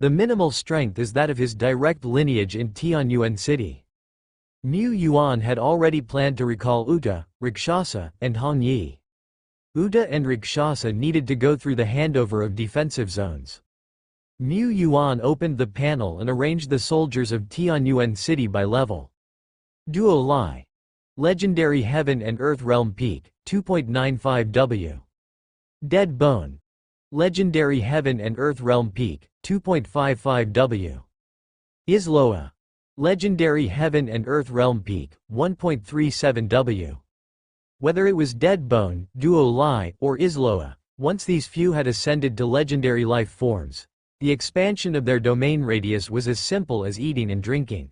The minimal strength is that of his direct lineage in Tianyuan City. Mu Yuan had already planned to recall Uta, Rakshasa, and Hong Yi. Uta and Rakshasa needed to go through the handover of defensive zones. Mu Yuan opened the panel and arranged the soldiers of Tianyuan City by level. Duo Lai. Legendary Heaven and Earth Realm Peak, 2.95 W. Dead Bone. Legendary Heaven and Earth Realm Peak, 2.55 W. Isloa. Legendary Heaven and Earth Realm Peak, 1.37 W. Whether it was Dead Bone, Duo Lai, or Isloa, once these few had ascended to legendary life forms, the expansion of their domain radius was as simple as eating and drinking.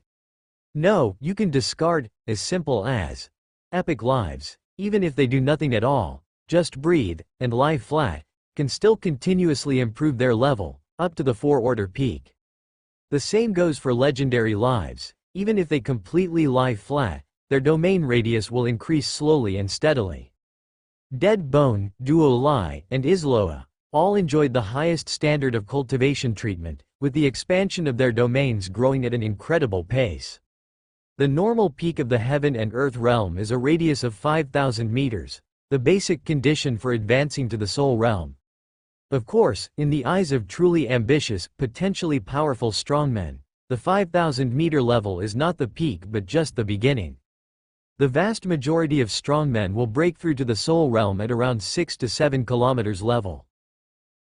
No, you can discard, as simple as epic lives, even if they do nothing at all, just breathe, and lie flat, can still continuously improve their level, up to the 4-order peak. The same goes for legendary lives. Even if they completely lie flat, their domain radius will increase slowly and steadily. Dead Bone, Duo Lai, and Isloa all enjoyed the highest standard of cultivation treatment, with the expansion of their domains growing at an incredible pace. The normal peak of the Heaven and Earth realm is a radius of 5,000 meters, the basic condition for advancing to the Soul realm. Of course, in the eyes of truly ambitious, potentially powerful strongmen, the 5,000-meter level is not the peak but just the beginning. The vast majority of strongmen will break through to the Soul realm at around 6 to 7 kilometers level.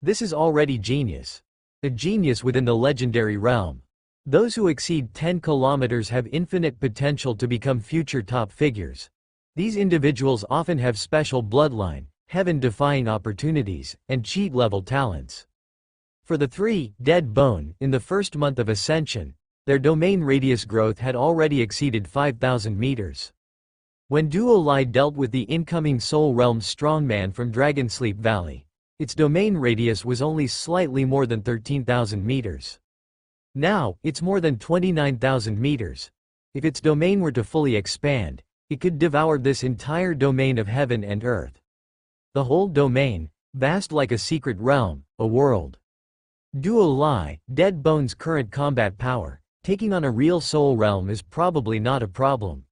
This is already genius. A genius within the legendary realm. Those who exceed 10 kilometers have infinite potential to become future top figures. These individuals often have special bloodline, heaven-defying opportunities, and cheat-level talents. For the 3, Dead Bone, in the first month of ascension, their domain radius growth had already exceeded 5,000 meters. When Duo Lai dealt with the incoming Soul Realm strongman from Dragonsleep Valley, its domain radius was only slightly more than 13,000 meters. Now, it's more than 29,000 meters. If its domain were to fully expand, it could devour this entire domain of heaven and earth. The whole domain, vast like a secret realm, a world. Duo Lai, Dead Bone's current combat power, taking on a real soul realm is probably not a problem.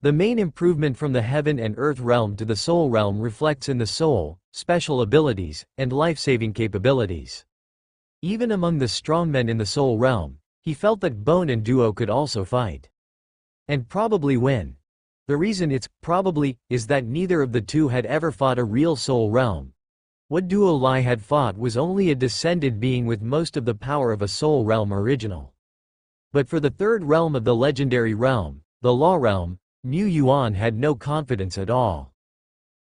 The main improvement from the heaven and earth realm to the soul realm reflects in the soul, special abilities, and life-saving capabilities. Even among the strongmen in the soul realm, he felt that Bone and Duo could also fight. And probably win. The reason it's probably is that neither of the two had ever fought a real soul realm. What Duo Lai had fought was only a descended being with most of the power of a soul realm original. But for the 3rd realm of the legendary realm, the Law realm, Mu Yuan had no confidence at all.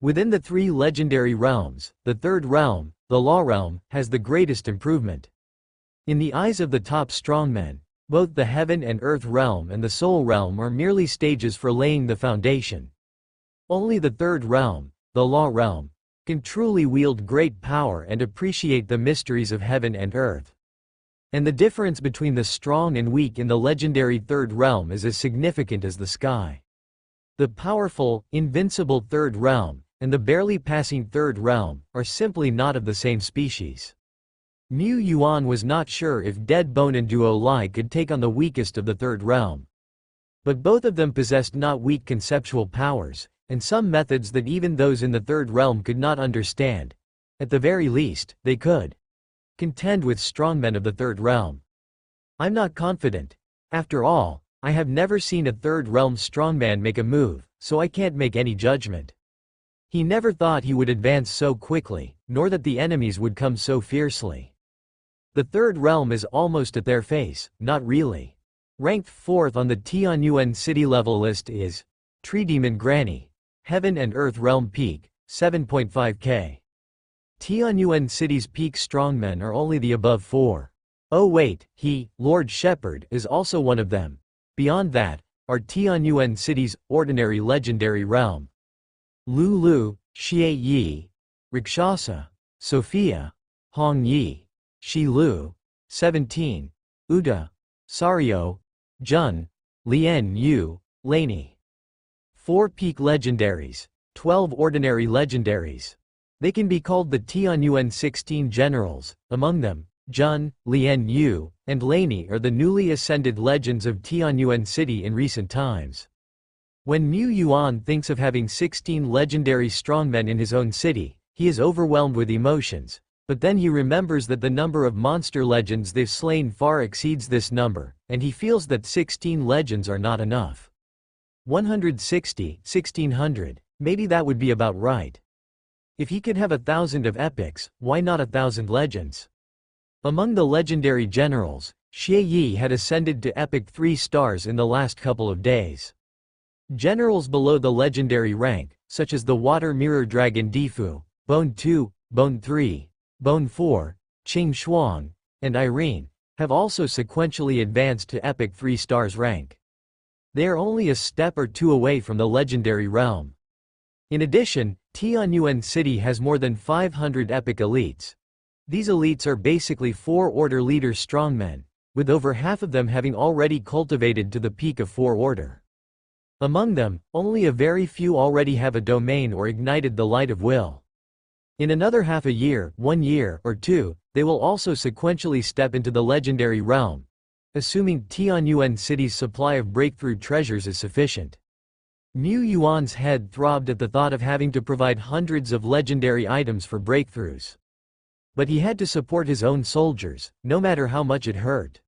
Within the 3 legendary realms, the 3rd realm, the Law realm, has the greatest improvement. In the eyes of the top strongmen, both the heaven and earth realm and the soul realm are merely stages for laying the foundation. Only the 3rd realm, the Law realm, can truly wield great power and appreciate the mysteries of heaven and earth. And the difference between the strong and weak in the legendary 3rd realm is as significant as the sky. The powerful, invincible 3rd realm, and the barely passing 3rd realm, are simply not of the same species. Mu Yuan was not sure if Dead Bone and Duo Lai could take on the weakest of the 3rd realm. But both of them possessed not weak conceptual powers, and some methods that even those in the 3rd realm could not understand. At the very least, they could contend with strongmen of the 3rd realm. I'm not confident. After all, I have never seen a 3rd realm strongman make a move, so I can't make any judgment. He never thought he would advance so quickly, nor that the enemies would come so fiercely. The 3rd realm is almost at their face, not really. Ranked 4th on the Tianyuan City level list is Tree Demon Granny, Heaven and Earth Realm Peak, 7.5K. Tianyuan City's peak strongmen are only the above 4. Oh wait, Lord Shepherd, is also one of them. Beyond that, are Tianyuan City's ordinary legendary realm. Lulu, Xie Yi, Rakshasa, Sophia, Hong Yi, Shi Lu, 17, Uda, Sario, Jun, Lien Yu, Laney. 4 peak legendaries, 12 ordinary legendaries. They can be called the Tianyuan 16 generals, among them, Jun, Lian Yu, and Laney are the newly ascended legends of Tianyuan City in recent times. When Mu Yuan thinks of having 16 legendary strongmen in his own city, he is overwhelmed with emotions, but then he remembers that the number of monster legends they've slain far exceeds this number, and he feels that 16 legends are not enough. 160, 1600, maybe that would be about right. If he could have 1,000 of epics, why not 1,000 legends? Among the legendary generals, Xie Yi had ascended to epic 3 stars in the last couple of days. Generals below the legendary rank, such as the Water Mirror Dragon Difu, Bone 2, Bone 3, Bone 4, Qing Shuang, and Irene, have also sequentially advanced to epic 3 stars rank. They are only a step or two away from the legendary realm. In addition, Tianyuan City has more than 500 epic elites. These elites are basically 4 order leader strongmen, with over half of them having already cultivated to the peak of 4 order. Among them, only a very few already have a domain or ignited the light of will. In another half a year, 1 year, or 2, they will also sequentially step into the legendary realm, assuming Tianyuan City's supply of breakthrough treasures is sufficient. Mu Yuan's head throbbed at the thought of having to provide hundreds of legendary items for breakthroughs. But he had to support his own soldiers, no matter how much it hurt.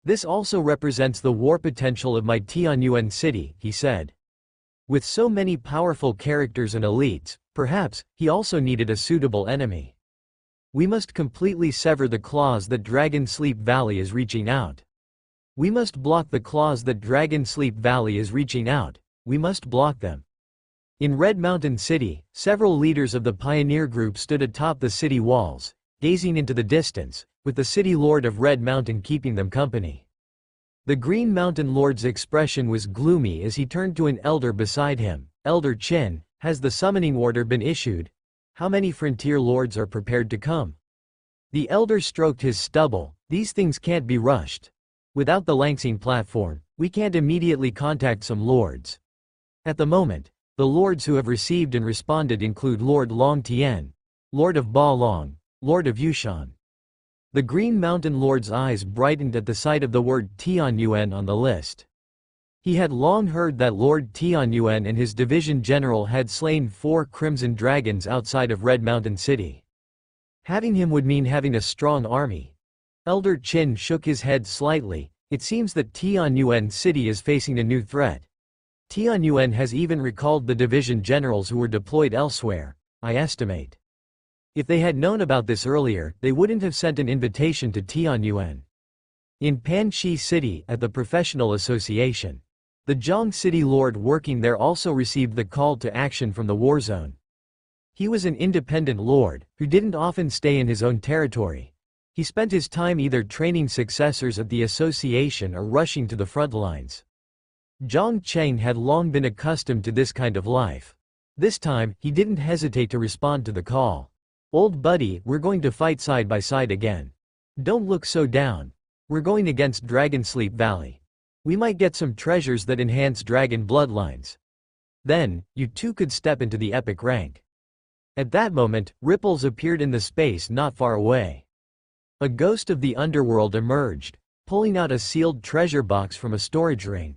This also represents the war potential of my Tianyuan City, he said. With so many powerful characters and elites, perhaps, he also needed a suitable enemy. We must completely sever the claws that Dragon Sleep Valley is reaching out. We must block the claws that Dragon Sleep Valley is reaching out. We must block them. In Red Mountain City, several leaders of the pioneer group stood atop the city walls, gazing into the distance, with the city lord of Red Mountain keeping them company. The Green Mountain Lord's expression was gloomy as he turned to an elder beside him. Elder Qin, has the summoning order been issued? How many frontier lords are prepared to come? The elder stroked his stubble. These things can't be rushed. Without the Langsing platform, we can't immediately contact some lords. At the moment, the lords who have received and responded include Lord Long Tian, Lord of Ba Long, Lord of Yushan. The Green Mountain Lord's eyes brightened at the sight of the word Tianyuan on the list. He had long heard that Lord Tianyuan and his division general had slain 4 crimson dragons outside of Red Mountain City. Having him would mean having a strong army. Elder Qin shook his head slightly. It seems that Tianyuan City is facing a new threat. Tianyuan has even recalled the division generals who were deployed elsewhere, I estimate. If they had known about this earlier, they wouldn't have sent an invitation to Tianyuan. In Panxi City, at the Professional Association, the Zhang City Lord working there also received the call to action from the war zone. He was an independent lord, who didn't often stay in his own territory. He spent his time either training successors at the association or rushing to the front lines. Zhang Cheng had long been accustomed to this kind of life. This time, he didn't hesitate to respond to the call. Old buddy, we're going to fight side by side again. Don't look so down. We're going against Dragon Sleep Valley. We might get some treasures that enhance dragon bloodlines. Then, you two could step into the epic rank. At that moment, ripples appeared in the space not far away. A ghost of the underworld emerged, pulling out a sealed treasure box from a storage ring.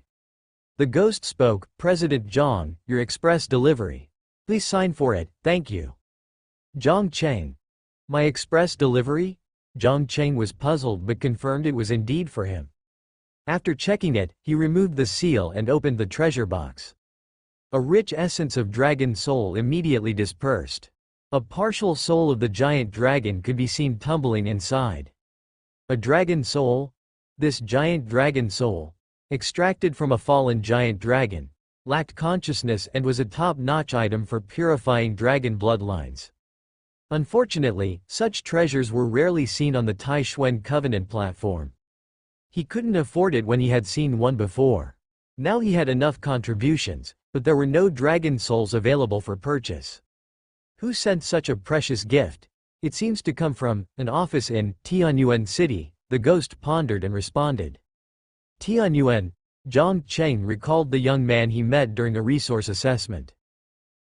The ghost spoke, President Zhang, your express delivery. Please sign for it, thank you. Zhang Cheng. My express delivery? Zhang Cheng was puzzled but confirmed it was indeed for him. After checking it, he removed the seal and opened the treasure box. A rich essence of dragon soul immediately dispersed. A partial soul of the giant dragon could be seen tumbling inside. A dragon soul? This giant dragon soul, extracted from a fallen giant dragon, lacked consciousness and was a top-notch item for purifying dragon bloodlines. Unfortunately, such treasures were rarely seen on the Tai Xuan Covenant platform. He couldn't afford it when he had seen one before. Now he had enough contributions, but there were no dragon souls available for purchase. Who sent such a precious gift? It seems to come from an office in Tianyuan City, the ghost pondered and responded. Tianyuan. Zhang Cheng recalled the young man he met during a resource assessment.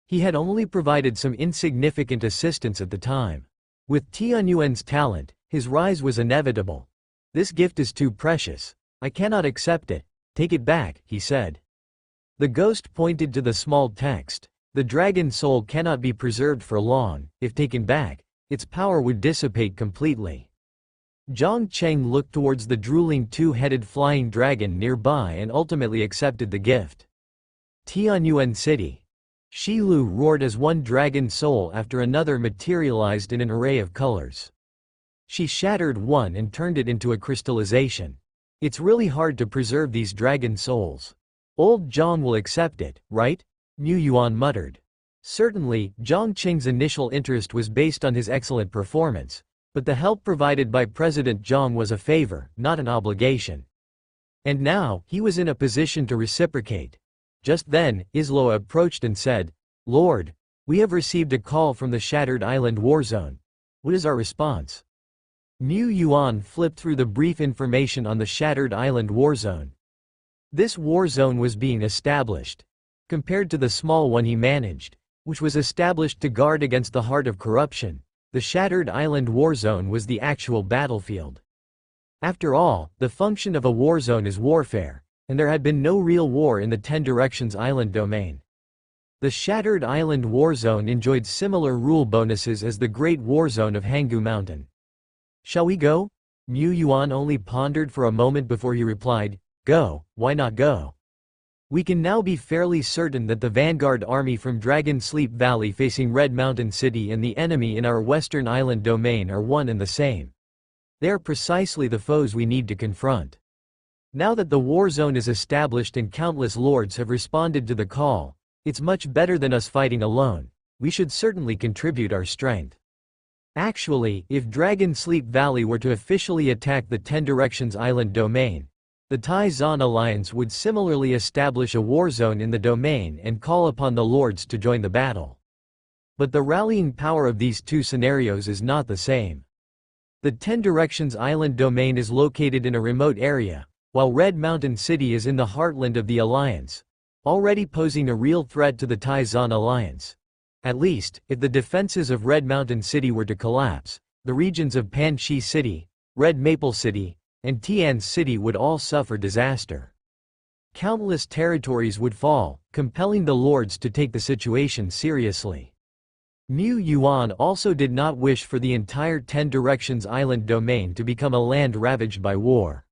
He had only provided some insignificant assistance at the time. With Tianyuan's talent, His rise was inevitable. "This gift is too precious. I cannot accept it. Take it back," he said. The ghost pointed to the small text. "The dragon soul cannot be preserved for long. If taken back, its power would dissipate completely." Zhang Cheng looked towards the drooling two-headed flying dragon nearby and ultimately accepted the gift. Tianyuan City. Shilu roared as one dragon soul after another materialized in an array of colors. She shattered one and turned it into a crystallization. "It's really hard to preserve these dragon souls. Old Zhang will accept it, right?" Mu Yuan muttered. Certainly, Zhang Qing's initial interest was based on his excellent performance, but the help provided by President Zhang was a favor, not an obligation. And now, he was in a position to reciprocate. Just then, Islo approached and said, "Lord, we have received a call from the Shattered Island war zone. What is our response?" Mu Yuan flipped through the brief information on the Shattered Island war zone. This war zone was being established. Compared to the small one he managed, which was established to guard against the heart of corruption, the Shattered Island war zone was the actual battlefield. After all, the function of a war zone is warfare, and there had been no real war in the Ten Directions Island domain. The Shattered Island war zone enjoyed similar rule bonuses as the Great War Zone of Hangu Mountain. "Shall we go?" Mu Yuan only pondered for a moment before he replied, "Go, why not go? We can now be fairly certain that the vanguard army from Dragon Sleep Valley facing Red Mountain City and the enemy in our Western Island domain are one and the same. They are precisely the foes we need to confront. Now that the war zone is established and countless lords have responded to the call, it's much better than us fighting alone. We should certainly contribute our strength." Actually, if Dragon Sleep Valley were to officially attack the Ten Directions Island domain, the Tai-Zan Alliance would similarly establish a war zone in the domain and call upon the lords to join the battle. But the rallying power of these two scenarios is not the same. The Ten Directions Island domain is located in a remote area, while Red Mountain City is in the heartland of the Alliance, already posing a real threat to the Tai-Zan Alliance. At least, if the defenses of Red Mountain City were to collapse, the regions of Panxi City, Red Maple City, and Tian City would all suffer disaster. Countless territories would fall, compelling the lords to take the situation seriously. Mu Yuan also did not wish for the entire Ten Directions Island domain to become a land ravaged by war.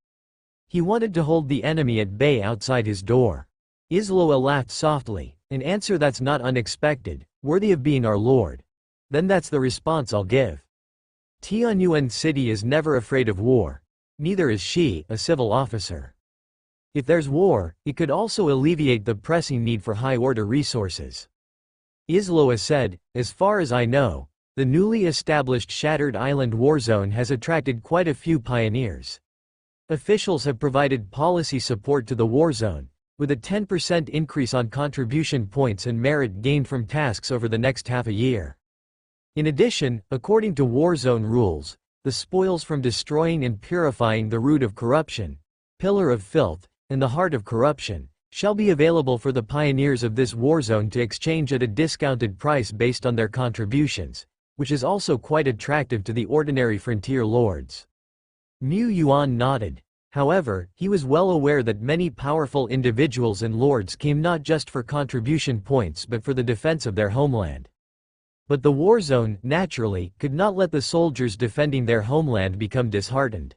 He wanted to hold the enemy at bay outside his door. Isloa laughed softly, "An answer that's not unexpected, worthy of being our lord. Then that's the response I'll give. Tianyuan City is never afraid of war. Neither is she, a civil officer. If there's war, it could also alleviate the pressing need for high-order resources." Isloa said, "As far as I know, the newly established Shattered Island war zone has attracted quite a few pioneers. Officials have provided policy support to the war zone, with a 10% increase on contribution points and merit gained from tasks over the next half a year. In addition, according to war zone rules, the spoils from destroying and purifying the root of corruption, pillar of filth, and the heart of corruption, shall be available for the pioneers of this war zone to exchange at a discounted price based on their contributions, which is also quite attractive to the ordinary frontier lords." Mu Yuan nodded. However, he was well aware that many powerful individuals and lords came not just for contribution points but for the defense of their homeland. But the war zone, naturally, could not let the soldiers defending their homeland become disheartened.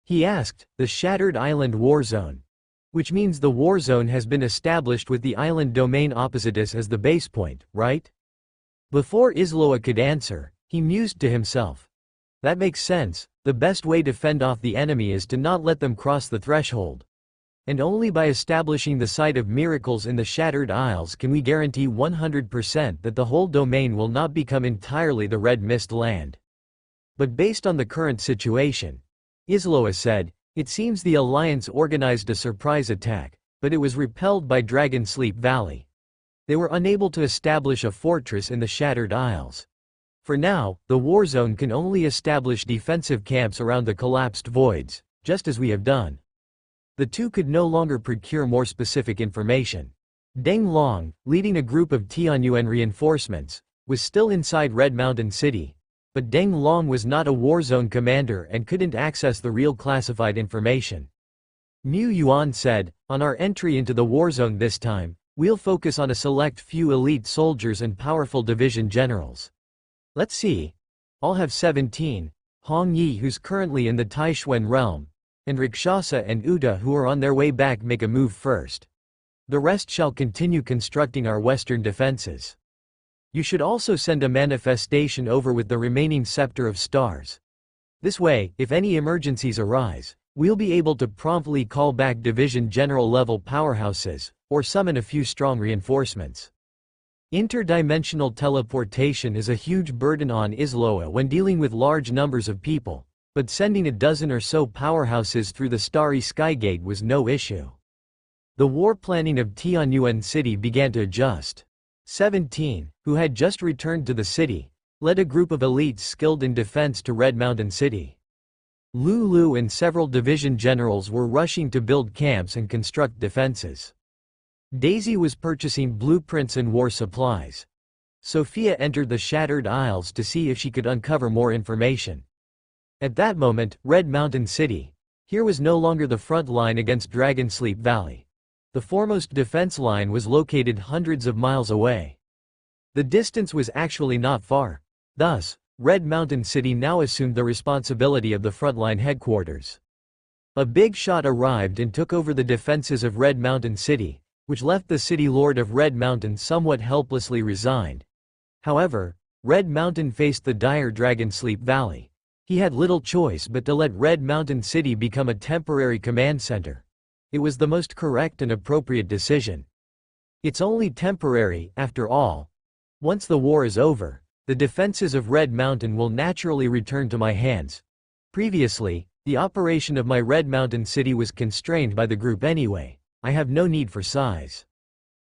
He asked, "The Shattered Island war zone? Which means the war zone has been established with the island domain opposite us as the base point, right?" Before Isloa could answer, he mused to himself. "That makes sense. The best way to fend off the enemy is to not let them cross the threshold. And only by establishing the site of miracles in the Shattered Isles can we guarantee 100% that the whole domain will not become entirely the Red Mist land. But based on the current situation," Isloa said, "it seems the Alliance organized a surprise attack, but it was repelled by Dragon Sleep Valley. They were unable to establish a fortress in the Shattered Isles. For now, the war zone can only establish defensive camps around the collapsed voids, just as we have done." The two could no longer procure more specific information. Deng Long, leading a group of Tianyuan reinforcements, was still inside Red Mountain City, But Deng Long was not a warzone commander and couldn't access the real classified information. Mu Yuan said, "On our entry into the warzone this time, we'll focus on a select few elite soldiers and powerful division generals. Let's see. I'll have 17, Hong Yi who's currently in the Taishuan realm, and Rakshasa and Uda who are on their way back make a move first. The rest shall continue constructing our western defenses. You should also send a manifestation over with the remaining scepter of stars. This way, if any emergencies arise, we'll be able to promptly call back division general level powerhouses, or summon a few strong reinforcements." Interdimensional teleportation is a huge burden on Isloa when dealing with large numbers of people, but sending a dozen or so powerhouses through the starry Skygate was no issue. The war planning of Tianyuan City began to adjust. 17, who had just returned to the city, led a group of elites skilled in defense to Red Mountain City. Lulu and several division generals were rushing to build camps and construct defenses. Daisy was purchasing blueprints and war supplies. Sophia entered the Shattered Isles to see if she could uncover more information. At that moment, Red Mountain City. Here was no longer the front line against Dragonsleep Valley. The foremost defense line was located hundreds of miles away. The distance was actually not far. Thus, Red Mountain City now assumed the responsibility of the frontline headquarters. A big shot arrived and took over the defenses of Red Mountain City, which left the city lord of Red Mountain somewhat helplessly resigned. However, Red Mountain faced the dire Dragonsleep Valley. He had little choice but to let Red Mountain City become a temporary command center. It was the most correct and appropriate decision. It's only temporary, after all. Once the war is over, the defenses of Red Mountain will naturally return to my hands. Previously, the operation of my Red Mountain City was constrained by the group anyway. I have no need for size.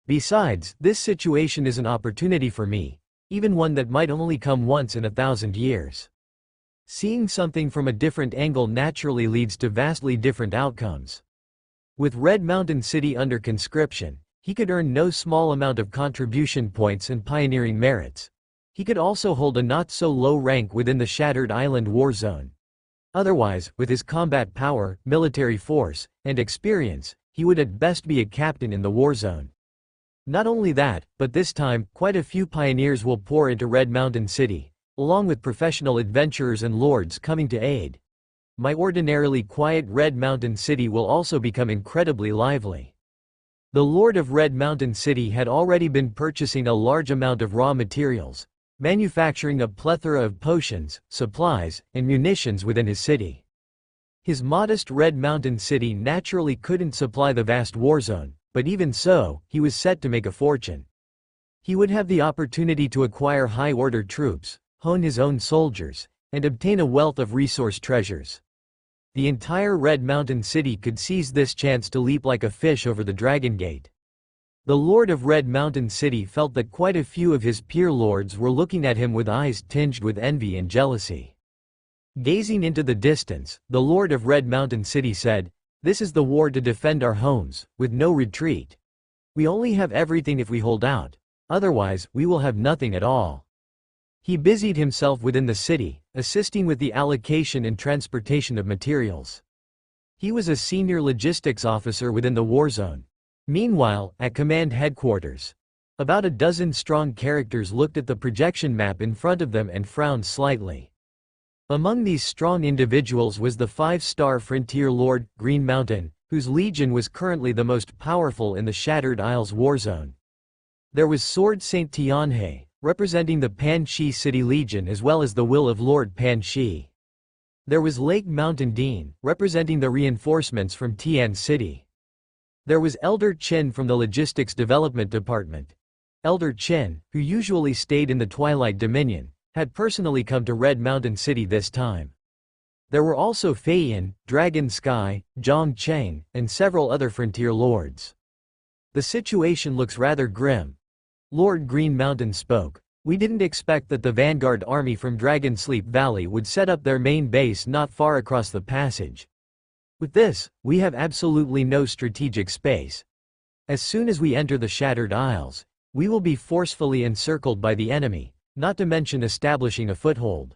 Besides, this situation is an opportunity for me, even one that might only come once in 1,000 years. Seeing something from a different angle naturally leads to vastly different outcomes. With Red Mountain City under conscription, he could earn no small amount of contribution points and pioneering merits. He could also hold a not-so-low rank within the Shattered Island war zone. Otherwise, with his combat power, military force, and experience, he would at best be a captain in the war zone. Not only that, but this time, quite a few pioneers will pour into Red Mountain City, along with professional adventurers and lords coming to aid. My ordinarily quiet Red Mountain City will also become incredibly lively. The Lord of Red Mountain City had already been purchasing a large amount of raw materials, manufacturing a plethora of potions, supplies, and munitions within his city. His modest Red Mountain City naturally couldn't supply the vast war zone, but even so, he was set to make a fortune. He would have the opportunity to acquire high-order troops, hone his own soldiers, and obtain a wealth of resource treasures. The entire Red Mountain City could seize this chance to leap like a fish over the Dragon Gate. The Lord of Red Mountain City felt that quite a few of his peer lords were looking at him with eyes tinged with envy and jealousy. Gazing into the distance, the Lord of Red Mountain City said, "This is the war to defend our homes, with no retreat. We only have everything if we hold out. Otherwise, we will have nothing at all." He busied himself within the city, assisting with the allocation and transportation of materials. He was a senior logistics officer within the war zone. Meanwhile, at command headquarters, about a dozen strong characters looked at the projection map in front of them and frowned slightly. Among these strong individuals was the 5-star frontier lord, Green Mountain, whose legion was currently the most powerful in the Shattered Isles war zone. There was Sword Saint Tianhe, representing the Pan Shi City Legion as well as the will of Lord Pan Shi. There was Lake Mountain Dean, representing the reinforcements from Tian City. There was Elder Qin from the Logistics Development Department. Elder Qin, who usually stayed in the Twilight Dominion, had personally come to Red Mountain City this time. There were also Feiyan, Dragon Sky, Zhang Cheng, and several other frontier lords. The situation looks rather grim. Lord Green Mountain spoke. We didn't expect that the vanguard army from Dragonsleep Valley would set up their main base not far across the passage. With this, we have absolutely no strategic space. As soon as we enter the Shattered Isles, we will be forcefully encircled by the enemy, not to mention establishing a foothold.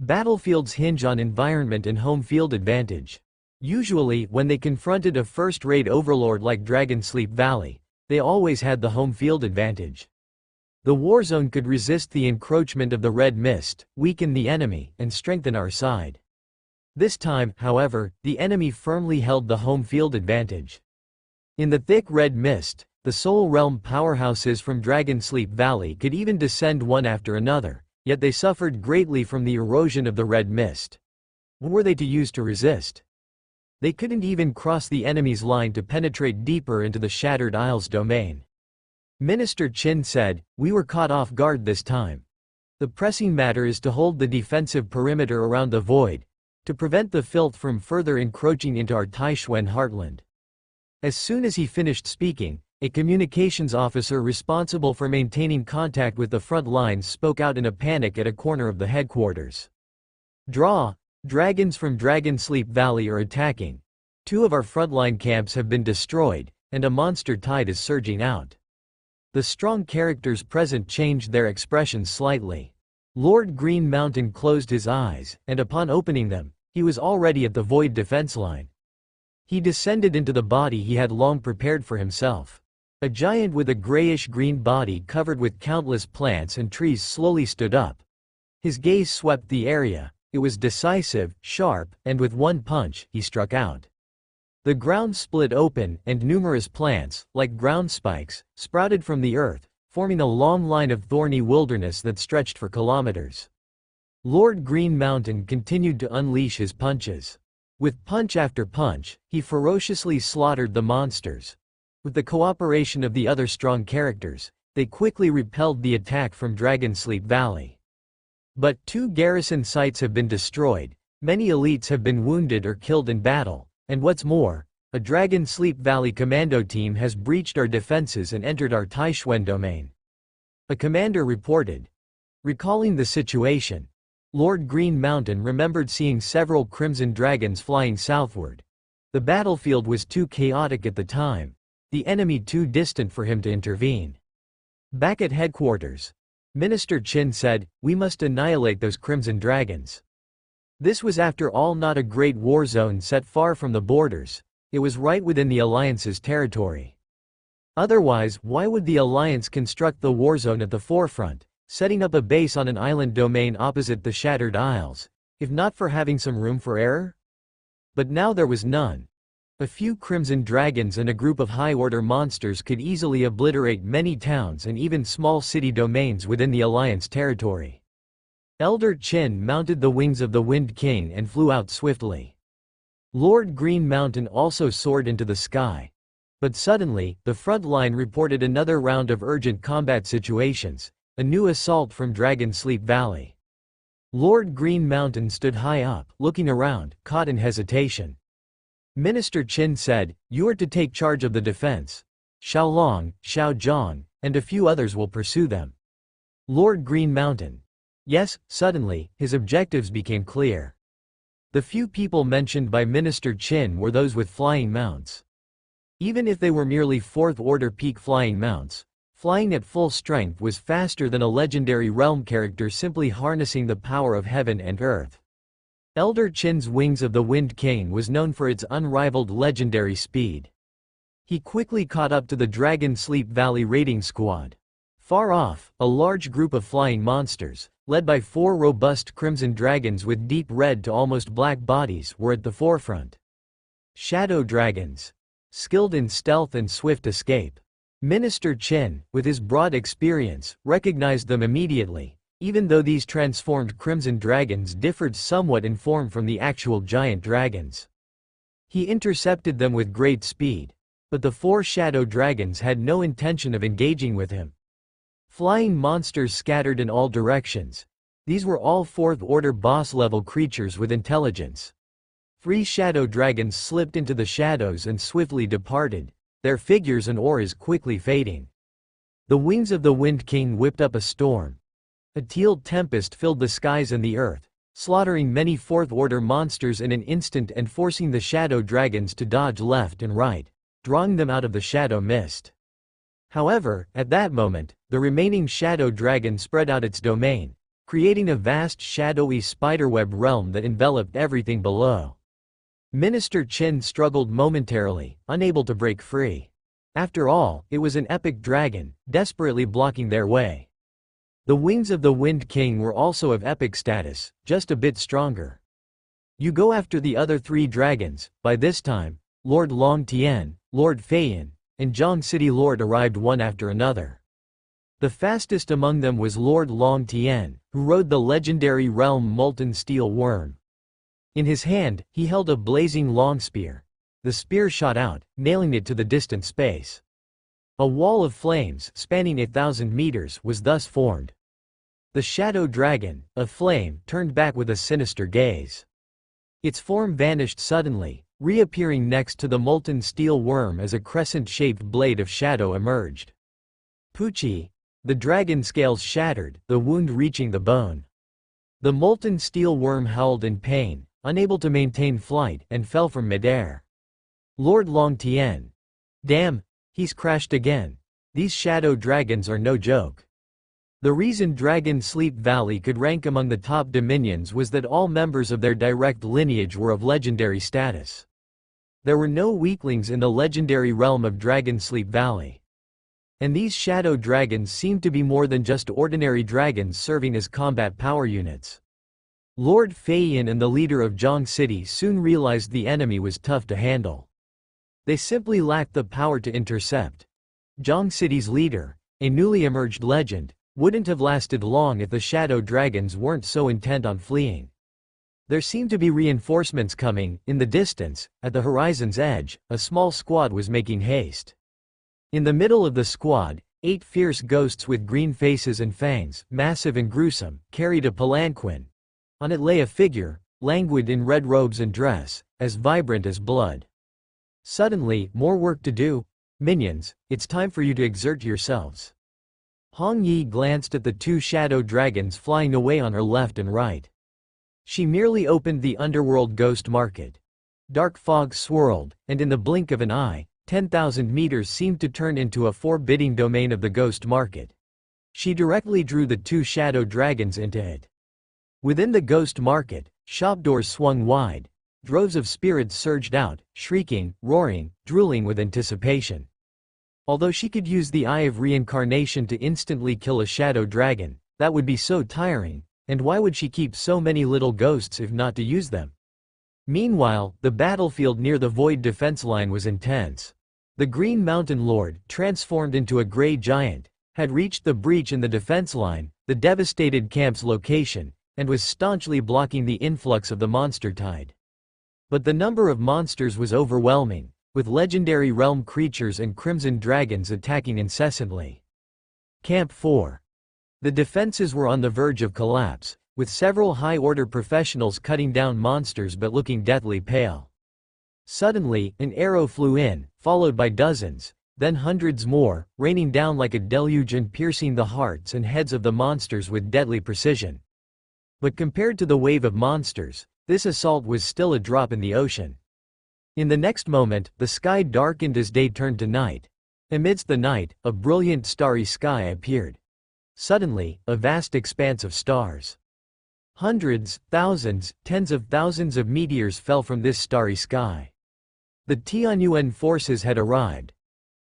Battlefields hinge on environment and home field advantage. Usually, when they confronted a first-rate overlord like Dragonsleep Valley, they always had the home field advantage. The warzone could resist the encroachment of the red mist, weaken the enemy, and strengthen our side. This time, however, the enemy firmly held the home field advantage. In the thick red mist, the Soul Realm powerhouses from Dragonsleep Valley could even descend one after another, yet they suffered greatly from the erosion of the red mist. What were they to use to resist? They couldn't even cross the enemy's line to penetrate deeper into the Shattered Isles domain. Minister Qin said, "We were caught off guard this time. The pressing matter is to hold the defensive perimeter around the void, to prevent the filth from further encroaching into our Taishuan heartland." As soon as he finished speaking, a communications officer responsible for maintaining contact with the front lines spoke out in a panic at a corner of the headquarters. Dragons from Dragonsleep Valley are attacking. 2 of our frontline camps have been destroyed, and a monster tide is surging out." The strong characters present changed their expressions slightly. Lord Green Mountain closed his eyes, and upon opening them, he was already at the void defense line. He descended into the body he had long prepared for himself. A giant with a grayish-green body covered with countless plants and trees slowly stood up. His gaze swept the area. It was decisive, sharp, and with one punch, he struck out. The ground split open, and numerous plants, like ground spikes, sprouted from the earth, forming a long line of thorny wilderness that stretched for kilometers. Lord Green Mountain continued to unleash his punches. With punch after punch, he ferociously slaughtered the monsters. With the cooperation of the other strong characters, they quickly repelled the attack from Dragonsleep Valley. But 2 garrison sites have been destroyed, many elites have been wounded or killed in battle, and what's more, a Dragonsleep Valley commando team has breached our defenses and entered our Taishuan domain. A commander reported. Recalling the situation, Lord Green Mountain remembered seeing several crimson dragons flying southward. The battlefield was too chaotic at the time, the enemy too distant for him to intervene. Back at headquarters, Minister Qin said, "We must annihilate those crimson dragons." This was after all not a great war zone set far from the borders, it was right within the Alliance's territory. Otherwise, why would the Alliance construct the war zone at the forefront, setting up a base on an island domain opposite the Shattered Isles, if not for having some room for error? But now there was none. A few crimson dragons and a group of high-order monsters could easily obliterate many towns and even small city domains within the Alliance territory. Elder Qin mounted the wings of the Wind King and flew out swiftly. Lord Green Mountain also soared into the sky. But suddenly, the front line reported another round of urgent combat situations, a new assault from Dragonsleep Valley. Lord Green Mountain stood high up, looking around, caught in hesitation. Minister Qin said, "You are to take charge of the defense. Xiaolong, Xiao Zhang, and a few others will pursue them." Lord Green Mountain. Yes, suddenly, his objectives became clear. The few people mentioned by Minister Qin were those with flying mounts. Even if they were merely 4th-order peak flying mounts, flying at full strength was faster than a legendary realm character simply harnessing the power of heaven and earth. Elder Qin's Wings of the Wind King was known for its unrivaled legendary speed. He quickly caught up to the Dragonsleep Valley raiding squad. Far off, a large group of flying monsters, led by 4 robust crimson dragons with deep red to almost black bodies, were at the forefront. Shadow dragons. Skilled in stealth and swift escape. Minister Qin, with his broad experience, recognized them immediately, even though these transformed crimson dragons differed somewhat in form from the actual giant dragons. He intercepted them with great speed, but the 4 shadow dragons had no intention of engaging with him. Flying monsters scattered in all directions. These were all 4th-order boss-level creatures with intelligence. 3 shadow dragons slipped into the shadows and swiftly departed, their figures and auras quickly fading. The Wings of the Wind King whipped up a storm. A teal tempest filled the skies and the earth, slaughtering many 4th-order monsters in an instant and forcing the shadow dragons to dodge left and right, drawing them out of the shadow mist. However, at that moment, the remaining shadow dragon spread out its domain, creating a vast shadowy spiderweb realm that enveloped everything below. Minister Qin struggled momentarily, unable to break free. After all, it was an epic dragon, desperately blocking their way. The wings of the Wind King were also of epic status, just a bit stronger. You go after the other 3 dragons. By this time, Lord Long Tian, Lord Feiyan, and Zhang City Lord arrived one after another. The fastest among them was Lord Long Tian, who rode the legendary realm Molten Steel Worm. In his hand, he held a blazing long spear. The spear shot out, nailing it to the distant space. A wall of flames, spanning 1,000 meters, was thus formed. The shadow dragon, a flame, turned back with a sinister gaze. Its form vanished suddenly, reappearing next to the molten steel worm as a crescent-shaped blade of shadow emerged. Pucci! The dragon scales shattered, the wound reaching the bone. The molten steel worm howled in pain, unable to maintain flight, and fell from midair. Lord Long Tian. Damn, he's crashed again. These shadow dragons are no joke. The reason Dragon Sleep Valley could rank among the top dominions was that all members of their direct lineage were of legendary status. There were no weaklings in the legendary realm of Dragon Sleep Valley. And these shadow dragons seemed to be more than just ordinary dragons serving as combat power units. Lord Feiyan and the leader of Zhang City soon realized the enemy was tough to handle. They simply lacked the power to intercept. Zhang City's leader, a newly emerged legend, wouldn't have lasted long if the shadow dragons weren't so intent on fleeing. There seemed to be reinforcements coming. In the distance, at the horizon's edge, a small squad was making haste. In the middle of the squad, 8 fierce ghosts with green faces and fangs, massive and gruesome, carried a palanquin. On it lay a figure, languid in red robes and dress, as vibrant as blood. Suddenly, more work to do. Minions, it's time for you to exert yourselves. Hong Yi glanced at the 2 shadow dragons flying away on her left and right. She merely opened the underworld ghost market. Dark fog swirled, and in the blink of an eye, 10,000 meters seemed to turn into a forbidding domain of the ghost market. She directly drew the 2 shadow dragons into it. Within the ghost market, shop doors swung wide. Droves of spirits surged out, shrieking, roaring, drooling with anticipation. Although she could use the Eye of Reincarnation to instantly kill a shadow dragon, that would be so tiring, and why would she keep so many little ghosts if not to use them? Meanwhile, the battlefield near the Void defense line was intense. The Green Mountain Lord, transformed into a gray giant, had reached the breach in the defense line, the devastated camp's location, and was staunchly blocking the influx of the monster tide. But the number of monsters was overwhelming, with legendary realm creatures and crimson dragons attacking incessantly. Camp 4. The defenses were on the verge of collapse, with several high-order professionals cutting down monsters but looking deathly pale. Suddenly, an arrow flew in, followed by dozens, then hundreds more, raining down like a deluge and piercing the hearts and heads of the monsters with deadly precision. But compared to the wave of monsters, this assault was still a drop in the ocean. In the next moment, the sky darkened as day turned to night. Amidst the night, a brilliant starry sky appeared. Suddenly, a vast expanse of stars. Hundreds, thousands, tens of thousands of meteors fell from this starry sky. The Tianyuan forces had arrived.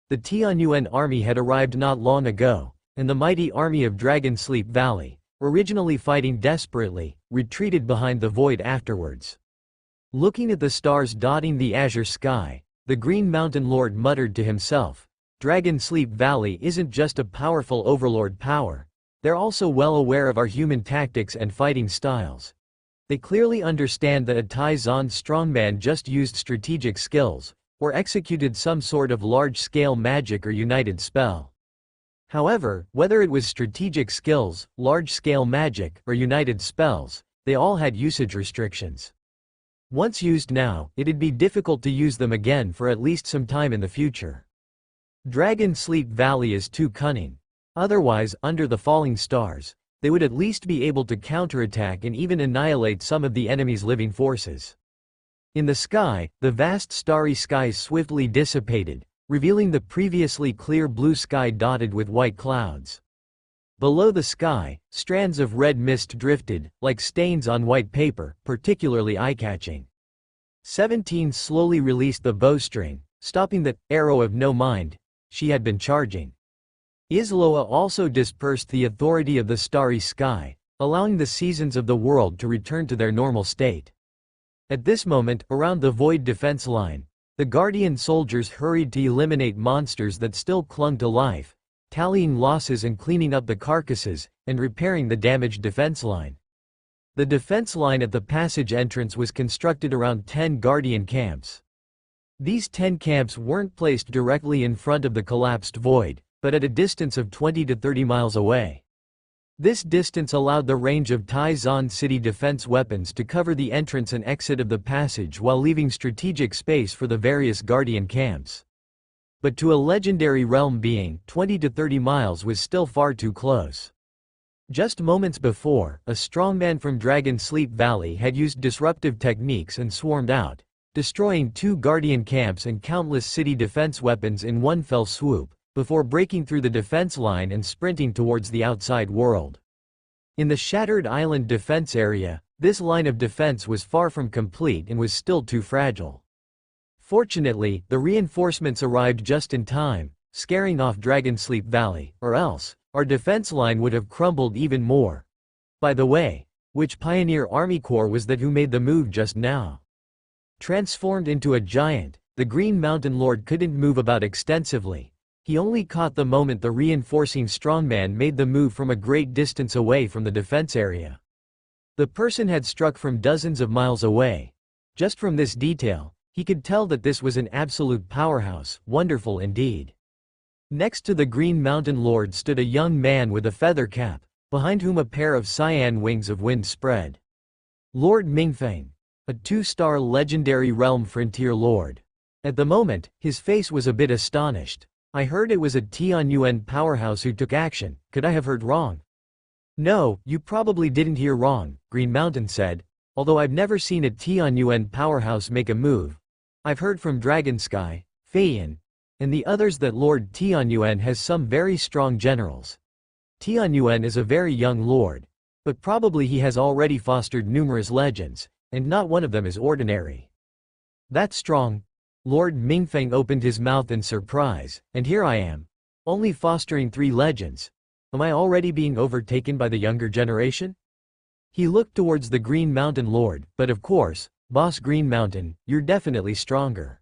The Tianyuan army had arrived not long ago, and the mighty army of Dragon Sleep Valley, originally fighting desperately, retreated behind the void afterwards. Looking at the stars dotting the azure sky, the Green Mountain Lord muttered to himself, Dragon Sleep Valley isn't just a powerful overlord power. They're also well aware of our human tactics and fighting styles. They clearly understand that a Tai Zan strongman just used strategic skills, or executed some sort of large-scale magic or united spell. However, whether it was strategic skills, large-scale magic, or united spells, they all had usage restrictions. Once used now, it'd be difficult to use them again for at least some time in the future. Dragon Sleep Valley is too cunning. Otherwise, under the falling stars, they would at least be able to counterattack and even annihilate some of the enemy's living forces. In the sky, the vast starry skies swiftly dissipated, revealing the previously clear blue sky dotted with white clouds. Below the sky, strands of red mist drifted, like stains on white paper, particularly eye-catching. 17 slowly released the bowstring, stopping the arrow of no mind she had been charging. Isloa also dispersed the authority of the starry sky, allowing the seasons of the world to return to their normal state. At this moment, around the void defense line, the Guardian soldiers hurried to eliminate monsters that still clung to life, tallying losses and cleaning up the carcasses, and repairing the damaged defense line. The defense line at the passage entrance was constructed around 10 Guardian camps. These 10 camps weren't placed directly in front of the collapsed void, but at a distance of 20 to 30 miles away. This distance allowed the range of Tai-Zon city defense weapons to cover the entrance and exit of the passage while leaving strategic space for the various Guardian camps. But to a legendary realm being, 20 to 30 miles was still far too close. Just moments before, a strongman from Dragon Sleep Valley had used disruptive techniques and swarmed out, destroying 2 Guardian camps and countless city defense weapons in one fell swoop, before breaking through the defense line and sprinting towards the outside world. In the Shattered Island defense area, this line of defense was far from complete and was still too fragile. Fortunately, the reinforcements arrived just in time, scaring off Dragon Sleep Valley, or else, our defense line would have crumbled even more. By the way, which Pioneer Army Corps was that who made the move just now? Transformed into a giant, the Green Mountain Lord couldn't move about extensively. He only caught the moment the reinforcing strongman made the move from a great distance away from the defense area. The person had struck from dozens of miles away. Just from this detail, he could tell that this was an absolute powerhouse, wonderful indeed. Next to the Green Mountain Lord stood a young man with a feather cap, behind whom a pair of cyan wings of wind spread. Lord Mingfeng, a 2-star legendary realm frontier lord. At the moment, his face was a bit astonished. I heard it was a Tianyuan powerhouse who took action. Could I have heard wrong? No, you probably didn't hear wrong, Green Mountain said, although I've never seen a Tianyuan powerhouse make a move. I've heard from Dragonsky, Feiyan, and the others that Lord Tianyuan has some very strong generals. Tianyuan is a very young lord, but probably he has already fostered numerous legends, and not one of them is ordinary. That's strong. Lord Mingfeng opened his mouth in surprise, and here I am, only fostering 3 legends. Am I already being overtaken by the younger generation? He looked towards the Green Mountain Lord, but of course, Boss Green Mountain, you're definitely stronger.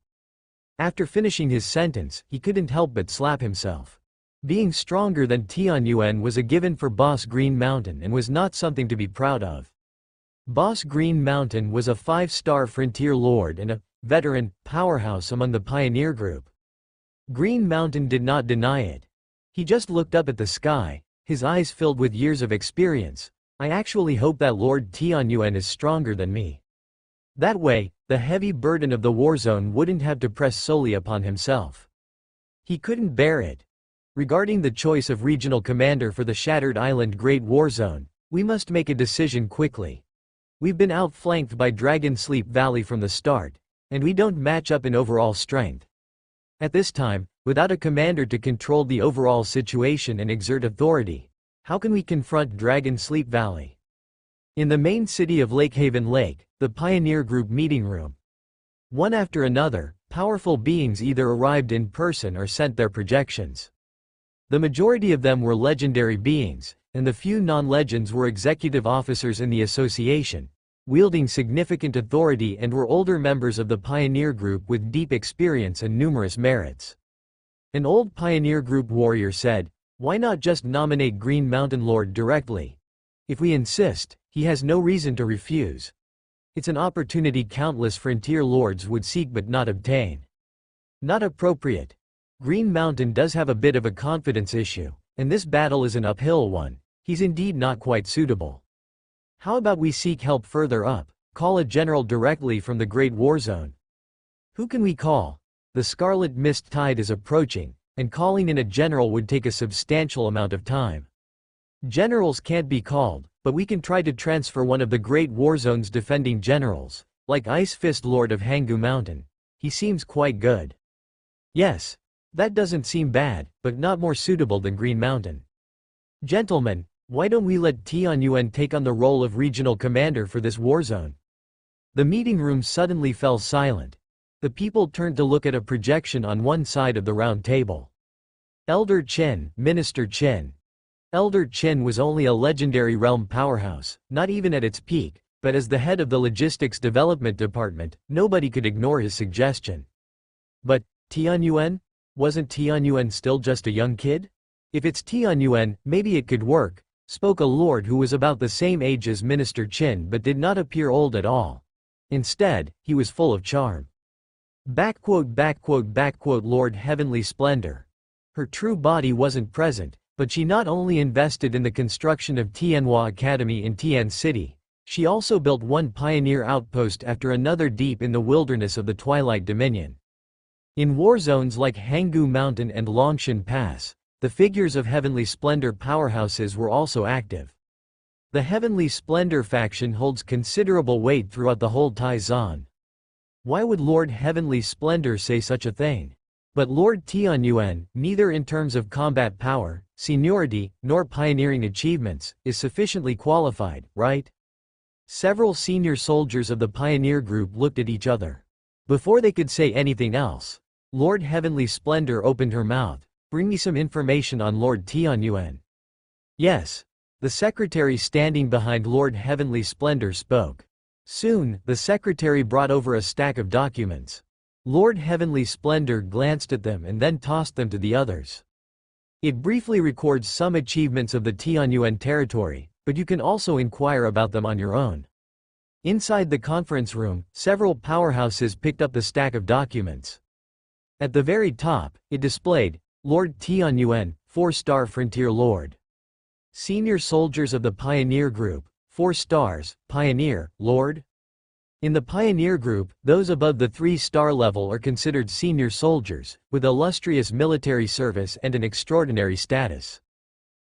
After finishing his sentence, he couldn't help but slap himself. Being stronger than Tianyuan was a given for Boss Green Mountain and was not something to be proud of. Boss Green Mountain was a 5-star frontier lord and a veteran powerhouse among the pioneer group. Green Mountain did not deny it. He just looked up at the sky, his eyes filled with years of experience. I actually hope that Lord Tianyuan is stronger than me. That way, the heavy burden of the war zone wouldn't have to press solely upon himself. He couldn't bear it. Regarding the choice of regional commander for the Shattered Island Great War Zone, we must make a decision quickly. We've been outflanked by Dragon Sleep Valley from the start, and we don't match up in overall strength. At this time, without a commander to control the overall situation and exert authority, how can we confront Dragon Sleep Valley? In the main city of Lakehaven Lake, the Pioneer Group meeting room. One after another, powerful beings either arrived in person or sent their projections. The majority of them were legendary beings, and the few non-legends were executive officers in the association, wielding significant authority and were older members of the Pioneer Group with deep experience and numerous merits. An old Pioneer Group warrior said, "Why not just nominate Green Mountain Lord directly? If we insist, he has no reason to refuse. It's an opportunity countless frontier lords would seek but not obtain." Not appropriate. Green Mountain does have a bit of a confidence issue, and this battle is an uphill one. He's indeed not quite suitable. How about we seek help further up, call a general directly from the Great War Zone? Who can we call? The Scarlet Mist Tide is approaching, and calling in a general would take a substantial amount of time. Generals can't be called, but we can try to transfer one of the Great War Zone's defending generals, like Ice Fist Lord of Hangu Mountain. He seems quite good. Yes. That doesn't seem bad, but not more suitable than Green Mountain. Gentlemen, why don't we let Tianyuan take on the role of regional commander for this war zone? The meeting room suddenly fell silent. The people turned to look at a projection on one side of the round table. Elder Chen, Minister Chen. Elder Chen was only a legendary realm powerhouse, not even at its peak, but as the head of the Logistics Development Department, nobody could ignore his suggestion. But, Tianyuan? Wasn't Tianyuan still just a young kid? If it's Tianyuan, maybe it could work, spoke a lord who was about the same age as Minister Chen but did not appear old at all. Instead, he was full of charm. Lord Heavenly Splendor. Her true body wasn't present, but she not only invested in the construction of Tianhua Academy in Tian City, she also built one pioneer outpost after another deep in the wilderness of the Twilight Dominion. In war zones like Hanggu Mountain and Longshan Pass, the figures of Heavenly Splendor powerhouses were also active. The Heavenly Splendor faction holds considerable weight throughout the whole Taizan. Why would Lord Heavenly Splendor say such a thing? But Lord Tianyuan, neither in terms of combat power, seniority, nor pioneering achievements, is sufficiently qualified, right? Several senior soldiers of the pioneer group looked at each other. Before they could say anything else, Lord Heavenly Splendor opened her mouth. Bring me some information on Lord Tianyuan. Yes. The secretary standing behind Lord Heavenly Splendor spoke. Soon, the secretary brought over a stack of documents. Lord Heavenly Splendor glanced at them and then tossed them to the others. It briefly records some achievements of the Tianyuan territory, but you can also inquire about them on your own. Inside the conference room, several powerhouses picked up the stack of documents. At the very top, it displayed, Lord Tianyuan, 4-star Frontier Lord. Senior soldiers of the Pioneer Group, 4 stars, Pioneer, Lord. In the Pioneer Group, those above the 3-star level are considered senior soldiers, with illustrious military service and an extraordinary status.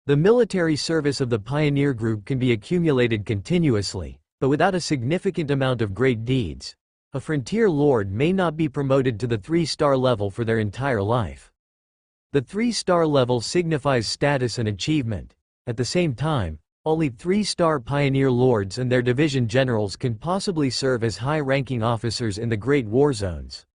The military service of the Pioneer Group can be accumulated continuously, but without a significant amount of great deeds. A Frontier Lord may not be promoted to the 3-star level for their entire life. The 3-star level signifies status and achievement. At the same time, only 3-star Pioneer Lords and their division generals can possibly serve as high-ranking officers in the Great War Zones.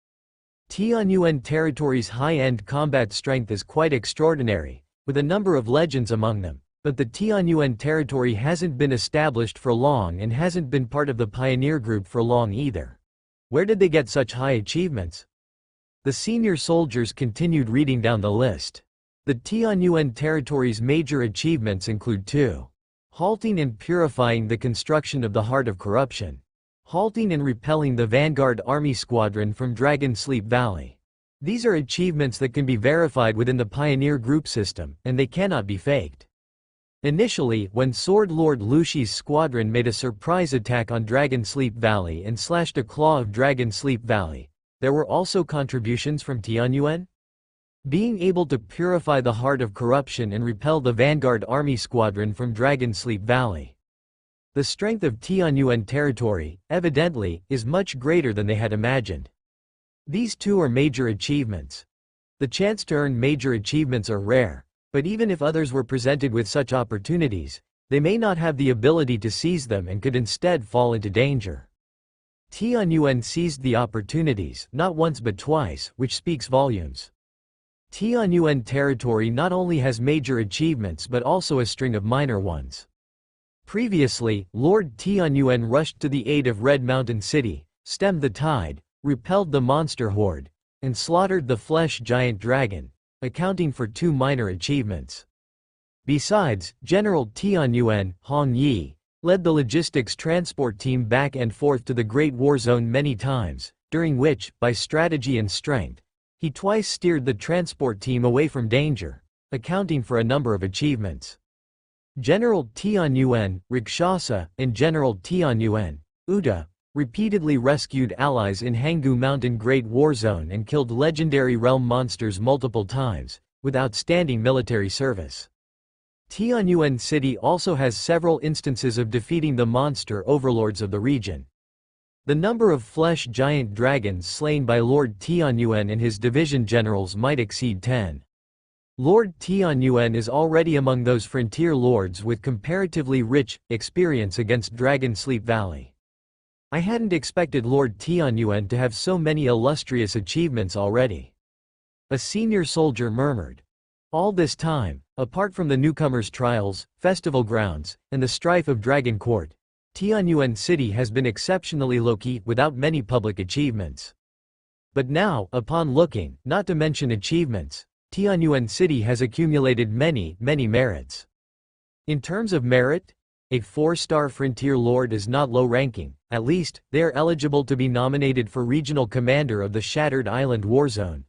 Tianyuan territory's high-end combat strength is quite extraordinary, with a number of legends among them, but the Tianyuan territory hasn't been established for long and hasn't been part of the Pioneer Group for long either. Where did they get such high achievements? The senior soldiers continued reading down the list. The Tianyuan territory's major achievements include 2. Halting and purifying the construction of the Heart of Corruption. Halting and repelling the Vanguard Army Squadron from Dragon Sleep Valley. These are achievements that can be verified within the Pioneer Group system, and they cannot be faked. Initially, when Sword Lord Luxi's squadron made a surprise attack on Dragon Sleep Valley and slashed a claw of Dragon Sleep Valley, there were also contributions from Tianyuan. Being able to purify the Heart of Corruption and repel the Vanguard Army Squadron from Dragon Sleep Valley. The strength of Tianyuan territory, evidently, is much greater than they had imagined. These 2 are major achievements. The chance to earn major achievements are rare. But even if others were presented with such opportunities, they may not have the ability to seize them and could instead fall into danger. Tianyuan seized the opportunities, not once but twice, which speaks volumes. Tianyuan territory not only has major achievements but also a string of minor ones. Previously, Lord Tianyuan rushed to the aid of Red Mountain City, stemmed the tide, repelled the monster horde, and slaughtered the flesh giant dragon, accounting for 2 minor achievements. Besides, General Tianyuan, Hong Yi, led the logistics transport team back and forth to the Great War Zone many times, during which, by strategy and strength, he twice steered the transport team away from danger, accounting for a number of achievements. General Tianyuan, Rakshasa, and General Tianyuan, Uda, repeatedly rescued allies in Hanggu Mountain Great War Zone and killed legendary realm monsters multiple times, with outstanding military service. Tianyuan City also has several instances of defeating the monster overlords of the region. The number of flesh giant dragons slain by Lord Tianyuan and his division generals might exceed 10. Lord Tianyuan is already among those frontier lords with comparatively rich experience against Dragon Sleep Valley. I hadn't expected Lord Tianyuan to have so many illustrious achievements already. A senior soldier murmured. All this time, apart from the newcomers' trials, festival grounds, and the strife of Dragon Court, Tianyuan City has been exceptionally low-key without many public achievements. But now, upon looking, not to mention achievements, Tianyuan City has accumulated many merits. In terms of merit, a 4-star frontier lord is not low-ranking. At least, they are eligible to be nominated for regional commander of the Shattered Island War Zone.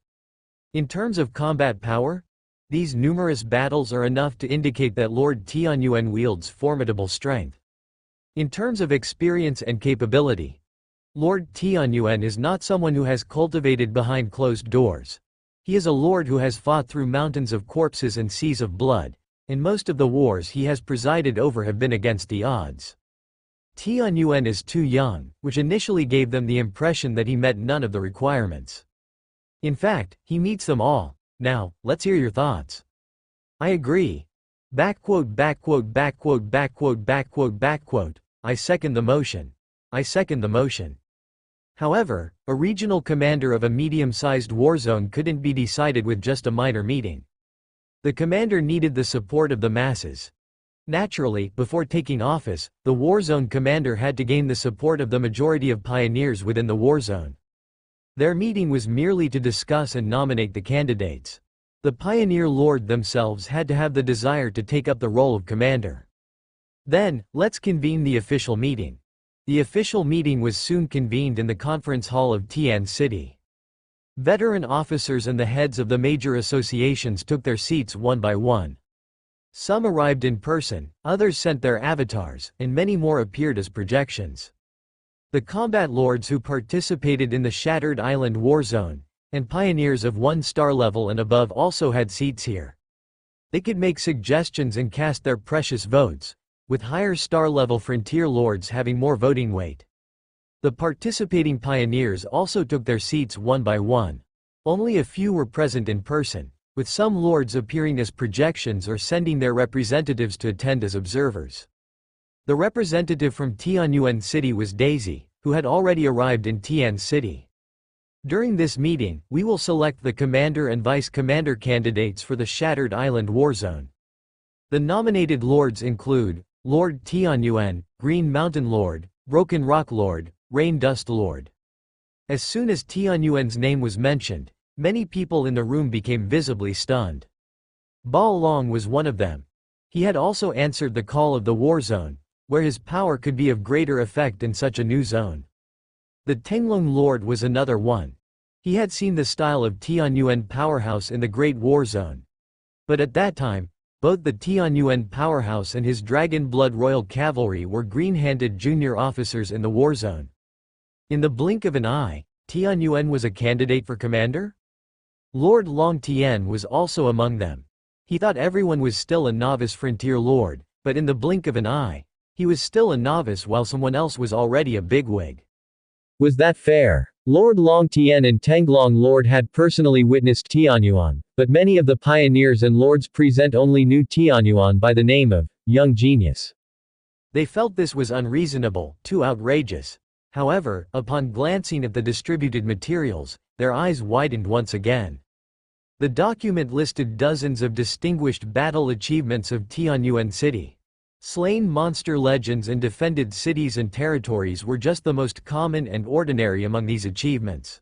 In terms of combat power, these numerous battles are enough to indicate that Lord Tianyuan wields formidable strength. In terms of experience and capability, Lord Tianyuan is not someone who has cultivated behind closed doors. He is a lord who has fought through mountains of corpses and seas of blood, and most of the wars he has presided over have been against the odds. Tianyuan is too young, which initially gave them the impression that he met none of the requirements. In fact, he meets them all. Now, let's hear your thoughts. I agree. I second the motion. I second the motion. However, a regional commander of a medium-sized war zone couldn't be decided with just a minor meeting. The commander needed the support of the masses. Naturally, before taking office, the war zone commander had to gain the support of the majority of pioneers within the war zone. Their meeting was merely to discuss and nominate the candidates. The pioneer lord themselves had to have the desire to take up the role of commander. Then, let's convene the official meeting. The official meeting was soon convened in the conference hall of Tian City. Veteran officers and the heads of the major associations took their seats one by one. Some arrived in person, others sent their avatars, and many more appeared as projections. The combat lords who participated in the Shattered Island War Zone, and pioneers of 1-star level and above also had seats here. They could make suggestions and cast their precious votes, with higher star level frontier lords having more voting weight. The participating pioneers also took their seats one by one. Only a few were present in person, with some lords appearing as projections or sending their representatives to attend as observers. The representative from Tianyuan City was Daisy, who had already arrived in Tian City. During this meeting, we will select the commander and vice commander candidates for the Shattered Island War Zone. The nominated lords include Lord Tianyuan, Green Mountain Lord, Broken Rock Lord, Rain Dust Lord. As soon as Tianyuan's name was mentioned, many people in the room became visibly stunned. Ba Long was one of them. He had also answered the call of the war zone, where his power could be of greater effect in such a new zone. The Tenglong Lord was another one. He had seen the style of Tianyuan powerhouse in the Great War Zone. But at that time, both the Tianyuan powerhouse and his Dragon Blood Royal Cavalry were green-handed junior officers in the war zone. In the blink of an eye, Tianyuan was a candidate for commander? Lord Long Tien was also among them. He thought everyone was still a novice frontier lord, but in the blink of an eye, he was still a novice while someone else was already a bigwig. Was that fair? Lord Long Tien and Tenglong Lord had personally witnessed Tianyuan, but many of the pioneers and lords present only knew Tianyuan by the name of young genius. They felt this was unreasonable, too outrageous. However, upon glancing at the distributed materials, their eyes widened once again. The document listed dozens of distinguished battle achievements of Tianyuan City. Slain monster legends and defended cities and territories were just the most common and ordinary among these achievements.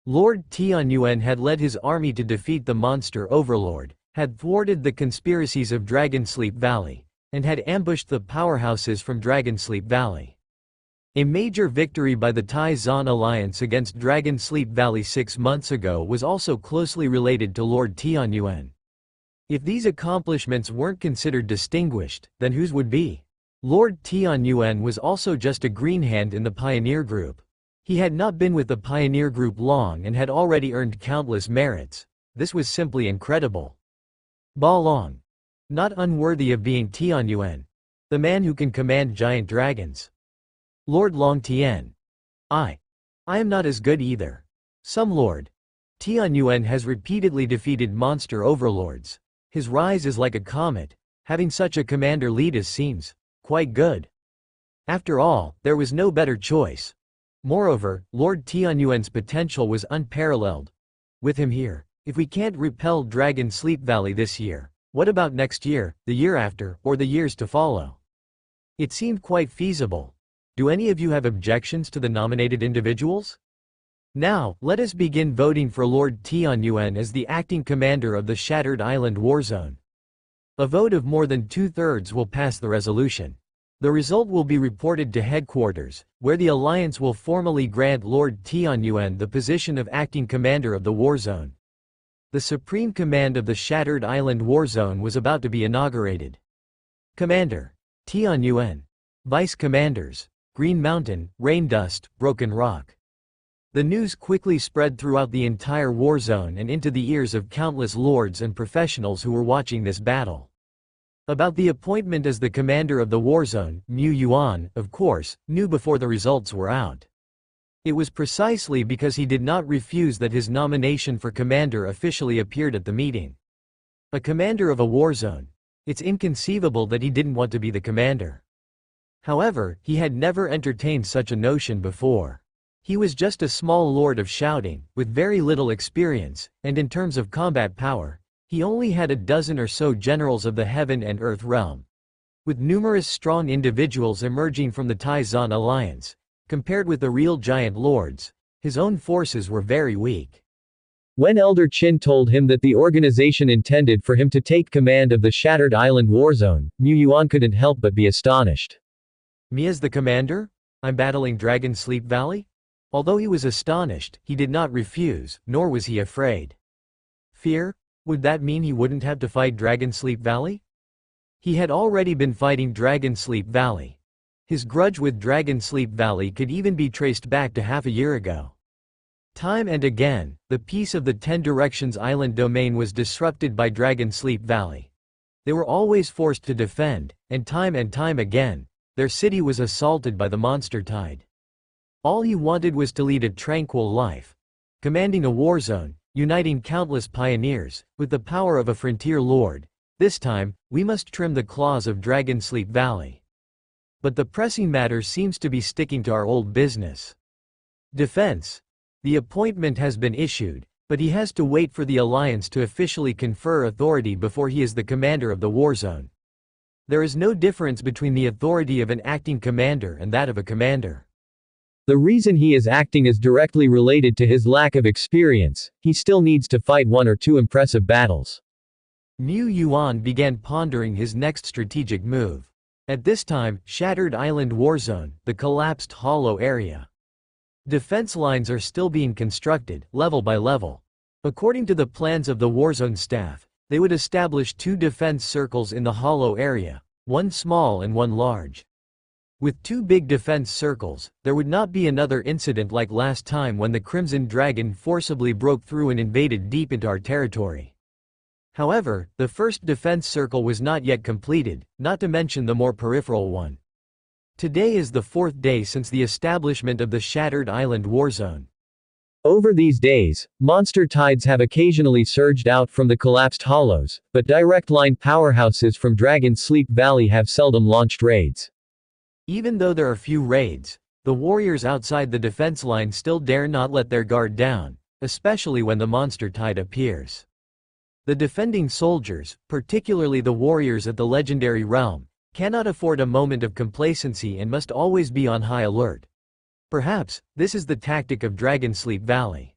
Lord Tianyuan had led his army to defeat the monster overlord, had thwarted the conspiracies of Dragonsleep Valley, and had ambushed the powerhouses from Dragonsleep Valley. A major victory by the Tai Zan Alliance against Dragonsleep Valley 6 months ago was also closely related to Lord Tianyuan. If these accomplishments weren't considered distinguished, then whose would be? Lord Tianyuan was also just a green hand in the pioneer group. He had not been with the pioneer group long and had already earned countless merits. This was simply incredible. Ba Long. Not unworthy of being Tianyuan. The man who can command giant dragons. Lord Long Tien. I am not as good either. Some lord. Tianyuan has repeatedly defeated monster overlords. His rise is like a comet. Having such a commander lead us seems quite good. After all, there was no better choice. Moreover, Lord Tianyuan's potential was unparalleled. With him here, if we can't repel Dragon Sleep Valley this year, what about next year, the year after, or the years to follow? It seemed quite feasible. Do any of you have objections to the nominated individuals? Now, let us begin voting for Lord Tianyuan as the acting commander of the Shattered Island Warzone. A vote of more than 2/3 will pass the resolution. The result will be reported to headquarters, where the Alliance will formally grant Lord Tianyuan the position of acting commander of the Warzone. The supreme command of the Shattered Island Warzone was about to be inaugurated. Commander: Tianyuan. Vice Commanders: Green Mountain, Rain Dust, Broken Rock. The news quickly spread throughout the entire Warzone and into the ears of countless lords and professionals who were watching this battle. About the appointment as the commander of the Warzone, Mu Yuan, of course, knew before the results were out. It was precisely because he did not refuse that his nomination for commander officially appeared at the meeting. A commander of a Warzone. It's inconceivable that he didn't want to be the commander. However, he had never entertained such a notion before. He was just a small lord of shouting, with very little experience, and in terms of combat power, he only had a dozen or so generals of the Heaven and Earth realm. With numerous strong individuals emerging from the Tai-Zan alliance, compared with the real giant lords, his own forces were very weak. When Elder Qin told him that the organization intended for him to take command of the Shattered Island Warzone, Mu Yuan couldn't help but be astonished. Me as the commander? I'm battling Dragon Sleep Valley? Although he was astonished, he did not refuse, nor was he afraid. Fear? Would that mean he wouldn't have to fight Dragon Sleep Valley? He had already been fighting Dragon Sleep Valley. His grudge with Dragon Sleep Valley could even be traced back to half a year ago. Time and again, the peace of the Ten Directions Island domain was disrupted by Dragon Sleep Valley. They were always forced to defend, and time again, their city was assaulted by the monster tide. All he wanted was to lead a tranquil life. Commanding a war zone, uniting countless pioneers, with the power of a frontier lord. This time, we must trim the claws of Dragon Sleep Valley. But the pressing matter seems to be sticking to our old business. Defense. The appointment has been issued, but he has to wait for the Alliance to officially confer authority before he is the commander of the war zone. There is no difference between the authority of an acting commander and that of a commander. The reason he is acting is directly related to his lack of experience. He still needs to fight one or two impressive battles. Mu Yuan began pondering his next strategic move. At this time, Shattered Island Warzone, the collapsed hollow area. Defense lines are still being constructed, level by level. According to the plans of the Warzone staff, they would establish 2 defense circles in the hollow area, one small and one large. With 2 big defense circles, there would not be another incident like last time when the Crimson Dragon forcibly broke through and invaded deep into our territory. However, the first defense circle was not yet completed, not to mention the more peripheral one. Today is the 4th day since the establishment of the Shattered Island Warzone. Over these days, monster tides have occasionally surged out from the collapsed hollows, but direct line powerhouses from Dragon Sleep Valley have seldom launched raids. Even though there are few raids, the warriors outside the defense line still dare not let their guard down, especially when the monster tide appears. The defending soldiers, particularly the warriors at the legendary realm, cannot afford a moment of complacency and must always be on high alert. Perhaps, this is the tactic of Dragon Sleep Valley.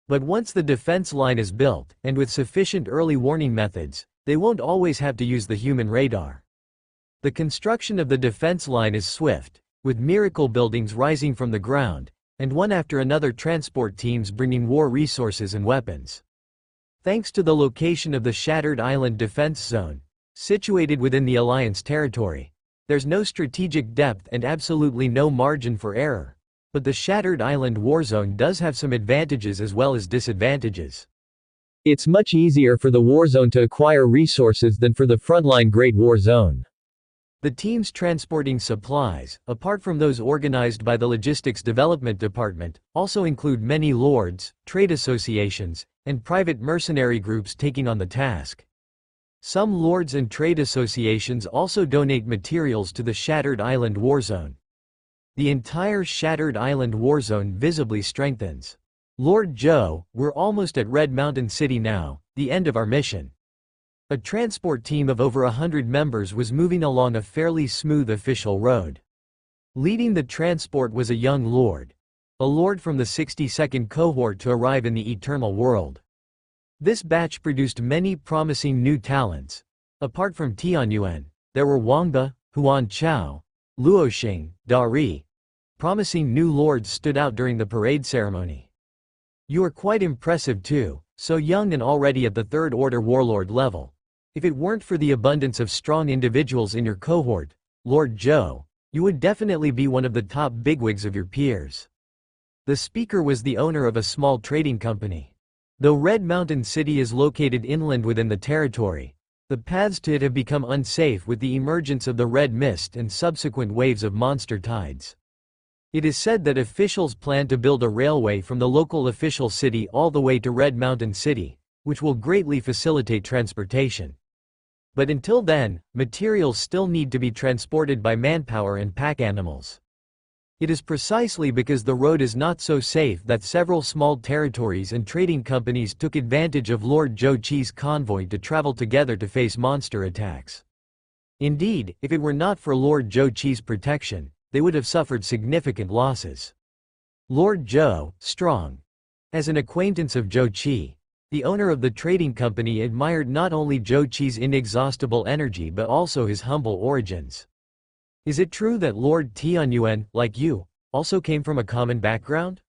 But once the defense line is built, and with sufficient early warning methods, they won't always have to use the human radar. The construction of the defense line is swift, with miracle buildings rising from the ground, and one after another transport teams bringing war resources and weapons. Thanks to the location of the Shattered Island Defense Zone, situated within the Alliance territory, there's no strategic depth and absolutely no margin for error. But the Shattered Island Warzone does have some advantages as well as disadvantages. It's much easier for the Warzone to acquire resources than for the frontline Great War Zone. The teams transporting supplies, apart from those organized by the Logistics Development Department, also include many lords, trade associations, and private mercenary groups taking on the task. Some lords and trade associations also donate materials to the Shattered Island Warzone. The entire Shattered Island Warzone visibly strengthens. Lord Zhou, we're almost at Red Mountain City now, the end of our mission. A transport team of over 100 members was moving along a fairly smooth official road. Leading the transport was a young lord. A lord from the 62nd cohort to arrive in the Eternal World. This batch produced many promising new talents. Apart from Tianyuan, there were Wangba, Huan Chao, Luoxing, Dari. Promising new lords stood out during the parade ceremony. You are quite impressive too, so young and already at the Third Order Warlord level. If it weren't for the abundance of strong individuals in your cohort, Lord Zhou, you would definitely be one of the top bigwigs of your peers. The speaker was the owner of a small trading company. Though Red Mountain City is located inland within the territory, the paths to it have become unsafe with the emergence of the red mist and subsequent waves of monster tides. It is said that officials plan to build a railway from the local official city all the way to Red Mountain City, which will greatly facilitate transportation. But until then, materials still need to be transported by manpower and pack animals. It is precisely because the road is not so safe that several small territories and trading companies took advantage of Lord Zhou Qi's convoy to travel together to face monster attacks. Indeed, if it were not for Lord Zhou Qi's protection, they would have suffered significant losses. Lord Zhou, strong. As an acquaintance of Zhou Qi, the owner of the trading company admired not only Zhou Qi's inexhaustible energy but also his humble origins. Is it true that Lord Tianyuan, like you, also came from a common background?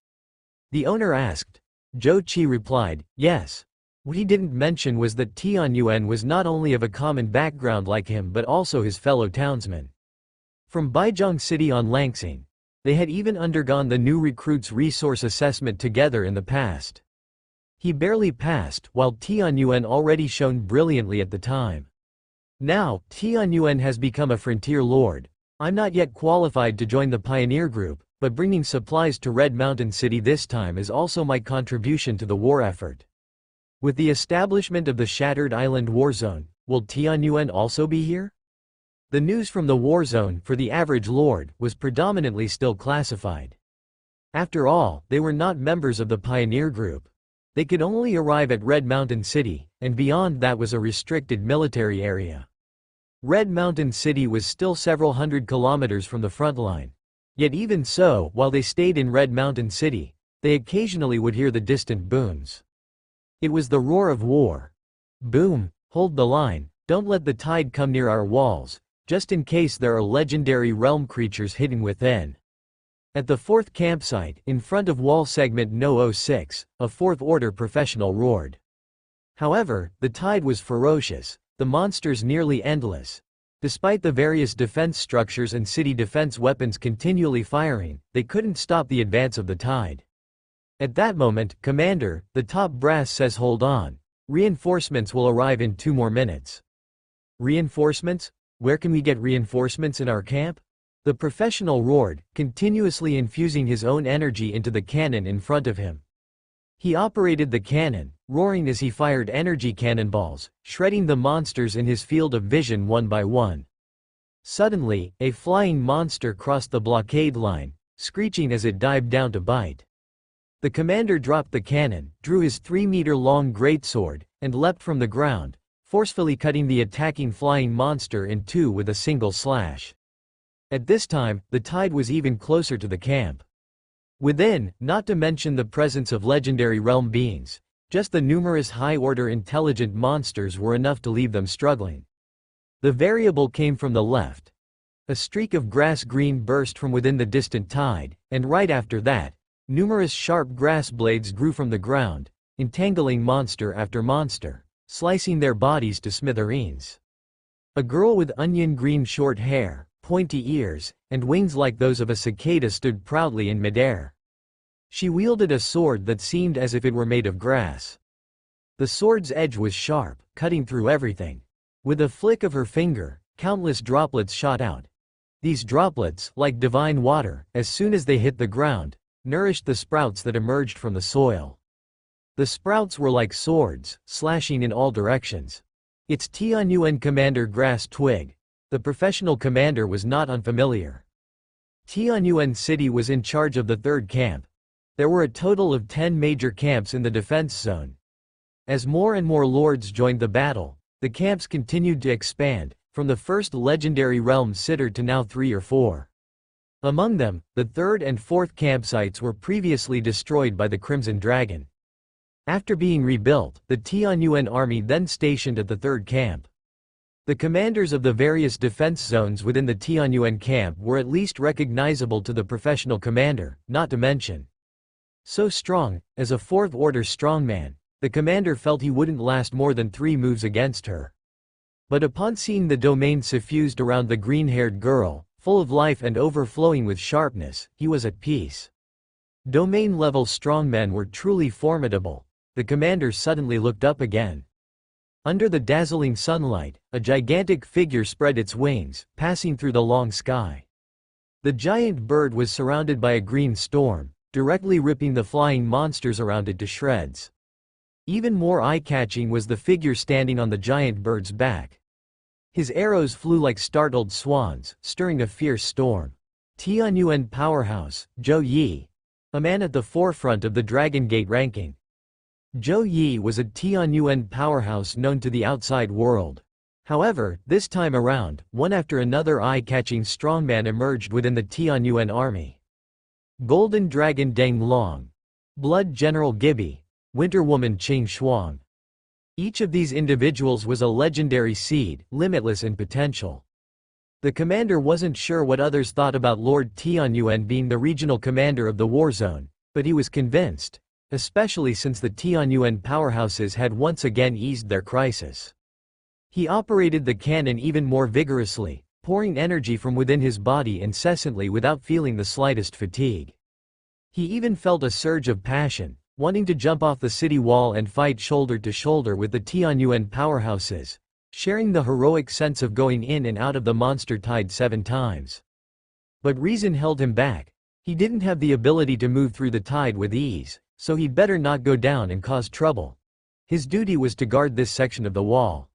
The owner asked. Zhou Qi replied, yes. What he didn't mention was that Tianyuan was not only of a common background like him but also his fellow townsman. From Baizhang City on Langsing, they had even undergone the new recruits resource assessment together in the past. He barely passed, while Tianyuan already shone brilliantly at the time. Now, Tianyuan has become a frontier lord. I'm not yet qualified to join the pioneer group, but bringing supplies to Red Mountain City this time is also my contribution to the war effort. With the establishment of the Shattered Island Warzone, will Tianyuan also be here? The news from the Warzone, for the average lord, was predominantly still classified. After all, they were not members of the pioneer group. They could only arrive at Red Mountain City, and beyond that was a restricted military area. Red Mountain City was still several hundred kilometers from the front line. Yet even so, while they stayed in Red Mountain City, they occasionally would hear the distant booms. It was the roar of war. Boom, hold the line, don't let the tide come near our walls, just in case there are legendary realm creatures hidden within. At the fourth campsite, in front of wall segment No. 06, a Fourth Order professional roared. However, the tide was ferocious, the monsters nearly endless. Despite the various defense structures and city defense weapons continually firing, they couldn't stop the advance of the tide. At that moment, Commander, the top brass says hold on. Reinforcements will arrive in 2 more minutes. Reinforcements? Where can we get reinforcements in our camp? The professional roared, continuously infusing his own energy into the cannon in front of him. He operated the cannon, roaring as he fired energy cannonballs, shredding the monsters in his field of vision one by one. Suddenly, a flying monster crossed the blockade line, screeching as it dived down to bite. The commander dropped the cannon, drew his 3-meter-long greatsword, and leapt from the ground, forcefully cutting the attacking flying monster in 2 with a single slash. At this time, the tide was even closer to the camp. Within, not to mention the presence of legendary realm beings, just the numerous high-order intelligent monsters were enough to leave them struggling. The variable came from the left. A streak of grass green burst from within the distant tide, and right after that, numerous sharp grass blades grew from the ground, entangling monster after monster, slicing their bodies to smithereens. A girl with onion green short hair, pointy ears, and wings like those of a cicada stood proudly in midair. She wielded a sword that seemed as if it were made of grass. The sword's edge was sharp, cutting through everything. With a flick of her finger, Countless droplets shot out. These droplets, like divine water, as soon as they hit the ground, nourished the sprouts that emerged from the soil. The sprouts were like swords, slashing in all directions. It's Tianyuan Commander Grass Twig. The professional commander was not unfamiliar. Tianyuan City was in charge of the third camp. There were a total of 10 major camps in the defense zone. As more and more lords joined the battle, the camps continued to expand, from the first legendary realm Sitter to now 3 or 4. Among them, the third and fourth campsites were previously destroyed by the Crimson Dragon. After being rebuilt, the Tianyuan army then stationed at the third camp. The commanders of the various defense zones within the Tianyuan camp were at least recognizable to the professional commander, not to mention so strong, as a fourth-order strongman, the commander felt he wouldn't last more than 3 moves against her. But upon seeing the domain suffused around the green-haired girl, full of life and overflowing with sharpness, he was at peace. Domain-level strongmen were truly formidable. The commander suddenly looked up again. Under the dazzling sunlight, a gigantic figure spread its wings, passing through the long sky. The giant bird was surrounded by a green storm, directly ripping the flying monsters around it to shreds. Even more eye-catching was the figure standing on the giant bird's back. His arrows flew like startled swans, stirring a fierce storm. Tianyuan powerhouse, Zhou Yi. A man at the forefront of the Dragon Gate ranking. Zhou Yi was a Tianyuan powerhouse known to the outside world. However, this time around, one after another eye-catching strongman emerged within the Tianyuan army. Golden Dragon Deng Long. Blood General Gibi. Winter Woman Qing Shuang. Each of these individuals was a legendary seed, limitless in potential. The commander wasn't sure what others thought about Lord Tianyuan being the regional commander of the war zone, but he was convinced, especially since the Tianyuan powerhouses had once again eased their crisis. He operated the cannon even more vigorously, pouring energy from within his body incessantly without feeling the slightest fatigue. He even felt a surge of passion, wanting to jump off the city wall and fight shoulder to shoulder with the Tianyuan powerhouses, sharing the heroic sense of going in and out of the monster tide 7 times. But reason held him back. He didn't have the ability to move through the tide with ease, so he'd better not go down and cause trouble. His duty was to guard this section of the wall.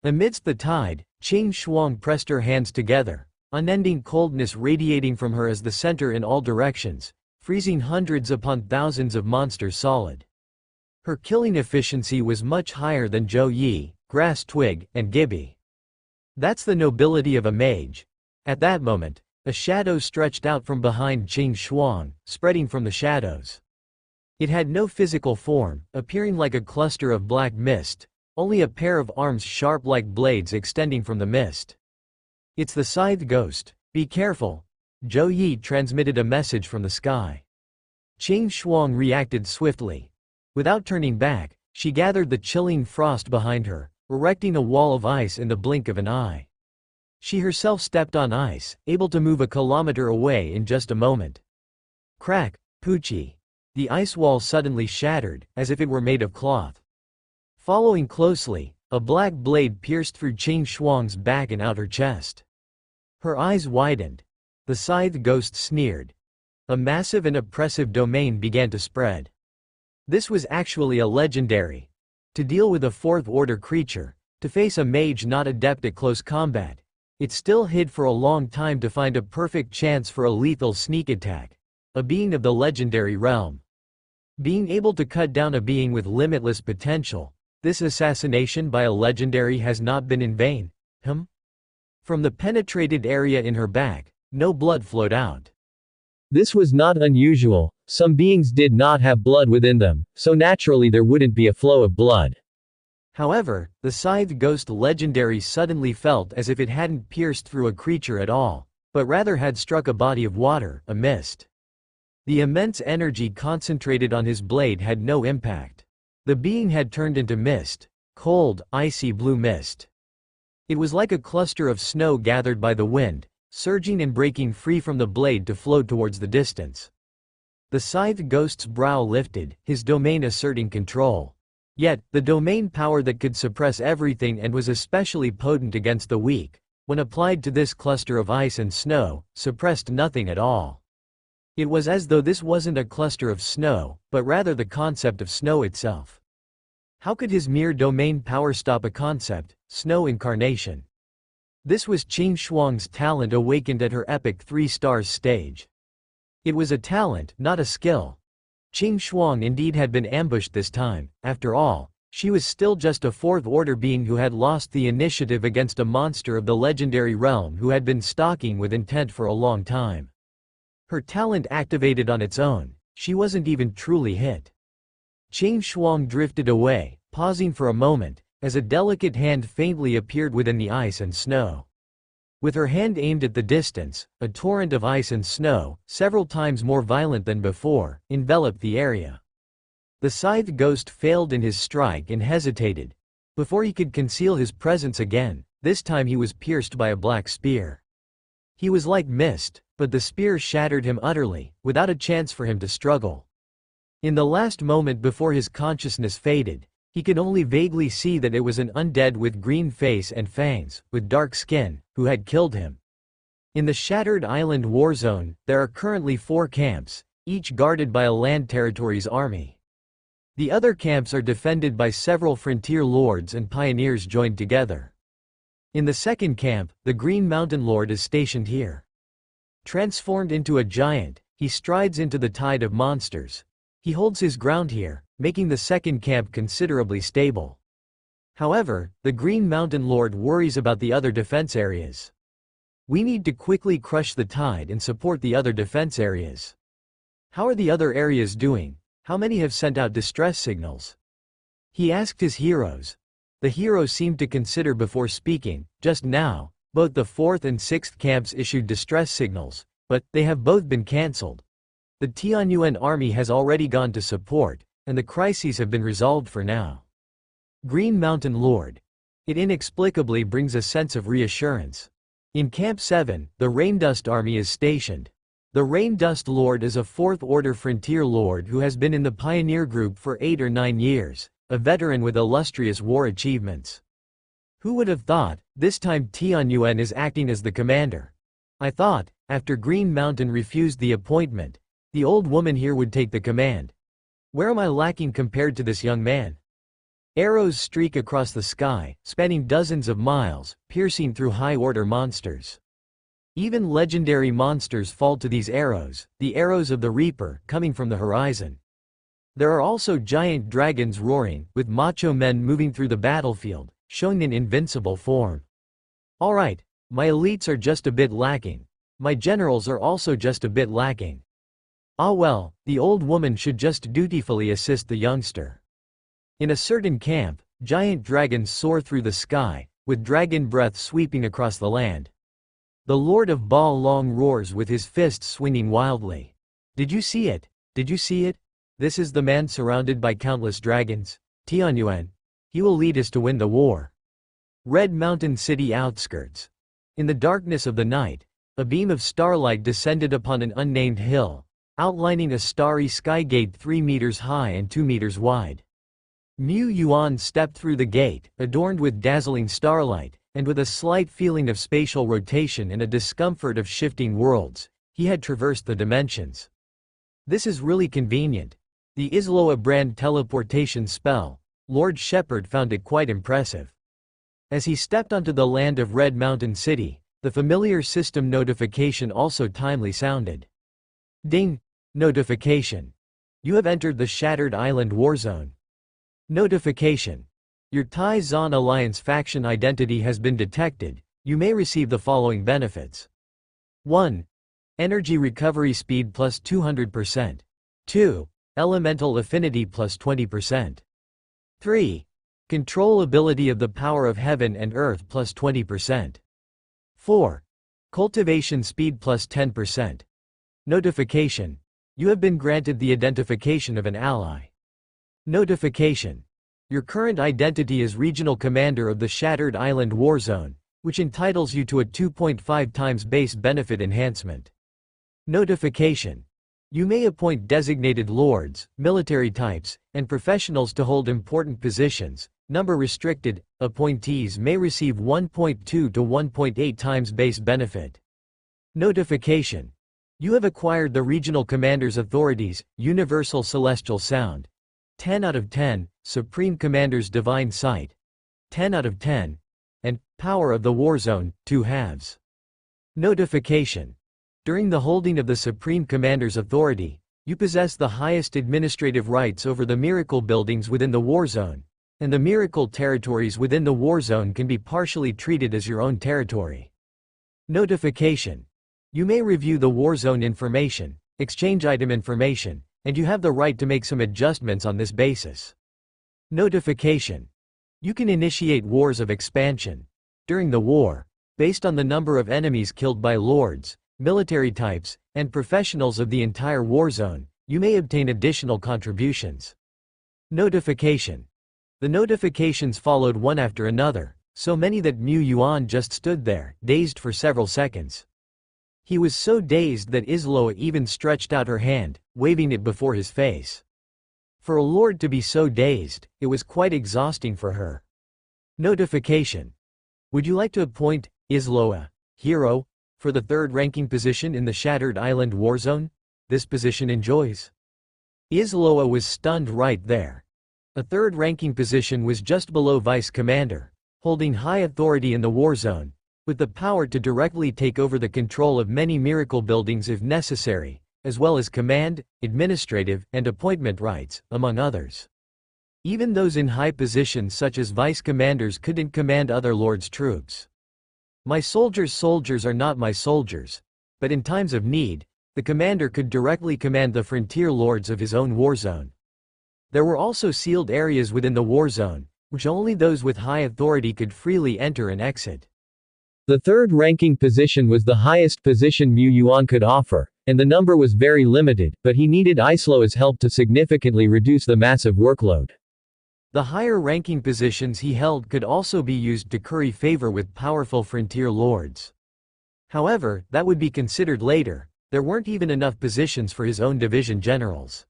Amidst the tide, Qing Shuang pressed her hands together, unending coldness radiating from her as the center in all directions, freezing hundreds upon thousands of monsters solid. Her killing efficiency was much higher than Zhou Yi, Grass Twig, and Gibi. That's the nobility of a mage. At that moment, a shadow stretched out from behind Qing Shuang, spreading from the shadows. It had no physical form, appearing like a cluster of black mist, only a pair of arms sharp like blades extending from the mist. It's the Scythe Ghost. Be careful. Zhou Yi transmitted a message from the sky. Qing Shuang reacted swiftly. Without turning back, she gathered the chilling frost behind her, erecting a wall of ice in the blink of an eye. She herself stepped on ice, able to move a kilometer away in just a moment. Crack, Poochie. The ice wall suddenly shattered, as if it were made of cloth. Following closely, a black blade pierced through Qing Shuang's back and out her chest. Her eyes widened. The Scythe Ghost sneered. A massive and oppressive domain began to spread. This was actually a legendary. To deal with a fourth-order creature, to face a mage not adept at close combat, it still hid for a long time to find a perfect chance for a lethal sneak attack. A being of the legendary realm. Being able to cut down a being with limitless potential, this assassination by a legendary has not been in vain. From the penetrated area in her back, no blood flowed out. This was not unusual. Some beings did not have blood within them, so naturally there wouldn't be a flow of blood. However, the Scythe Ghost legendary suddenly felt as if it hadn't pierced through a creature at all, but rather had struck a body of water, a mist. The immense energy concentrated on his blade had no impact. The being had turned into mist, cold, icy blue mist. It was like a cluster of snow gathered by the wind, surging and breaking free from the blade to float towards the distance. The Scythe Ghost's brow lifted, his domain asserting control. Yet, the domain power that could suppress everything and was especially potent against the weak, when applied to this cluster of ice and snow, suppressed nothing at all. It was as though this wasn't a cluster of snow, but rather the concept of snow itself. How could his mere domain power stop a concept, snow incarnation? This was Qin Shuang's talent awakened at her epic 3 stars stage. It was a talent, not a skill. Qin Shuang indeed had been ambushed this time. After all, she was still just a fourth-order being who had lost the initiative against a monster of the legendary realm who had been stalking with intent for a long time. Her talent activated on its own, she wasn't even truly hit. Qin Shuang drifted away, pausing for a moment, as a delicate hand faintly appeared within the ice and snow. With her hand aimed at the distance, a torrent of ice and snow, several times more violent than before, enveloped the area. The scythe ghost failed in his strike and hesitated. Before he could conceal his presence again, this time he was pierced by a black spear. He was like mist, but the spear shattered him utterly, without a chance for him to struggle. In the last moment before his consciousness faded, he could only vaguely see that it was an undead with green face and fangs, with dark skin, who had killed him. In the Shattered Island war zone, there are currently 4 camps, each guarded by a Land Territories army. The other camps are defended by several frontier lords and pioneers joined together. In the second camp, the Green Mountain Lord is stationed here. Transformed into a giant, he strides into the tide of monsters. He holds his ground here, making the second camp considerably stable. However, the Green Mountain Lord worries about the other defense areas. We need to quickly crush the tide and support the other defense areas. How are the other areas doing? How many have sent out distress signals? He asked his heroes. The heroes seemed to consider before speaking. Just now, both the 4th and 6th camps issued distress signals, but they have both been cancelled. The Tianyuan army has already gone to support, and the crises have been resolved for now. Green Mountain Lord. It inexplicably brings a sense of reassurance. In Camp 7, the Raindust army is stationed. The Raindust Lord is a 4th-order frontier lord who has been in the pioneer group for 8 or 9 years, a veteran with illustrious war achievements. Who would have thought, this time Tianyuan is acting as the commander? I thought, after Green Mountain refused the appointment, the old woman here would take the command. Where am I lacking compared to this young man? Arrows streak across the sky, spanning dozens of miles, piercing through high-order monsters. Even legendary monsters fall to these arrows, the arrows of the Reaper, coming from the horizon. There are also giant dragons roaring, with macho men moving through the battlefield, showing an invincible form. Alright, my elites are just a bit lacking. My generals are also just a bit lacking. Ah well, the old woman should just dutifully assist the youngster. In a certain camp, giant dragons soar through the sky, with dragon breath sweeping across the land. The Lord of Ba Long roars with his fists swinging wildly. Did you see it? Did you see it? This is the man surrounded by countless dragons. Tianyuan. He will lead us to win the war. Red Mountain City outskirts. In the darkness of the night, a beam of starlight descended upon an unnamed hill, outlining a starry sky gate 3 meters high and 2 meters wide. Mu Yuan stepped through the gate, adorned with dazzling starlight, and with a slight feeling of spatial rotation and a discomfort of shifting worlds, he had traversed the dimensions. This is really convenient. The Isloa brand teleportation spell, Lord Shepherd found it quite impressive. As he stepped onto the land of Red Mountain City, the familiar system notification also timely sounded. Ding! Notification. You have entered the Shattered Island Warzone. Notification. Your Tai Zan Alliance faction identity has been detected. You may receive the following benefits. 1. Energy recovery speed plus 200%. 2. Elemental affinity plus 20%. 3. Controllability of the power of heaven and earth plus 20%. 4. Cultivation speed plus 10%. Notification. You have been granted the identification of an ally. Notification. Your current identity is Regional Commander of the Shattered Island Warzone, which entitles you to a 2.5 times base benefit enhancement. Notification. You may appoint designated lords, military types, and professionals to hold important positions. Number restricted, appointees may receive 1.2 to 1.8 times base benefit. Notification. You have acquired the Regional Commander's Authorities, Universal Celestial Sound. 10 out of 10, Supreme Commander's Divine Sight. 10 out of 10. And Power of the Warzone, 2 halves. Notification. During the holding of the Supreme Commander's authority, you possess the highest administrative rights over the miracle buildings within the Warzone, and the miracle territories within the Warzone can be partially treated as your own territory. Notification. You may review the Warzone information, exchange item information, and you have the right to make some adjustments on this basis. Notification. You can initiate wars of expansion. During the war, based on the number of enemies killed by lords, military types, and professionals of the entire Warzone, you may obtain additional contributions. Notification. The notifications followed one after another, so many that Mu Yuan just stood there, dazed for several seconds. He was so dazed that Isloa even stretched out her hand, waving it before his face. For a lord to be so dazed, it was quite exhausting for her. Notification. Would you like to appoint Isloa, hero, for the 3rd ranking position in the Shattered Island Warzone? This position enjoys. Isloa was stunned right there. A 3rd ranking position was just below Vice Commander, holding high authority in the Warzone, with the power to directly take over the control of many miracle buildings if necessary, as well as command, administrative, and appointment rights, among others. Even those in high positions such as vice commanders couldn't command other lords' troops. My soldiers are not my soldiers, but in times of need, the commander could directly command the frontier lords of his own warzone. There were also sealed areas within the warzone, which only those with high authority could freely enter and exit. The 3rd ranking position was the highest position Mu Yuan could offer, and the number was very limited, but he needed Isloa's help to significantly reduce the massive workload. The higher ranking positions he held could also be used to curry favor with powerful frontier lords. However, that would be considered later. There weren't even enough positions for his own division generals.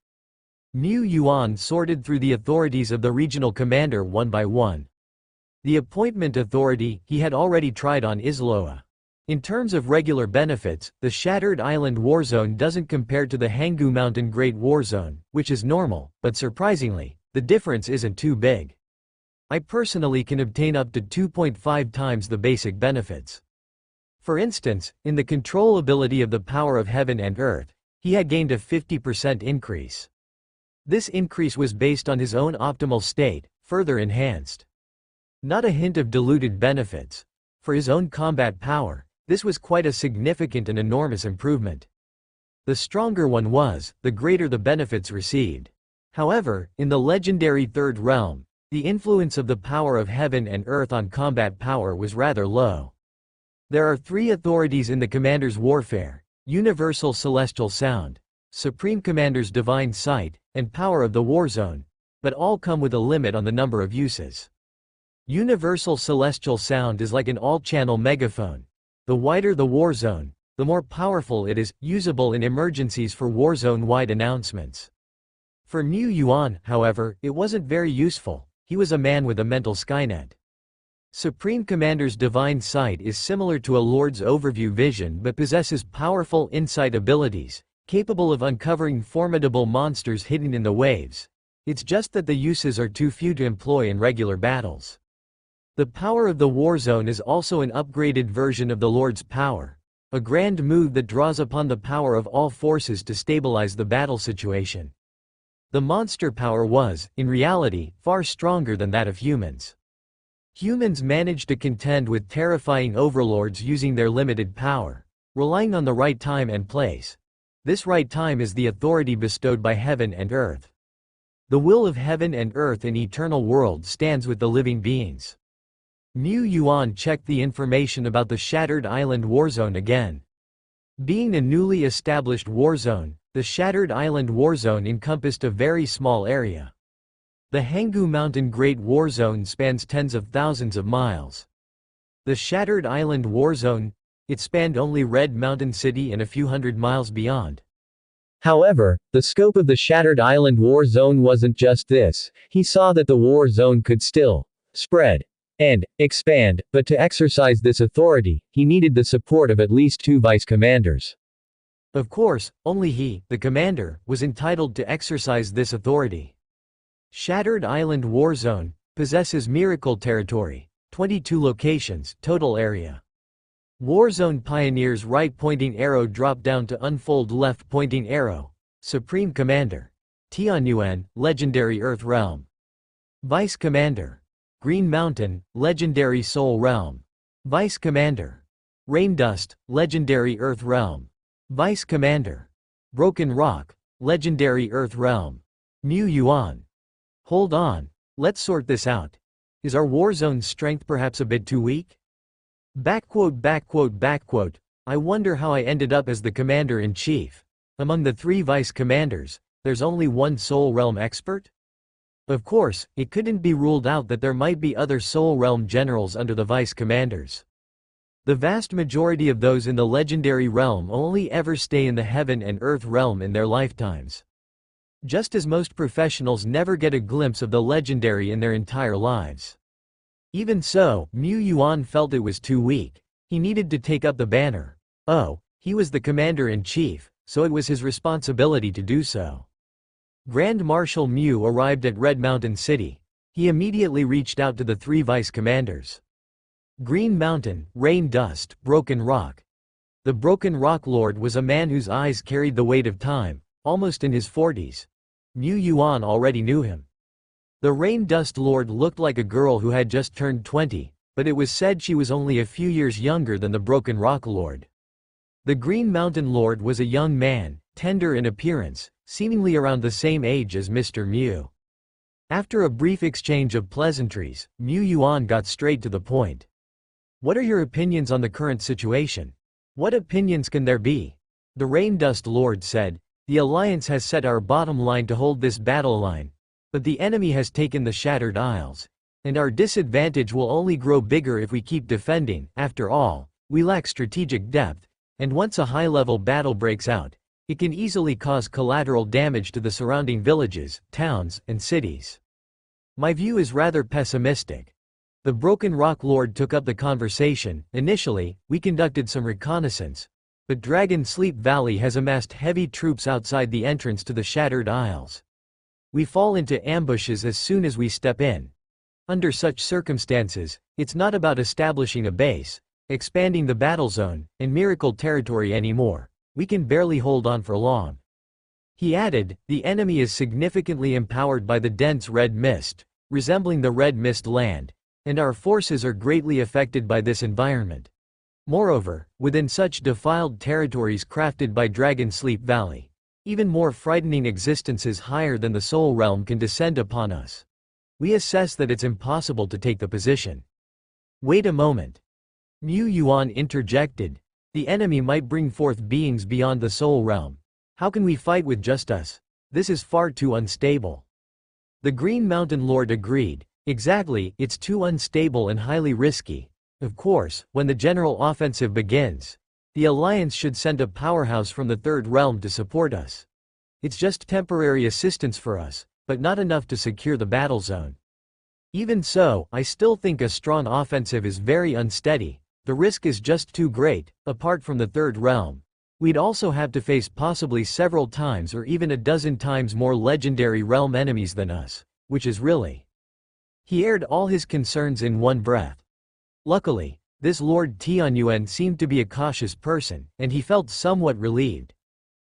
Mu Yuan sorted through the authorities of the regional commander one by one. The appointment authority he had already tried on Isloa. In terms of regular benefits, the Shattered Island Warzone doesn't compare to the Hangu Mountain Great Warzone, which is normal, but surprisingly, the difference isn't too big. I personally can obtain up to 2.5 times the basic benefits. For instance, in the control ability of the power of heaven and earth, he had gained a 50% increase. This increase was based on his own optimal state, further enhanced. Not a hint of diluted benefits. For his own combat power, this was quite a significant and enormous improvement. The stronger one was, the greater the benefits received. However, in the legendary 3rd realm, the influence of the power of heaven and earth on combat power was rather low. There are 3 authorities in the Commander's Warfare: Universal Celestial Sound, Supreme Commander's Divine Sight, and Power of the Warzone, but all come with a limit on the number of uses. Universal Celestial Sound is like an all-channel megaphone. The wider the Warzone, the more powerful it is, usable in emergencies for Warzone-wide announcements. For Mu Yuan, however, it wasn't very useful. He was a man with a mental Skynet. Supreme Commander's Divine Sight is similar to a Lord's Overview Vision but possesses powerful insight abilities, capable of uncovering formidable monsters hidden in the waves. It's just that the uses are too few to employ in regular battles. The power of the Warzone is also an upgraded version of the Lord's power, a grand move that draws upon the power of all forces to stabilize the battle situation. The monster power was, in reality, far stronger than that of humans. Humans managed to contend with terrifying overlords using their limited power, relying on the right time and place. This right time is the authority bestowed by heaven and earth. The will of heaven and earth in eternal world stands with the living beings. Mu Yuan checked the information about the Shattered Island Warzone again. Being a newly established warzone, the Shattered Island Warzone encompassed a very small area. The Hangu Mountain Great Warzone spans tens of thousands of miles. The Shattered Island Warzone, it spanned only Red Mountain City and a few hundred miles beyond. However, the scope of the Shattered Island war zone wasn't just this. He saw that the war zone could still spread and expand, but to exercise this authority, he needed the support of at least 2 vice commanders. Of course, only he, the commander, was entitled to exercise this authority. Shattered Island War Zone possesses Miracle Territory, 22 locations, total area. Warzone Pioneer's right-pointing arrow drop down to unfold left-pointing arrow. Supreme Commander. Tianyuan, Legendary Earth Realm. Vice Commander. Green Mountain, Legendary Soul Realm. Vice Commander. Rain Dust, Legendary Earth Realm. Vice Commander. Broken Rock, Legendary Earth Realm. Mu Yuan. Hold on, let's sort this out. Is our Warzone's strength perhaps a bit too weak? I wonder how I ended up as the commander-in-chief. Among the 3 vice commanders, there's only one Soul Realm expert? Of course, it couldn't be ruled out that there might be other Soul Realm generals under the vice commanders. The vast majority of those in the legendary realm only ever stay in the heaven and earth realm in their lifetimes. Just as most professionals never get a glimpse of the legendary in their entire lives. Even so, Mu Yuan felt it was too weak. He needed to take up the banner. Oh, he was the commander-in-chief, so it was his responsibility to do so. Grand Marshal Mu arrived at Red Mountain City. He immediately reached out to the 3 vice commanders. Green Mountain, Rain Dust, Broken Rock. The Broken Rock Lord was a man whose eyes carried the weight of time, almost in his 40s. Mu Yuan already knew him. The Rain Dust Lord looked like a girl who had just turned 20, but it was said she was only a few years younger than the Broken Rock Lord. The Green Mountain Lord was a young man, tender in appearance, seemingly around the same age as Mr. Mu. After a brief exchange of pleasantries, Mu Yuan got straight to the point. What are your opinions on the current situation? What opinions can there be? The Rain Dust Lord said, the Alliance has set our bottom line to hold this battle line. But the enemy has taken the Shattered Isles. And our disadvantage will only grow bigger if we keep defending. After all, we lack strategic depth, and once a high-level battle breaks out, it can easily cause collateral damage to the surrounding villages, towns, and cities. My view is rather pessimistic. The Broken Rock Lord took up the conversation. Initially, we conducted some reconnaissance, but Dragon Sleep Valley has amassed heavy troops outside the entrance to the Shattered Isles. We fall into ambushes as soon as we step in. Under such circumstances, it's not about establishing a base, expanding the battle zone, and miracle territory anymore. We can barely hold on for long. He added, the enemy is significantly empowered by the dense red mist, resembling the red mist land, and our forces are greatly affected by this environment. Moreover, within such defiled territories crafted by Dragon Sleep Valley, even more frightening existences higher than the Soul Realm can descend upon us. We assess that it's impossible to take the position. Wait a moment. Mu Yuan interjected. The enemy might bring forth beings beyond the Soul Realm. How can we fight with just us? This is far too unstable. The Green Mountain Lord agreed. Exactly, it's too unstable and highly risky. Of course, when the general offensive begins, the Alliance should send a powerhouse from the Third Realm to support us. It's just temporary assistance for us, but not enough to secure the battle zone. Even so, I still think a strong offensive is very unsteady. The risk is just too great. Apart from the Third Realm, we'd also have to face possibly several times or even a dozen times more legendary realm enemies than us, which is really... He aired all his concerns in one breath. Luckily, this Lord Tianyuan seemed to be a cautious person, and he felt somewhat relieved.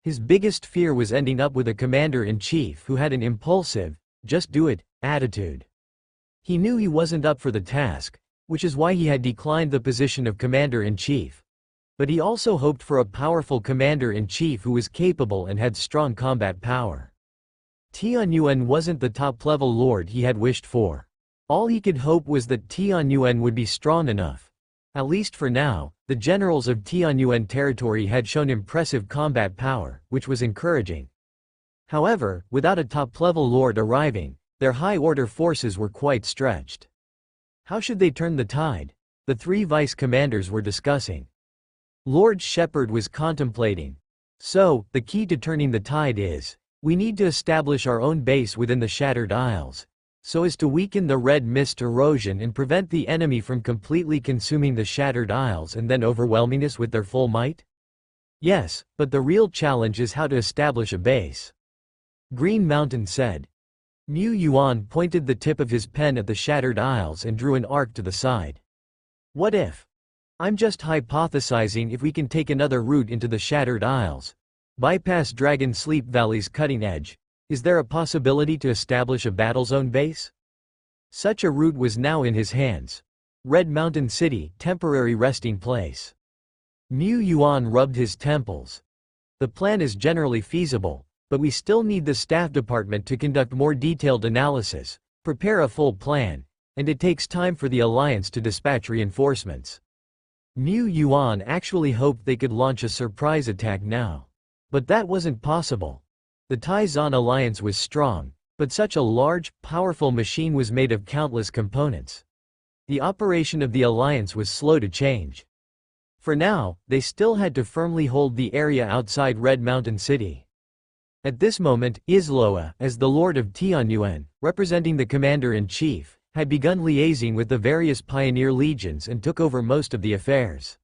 His biggest fear was ending up with a commander-in-chief who had an impulsive, just-do-it attitude. He knew he wasn't up for the task, which is why he had declined the position of commander-in-chief. But he also hoped for a powerful commander-in-chief who was capable and had strong combat power. Tianyuan wasn't the top-level lord he had wished for. All he could hope was that Tianyuan would be strong enough. At least for now, the generals of Tianyuan territory had shown impressive combat power, which was encouraging. However, without a top-level lord arriving, their high-order forces were quite stretched. How should they turn the tide? The 3 vice commanders were discussing. Lord Shepard was contemplating. So, the key to turning the tide is, we need to establish our own base within the Shattered Isles, so as to weaken the red mist erosion and prevent the enemy from completely consuming the Shattered Isles and then overwhelming us with their full might? Yes, but the real challenge is how to establish a base. Green Mountain said. Mu Yuan pointed the tip of his pen at the Shattered Isles and drew an arc to the side. What if? I'm just hypothesizing if we can take another route into the Shattered Isles. Bypass Dragon Sleep Valley's cutting edge. Is there a possibility to establish a battle zone base? Such a route was now in his hands. Red Mountain City, temporary resting place. Mu Yuan rubbed his temples. The plan is generally feasible, but we still need the staff department to conduct more detailed analysis, prepare a full plan, and it takes time for the Alliance to dispatch reinforcements. Mu Yuan actually hoped they could launch a surprise attack now. But that wasn't possible. The Tai-Zan alliance was strong, but such a large, powerful machine was made of countless components. The operation of the alliance was slow to change. For now, they still had to firmly hold the area outside Red Mountain City. At this moment, Isloa, as the Lord of Tianyuan, representing the Commander-in-Chief, had begun liaising with the various pioneer legions and took over most of the affairs.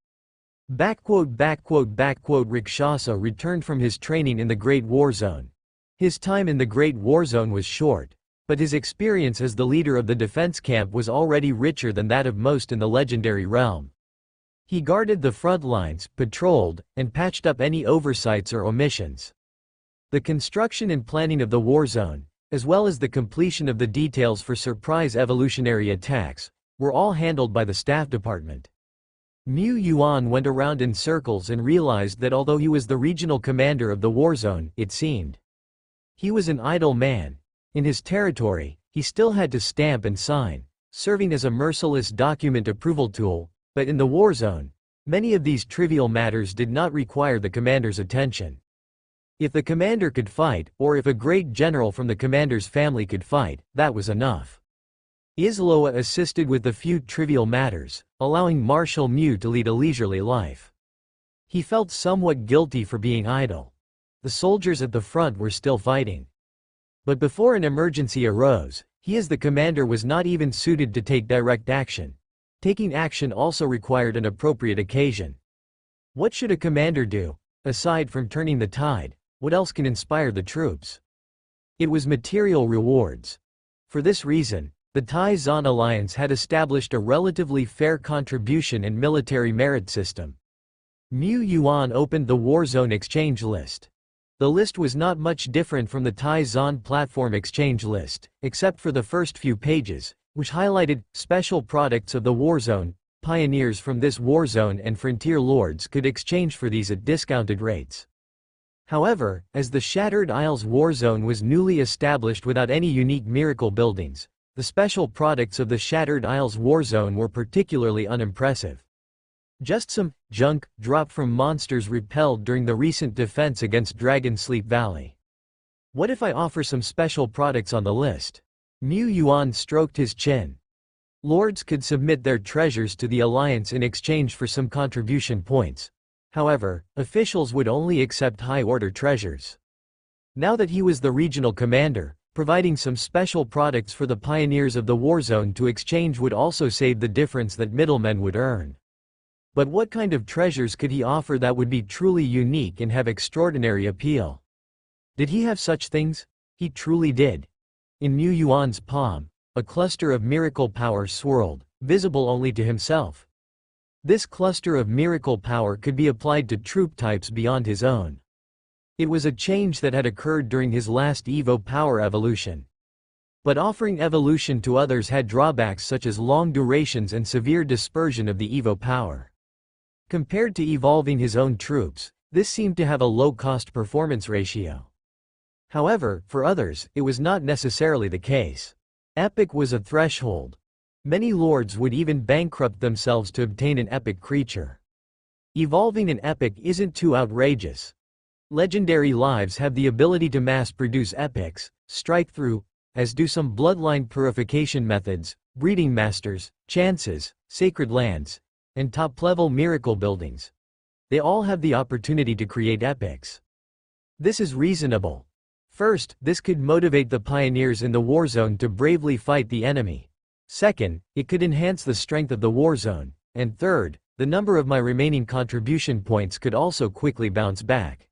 Rakshasa returned from his training in the Great War Zone. His time in the Great War Zone was short, but his experience as the leader of the defense camp was already richer than that of most in the legendary realm. He guarded the front lines, patrolled, and patched up any oversights or omissions. The construction and planning of the war zone, as well as the completion of the details for surprise evolutionary attacks, were all handled by the staff department. Mu Yuan went around in circles and realized that although he was the regional commander of the war zone, it seemed he was an idle man. In his territory, he still had to stamp and sign, serving as a merciless document approval tool, but in the war zone, many of these trivial matters did not require the commander's attention. If the commander could fight, or if a great general from the commander's family could fight, that was enough. Isloa assisted with the few trivial matters, allowing Marshal Mu to lead a leisurely life. He felt somewhat guilty for being idle. The soldiers at the front were still fighting. But before an emergency arose, he as the commander was not even suited to take direct action. Taking action also required an appropriate occasion. What should a commander do? Aside from turning the tide, what else can inspire the troops? It was material rewards. For this reason, the Tai-Zan alliance had established a relatively fair contribution and military merit system. Mu Yuan opened the war zone exchange list. The list was not much different from the Tai-Zan platform exchange list, except for the first few pages, which highlighted special products of the war zone. Pioneers from this war zone and frontier lords could exchange for these at discounted rates. However, as the Shattered Isles war zone was newly established without any unique miracle buildings, the special products of the Shattered Isles war zone were particularly unimpressive. Just some junk dropped from monsters repelled during the recent defense against Dragon Sleep Valley. What if I offer some special products on the list? Mu Yuan stroked his chin. Lords could submit their treasures to the alliance in exchange for some contribution points. However, officials would only accept high-order treasures. Now that he was the regional commander, providing some special products for the pioneers of the war zone to exchange would also save the difference that middlemen would earn. But what kind of treasures could he offer that would be truly unique and have extraordinary appeal? Did he have such things? He truly did. In Mu Yuan's palm, a cluster of miracle power swirled, visible only to himself. This cluster of miracle power could be applied to troop types beyond his own. It was a change that had occurred during his last Evo power evolution. But offering evolution to others had drawbacks such as long durations and severe dispersion of the Evo power. Compared to evolving his own troops, this seemed to have a low-cost performance ratio. However, for others, it was not necessarily the case. Epic was a threshold. Many lords would even bankrupt themselves to obtain an epic creature. Evolving an epic isn't too outrageous. Legendary lives have the ability to mass-produce epics, strike through, as do some bloodline purification methods, breeding masters, chances, sacred lands, and top-level miracle buildings. They all have the opportunity to create epics. This is reasonable. First, this could motivate the pioneers in the war zone to bravely fight the enemy. Second, it could enhance the strength of the war zone. And third, the number of my remaining contribution points could also quickly bounce back.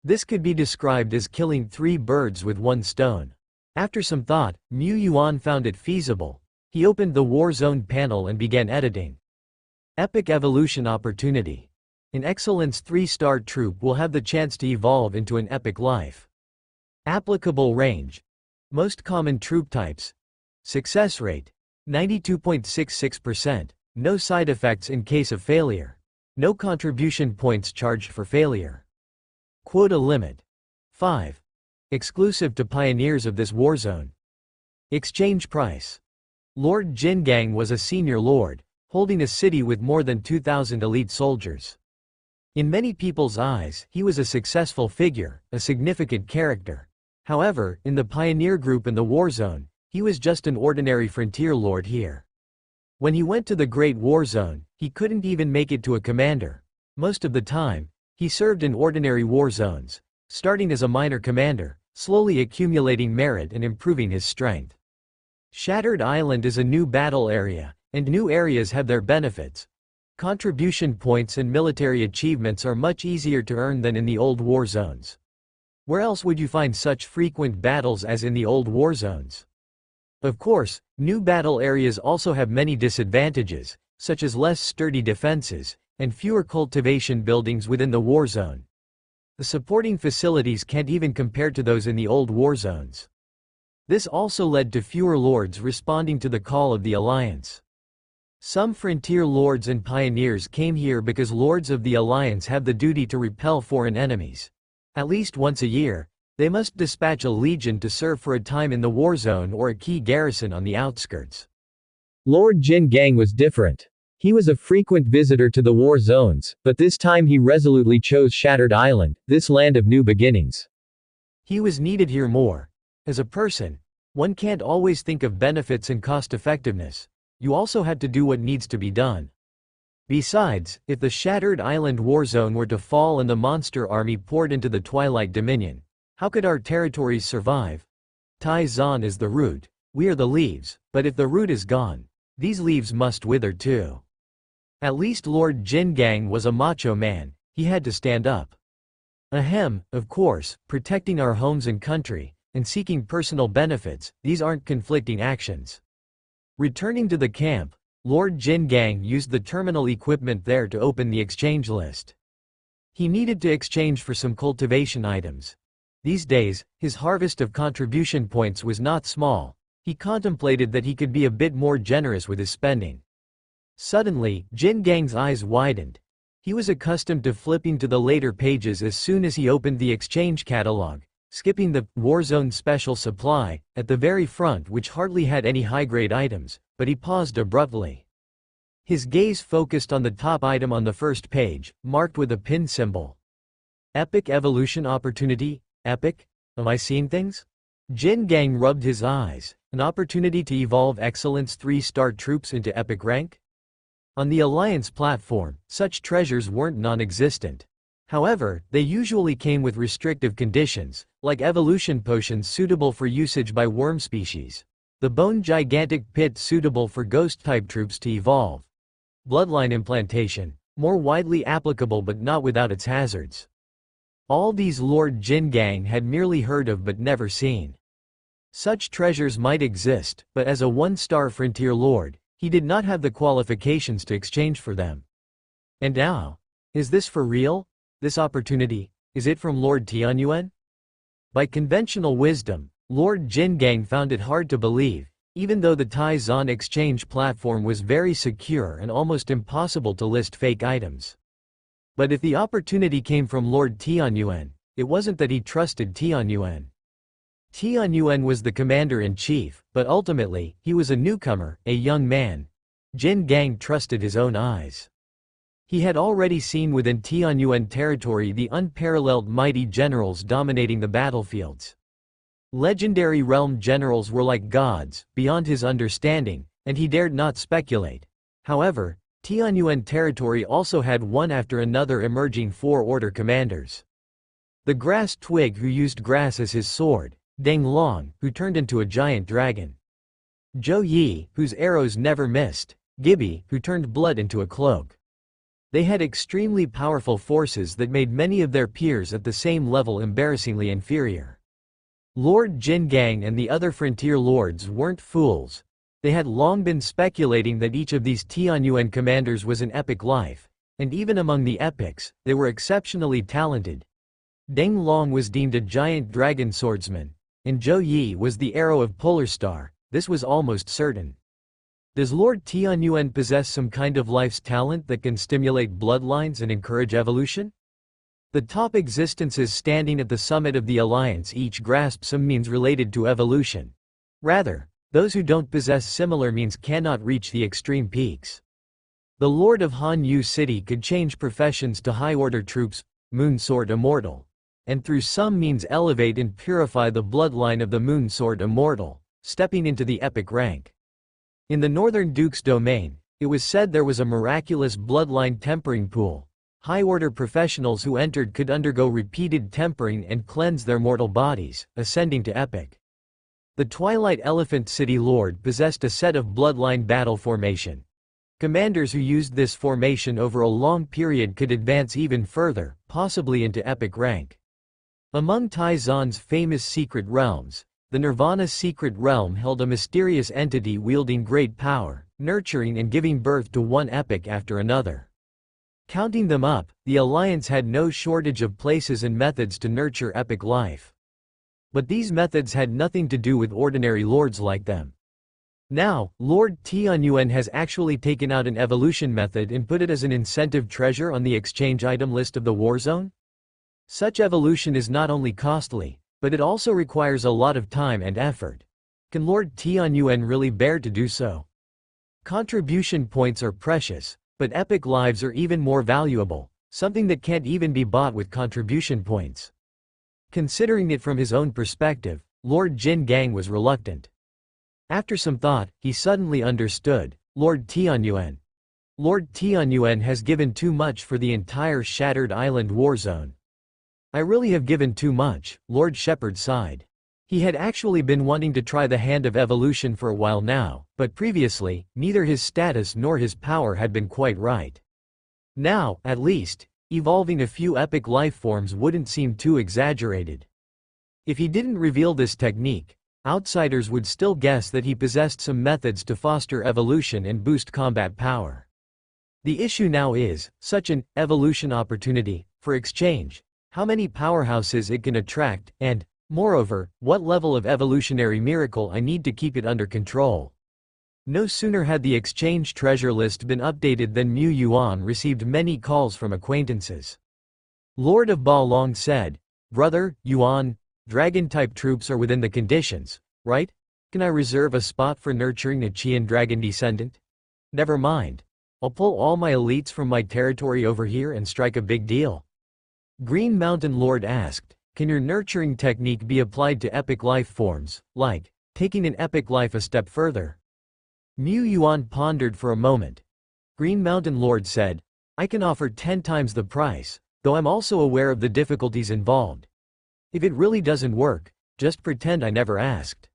This could be described as killing 3 birds with 1 stone. After some thought, Mu Yuan found it feasible. He opened the war zone panel and began editing. Epic evolution opportunity. An Excellence 3-star troop will have the chance to evolve into an epic life. Applicable range. Most common troop types. Success rate. 92.66%. No side effects in case of failure. No contribution points charged for failure. Quota limit. 5. Exclusive to pioneers of this war zone. Exchange price. Lord Jingang was a senior lord, holding a city with more than 2,000 elite soldiers. In many people's eyes, he was a successful figure, a significant character. However, in the pioneer group in the war zone, he was just an ordinary frontier lord here. When he went to the Great War Zone, he couldn't even make it to a commander. Most of the time, he served in ordinary war zones, starting as a minor commander, slowly accumulating merit and improving his strength. Shattered Island is a new battle area, and new areas have their benefits. Contribution points and military achievements are much easier to earn than in the old war zones. Where else would you find such frequent battles as in the old war zones? Of course, new battle areas also have many disadvantages, such as less sturdy defenses, and fewer cultivation buildings within the war zone. The supporting facilities can't even compare to those in the old war zones. This also led to fewer lords responding to the call of the Alliance. Some frontier lords and pioneers came here because lords of the Alliance have the duty to repel foreign enemies. At least once a year, they must dispatch a legion to serve for a time in the war zone or a key garrison on the outskirts. Lord Jingang was different. He was a frequent visitor to the war zones, but this time he resolutely chose Shattered Island, this land of new beginnings. He was needed here more. As a person, one can't always think of benefits and cost-effectiveness. You also had to do what needs to be done. Besides, if the Shattered Island war zone were to fall and the monster army poured into the Twilight Dominion, how could our territories survive? Tai Zan is the root, we are the leaves, but if the root is gone, these leaves must wither too. At least Lord Jingang was a macho man, he had to stand up. Ahem, of course, protecting our homes and country, and seeking personal benefits, these aren't conflicting actions. Returning to the camp, Lord Jingang used the terminal equipment there to open the exchange list. He needed to exchange for some cultivation items. These days, his harvest of contribution points was not small. He contemplated that he could be a bit more generous with his spending. Suddenly, Jingang's eyes widened. He was accustomed to flipping to the later pages as soon as he opened the exchange catalog, skipping the Warzone Special Supply at the very front, which hardly had any high-grade items, but he paused abruptly. His gaze focused on the top item on the first page, marked with a pin symbol. Epic evolution opportunity, epic? Am I seeing things? Jingang rubbed his eyes. An opportunity to evolve Excellence 3-star troops into epic rank? On the Alliance platform, such treasures weren't non-existent. However, they usually came with restrictive conditions, like evolution potions suitable for usage by worm species. The Bone Gigantic Pit suitable for ghost-type troops to evolve. Bloodline implantation, more widely applicable but not without its hazards. All these Lord Jingang had merely heard of but never seen. Such treasures might exist, but as a 1-star frontier lord, he did not have the qualifications to exchange for them. And now? Is this for real? This opportunity, is it from Lord Tianyuan? By conventional wisdom, Lord Jingang found it hard to believe, even though the Tai Zan exchange platform was very secure and almost impossible to list fake items. But if the opportunity came from Lord Tianyuan, it wasn't that he trusted Tianyuan. Tianyuan was the commander-in-chief, but ultimately, he was a newcomer, a young man. Jingang trusted his own eyes. He had already seen within Tianyuan territory the unparalleled mighty generals dominating the battlefields. Legendary realm generals were like gods, beyond his understanding, and he dared not speculate. However, Tianyuan territory also had one after another emerging 4-order commanders. The grass twig who used grass as his sword, Deng Long, who turned into a giant dragon. Zhou Yi, whose arrows never missed, Gibi, who turned blood into a cloak. They had extremely powerful forces that made many of their peers at the same level embarrassingly inferior. Lord Jin Gang and the other frontier lords weren't fools. They had long been speculating that each of these Tianyuan commanders was an epic life, and even among the epics, they were exceptionally talented. Deng Long was deemed a giant dragon swordsman, and Zhou Yi was the arrow of Polar Star. This was almost certain. Does Lord Tianyuan possess some kind of life's talent that can stimulate bloodlines and encourage evolution? The top existences standing at the summit of the alliance each grasp some means related to evolution. Rather, those who don't possess similar means cannot reach the extreme peaks. The Lord of Han Yu City could change professions to high-order troops, Moon Sword Immortal, and through some means elevate and purify the bloodline of the Moon Sword Immortal, stepping into the epic rank. In the Northern Duke's domain, it was said there was a miraculous bloodline tempering pool. High-order professionals who entered could undergo repeated tempering and cleanse their mortal bodies, ascending to epic. The Twilight Elephant City Lord possessed a set of bloodline battle formation. Commanders who used this formation over a long period could advance even further, possibly into epic rank. Among Tai Zan's famous secret realms, the Nirvana secret realm held a mysterious entity wielding great power, nurturing and giving birth to one epic after another. Counting them up, the Alliance had no shortage of places and methods to nurture epic life. But these methods had nothing to do with ordinary lords like them. Now, Lord Tianyuan has actually taken out an evolution method and put it as an incentive treasure on the exchange item list of the war zone? Such evolution is not only costly, but it also requires a lot of time and effort. Can Lord Tianyuan really bear to do so? Contribution points are precious, but epic lives are even more valuable, something that can't even be bought with contribution points. Considering it from his own perspective, Lord Jin Gang was reluctant. After some thought, he suddenly understood. Lord Tianyuan. Lord Tianyuan has given too much for the entire Shattered Island war zone. I really have given too much, Lord Shepard sighed. He had actually been wanting to try the hand of evolution for a while now, but previously, neither his status nor his power had been quite right. Now, at least, evolving a few epic life forms wouldn't seem too exaggerated. If he didn't reveal this technique, outsiders would still guess that he possessed some methods to foster evolution and boost combat power. The issue now is, such an evolution opportunity, for exchange, how many powerhouses it can attract, and, moreover, what level of evolutionary miracle I need to keep it under control. No sooner had the exchange treasure list been updated than Mu Yuan received many calls from acquaintances. Lord of Ba Long said, "Brother, Yuan, dragon-type troops are within the conditions, right? Can I reserve a spot for nurturing a Qian dragon descendant? Never mind. I'll pull all my elites from my territory over here and strike a big deal." Green Mountain Lord asked, "Can your nurturing technique be applied to epic life forms, like taking an epic life a step further?" Mu Yuan pondered for a moment. Green Mountain Lord said, "I can offer 10 times the price, though I'm also aware of the difficulties involved. If it really doesn't work, just pretend I never asked.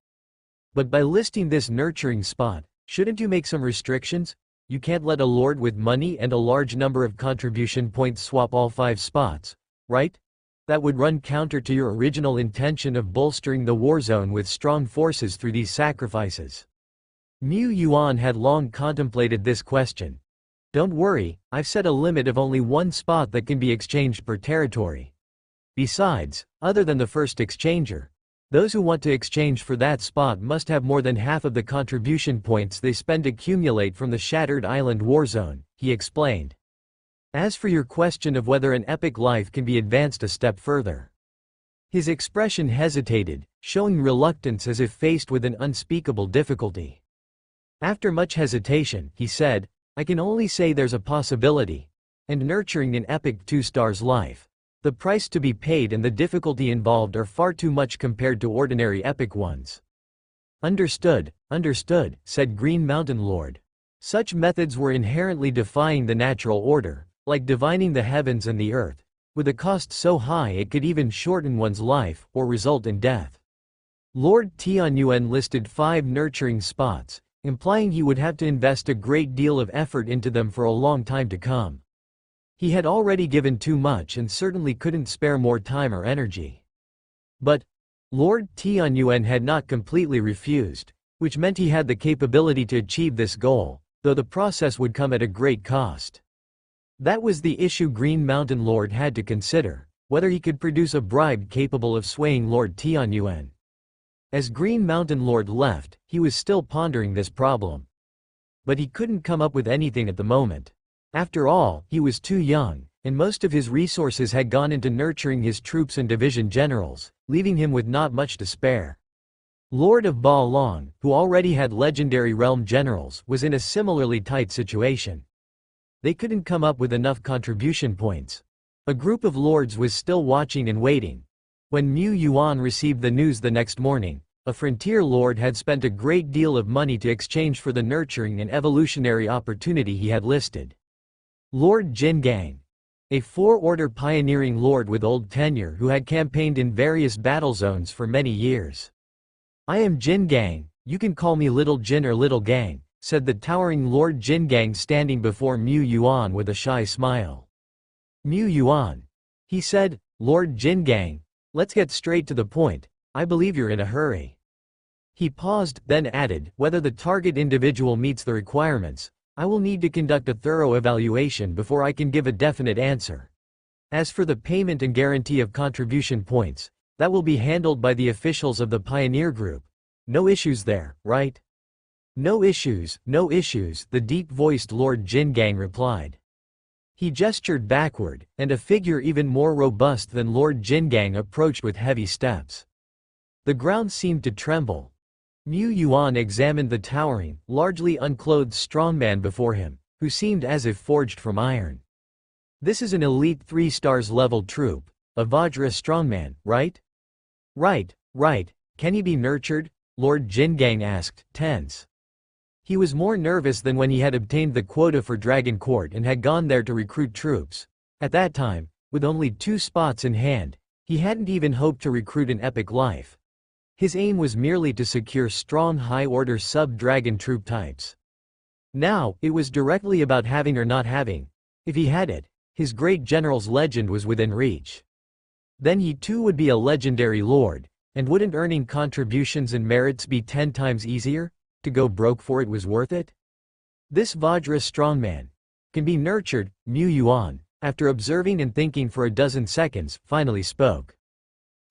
But by listing this nurturing spot, shouldn't you make some restrictions? You can't let a lord with money and a large number of contribution points swap all 5 spots, right? That would run counter to your original intention of bolstering the war zone with strong forces through these sacrifices." Mu Yuan had long contemplated this question. "Don't worry, I've set a limit of only 1 spot that can be exchanged per territory. Besides, other than the first exchanger, those who want to exchange for that spot must have more than half of the contribution points they spend accumulate from the Shattered Island war zone," he explained. "As for your question of whether an epic life can be advanced a step further." His expression hesitated, showing reluctance as if faced with an unspeakable difficulty. After much hesitation, he said, "I can only say there's a possibility. And nurturing an epic 2-stars life, the price to be paid and the difficulty involved are far too much compared to ordinary epic ones." "Understood, understood," said Green Mountain Lord. Such methods were inherently defying the natural order, like divining the heavens and the earth. with a cost so high it could even shorten one's life, or result in death. Lord Tianyuan listed 5 nurturing spots, implying he would have to invest a great deal of effort into them for a long time to come. He had already given too much and certainly couldn't spare more time or energy. But Lord Tianyuan had not completely refused, which meant he had the capability to achieve this goal, though the process would come at a great cost. That was the issue Green Mountain Lord had to consider, whether he could produce a bribe capable of swaying Lord Tianyuan. As Green Mountain Lord left, he was still pondering this problem. But he couldn't come up with anything at the moment. After all, he was too young, and most of his resources had gone into nurturing his troops and division generals, leaving him with not much to spare. Lord of Ba Long, who already had legendary realm generals, was in a similarly tight situation. They couldn't come up with enough contribution points. A group of lords was still watching and waiting. When Mu Yuan received the news the next morning, a frontier lord had spent a great deal of money to exchange for the nurturing and evolutionary opportunity he had listed. Lord Jin Gang, a 4-order pioneering lord with old tenure who had campaigned in various battle zones for many years. "I am Jin Gang, you can call me Little Jin or Little Gang," said the towering Lord Jin Gang standing before Mu Yuan with a shy smile. "Mu Yuan," he said, "Lord Jin Gang, let's get straight to the point, I believe you're in a hurry." He paused, then added, "Whether the target individual meets the requirements, I will need to conduct a thorough evaluation before I can give a definite answer. As for the payment and guarantee of contribution points, that will be handled by the officials of the Pioneer Group. No issues there, right?" "No issues, the deep-voiced Lord Jin Gang replied. He gestured backward, and a figure even more robust than Lord Jin Gang approached with heavy steps. The ground seemed to tremble. Mu Yuan examined the towering, largely unclothed strongman before him, who seemed as if forged from iron. "This is an elite 3 stars level troop, a Vajra strongman, right?" Right. Can he be nurtured?" Lord Jin Gang asked, tense. He was more nervous than when he had obtained the quota for Dragon Court and had gone there to recruit troops. At that time, with only 2 spots in hand, he hadn't even hoped to recruit an epic life. His aim was merely to secure strong high-order sub-dragon troop types. Now, it was directly about having or not having. If he had it, his great general's legend was within reach. Then he too would be a legendary lord, and wouldn't earning contributions and merits be 10 times easier? To go broke for it was worth it? This Vajra strongman can be nurtured. Mu Yuan, after observing and thinking for a dozen seconds, finally spoke.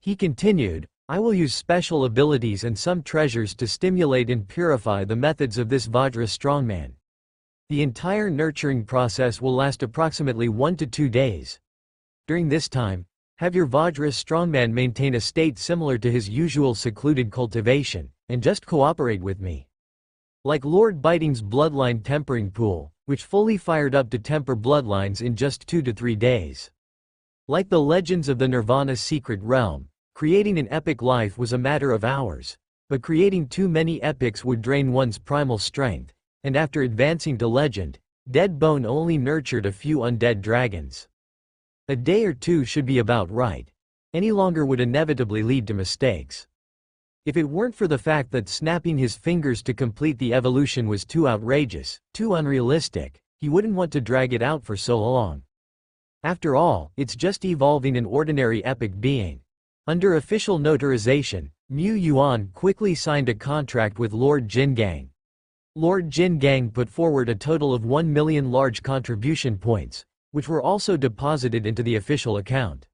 He continued, "I will use special abilities and some treasures to stimulate and purify the methods of this Vajra strongman. The entire nurturing process will last approximately 1 to 2 days. During this time, have your Vajra strongman maintain a state similar to his usual secluded cultivation, and just cooperate with me. Like Lord Biting's bloodline tempering pool, which fully fired up to temper bloodlines in just 2 to 3 days. Like the legends of the Nirvana secret realm, creating an epic life was a matter of hours, but creating too many epics would drain one's primal strength, and after advancing to legend, Dead Bone only nurtured a few undead dragons. A day or 2 should be about right. Any longer would inevitably lead to mistakes. If it weren't for the fact that snapping his fingers to complete the evolution was too outrageous, too unrealistic, he wouldn't want to drag it out for so long. After all, it's just evolving an ordinary epic being." Under official notarization, Mu Yuan quickly signed a contract with Lord Jin Gang. Lord Jin Gang put forward a total of 1 million large contribution points, which were also deposited into the official account.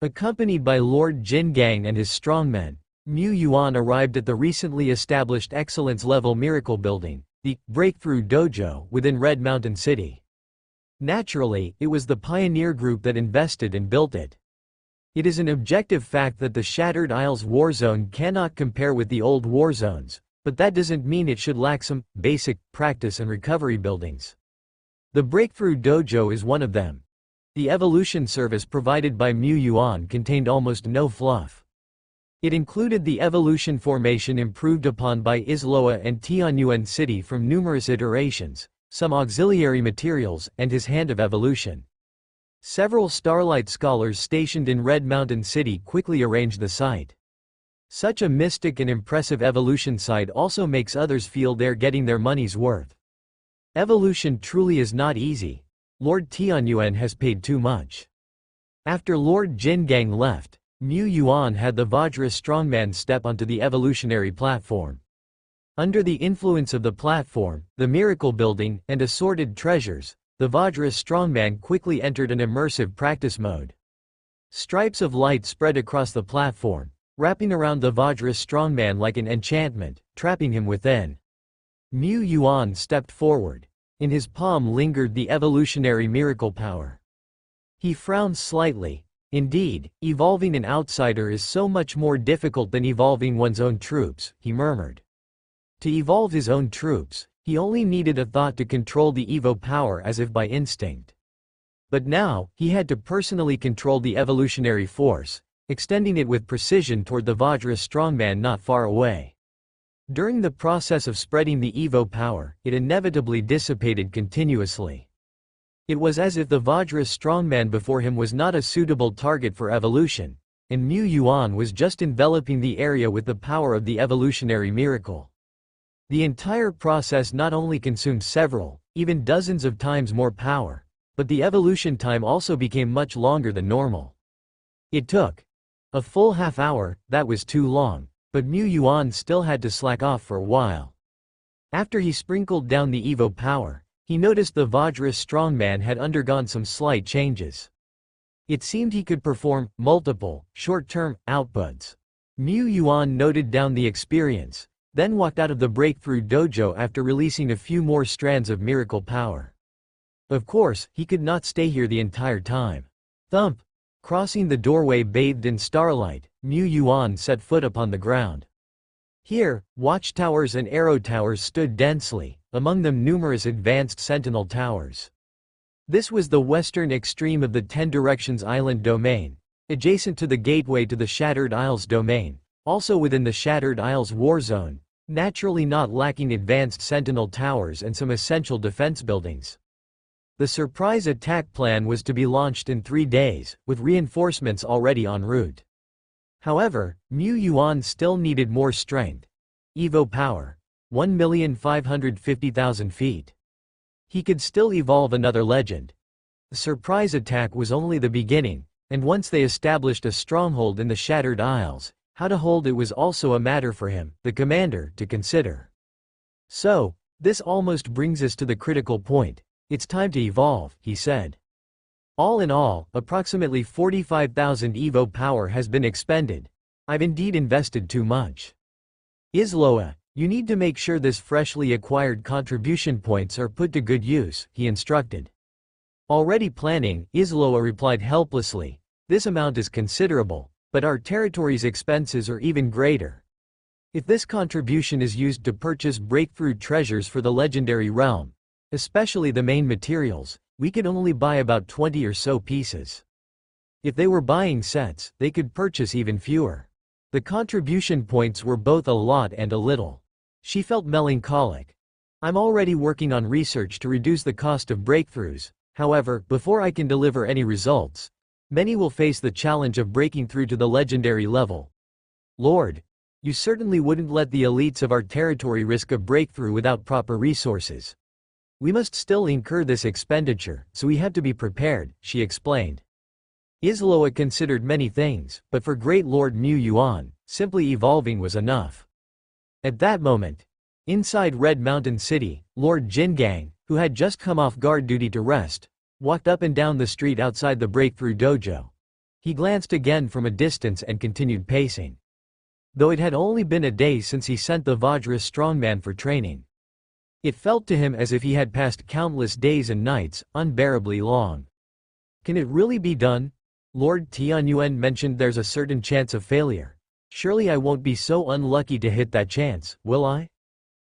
Accompanied by Lord Jin Gang and his strongmen, Mu Yuan arrived at the recently established excellence-level miracle building, the Breakthrough Dojo, within Red Mountain City. Naturally, it was the Pioneer Group that invested and built it. It is an objective fact that the Shattered Isles war zone cannot compare with the old war zones, but that doesn't mean it should lack some basic practice and recovery buildings. The Breakthrough Dojo is one of them. The evolution service provided by Mu Yuan contained almost no fluff. It included the evolution formation improved upon by Isloa and Tianyuan City from numerous iterations, some auxiliary materials, and his hand of evolution. Several Starlight scholars stationed in Red Mountain City quickly arranged the site. Such a mystic and impressive evolution site also makes others feel they're getting their money's worth. Evolution truly is not easy. Lord Tianyuan has paid too much. After Lord Jingang left, Mu Yuan had the Vajra strongman step onto the evolutionary platform. Under the influence of the platform, the miracle building, and assorted treasures, the Vajra strongman quickly entered an immersive practice mode. Stripes of light spread across the platform, wrapping around the Vajra strongman like an enchantment, trapping him within. Mu Yuan stepped forward. In his palm lingered the evolutionary miracle power. He frowned slightly. Indeed, evolving an outsider is so much more difficult than evolving one's own troops, he murmured. To evolve his own troops, he only needed a thought to control the Evo power as if by instinct. But now, he had to personally control the evolutionary force, extending it with precision toward the Vajra strongman not far away. During the process of spreading the Evo power, it inevitably dissipated continuously. It was as if the Vajra strongman before him was not a suitable target for evolution, and Mu Yuan was just enveloping the area with the power of the evolutionary miracle. The entire process not only consumed several, even dozens of times more power, but the evolution time also became much longer than normal. It took a full half hour. That was too long, but Mu Yuan still had to slack off for a while. After he sprinkled down the Evo power, he noticed the Vajra strongman had undergone some slight changes. It seemed he could perform multiple, short-term, outputs. Mu Yuan noted down the experience, then walked out of the breakthrough dojo after releasing a few more strands of miracle power. Of course, he could not stay here the entire time. Thump! Crossing the doorway bathed in starlight, Mu Yuan set foot upon the ground. Here, watchtowers and arrow towers stood densely, among them numerous advanced sentinel towers. This was the western extreme of the Ten Directions Island domain, adjacent to the gateway to the Shattered Isles domain, also within the Shattered Isles war zone, naturally not lacking advanced sentinel towers and some essential defense buildings. The surprise attack plan was to be launched in 3 days, with reinforcements already en route. However, Mu Yuan still needed more strength. Evo power. 1,550,000 feet. He could still evolve another legend. The surprise attack was only the beginning, and once they established a stronghold in the Shattered Isles, how to hold it was also a matter for him, the commander, to consider. So, this almost brings us to the critical point. It's time to evolve, he said. All in all, approximately 45,000 Evo power has been expended. I've indeed invested too much. Isloa, you need to make sure this freshly acquired contribution points are put to good use, he instructed. Already planning, Isloa replied helplessly. This amount is considerable, but our territory's expenses are even greater. If this contribution is used to purchase breakthrough treasures for the legendary realm, especially the main materials, we could only buy about 20 or so pieces. If they were buying sets, they could purchase even fewer. The contribution points were both a lot and a little. She felt melancholic. I'm already working on research to reduce the cost of breakthroughs. However, before I can deliver any results, many will face the challenge of breaking through to the legendary level. Lord, you certainly wouldn't let the elites of our territory risk a breakthrough without proper resources. We must still incur this expenditure, so we have to be prepared, she explained. Isloa considered many things, but for Great Lord Mu Yuan, simply evolving was enough. At that moment, inside Red Mountain City, Lord Jingang, who had just come off guard duty to rest, walked up and down the street outside the breakthrough dojo. He glanced again from a distance and continued pacing. Though it had only been a day since he sent the Vajra strongman for training, it felt to him as if he had passed countless days and nights, unbearably long. Can it really be done? Lord Tianyuan mentioned there's a certain chance of failure. Surely I won't be so unlucky to hit that chance, will I?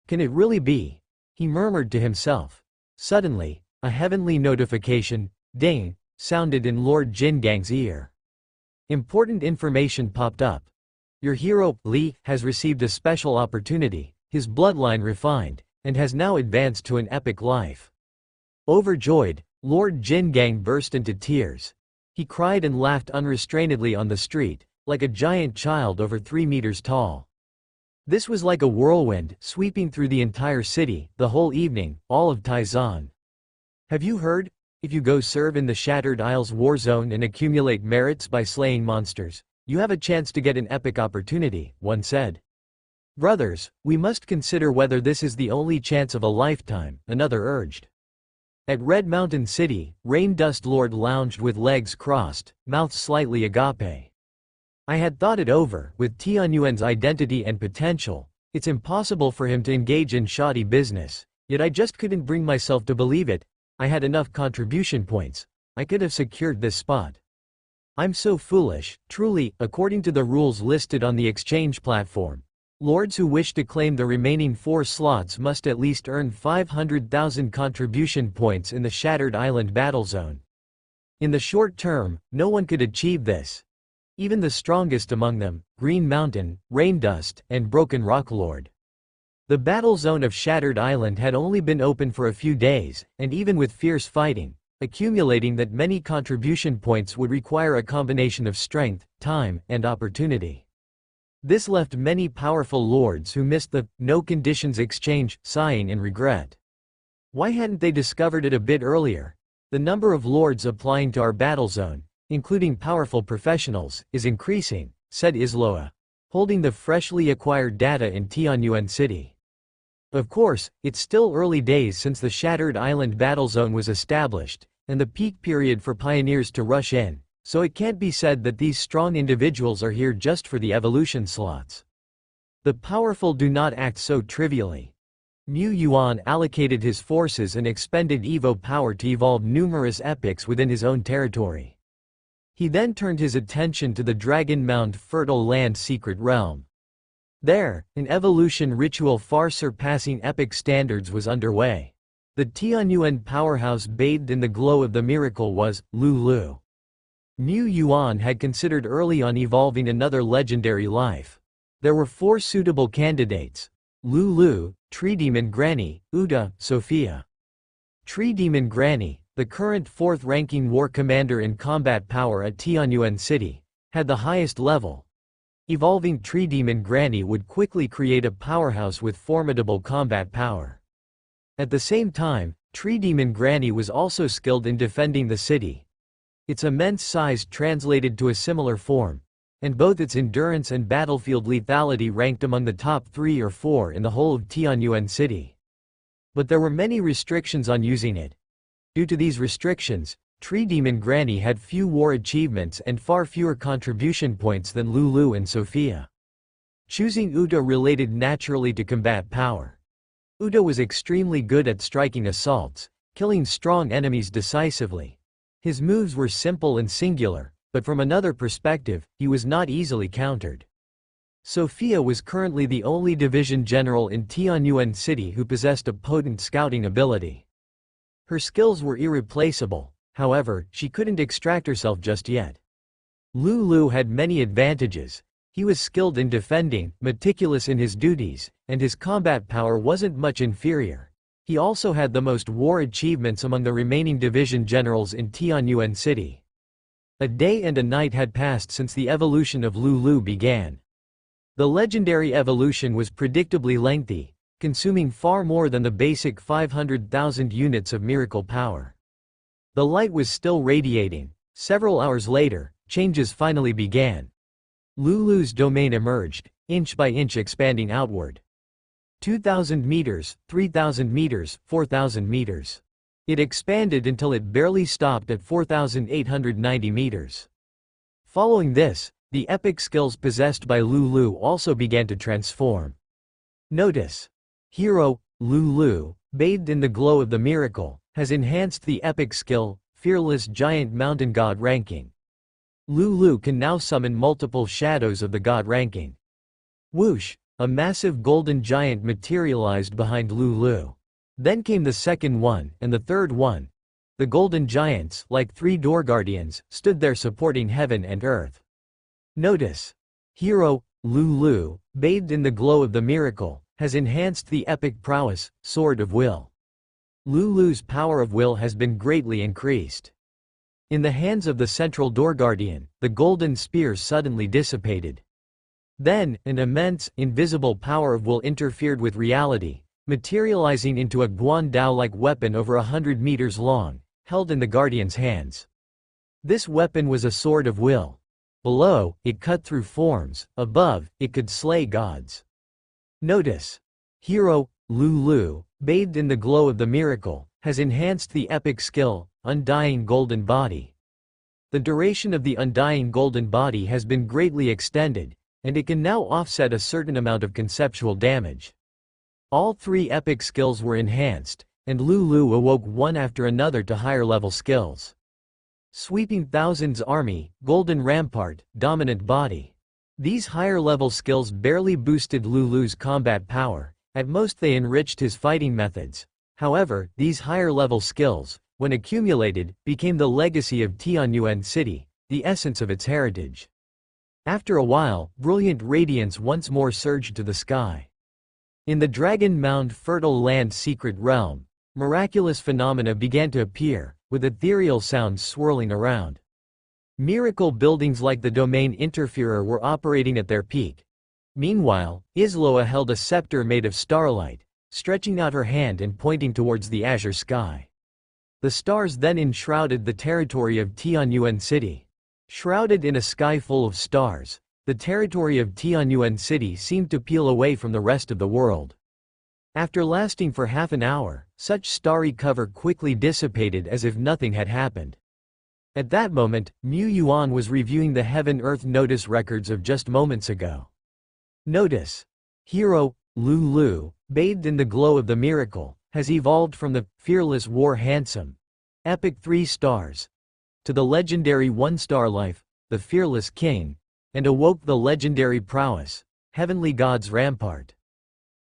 Can it really be? He murmured to himself. Suddenly, a heavenly notification, ding, sounded in Lord Jingang's ear. Important information popped up. Your hero, Li, has received a special opportunity, his bloodline refined, and has now advanced to an epic life. Overjoyed, Lord Jingang burst into tears. He cried and laughed unrestrainedly on the street, like a giant child over 3 meters tall. This was like a whirlwind, sweeping through the entire city, the whole evening, all of Taizan. Have you heard? If you go serve in the Shattered Isles war zone and accumulate merits by slaying monsters, you have a chance to get an epic opportunity, one said. Brothers, we must consider whether this is the only chance of a lifetime, another urged. At Red Mountain City, Rain Dust Lord lounged with legs crossed, mouth slightly agape. I had thought it over. With Tianyuan's identity and potential, it's impossible for him to engage in shoddy business, yet I just couldn't bring myself to believe it. I had enough contribution points. I could have secured this spot. I'm so foolish, truly. According to the rules listed on the exchange platform, lords who wish to claim the remaining 4 slots must at least earn 500,000 contribution points in the Shattered Island battle zone. In the short term, no one could achieve this. Even the strongest among them, Green Mountain, Raindust, and Broken Rock Lord. The battle zone of Shattered Island had only been open for a few days, and even with fierce fighting, accumulating that many contribution points would require a combination of strength, time, and opportunity. This left many powerful lords who missed the no conditions exchange, sighing in regret. Why hadn't they discovered it a bit earlier? The number of lords applying to our battle zone, including powerful professionals, is increasing, said Isloa, holding the freshly acquired data in Tianyuan City. Of course, it's still early days since the Shattered Island battle zone was established, and the peak period for pioneers to rush in. So it can't be said that these strong individuals are here just for the evolution slots. The powerful do not act so trivially. Mu Yuan allocated his forces and expended Evo power to evolve numerous epics within his own territory. He then turned his attention to the Dragon Mound Fertile Land Secret Realm. There, an evolution ritual far surpassing epic standards was underway. The Tianyuan powerhouse bathed in the glow of the miracle was Lulu. Mu Yuan had considered early on evolving another legendary life. There were 4 suitable candidates: Lulu, Tree Demon Granny, Uda, Sophia. Tree Demon Granny, the current 4th-ranking war commander in combat power at Tianyuan City, had the highest level. Evolving Tree Demon Granny would quickly create a powerhouse with formidable combat power. At the same time, Tree Demon Granny was also skilled in defending the city. Its immense size translated to a similar form, and both its endurance and battlefield lethality ranked among the top 3 or 4 in the whole of Tianyuan City. But there were many restrictions on using it. Due to these restrictions, Tree Demon Granny had few war achievements and far fewer contribution points than Lulu and Sophia. Choosing Uda related naturally to combat power. Uda was extremely good at striking assaults, killing strong enemies decisively. His moves were simple and singular, but from another perspective, he was not easily countered. Sophia was currently the only division general in Tianyuan City who possessed a potent scouting ability. Her skills were irreplaceable, however, she couldn't extract herself just yet. Lulu had many advantages. He was skilled in defending, meticulous in his duties, and his combat power wasn't much inferior. He also had the most war achievements among the remaining division generals in Tianyuan City. A day and a night had passed since the evolution of Lulu began. The legendary evolution was predictably lengthy, consuming far more than the basic 500,000 units of miracle power. The light was still radiating. Several hours later, changes finally began. Lulu's domain emerged, inch by inch expanding outward. 2,000 meters, 3,000 meters, 4,000 meters. It expanded until it barely stopped at 4,890 meters. Following this, the epic skills possessed by Lulu also began to transform. Notice. Hero, Lulu, bathed in the glow of the miracle, has enhanced the epic skill, Fearless Giant Mountain God ranking. Lulu can now summon multiple shadows of the God ranking. Whoosh! A massive golden giant materialized behind Lulu. Then came the second one, and the third one. The golden giants, like 3 door guardians, stood there supporting heaven and earth. Notice. Hero, Lulu, bathed in the glow of the miracle, has enhanced the epic prowess, Sword of Will. Lulu's power of will has been greatly increased. In the hands of the central door guardian, the golden spear suddenly dissipated. Then, an immense, invisible power of will interfered with reality, materializing into a Guandao-like weapon over 100 meters long, held in the guardian's hands. This weapon was a sword of will. Below, it cut through forms; above, it could slay gods. Notice. Hero Lulu, bathed in the glow of the miracle, has enhanced the epic skill, Undying Golden Body. The duration of the Undying Golden Body has been greatly extended, and it can now offset a certain amount of conceptual damage. All three epic skills were enhanced, and Lulu awoke one after another to higher level skills. Sweeping Thousands Army, Golden Rampart, Dominant Body. These higher level skills barely boosted Lulu's combat power, at most they enriched his fighting methods. However, these higher level skills, when accumulated, became the legacy of Tianyuan City, the essence of its heritage. After a while, brilliant radiance once more surged to the sky. In the Dragon Mound Fertile Land Secret Realm, miraculous phenomena began to appear, with ethereal sounds swirling around. Miracle buildings like the Domain Interferer were operating at their peak. Meanwhile, Isloa held a scepter made of starlight, stretching out her hand and pointing towards the azure sky. The stars then enshrouded the territory of Tianyuan City. Shrouded in a sky full of stars, the territory of Tianyuan City seemed to peel away from the rest of the world. After lasting for half an hour, such starry cover quickly dissipated as if nothing had happened. At that moment, Mu Yuan was reviewing the Heaven-Earth Notice records of just moments ago. Notice. Hero Lulu, bathed in the glow of the miracle, has evolved from the fearless war handsome, epic 3 stars, to the legendary 1-star life, the fearless king, and awoke the legendary prowess, Heavenly God's Rampart.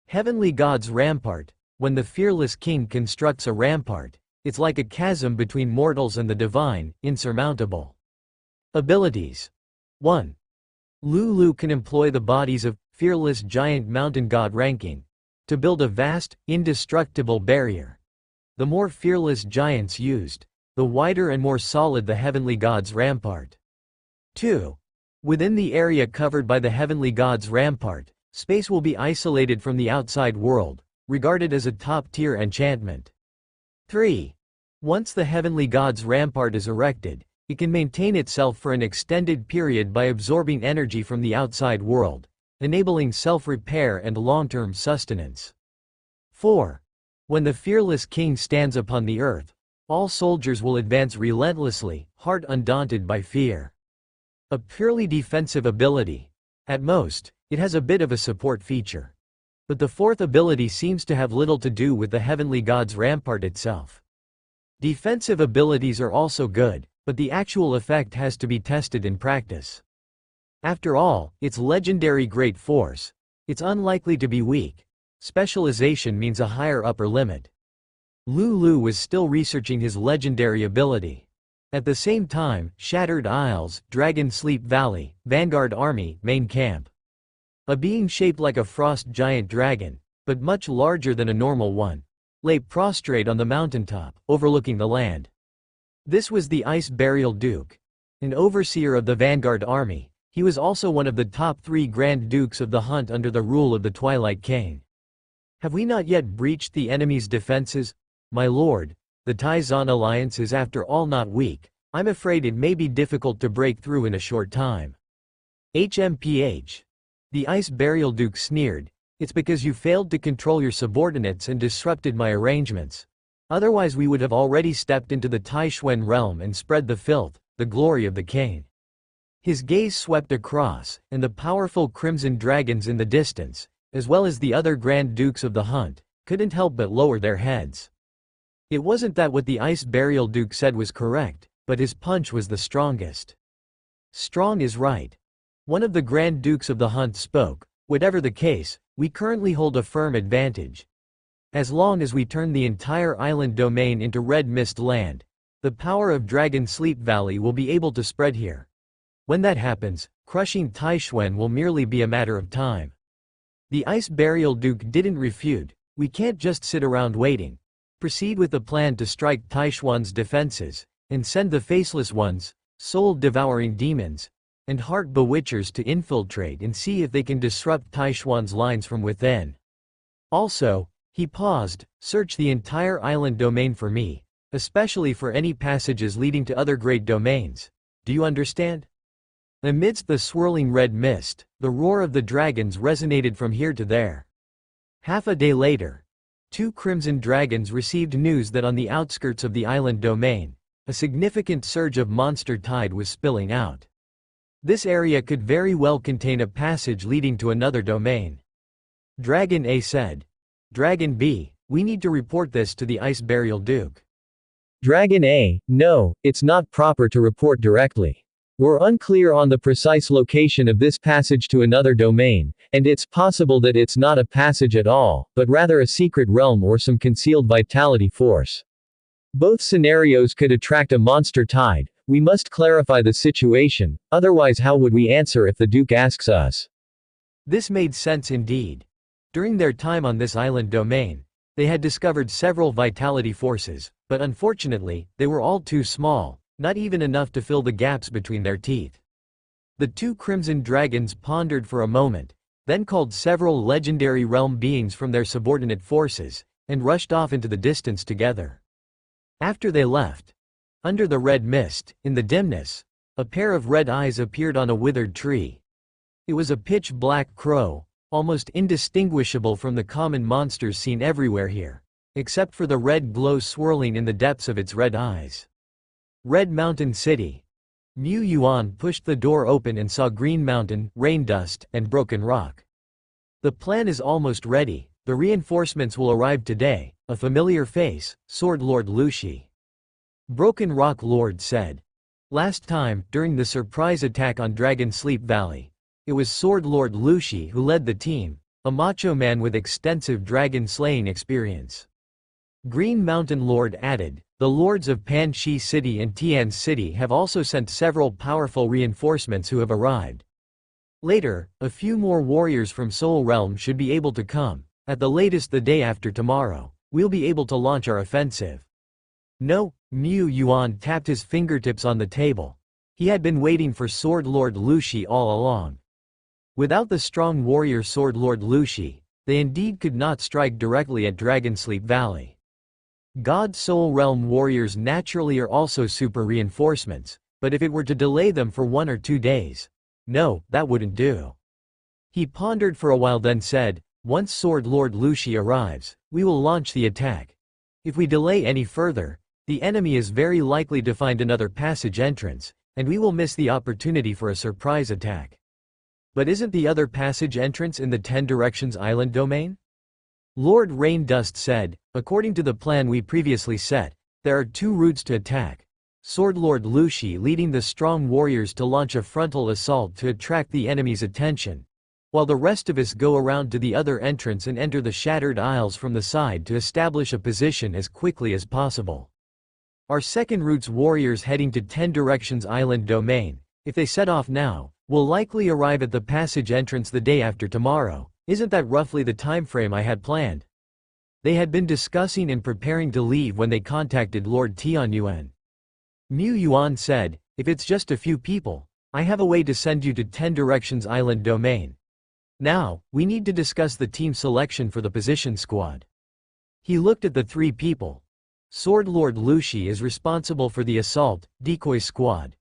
Heavenly God's Rampart. When the fearless king constructs a rampart, it's like a chasm between mortals and the divine, insurmountable. Abilities. 1. Lulu can employ the bodies of fearless giant mountain god ranking to build a vast, indestructible barrier. The more fearless giants used, the wider and more solid the Heavenly God's Rampart. 2. Within the area covered by the Heavenly God's Rampart, space will be isolated from the outside world, regarded as a top-tier enchantment. 3. Once the Heavenly God's Rampart is erected, it can maintain itself for an extended period by absorbing energy from the outside world, enabling self-repair and long-term sustenance. 4. When the fearless king stands upon the earth, all soldiers will advance relentlessly, heart undaunted by fear. A purely defensive ability. At most, it has a bit of a support feature. But the fourth ability seems to have little to do with the Heavenly God's Rampart itself. Defensive abilities are also good, but the actual effect has to be tested in practice. After all, it's legendary great force. It's unlikely to be weak. Specialization means a higher upper limit. Lulu was still researching his legendary ability. At the same time, Shattered Isles, Dragon Sleep Valley, Vanguard Army, Main Camp. A being shaped like a frost giant dragon, but much larger than a normal one, lay prostrate on the mountaintop, overlooking the land. This was the Ice Burial Duke. An overseer of the Vanguard Army, he was also one of the top 3 Grand Dukes of the Hunt under the rule of the Twilight King. Have we not yet breached the enemy's defenses, my lord? The Taizan alliance is after all not weak. I'm afraid it may be difficult to break through in a short time. HMPH. The Ice Burial Duke sneered. It's because you failed to control your subordinates and disrupted my arrangements. Otherwise we would have already stepped into the Taishuan realm and spread the filth, the glory of the king. His gaze swept across, and the powerful crimson dragons in the distance, as well as the other Grand Dukes of the Hunt, couldn't help but lower their heads. It wasn't that what the Ice Burial Duke said was correct, but his punch was the strongest. Strong is right. One of the Grand Dukes of the Hunt spoke. Whatever the case, we currently hold a firm advantage. As long as we turn the entire island domain into Red Mist Land, the power of Dragon Sleep Valley will be able to spread here. When that happens, crushing Taishuan will merely be a matter of time. The Ice Burial Duke didn't refute. We can't just sit around waiting. proceed with the plan to strike Taishuan's defenses, and send the Faceless Ones, soul-devouring demons, and heart bewitchers to infiltrate and see if they can disrupt Taishuan's lines from within. Also, he paused, search the entire island domain for me, especially for any passages leading to other great domains. Do you understand? Amidst the swirling red mist, the roar of the dragons resonated from here to there. Half a day later, 2 crimson dragons received news that on the outskirts of the island domain, a significant surge of monster tide was spilling out. This area could very well contain a passage leading to another domain. Dragon A said. Dragon B, we need to report this to the Ice Burial Duke. Dragon A, no, it's not proper to report directly. We're unclear on the precise location of this passage to another domain, and it's possible that it's not a passage at all, but rather a secret realm or some concealed vitality force. Both scenarios could attract a monster tide. We must clarify the situation, otherwise how would we answer if the Duke asks us? This made sense indeed. During their time on this island domain, they had discovered several vitality forces, but unfortunately, they were all too small, not even enough to fill the gaps between their teeth. The 2 crimson dragons pondered for a moment, then called several legendary realm beings from their subordinate forces, and rushed off into the distance together. After they left, under the red mist, in the dimness, a pair of red eyes appeared on a withered tree. It was a pitch-black crow, almost indistinguishable from the common monsters seen everywhere here, except for the red glow swirling in the depths of its red eyes. Red Mountain City. Mu Yuan pushed the door open and saw Green Mountain, Rain Dust, and Broken Rock. The plan is almost ready, the reinforcements will arrive today, a familiar face, Sword Lord Lu Shi. Broken Rock Lord said. Last time, during the surprise attack on Dragon Sleep Valley, it was Sword Lord Lu Shi who led the team, a macho man with extensive dragon slaying experience. Green Mountain Lord added, the lords of Pan Shi City and Tian City have also sent several powerful reinforcements who have arrived. Later, a few more warriors from Soul Realm should be able to come, at the latest the day after tomorrow, we'll be able to launch our offensive. No, Mu Yuan tapped his fingertips on the table. He had been waiting for Sword Lord Lu Shi all along. Without the strong warrior Sword Lord Lu Shi, they indeed could not strike directly at Dragonsleep Valley. God Soul Realm warriors naturally are also super reinforcements, but if it were to delay them for 1 or 2 days, no, that wouldn't do. He pondered for a while then said, once Sword Lord Lu Shi arrives, we will launch the attack. If we delay any further, the enemy is very likely to find another passage entrance, and we will miss the opportunity for a surprise attack. But isn't the other passage entrance in the 10 Directions Island domain? Lord Rain Dust said, according to the plan we previously set, there are 2 routes to attack. Sword Lord Lu Shi leading the strong warriors to launch a frontal assault to attract the enemy's attention, while the rest of us go around to the other entrance and enter the Shattered Isles from the side to establish a position as quickly as possible. Our second route's warriors heading to 10 Directions Island domain, if they set off now, will likely arrive at the passage entrance the day after tomorrow. Isn't that roughly the time frame I had planned? They had been discussing and preparing to leave when they contacted Lord Tianyuan. Mu Yuan said, if it's just a few people, I have a way to send you to 10 Directions Island domain. Now, we need to discuss the team selection for the position squad. He looked at the 3 people. Sword Lord Lu Shi is responsible for the assault, decoy squad.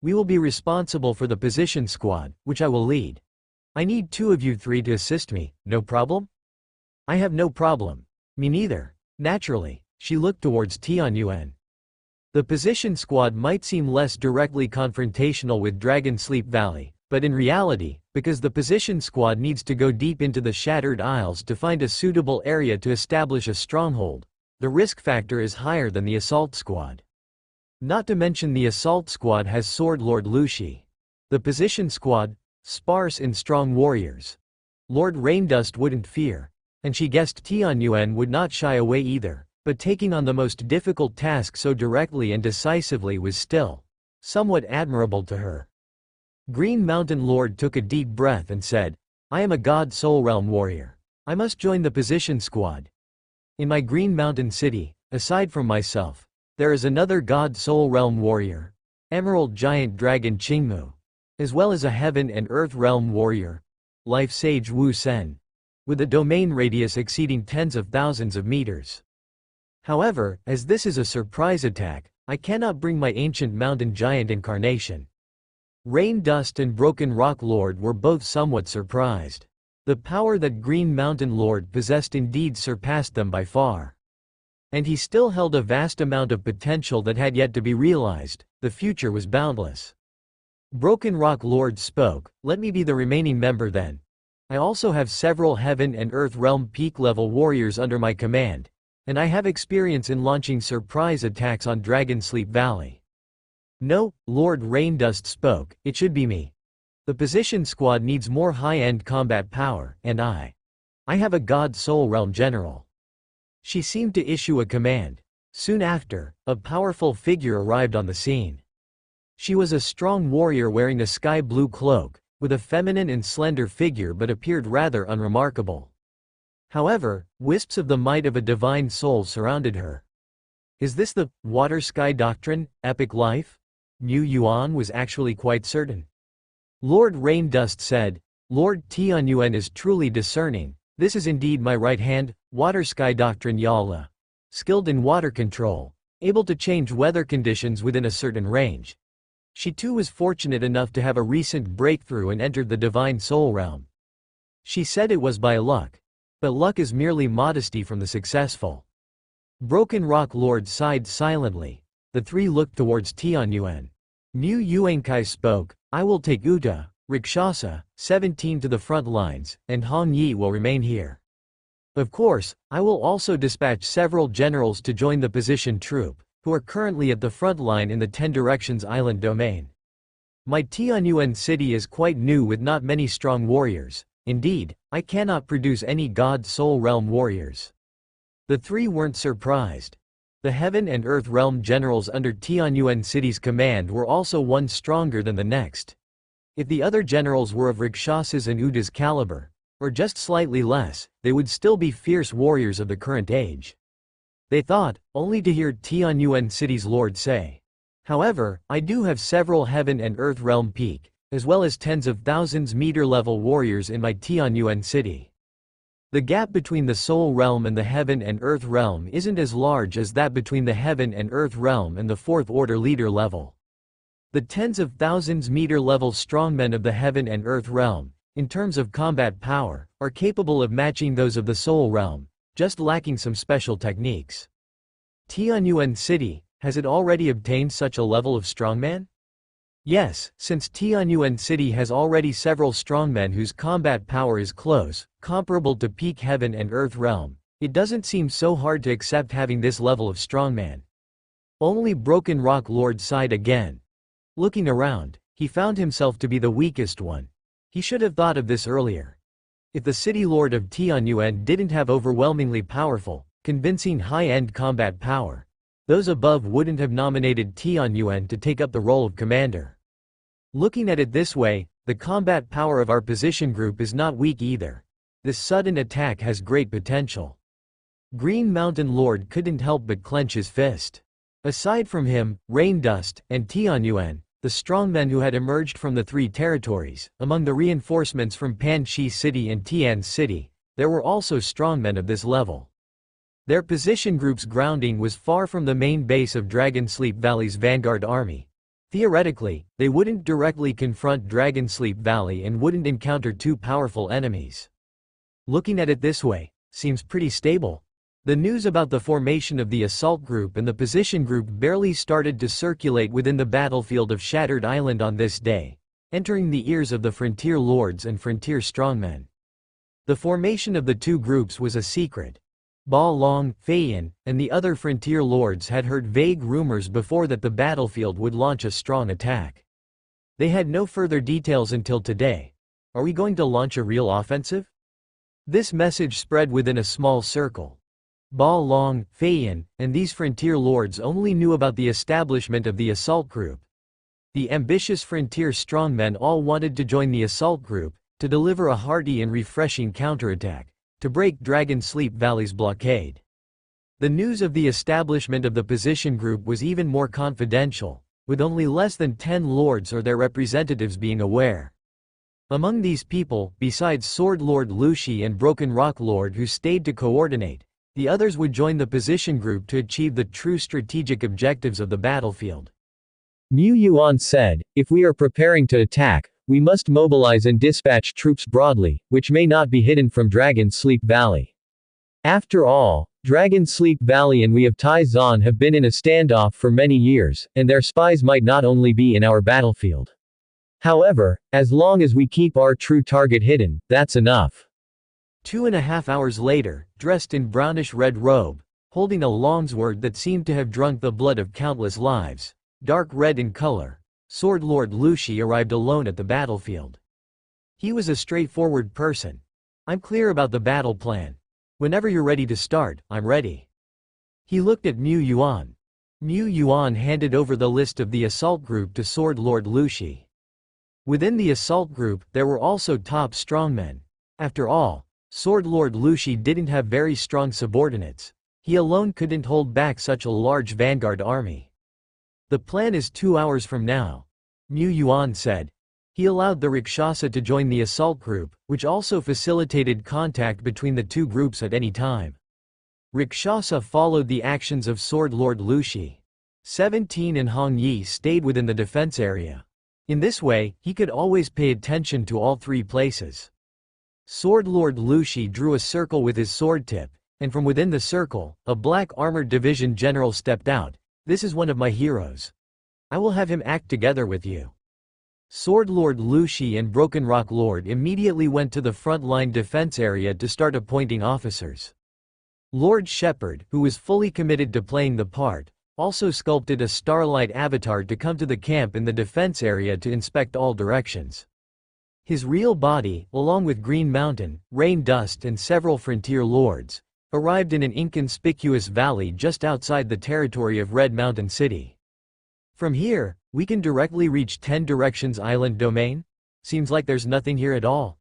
We will be responsible for the position squad, which I will lead. I need 2 of you 3 to assist me, no problem? I have no problem. Me neither. Naturally, she looked towards Tianyuan. The position squad might seem less directly confrontational with Dragon Sleep Valley, but in reality, because the position squad needs to go deep into the Shattered Isles to find a suitable area to establish a stronghold, the risk factor is higher than the assault squad. Not to mention the assault squad has Sword Lord Lu Shi. The position squad, sparse in strong warriors. Lord Raindust wouldn't fear, and she guessed Tianyuan would not shy away either, but taking on the most difficult task so directly and decisively was still somewhat admirable to her. Green Mountain Lord took a deep breath and said, I am a God Soul Realm warrior. I must join the position squad. In my Green Mountain City, Aside from myself, there is another God Soul Realm warrior, Emerald Giant Dragon Qingmu, as well as a Heaven and Earth Realm warrior, Life Sage Wu Sen, with a domain radius exceeding tens of thousands of meters. However, as this is a surprise attack, I cannot bring my ancient mountain giant incarnation. Rain Dust and Broken Rock Lord were both somewhat surprised. The power that Green Mountain Lord possessed indeed surpassed them by far. And he still held a vast amount of potential that had yet to be realized. The future was boundless. Broken Rock Lord spoke, "Let me be the remaining member then. I also have several Heaven and Earth Realm peak level warriors under my command, and I have experience in launching surprise attacks on Dragon Sleep Valley." "No," Lord Raindust spoke, "it should be me. The position squad needs more high-end combat power, and I have a God Soul Realm general." She seemed to issue a command. Soon after, a powerful figure arrived on the scene. She was a strong warrior wearing a sky blue cloak, with a feminine and slender figure but appeared rather unremarkable. However, wisps of the might of a divine soul surrounded her. Is this the Water Sky Doctrine, Epic Life? Niu Yuan was actually quite certain. Lord Raindust said, "Lord Tianyuan is truly discerning. This is indeed my right hand, Water Sky Doctrine Yala. Skilled in water control, able to change weather conditions within a certain range." She too was fortunate enough to have a recent breakthrough and entered the Divine Soul Realm. She said it was by luck. But luck is merely modesty from the successful. Broken Rock Lord sighed silently. The three looked towards Tianyuan. Niu Yuankai spoke, "I will take Uta, Rakshasa, 17 to the front lines, and Hong Yi will remain here. Of course, I will also dispatch several generals to join the position troop, who are currently at the front line in the 10 Directions Island domain. My Tianyuan city is quite new with not many strong warriors. Indeed, I cannot produce any God Soul Realm warriors." The three weren't surprised. The Heaven and Earth Realm generals under Tianyuan City's command were also one stronger than the next. If the other generals were of Rakshasa's and Uda's caliber, or just slightly less, they would still be fierce warriors of the current age. They thought, only to hear Tianyuan City's lord say, "However, I do have several Heaven and Earth Realm peak, as well as tens of thousands meter-level warriors in my Tianyuan City. The gap between the Soul Realm and the Heaven and Earth Realm isn't as large as that between the Heaven and Earth Realm and the Fourth Order leader level. The tens of thousands meter-level strongmen of the Heaven and Earth Realm, in terms of combat power, are capable of matching those of the Soul Realm, just lacking some special techniques. Tianyuan City, has it already obtained such a level of strongman? Yes, since Tianyuan City has already several strongmen whose combat power is close, comparable to peak Heaven and Earth Realm, it doesn't seem so hard to accept having this level of strongman." Only Broken Rock Lord sighed again. Looking around, he found himself to be the weakest one. He should have thought of this earlier. If the city lord of Tianyuan didn't have overwhelmingly powerful, convincing high-end combat power, those above wouldn't have nominated Tianyuan to take up the role of commander. Looking at it this way, the combat power of our position group is not weak either. This sudden attack has great potential. Green Mountain Lord couldn't help but clench his fist. Aside from him, Raindust, and Tianyuan, the strongmen who had emerged from the three territories, among the reinforcements from Panchi City and Tian City, there were also strongmen of this level. Their position group's grounding was far from the main base of Dragon Sleep Valley's vanguard army. Theoretically, they wouldn't directly confront Dragon Sleep Valley and wouldn't encounter two powerful enemies. Looking at it this way, seems pretty stable. The news about the formation of the assault group and the position group barely started to circulate within the battlefield of Shattered Island on this day, entering the ears of the frontier lords and frontier strongmen. The formation of the two groups was a secret. Ba Long, Feiyan, and the other frontier lords had heard vague rumors before that the battlefield would launch a strong attack. They had no further details until today. Are we going to launch a real offensive? This message spread within a small circle. Ba Long, Feiyan, and these frontier lords only knew about the establishment of the assault group. The ambitious frontier strongmen all wanted to join the assault group, to deliver a hearty and refreshing counterattack, to break Dragon Sleep Valley's blockade. The news of the establishment of the position group was even more confidential, with only less than 10 lords or their representatives being aware. Among these people, besides Sword Lord Lushi and Broken Rock Lord who stayed to coordinate, the others would join the position group to achieve the true strategic objectives of the battlefield. Mu Yuan said, if we are preparing to attack, we must mobilize and dispatch troops broadly, which may not be hidden from Dragon Sleep Valley. After all, Dragon Sleep Valley and we of Tai-Zan have been in a standoff for many years, and their spies might not only be in our battlefield. However, as long as we keep our true target hidden, that's enough. 2.5 hours later, dressed in brownish-red robe, holding a longsword that seemed to have drunk the blood of countless lives, dark red in color, Sword Lord Lushi arrived alone at the battlefield. He was a straightforward person. I'm clear about the battle plan. Whenever you're ready to start, I'm ready. He looked at Mu Yuan. Mu Yuan handed over the list of the assault group to Sword Lord Lushi. Within the assault group, there were also top strongmen. After all, Sword Lord Lushi didn't have very strong subordinates. He alone couldn't hold back such a large vanguard army. The plan is 2 hours from now, Mu Yuan said. He allowed the Rakshasa to join the assault group, which also facilitated contact between the two groups at any time. Rakshasa followed the actions of Sword Lord Lushi. 17 and Hong Yi stayed within the defense area. In this way, he could always pay attention to all three places. Sword Lord Lushi drew a circle with his sword tip, and from within the circle, a black armored division general stepped out. This is one of my heroes. I will have him act together with you. Sword Lord Lushi and Broken Rock Lord immediately went to the front-line defense area to start appointing officers. Lord Shepard, who was fully committed to playing the part, also sculpted a starlight avatar to come to the camp in the defense area to inspect all directions. His real body, along with Green Mountain, Rain Dust and several frontier lords, arrived in an inconspicuous valley just outside the territory of Red Mountain City. From here, we can directly reach 10 Directions Island Domain? Seems like there's nothing here at all.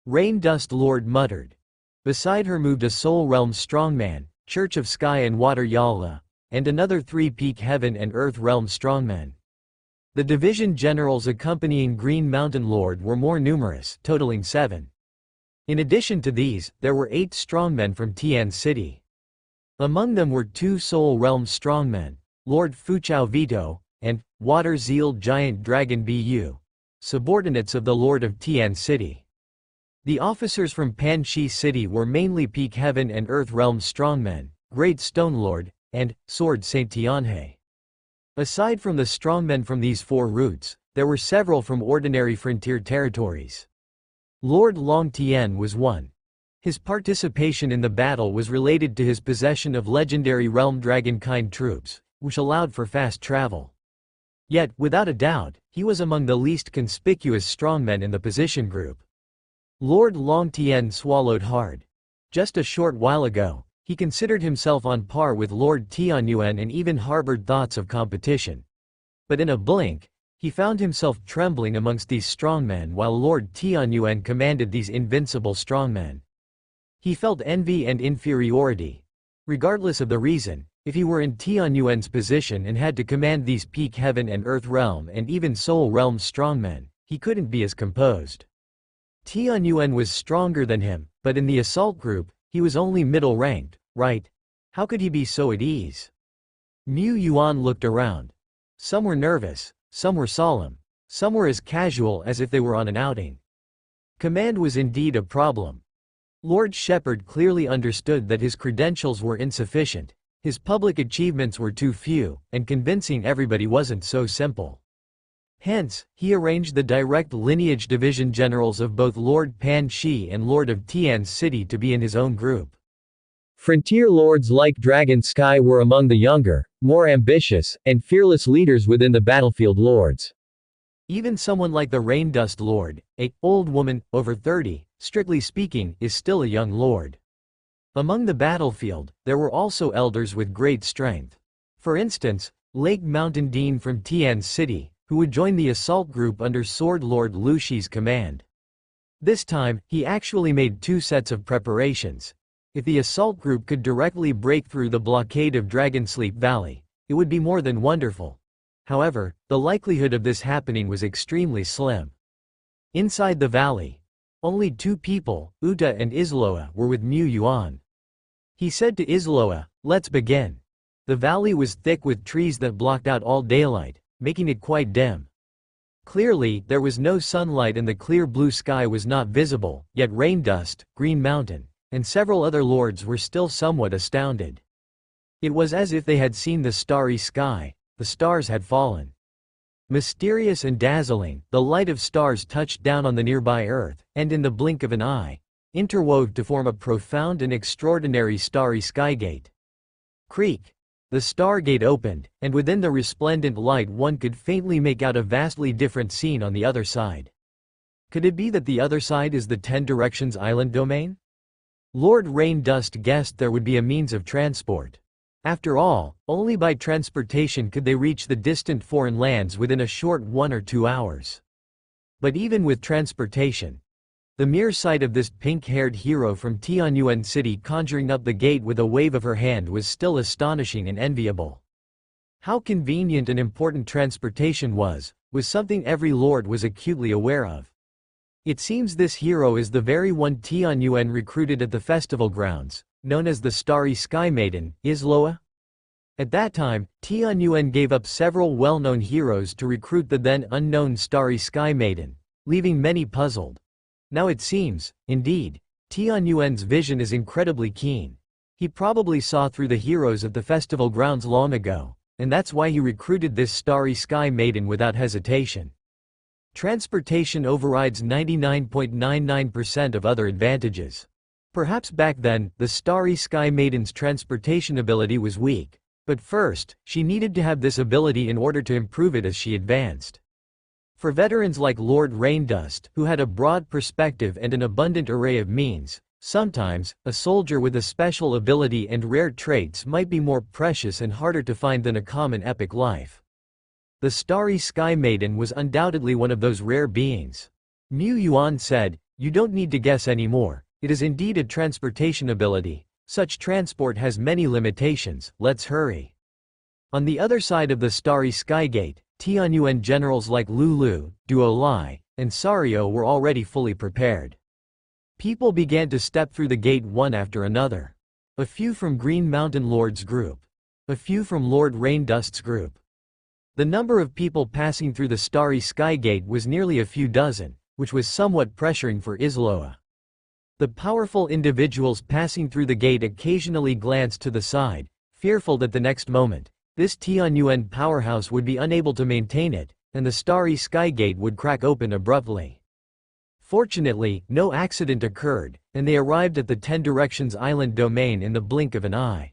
Rain Dust Lord muttered. Beside her moved a Soul Realm strongman, Church of Sky and Water Yala, and another 3 Peak Heaven and Earth Realm strongmen. The division generals accompanying Green Mountain Lord were more numerous, totaling 7. In addition to these, there were 8 strongmen from Tian City. Among them were 2 Soul Realm strongmen, Lord Fuchao Vito, and Water Zeal Giant Dragon Bu, subordinates of the Lord of Tian City. The officers from Panchi City were mainly Peak Heaven and Earth Realm strongmen, Great Stone Lord, and Sword Saint Tianhe. Aside from the strongmen from these 4 routes, there were several from ordinary frontier territories. Lord Long Tien was one. His participation in the battle was related to his possession of legendary Realm Dragonkind troops, which allowed for fast travel. Yet, without a doubt, he was among the least conspicuous strongmen in the position group. Lord Long Tien swallowed hard. Just a short while ago, he considered himself on par with Lord Tianyuan and even harbored thoughts of competition. But in a blink, he found himself trembling amongst these strongmen while Lord Tianyuan commanded these invincible strongmen. He felt envy and inferiority. Regardless of the reason, if he were in Tianyuan's position and had to command these Peak Heaven and Earth Realm and even Soul Realm strongmen, he couldn't be as composed. Tianyuan was stronger than him, but in the assault group, he was only middle-ranked, right? How could he be so at ease? Mu Yuan looked around. Some were nervous, some were solemn, some were as casual as if they were on an outing. Command was indeed a problem. Lord Shepard clearly understood that his credentials were insufficient, his public achievements were too few, and convincing everybody wasn't so simple. Hence, he arranged the direct lineage division generals of both Lord Pan Shi and Lord of Tian City to be in his own group. Frontier lords like Dragon Sky were among the younger, more ambitious, and fearless leaders within the battlefield lords. Even someone like the Rain Dust Lord, a old woman, over 30, strictly speaking, is still a young lord. Among the battlefield, there were also elders with great strength. For instance, Lake Mountain Dean from Tian City, who would join the assault group under Sword Lord Lushi's command. This time, he actually made 2 sets of preparations. If the assault group could directly break through the blockade of Dragonsleep Valley, it would be more than wonderful. However, the likelihood of this happening was extremely slim. Inside the valley, only two people, Uta and Isloa, were with Mu Yuan. He said to Isloa, "Let's begin." The valley was thick with trees that blocked out all daylight, making it quite dim. Clearly, there was no sunlight and the clear blue sky was not visible, yet Rain Dust, Green Mountain, and several other lords were still somewhat astounded. It was as if they had seen the starry sky, the stars had fallen. Mysterious and dazzling, the light of stars touched down on the nearby earth, and in the blink of an eye, interwove to form a profound and extraordinary starry skygate. Creak! The stargate opened, and within the resplendent light one could faintly make out a vastly different scene on the other side. Could it be that the other side is the 10 Directions Island domain? Lord Rain Dust guessed there would be a means of transport. After all, only by transportation could they reach the distant foreign lands within a short 1 or 2 hours. But even with transportation, the mere sight of this pink-haired hero from Tianyuan City conjuring up the gate with a wave of her hand was still astonishing and enviable. How convenient and important transportation was something every lord was acutely aware of. It seems this hero is the very one Tianyuan recruited at the festival grounds, known as the Starry Sky Maiden, Isloa? At that time, Tianyuan gave up several well-known heroes to recruit the then unknown Starry Sky Maiden, leaving many puzzled. Now it seems, indeed, Tianyuan's vision is incredibly keen. He probably saw through the heroes at the festival grounds long ago, and that's why he recruited this Starry Sky Maiden without hesitation. Transportation overrides 99.99% of other advantages. Perhaps back then, the Starry Sky Maiden's transportation ability was weak, but first, she needed to have this ability in order to improve it as she advanced. For veterans like Lord Raindust, who had a broad perspective and an abundant array of means, sometimes, a soldier with a special ability and rare traits might be more precious and harder to find than a common epic life. The Starry Sky Maiden was undoubtedly one of those rare beings. Mu Yuan said, "You don't need to guess anymore, it is indeed a transportation ability. Such transport has many limitations, let's hurry." On the other side of the Starry Sky Gate, Tianyuan generals like Lulu, Duo Lai, and Sario were already fully prepared. People began to step through the gate one after another. A few from Green Mountain Lord's group. A few from Lord Raindust's group. The number of people passing through the Starry Sky Gate was nearly a few dozen, which was somewhat pressuring for Isloa. The powerful individuals passing through the gate occasionally glanced to the side, fearful that the next moment, this Tianyuan powerhouse would be unable to maintain it, and the Starry Sky Gate would crack open abruptly. Fortunately, no accident occurred, and they arrived at the 10 Directions Island domain in the blink of an eye.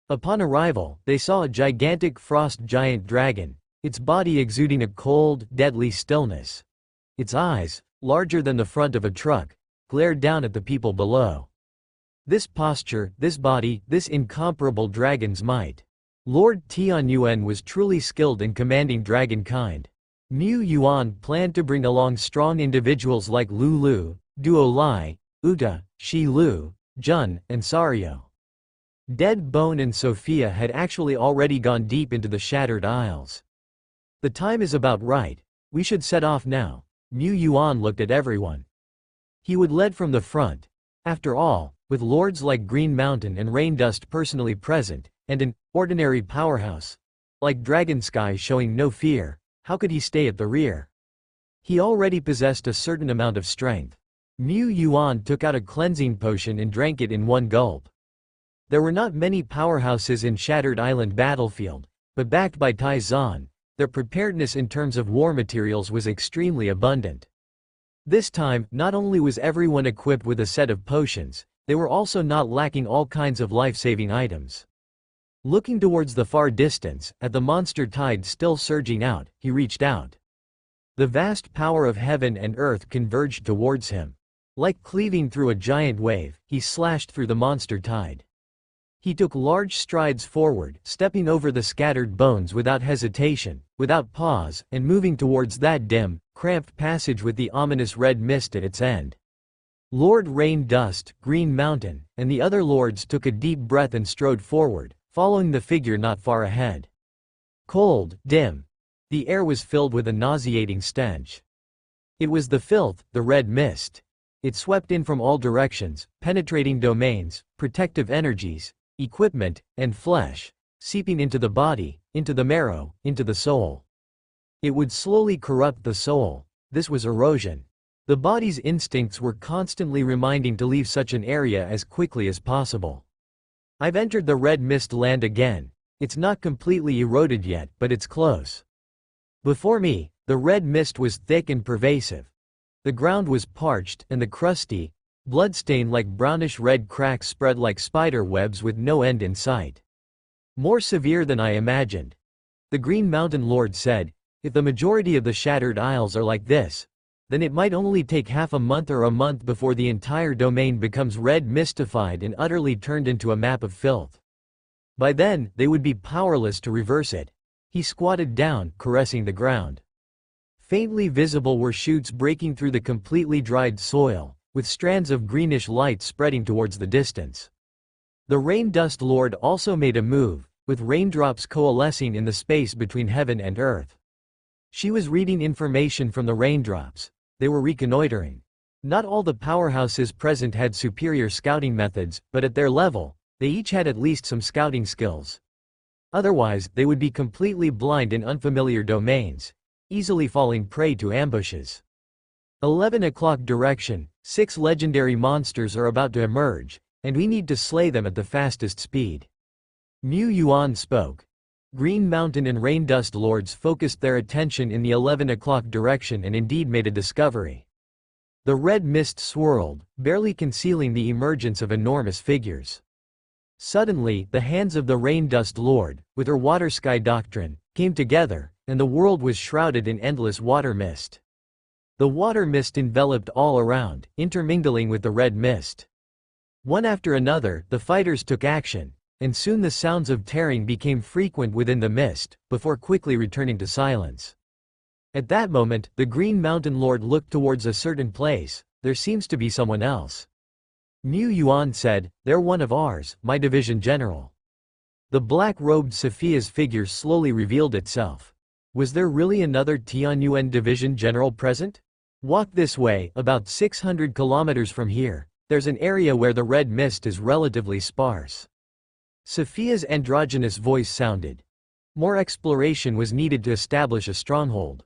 Upon arrival, they saw a gigantic frost giant dragon, its body exuding a cold, deadly stillness. Its eyes, larger than the front of a truck, glared down at the people below. This posture, this body, this incomparable dragon's might. Lord Tianyuan was truly skilled in commanding dragonkind. Mu Yuan planned to bring along strong individuals like Lulu, Duo Lai, Uta, Shi Lu, Jun, and Sario. Dead Bone and Sophia had actually already gone deep into the Shattered Isles. The time is about right, we should set off now. Mu Yuan looked at everyone. He would lead from the front. After all, with lords like Green Mountain and Raindust personally present, and an ordinary powerhouse like Dragonsky showing no fear, how could he stay at the rear? He already possessed a certain amount of strength. Mu Yuan took out a cleansing potion and drank it in one gulp. There were not many powerhouses in Shattered Island battlefield, but backed by Tai Zan, their preparedness in terms of war materials was extremely abundant. This time, not only was everyone equipped with a set of potions, they were also not lacking all kinds of life-saving items. Looking towards the far distance, at the monster tide still surging out, he reached out. The vast power of heaven and earth converged towards him. Like cleaving through a giant wave, he slashed through the monster tide. He took large strides forward, stepping over the scattered bones without hesitation, without pause, and moving towards that dim, cramped passage with the ominous red mist at its end. Lord Rain Dust, Green Mountain, and the other lords took a deep breath and strode forward, following the figure not far ahead. Cold, dim. The air was filled with a nauseating stench. It was the filth, the red mist. It swept in from all directions, penetrating domains, protective energies, equipment, and flesh, seeping into the body, into the marrow, into the soul. It would slowly corrupt the soul. This was erosion. The body's instincts were constantly reminding to leave such an area as quickly as possible. I've entered the red mist land again. It's not completely eroded yet, but it's close. Before me, the red mist was thick and pervasive. The ground was parched, and the crusty, blood-stained like brownish-red cracks spread like spider webs with no end in sight. More severe than I imagined. The Green Mountain Lord said, if the majority of the Shattered Isles are like this, then it might only take half a month or a month before the entire domain becomes red mystified and utterly turned into a map of filth. By then, they would be powerless to reverse it. He squatted down, caressing the ground. Faintly visible were shoots breaking through the completely dried soil, with strands of greenish light spreading towards the distance. The Rain Dust Lord also made a move, with raindrops coalescing in the space between heaven and earth. She was reading information from the raindrops. They were reconnoitering. Not all the powerhouses present had superior scouting methods, but at their level, they each had at least some scouting skills. Otherwise, they would be completely blind in unfamiliar domains, easily falling prey to ambushes. 11 o'clock direction, 6 legendary monsters are about to emerge, and we need to slay them at the fastest speed. Mu Yuan spoke. Green Mountain and Rain Dust Lords focused their attention in the 11 o'clock direction and indeed made a discovery. The red mist swirled, barely concealing the emergence of enormous figures. Suddenly, the hands of the Rain Dust Lord, with her water sky doctrine, came together, and the world was shrouded in endless water mist. The water mist enveloped all around, intermingling with the red mist. One after another, the fighters took action, and soon the sounds of tearing became frequent within the mist, before quickly returning to silence. At that moment, the Green Mountain Lord looked towards a certain place. There seems to be someone else. Mu Yuan said, they're one of ours, my division general. The black-robed Sophia's figure slowly revealed itself. Was there really another Tianyuan division general present? Walk this way, about 600 kilometers from here. There's an area where the red mist is relatively sparse. Sophia's androgynous voice sounded. More exploration was needed to establish a stronghold.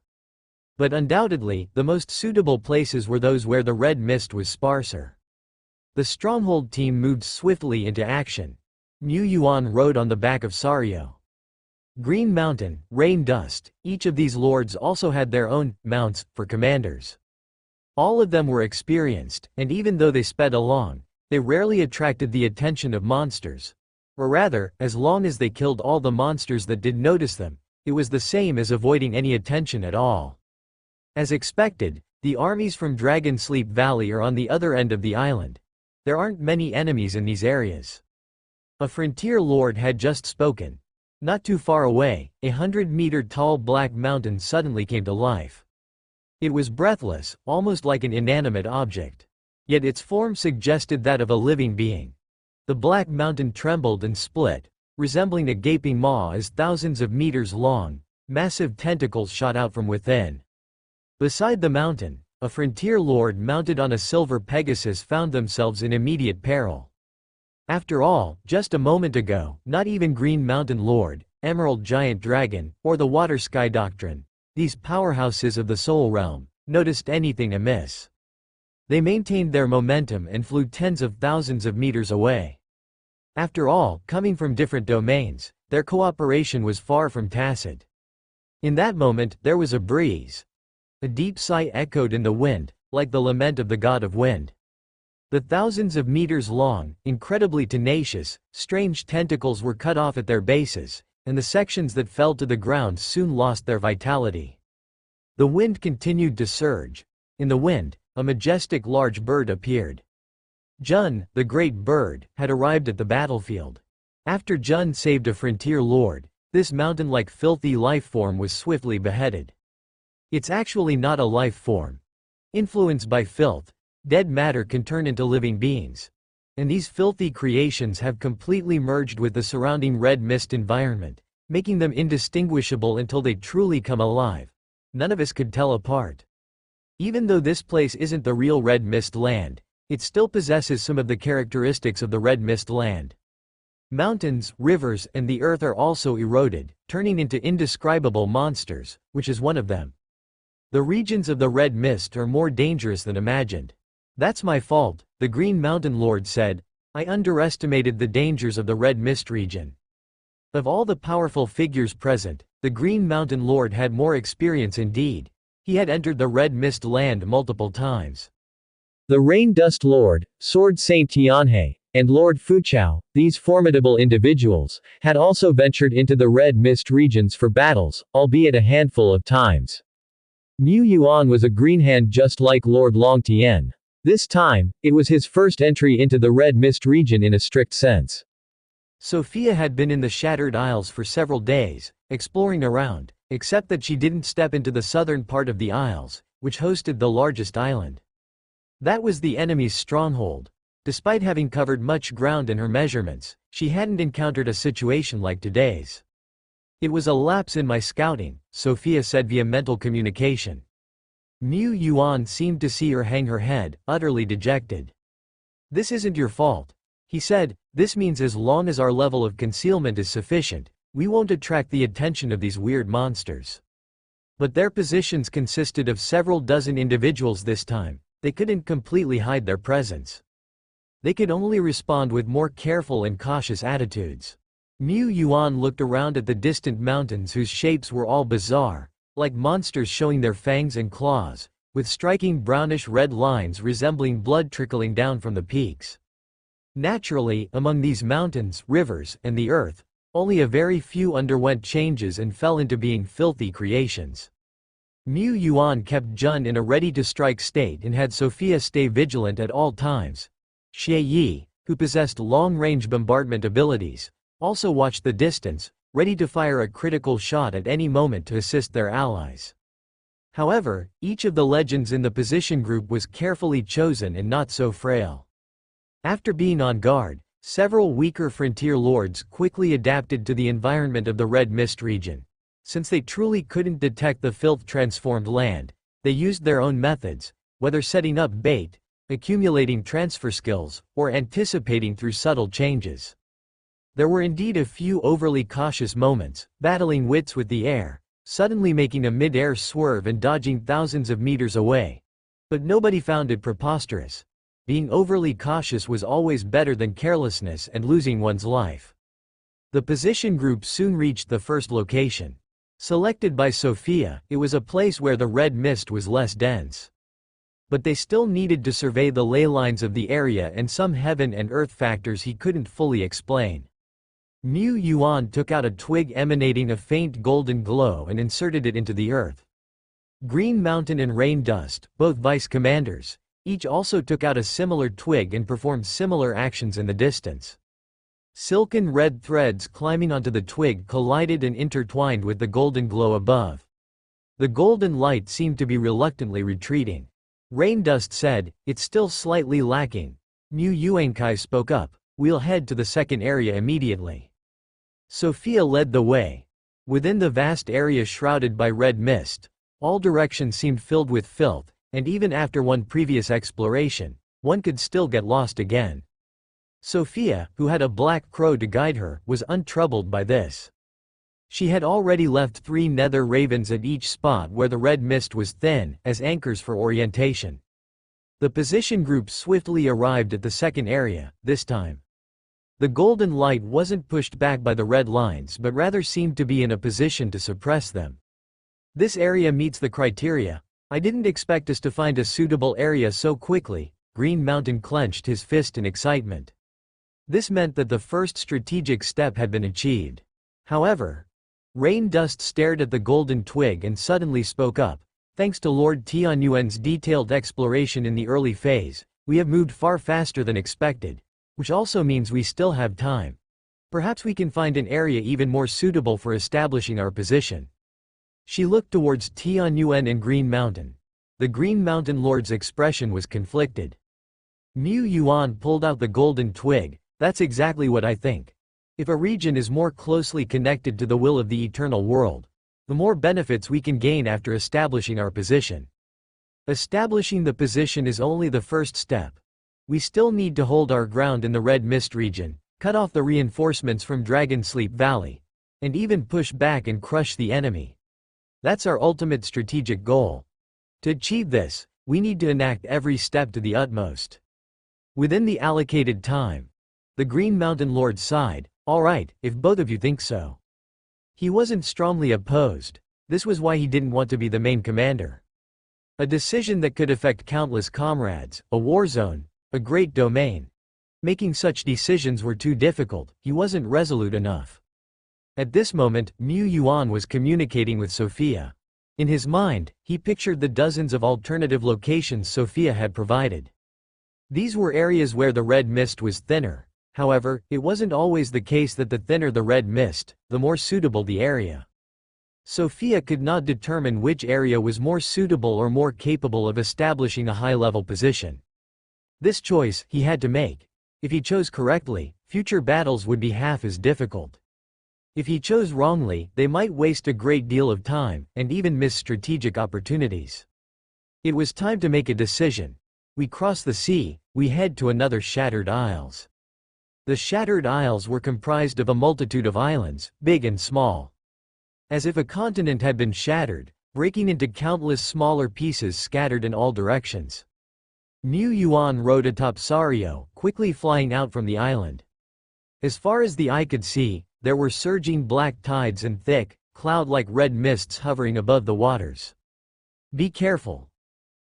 But undoubtedly, the most suitable places were those where the red mist was sparser. The stronghold team moved swiftly into action. Mu Yuan rode on the back of Sario. Green Mountain, Rain Dust, each of these lords also had their own mounts for commanders. All of them were experienced, and even though they sped along, they rarely attracted the attention of monsters. Or rather, as long as they killed all the monsters that did notice them, it was the same as avoiding any attention at all. As expected, the armies from Dragon Sleep Valley are on the other end of the island. There aren't many enemies in these areas. A frontier lord had just spoken. Not too far away, a 100-meter-tall black mountain suddenly came to life. It was breathless, almost like an inanimate object. Yet its form suggested that of a living being. The black mountain trembled and split, resembling a gaping maw as thousands of meters long, massive tentacles shot out from within. Beside the mountain, a frontier lord mounted on a silver Pegasus found themselves in immediate peril. After all, just a moment ago, not even Green Mountain Lord, Emerald Giant Dragon, or the Water Sky Doctrine, these powerhouses of the Soul Realm, noticed anything amiss. They maintained their momentum and flew tens of thousands of meters away. After all, coming from different domains, their cooperation was far from tacit. In that moment, there was a breeze. A deep sigh echoed in the wind, like the lament of the god of wind. The thousands of meters long, incredibly tenacious, strange tentacles were cut off at their bases, and the sections that fell to the ground soon lost their vitality. The wind continued to surge. In the wind, a majestic large bird appeared. Jun, the great bird, had arrived at the battlefield. After Jun saved a frontier lord, this mountain-like filthy life form was swiftly beheaded. It's actually not a life form. Influenced by filth, dead matter can turn into living beings. And these filthy creations have completely merged with the surrounding red mist environment, making them indistinguishable until they truly come alive. None of us could tell apart. Even though this place isn't the real Red Mist Land, it still possesses some of the characteristics of the Red Mist Land. Mountains, rivers, and the earth are also eroded, turning into indescribable monsters, which is one of them. The regions of the Red Mist are more dangerous than imagined. That's my fault, the Green Mountain Lord said. I underestimated the dangers of the Red Mist region. Of all the powerful figures present, the Green Mountain Lord had more experience indeed. He had entered the Red Mist Land multiple times. The Rain Dust Lord, Sword Saint Tianhe, and Lord Fuchao, these formidable individuals, had also ventured into the Red Mist regions for battles, albeit a handful of times. Mu Yuan was a greenhand just like Lord Long Tian. This time, it was his first entry into the Red Mist region in a strict sense. Sophia had been in the Shattered Isles for several days, exploring around, except that she didn't step into the southern part of the Isles, which hosted the largest island. That was the enemy's stronghold. Despite having covered much ground in her measurements, she hadn't encountered a situation like today's. It was a lapse in my scouting, Sophia said via mental communication. Mu Yuan seemed to see her hang her head, utterly dejected. This isn't your fault, he said. This means as long as our level of concealment is sufficient, we won't attract the attention of these weird monsters. But their positions consisted of several dozen individuals this time. They couldn't completely hide their presence. They could only respond with more careful and cautious attitudes. Mu Yuan looked around at the distant mountains whose shapes were all bizarre, like monsters showing their fangs and claws, with striking brownish-red lines resembling blood trickling down from the peaks. Naturally, among these mountains, rivers, and the earth, only a very few underwent changes and fell into being filthy creations. Mu Yuan kept Jun in a ready-to-strike state and had Sophia stay vigilant at all times. Xie Yi, who possessed long-range bombardment abilities, also watched the distance, ready to fire a critical shot at any moment to assist their allies. However, each of the legends in the position group was carefully chosen and not so frail. After being on guard, several weaker frontier lords quickly adapted to the environment of the Red Mist region. Since they truly couldn't detect the filth-transformed land, they used their own methods, whether setting up bait, accumulating transfer skills, or anticipating through subtle changes. There were indeed a few overly cautious moments, battling wits with the air, suddenly making a mid-air swerve and dodging thousands of meters away. But nobody found it preposterous. Being overly cautious was always better than carelessness and losing one's life. The position group soon reached the first location. Selected by Sophia, it was a place where the red mist was less dense. But they still needed to survey the ley lines of the area and some heaven and earth factors he couldn't fully explain. Mu Yuan took out a twig emanating a faint golden glow and inserted it into the earth. Green Mountain and Rain Dust, both vice commanders, each also took out a similar twig and performed similar actions in the distance. Silken red threads climbing onto the twig collided and intertwined with the golden glow above. The golden light seemed to be reluctantly retreating. Rain Dust said, "It's still slightly lacking." Mu Yuankai spoke up, "We'll head to the second area immediately." Sophia led the way. Within the vast area shrouded by red mist, all directions seemed filled with filth, and even after one previous exploration, one could still get lost again. Sophia, who had a black crow to guide her, was untroubled by this. She had already left 3 nether ravens at each spot where the red mist was thin, as anchors for orientation. The position group swiftly arrived at the second area, this time. The golden light wasn't pushed back by the red lines but rather seemed to be in a position to suppress them. This area meets the criteria. I didn't expect us to find a suitable area so quickly. Green Mountain clenched his fist in excitement. This meant that the first strategic step had been achieved. However, Rain Dust stared at the golden twig and suddenly spoke up. "Thanks to Lord Tianyuan's detailed exploration in the early phase, we have moved far faster than expected, which also means we still have time. Perhaps we can find an area even more suitable for establishing our position." She looked towards Tianyuan and Green Mountain. The Green Mountain Lord's expression was conflicted. Mu Yuan pulled out the golden twig. That's exactly what I think. If a region is more closely connected to the will of the eternal world, the more benefits we can gain after establishing our position. Establishing the position is only the first step. We still need to hold our ground in the Red Mist region, cut off the reinforcements from Dragon Sleep Valley, and even push back and crush the enemy. That's our ultimate strategic goal. To achieve this, we need to enact every step to the utmost. Within the allocated time, the Green Mountain Lord sighed. All right, if both of you think so. He wasn't strongly opposed. This was why he didn't want to be the main commander. A decision that could affect countless comrades, a war zone, a great domain. Making such decisions were too difficult. He wasn't resolute enough. At this moment, Mu Yuan was communicating with Sophia. In his mind, he pictured the dozens of alternative locations Sophia had provided. These were areas where the red mist was thinner. However, it wasn't always the case that the thinner the red mist, the more suitable the area. Sophia could not determine which area was more suitable or more capable of establishing a high-level position. This choice he had to make. If he chose correctly, future battles would be half as difficult. If he chose wrongly, they might waste a great deal of time, and even miss strategic opportunities. It was time to make a decision. We cross the sea, we head to another Shattered Isles. The Shattered Isles were comprised of a multitude of islands, big and small. As if a continent had been shattered, breaking into countless smaller pieces scattered in all directions. Mu Yuan rode atop Sario, quickly flying out from the island. As far as the eye could see, there were surging black tides and thick, cloud-like red mists hovering above the waters. Be careful.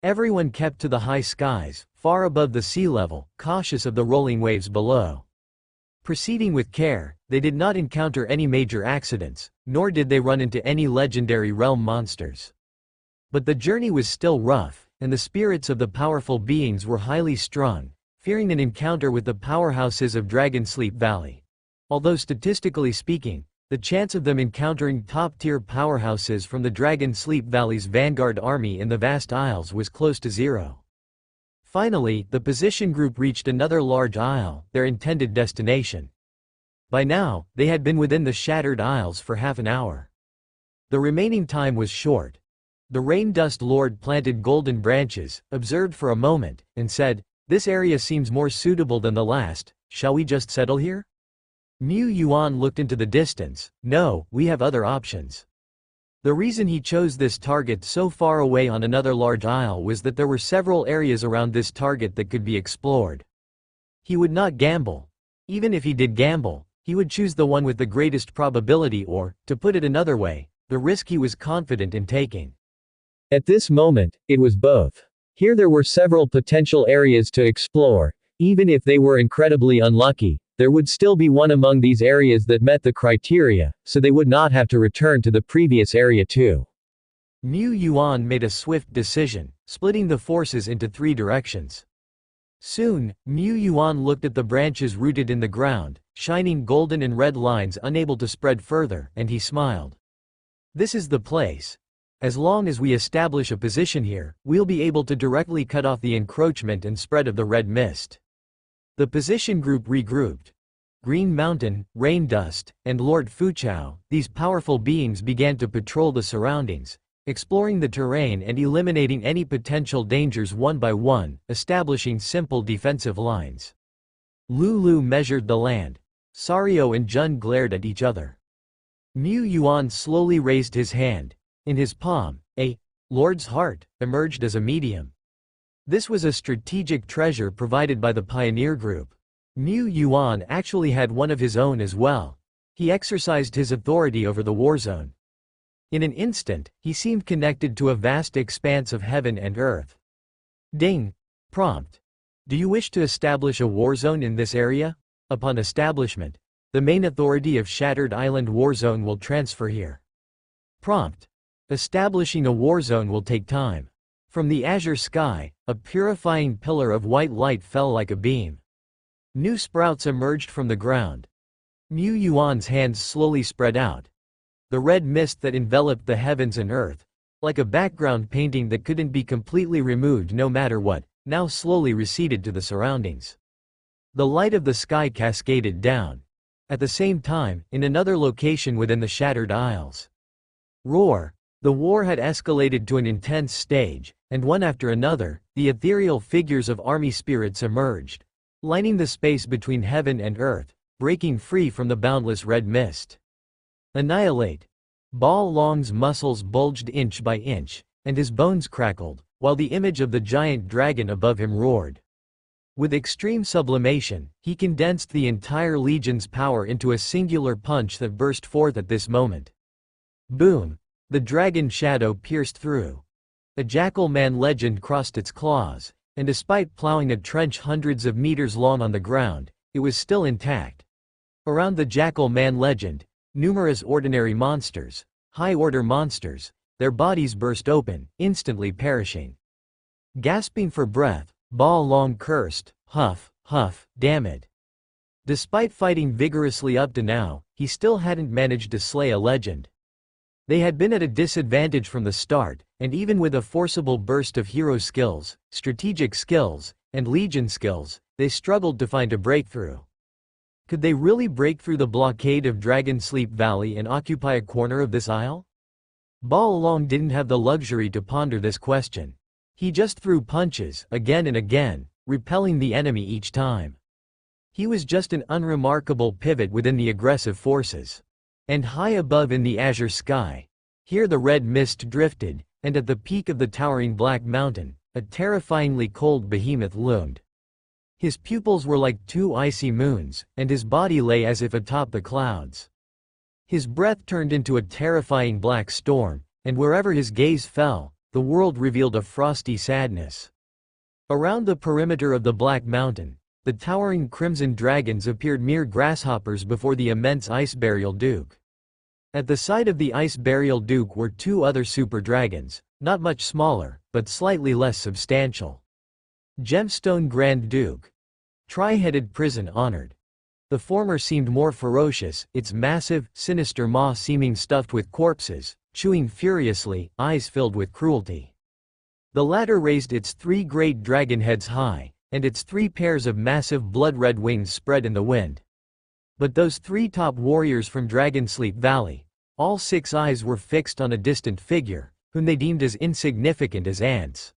Everyone kept to the high skies, far above the sea level, cautious of the rolling waves below. Proceeding with care, they did not encounter any major accidents, nor did they run into any legendary realm monsters. But the journey was still rough, and the spirits of the powerful beings were highly strung, fearing an encounter with the powerhouses of Dragon Sleep Valley. Although statistically speaking, the chance of them encountering top-tier powerhouses from the Dragon Sleep Valley's vanguard army in the vast isles was close to zero. Finally, the position group reached another large isle, their intended destination. By now, they had been within the Shattered Isles for half an hour. The remaining time was short. The Rain Dust Lord planted golden branches, observed for a moment, and said, "This area seems more suitable than the last, shall we just settle here?" Mu Yuan looked into the distance. No, we have other options. The reason he chose this target so far away on another large isle was that there were several areas around this target that could be explored. He would not gamble. Even if he did gamble, he would choose the one with the greatest probability or, to put it another way, the risk he was confident in taking. At this moment, it was both. Here there were several potential areas to explore. Even if they were incredibly unlucky, there would still be one among these areas that met the criteria, so they would not have to return to the previous area too. Mu Yuan made a swift decision, splitting the forces into 3 directions. Soon, Mu Yuan looked at the branches rooted in the ground, shining golden and red lines unable to spread further, and he smiled. This is the place. As long as we establish a position here, we'll be able to directly cut off the encroachment and spread of the red mist. The position group regrouped. Green Mountain, Rain Dust, and Lord Fuchao, these powerful beings began to patrol the surroundings, exploring the terrain and eliminating any potential dangers one by one, establishing simple defensive lines. Lulu measured the land. Sario and Jun glared at each other. Mu Yuan slowly raised his hand. In his palm, a Lord's Heart emerged as a medium. This was a strategic treasure provided by the Pioneer Group. Mu Yuan actually had one of his own as well. He exercised his authority over the war zone. In an instant, he seemed connected to a vast expanse of heaven and earth. Ding. Prompt. Do you wish to establish a war zone in this area? Upon establishment, the main authority of Shattered Island War Zone will transfer here. Prompt. Establishing a war zone will take time. From the azure sky, a purifying pillar of white light fell like a beam. New sprouts emerged from the ground. Mu Yuan's hands slowly spread out. The red mist that enveloped the heavens and earth, Like a background painting that couldn't be completely removed no matter what, now slowly receded to the surroundings. The light of the sky cascaded down. At the same time, in another location within the Shattered Isles. Roar! The war had escalated to an intense stage, and one after another, the ethereal figures of army spirits emerged, lining the space between heaven and earth, breaking free from the boundless red mist. Annihilate! Bao Long's muscles bulged inch by inch, and his bones crackled, while the image of the giant dragon above him roared. With extreme sublimation, he condensed the entire legion's power into a singular punch that burst forth at this moment. Boom! The dragon shadow pierced through. A Jackal Man legend crossed its claws, and despite plowing a trench hundreds of meters long on the ground, it was still intact. Around the Jackal Man legend, numerous ordinary monsters, high-order monsters, their bodies burst open, instantly perishing. Gasping for breath, Bao Long cursed, "Huff, huff, damn it." Despite fighting vigorously up to now, he still hadn't managed to slay a legend. They had been at a disadvantage from the start, and even with a forcible burst of hero skills, strategic skills, and legion skills, they struggled to find a breakthrough. Could they really break through the blockade of Dragon Sleep Valley and occupy a corner of this isle? Bao Long didn't have the luxury to ponder this question. He just threw punches, again and again, repelling the enemy each time. He was just an unremarkable pivot within the aggressive forces. And high above in the azure sky, here the red mist drifted, and at the peak of the towering black mountain, a terrifyingly cold behemoth loomed. His pupils were like two icy moons, and his body lay as if atop the clouds. His breath turned into a terrifying black storm, and wherever his gaze fell, the world revealed a frosty sadness. Around the perimeter of the Black Mountain, the towering crimson dragons appeared mere grasshoppers before the immense Ice Burial Duke. At the side of the Ice Burial Duke were two other super dragons, not much smaller, but slightly less substantial. Gemstone Grand Duke. Tri-headed prison honored. The former seemed more ferocious, its massive, sinister maw seeming stuffed with corpses, chewing furiously, eyes filled with cruelty. The latter raised its three great dragon heads high, and its three pairs of massive blood-red wings spread in the wind. But those three top warriors from Dragonsleep Valley, all six eyes were fixed on a distant figure, whom they deemed as insignificant as ants.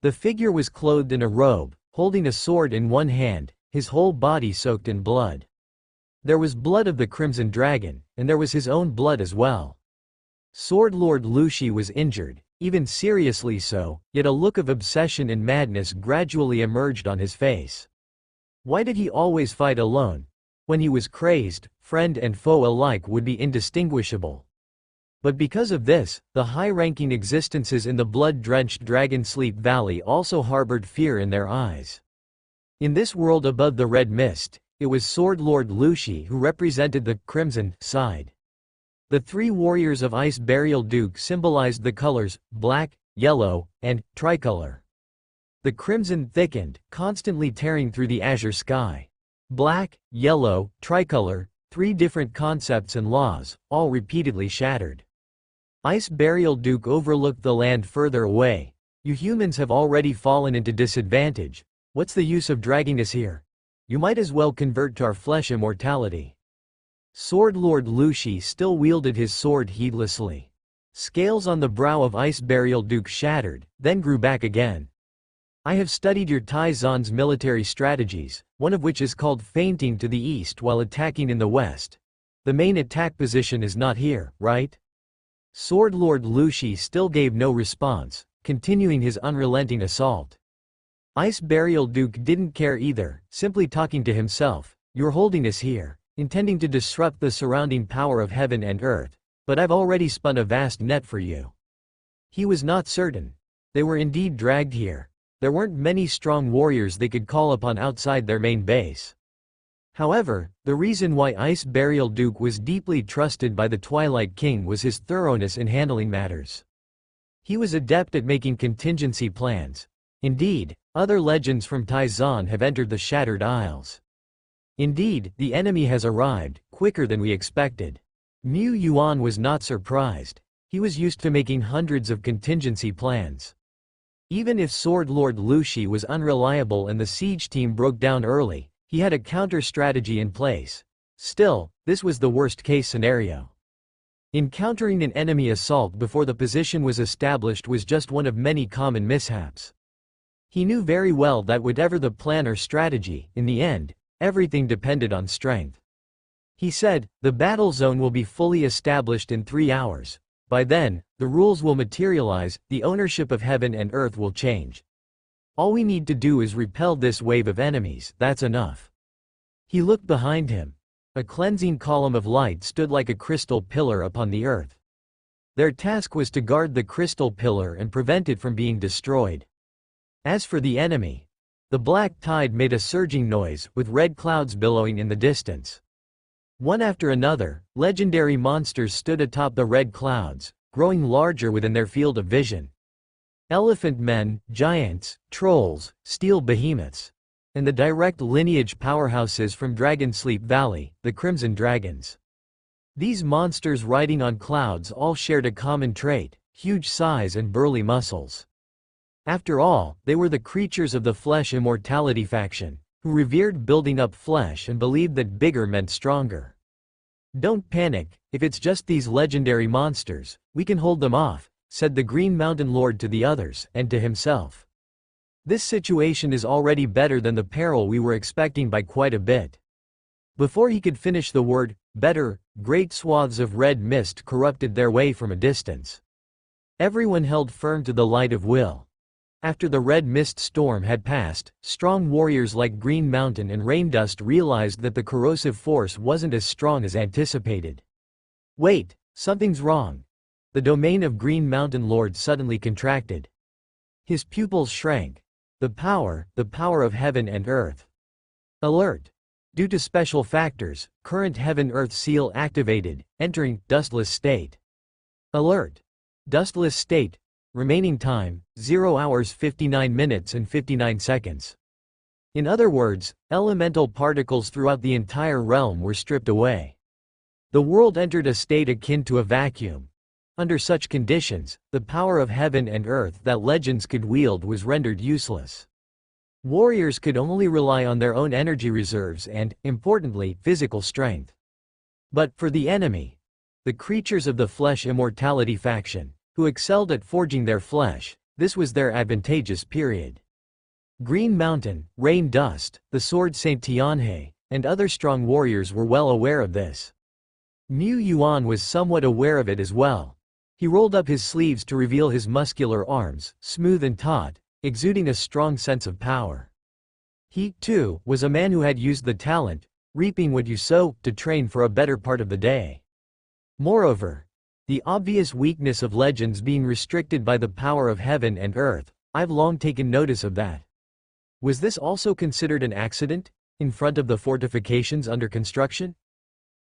The figure was clothed in a robe, holding a sword in one hand, his whole body soaked in blood. There was blood of the Crimson Dragon, and there was his own blood as well. Sword Lord Lu Shi was injured, even seriously so, yet a look of obsession and madness gradually emerged on his face. Why did he always fight alone? When he was crazed, friend and foe alike would be indistinguishable. But because of this, the high-ranking existences in the blood-drenched Dragonsleep Valley also harbored fear in their eyes. In this world above the red mist, it was Sword Lord Lu Shi who represented the crimson side. The three warriors of Ice Burial Duke symbolized the colors black, yellow, and tricolor. The crimson thickened, constantly tearing through the azure sky. Black, yellow, tricolor, three different concepts and laws, all repeatedly shattered. Ice Burial Duke overlooked the land further away. You humans have already fallen into disadvantage. What's the use of dragging us here? You might as well convert to our flesh immortality. Sword Lord Lu Shi still wielded his sword heedlessly. Scales on the brow of Ice Burial Duke shattered, then grew back again. I have studied your Tai Zan's military strategies, one of which is called feinting to the east while attacking in the west. The main attack position is not here, right? Sword Lord Lu Shi still gave no response, continuing his unrelenting assault. Ice Burial Duke didn't care either, simply talking to himself. Your holiness here, intending to disrupt the surrounding power of heaven and earth, but I've already spun a vast net for you. He was not certain. They were indeed dragged here. There weren't many strong warriors they could call upon outside their main base. However, the reason why Ice Burial Duke was deeply trusted by the Twilight King was his thoroughness in handling matters. He was adept at making contingency plans. Indeed, other legends from Tai Zan have entered the Shattered Isles. Indeed, the enemy has arrived, quicker than we expected. Mu Yuan was not surprised. He was used to making hundreds of contingency plans. Even if Sword Lord Lu Shi was unreliable and the siege team broke down early, he had a counter-strategy in place. Still, this was the worst-case scenario. Encountering an enemy assault before the position was established was just one of many common mishaps. He knew very well that whatever the plan or strategy, in the end, everything depended on strength. He said, "The battle zone will be fully established in 3 hours. By then, the rules will materialize, the ownership of heaven and earth will change. All we need to do is repel this wave of enemies, that's enough." He looked behind him. A cleansing column of light stood like a crystal pillar upon the earth. Their task was to guard the crystal pillar and prevent it from being destroyed. As for the enemy, the black tide made a surging noise, with red clouds billowing in the distance. One after another, legendary monsters stood atop the red clouds, growing larger within their field of vision. Elephant men, giants, trolls, steel behemoths. And the direct lineage powerhouses from Dragonsleep Valley, the Crimson Dragons. These monsters riding on clouds all shared a common trait: huge size and burly muscles. After all, they were the creatures of the Flesh Immortality faction, who revered building up flesh and believed that bigger meant stronger. "Don't panic, if it's just these legendary monsters, we can hold them off," said the Green Mountain Lord to the others, and to himself. "This situation is already better than the peril we were expecting by quite a bit." Before he could finish the word, better, great swaths of red mist corrupted their way from a distance. Everyone held firm to the light of will. After the red mist storm had passed, strong warriors like Green Mountain and Raindust realized that the corrosive force wasn't as strong as anticipated. "Wait, something's wrong." The domain of Green Mountain Lord suddenly contracted. His pupils shrank. The power of heaven and earth. Alert! Due to special factors, current heaven-earth seal activated, entering dustless state. Alert! Dustless state. Remaining time, 0 hours 59 minutes and 59 seconds. In other words, elemental particles throughout the entire realm were stripped away. The world entered a state akin to a vacuum. Under such conditions, the power of heaven and earth that legends could wield was rendered useless. Warriors could only rely on their own energy reserves and, importantly, physical strength. But for the enemy, the creatures of the Flesh Immortality faction, who excelled at forging their flesh, this was their advantageous period. Green Mountain, Raindust, the Sword Saint Tianhe, and other strong warriors were well aware of this. Mu Yuan was somewhat aware of it as well. He rolled up his sleeves to reveal his muscular arms, smooth and taut, exuding a strong sense of power. He, too, was a man who had used the talent, reaping what you sow, to train for a better part of the day. Moreover, the obvious weakness of legends being restricted by the power of heaven and earth, I've long taken notice of that. Was this also considered an accident, in front of the fortifications under construction?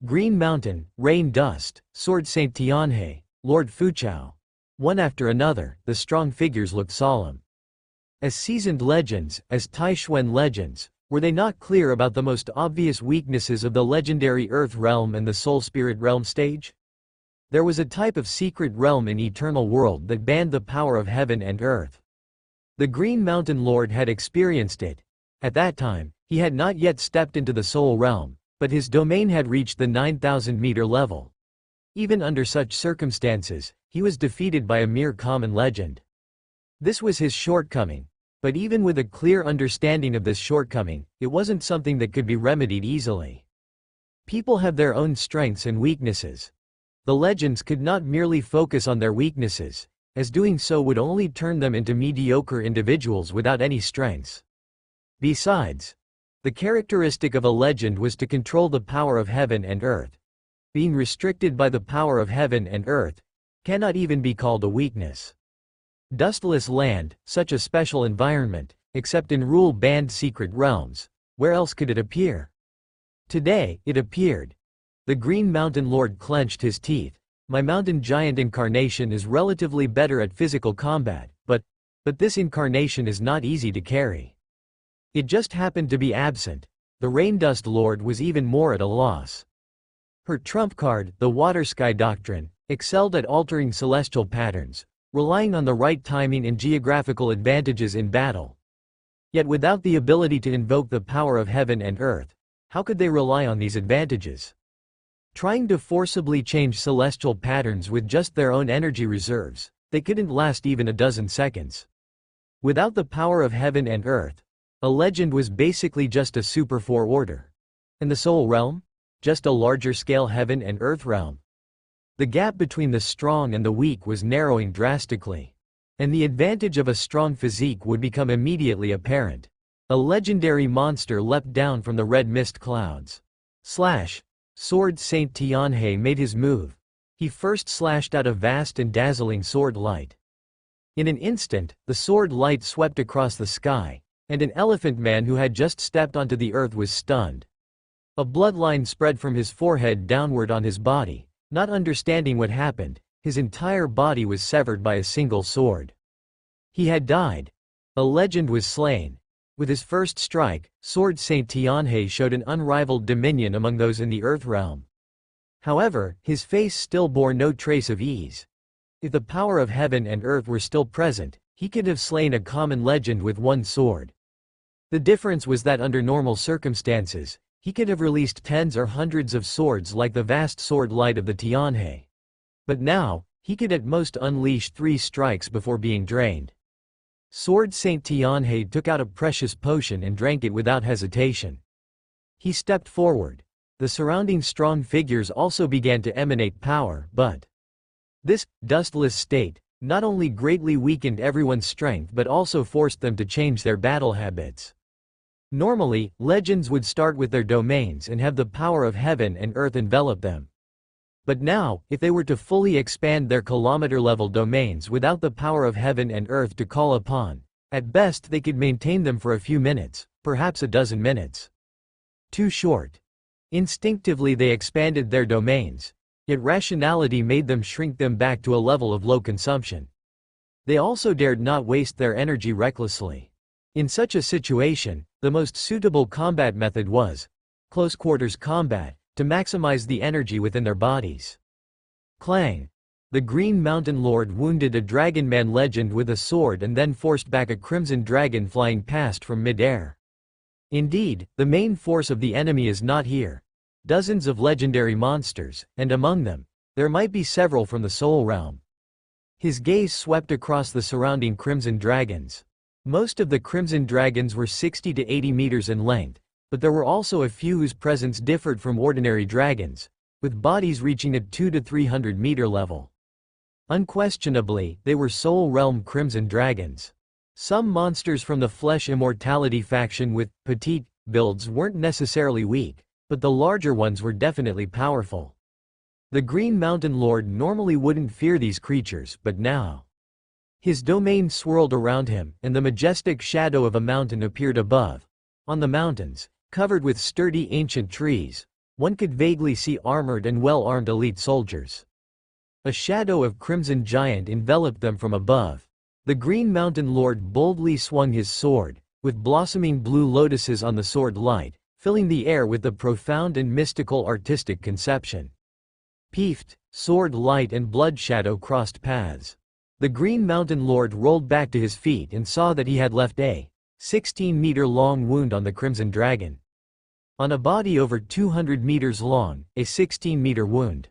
Green Mountain, Raindust, Sword Saint Tianhe, Lord Fuchao. One after another, the strong figures looked solemn. As seasoned legends, as Taishuan legends, were they not clear about the most obvious weaknesses of the legendary Earth Realm and the Soul Spirit Realm stage? There was a type of secret realm in Eternal World that banned the power of heaven and earth. The Green Mountain Lord had experienced it. At that time, he had not yet stepped into the Soul Realm, but his domain had reached the 9,000-meter level. Even under such circumstances, he was defeated by a mere common legend. This was his shortcoming, but even with a clear understanding of this shortcoming, it wasn't something that could be remedied easily. People have their own strengths and weaknesses. The legends could not merely focus on their weaknesses, as doing so would only turn them into mediocre individuals without any strengths. Besides, the characteristic of a legend was to control the power of heaven and earth. Being restricted by the power of heaven and earth cannot even be called a weakness. Dustless land, such a special environment, except in rule-banned secret realms, where else could it appear? Today, it appeared. The Green Mountain Lord clenched his teeth. My mountain giant incarnation is relatively better at physical combat, but this incarnation is not easy to carry. It just happened to be absent. The Raindust Lord was even more at a loss. Her trump card, the Water Sky Doctrine, excelled at altering celestial patterns, relying on the right timing and geographical advantages in battle. Yet without the ability to invoke the power of heaven and earth, how could they rely on these advantages? Trying to forcibly change celestial patterns with just their own energy reserves, they couldn't last even a dozen seconds. Without the power of heaven and earth, a legend was basically just a Super 4 order. And the soul realm? Just a larger scale heaven and earth realm. The gap between the strong and the weak was narrowing drastically. And the advantage of a strong physique would become immediately apparent. A legendary monster leapt down from the red mist clouds. Slash! Sword Saint Tianhe made his move. He first slashed out a vast and dazzling sword light. In an instant, the sword light swept across the sky, and an elephant man who had just stepped onto the earth was stunned. A bloodline spread from his forehead downward on his body. Not understanding what happened, his entire body was severed by a single sword. He had died. A legend was slain. With his first strike, Sword Saint Tianhe showed an unrivaled dominion among those in the earth realm. However, his face still bore no trace of ease. If the power of heaven and earth were still present, he could have slain a common legend with one sword. The difference was that under normal circumstances, he could have released tens or hundreds of swords like the vast sword light of the Tianhe. But now, he could at most unleash 3 strikes before being drained. Sword Saint Tianhe took out a precious potion and drank it without hesitation. He stepped forward. The surrounding strong figures also began to emanate power, but this dustless state not only greatly weakened everyone's strength but also forced them to change their battle habits. Normally, legends would start with their domains and have the power of heaven and earth envelop them. But now, if they were to fully expand their kilometer-level domains without the power of heaven and earth to call upon, at best they could maintain them for a few minutes, perhaps a dozen minutes. Too short. Instinctively they expanded their domains, yet rationality made them shrink them back to a level of low consumption. They also dared not waste their energy recklessly. In such a situation, the most suitable combat method was close quarters combat, to maximize the energy within their bodies. Clang! The Green Mountain Lord wounded a Dragonman legend with a sword and then forced back a crimson dragon flying past from mid-air. Indeed, the main force of the enemy is not here. Dozens of legendary monsters, and among them, there might be several from the Soul Realm. His gaze swept across the surrounding crimson dragons. Most of the crimson dragons were 60 to 80 meters in length, but there were also a few whose presence differed from ordinary dragons, with bodies reaching at 200 to 300 meter level. Unquestionably, they were Soul Realm crimson dragons. Some monsters from the Flesh Immortality faction with petite builds weren't necessarily weak, but the larger ones were definitely powerful. The Green Mountain Lord normally wouldn't fear these creatures, but now his domain swirled around him, and the majestic shadow of a mountain appeared above. On the mountains, covered with sturdy ancient trees, one could vaguely see armored and well-armed elite soldiers. A shadow of crimson giant enveloped them from above. The Green Mountain Lord boldly swung his sword, with blossoming blue lotuses on the sword light, filling the air with a profound and mystical artistic conception. Peefed, sword light and blood shadow crossed paths. The Green Mountain Lord rolled back to his feet and saw that he had left a 16-meter-long wound on the Crimson Dragon. On a body over 200 meters long, a 16-meter wound.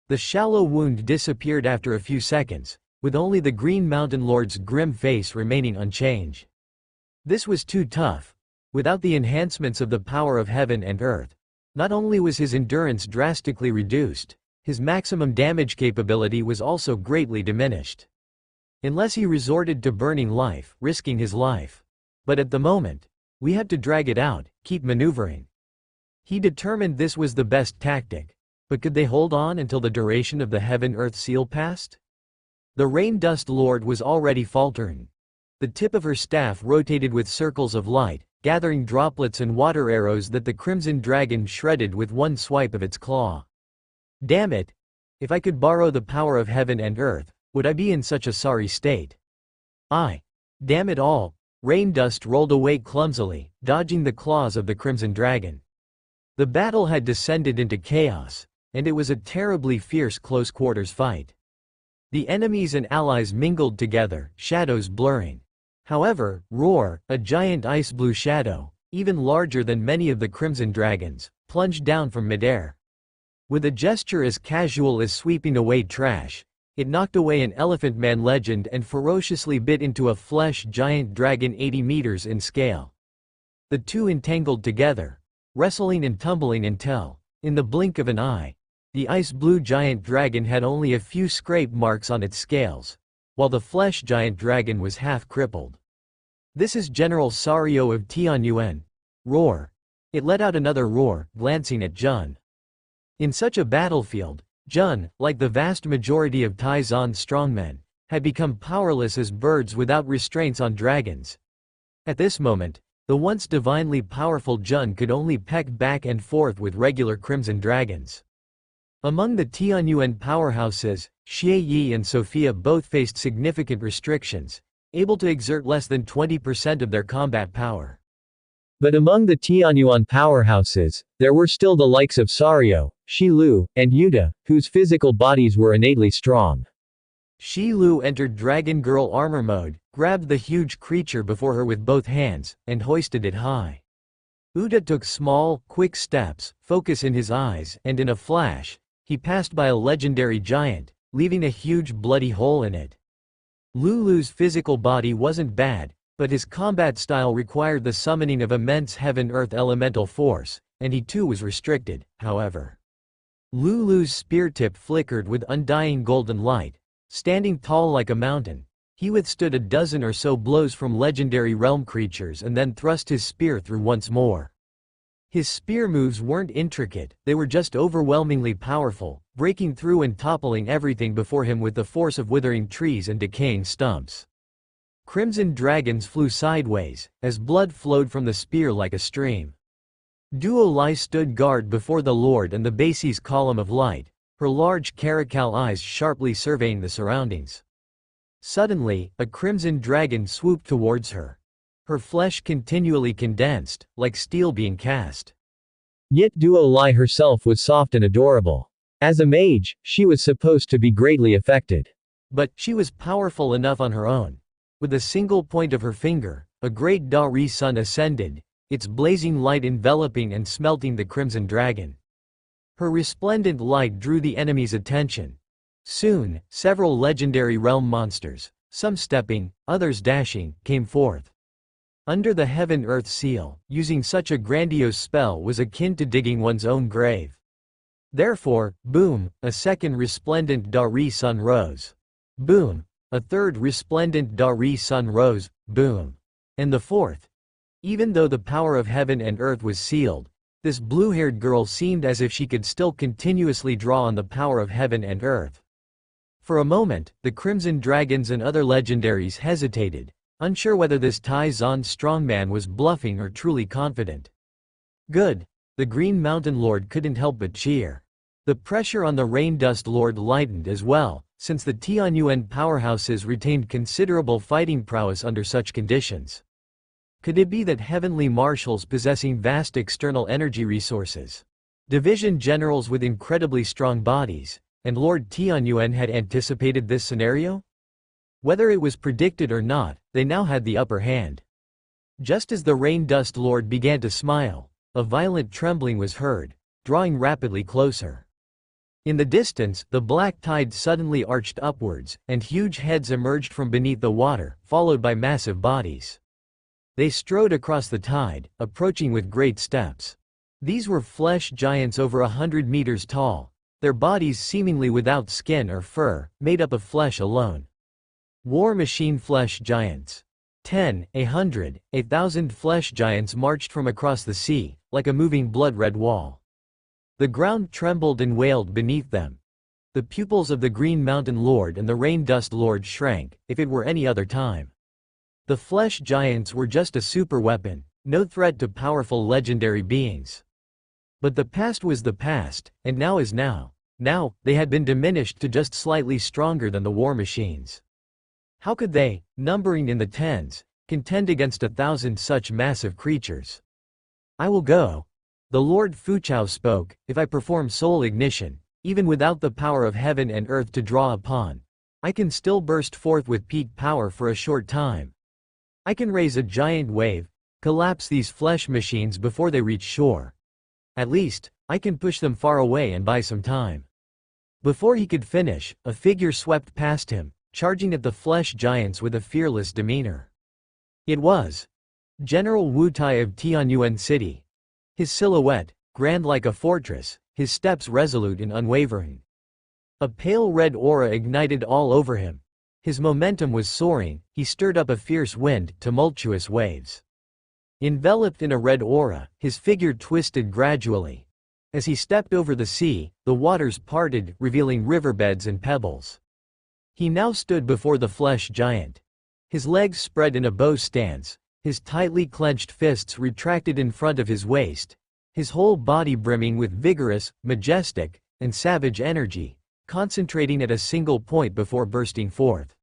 The shallow wound disappeared after a few seconds, with only the Green Mountain Lord's grim face remaining unchanged. This was too tough. Without the enhancements of the power of heaven and earth, not only was his endurance drastically reduced, his maximum damage capability was also greatly diminished. Unless he resorted to burning life, risking his life. But at the moment, we had to drag it out, keep maneuvering. He determined this was the best tactic, but could they hold on until the duration of the Heaven-Earth seal passed? The Rain Dust Lord was already faltering. The tip of her staff rotated with circles of light, gathering droplets and water arrows that the Crimson Dragon shredded with one swipe of its claw. Damn it! If I could borrow the power of heaven and earth, would I be in such a sorry state? Damn it all! Rain Dust rolled away clumsily, dodging the claws of the Crimson Dragon. The battle had descended into chaos. and it was a terribly fierce close-quarters fight. The enemies and allies mingled together, shadows blurring. However, Roar, a giant ice-blue shadow, even larger than many of the Crimson Dragons, plunged down from midair. With a gesture as casual as sweeping away trash, it knocked away an Elephant Man legend and ferociously bit into a flesh giant dragon 80 meters in scale. The two entangled together, wrestling and tumbling until, in the blink of an eye, the ice-blue giant dragon had only a few scrape marks on its scales, while the flesh giant dragon was half crippled. "This is General Sario of Tianyuan." Roar. It let out another roar, glancing at Jun. In such a battlefield, Jun, like the vast majority of Taizan's strongmen, had become powerless as birds without restraints on dragons. At this moment, the once divinely powerful Jun could only peck back and forth with regular Crimson Dragons. Among the Tianyuan powerhouses, Xie Yi and Sophia both faced significant restrictions, able to exert less than 20% of their combat power. But among the Tianyuan powerhouses, there were still the likes of Sario, Shi Lu, and Yuta, whose physical bodies were innately strong. Shi Lu entered Dragon Girl armor mode, grabbed the huge creature before her with both hands, and hoisted it high. Uta took small, quick steps, focus in his eyes, and in a flash, he passed by a legendary giant, leaving a huge bloody hole in it. Lulu's physical body wasn't bad, but his combat style required the summoning of immense heaven-earth elemental force, and he too was restricted, however. Lulu's spear tip flickered with undying golden light. Standing tall like a mountain, he withstood a dozen or so blows from legendary realm creatures and then thrust his spear through once more. His spear moves weren't intricate, they were just overwhelmingly powerful, breaking through and toppling everything before him with the force of withering trees and decaying stumps. Crimson dragons flew sideways, as blood flowed from the spear like a stream. Duo Lai stood guard before the Lord and the Basis column of light, her large caracal eyes sharply surveying the surroundings. Suddenly, a crimson dragon swooped towards her. Her flesh continually condensed, like steel being cast. Yet Duo Lai herself was soft and adorable. As a mage, she was supposed to be greatly affected. But she was powerful enough on her own. With a single point of her finger, a great Da-Ri sun ascended, its blazing light enveloping and smelting the crimson dragon. Her resplendent light drew the enemy's attention. Soon, several legendary realm monsters, some stepping, others dashing, came forth. Under the heaven-earth seal, using such a grandiose spell was akin to digging one's own grave. Therefore, boom, a second resplendent Da-Ri sun rose. Boom, a third resplendent Da-Ri sun rose, boom. And the fourth. Even though the power of heaven and earth was sealed, this blue-haired girl seemed as if she could still continuously draw on the power of heaven and earth. For a moment, the Crimson Dragons and other legendaries hesitated, unsure whether this Tai-Zan strongman was bluffing or truly confident. Good. The Green Mountain Lord couldn't help but cheer. The pressure on the Rain Dust Lord lightened as well, since the Tianyuan powerhouses retained considerable fighting prowess under such conditions. Could it be that heavenly marshals possessing vast external energy resources, division generals with incredibly strong bodies, and Lord Tianyuan had anticipated this scenario? Whether it was predicted or not, they now had the upper hand. Just as the Rain Dust Lord began to smile, a violent trembling was heard, drawing rapidly closer. In the distance, the black tide suddenly arched upwards, and huge heads emerged from beneath the water, followed by massive bodies. They strode across the tide, approaching with great steps. These were flesh giants over 100 meters tall, their bodies seemingly without skin or fur, made up of flesh alone. War machine flesh giants. 10, 100, 1,000 flesh giants marched from across the sea, like a moving blood-red wall. The ground trembled and wailed beneath them. The pupils of the Green Mountain Lord and the Rain Dust Lord shrank, if it were any other time. The flesh giants were just a superweapon, no threat to powerful legendary beings. But the past was the past, and now is now. Now, they had been diminished to just slightly stronger than the war machines. How could they, numbering in the tens, contend against 1,000 such massive creatures? I will go. The Lord Fuchao spoke, "If I perform soul ignition, even without the power of heaven and earth to draw upon, I can still burst forth with peak power for a short time. I can raise a giant wave, collapse these flesh machines before they reach shore. At least, I can push them far away and buy some time." Before he could finish, a figure swept past him, charging at the flesh giants with a fearless demeanor. It was General Wu Tai of Tianyuan City. His silhouette, grand like a fortress, his steps resolute and unwavering. A pale red aura ignited all over him. His momentum was soaring, he stirred up a fierce wind, tumultuous waves. Enveloped in a red aura, his figure twisted gradually. As he stepped over the sea, the waters parted, revealing riverbeds and pebbles. He now stood before the flesh giant. His legs spread in a bow stance, his tightly clenched fists retracted in front of his waist, his whole body brimming with vigorous, majestic, and savage energy, concentrating at a single point before bursting forth.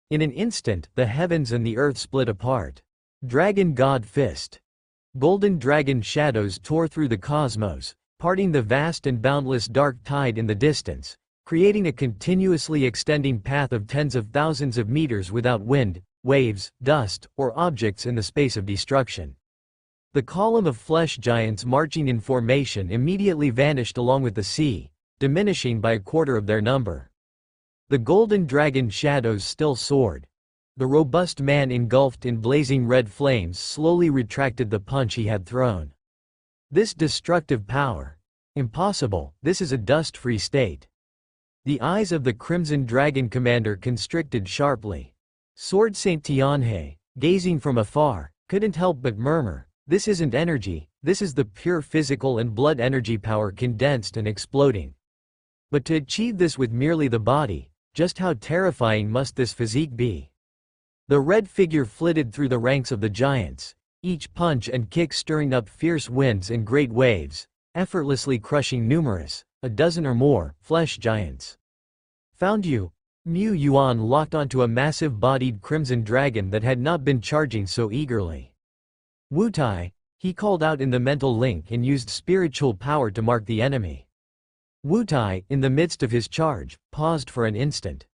In an instant, the heavens and the earth split apart. Dragon God Fist. Golden dragon shadows tore through the cosmos, parting the vast and boundless dark tide in the distance, creating a continuously extending path of tens of thousands of meters without wind, waves, dust, or objects in the space of destruction. The column of flesh giants marching in formation immediately vanished along with the sea, diminishing by a quarter of their number. The golden dragon shadows still soared. The robust man engulfed in blazing red flames slowly retracted the punch he had thrown. This destructive power. Impossible, this is a dust-free state. The eyes of the Crimson Dragon commander constricted sharply. Sword Saint Tianhe, gazing from afar, couldn't help but murmur, "This isn't energy, this is the pure physical and blood energy power condensed and exploding." But to achieve this with merely the body, just how terrifying must this physique be? The red figure flitted through the ranks of the giants, each punch and kick stirring up fierce winds and great waves, effortlessly crushing numerous, a dozen or more, flesh giants. "Found you." Mu Yuan locked onto a massive-bodied crimson dragon that had not been charging so eagerly. "Wu Tai," he called out in the mental link and used spiritual power to mark the enemy. Wu Tai, in the midst of his charge, paused for an instant.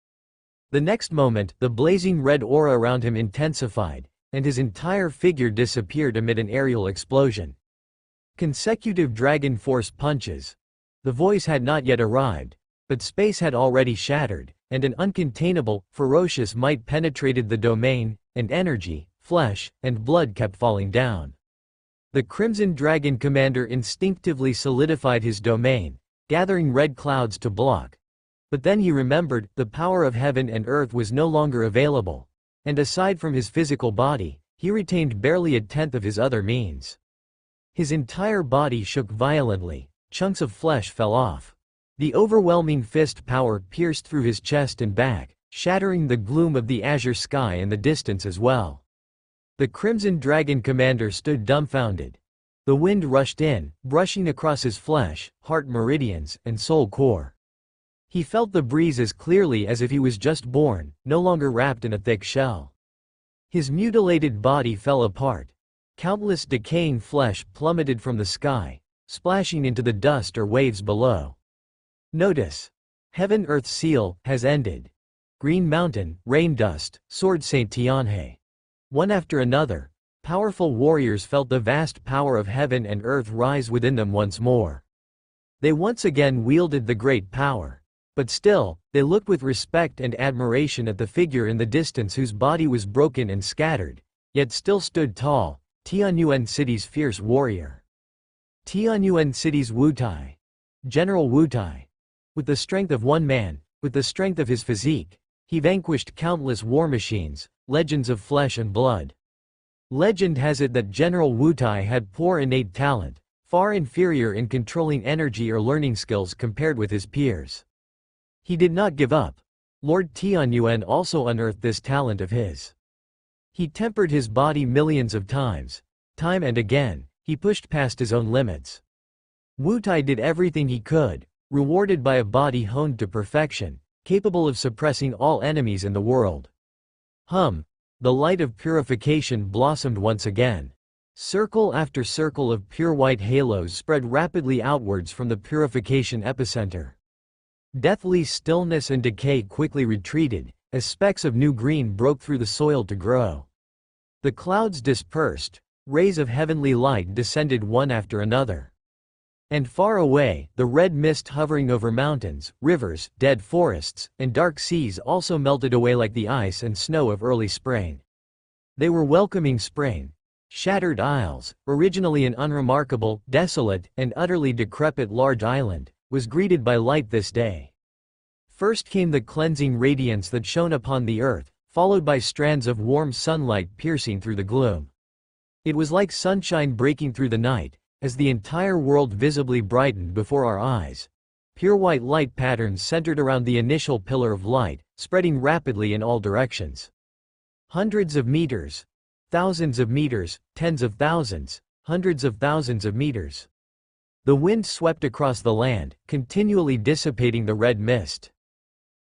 The next moment, the blazing red aura around him intensified, and his entire figure disappeared amid an aerial explosion. Consecutive dragon force punches. The voice had not yet arrived, but space had already shattered, and an uncontainable, ferocious might penetrated the domain, and energy, flesh, and blood kept falling down. The Crimson Dragon commander instinctively solidified his domain, gathering red clouds to block. But then he remembered, the power of heaven and earth was no longer available, and aside from his physical body, he retained barely a tenth of his other means. His entire body shook violently, chunks of flesh fell off. The overwhelming fist power pierced through his chest and back, shattering the gloom of the azure sky in the distance as well. The Crimson Dragon commander stood dumbfounded. The wind rushed in, brushing across his flesh, heart meridians, and soul core. He felt the breeze as clearly as if he was just born, no longer wrapped in a thick shell. His mutilated body fell apart. Countless decaying flesh plummeted from the sky, splashing into the dust or waves below. Notice. Heaven-Earth seal has ended. Green Mountain, Rain Dust, Sword Saint Tianhe. One after another, powerful warriors felt the vast power of heaven and earth rise within them once more. They once again wielded the great power. But still, they looked with respect and admiration at the figure in the distance whose body was broken and scattered, yet still stood tall, Tianyuan City's fierce warrior. Tianyuan City's Wu Tai. General Wu Tai. With the strength of one man, with the strength of his physique, he vanquished countless war machines, legends of flesh and blood. Legend has it that General Wu Tai had poor innate talent, far inferior in controlling energy or learning skills compared with his peers. He did not give up. Lord Tianyuan also unearthed this talent of his. He tempered his body millions of times. Time and again, he pushed past his own limits. Wu Tai did everything he could, rewarded by a body honed to perfection, capable of suppressing all enemies in the world. The light of purification blossomed once again. Circle after circle of pure white halos spread rapidly outwards from the purification epicenter. Deathly stillness and decay quickly retreated, as specks of new green broke through the soil to grow. The clouds dispersed, rays of heavenly light descended one after another. And far away, the red mist hovering over mountains, rivers, dead forests, and dark seas also melted away like the ice and snow of early spring. They were welcoming spring. Shattered Isles, originally an unremarkable, desolate, and utterly decrepit large island, was greeted by light this day. First came the cleansing radiance that shone upon the earth, followed by strands of warm sunlight piercing through the gloom. It was like sunshine breaking through the night, as the entire world visibly brightened before our eyes. Pure white light patterns centered around the initial pillar of light, spreading rapidly in all directions. Hundreds of meters. Thousands of meters, tens of thousands, hundreds of thousands of meters. The wind swept across the land, continually dissipating the red mist.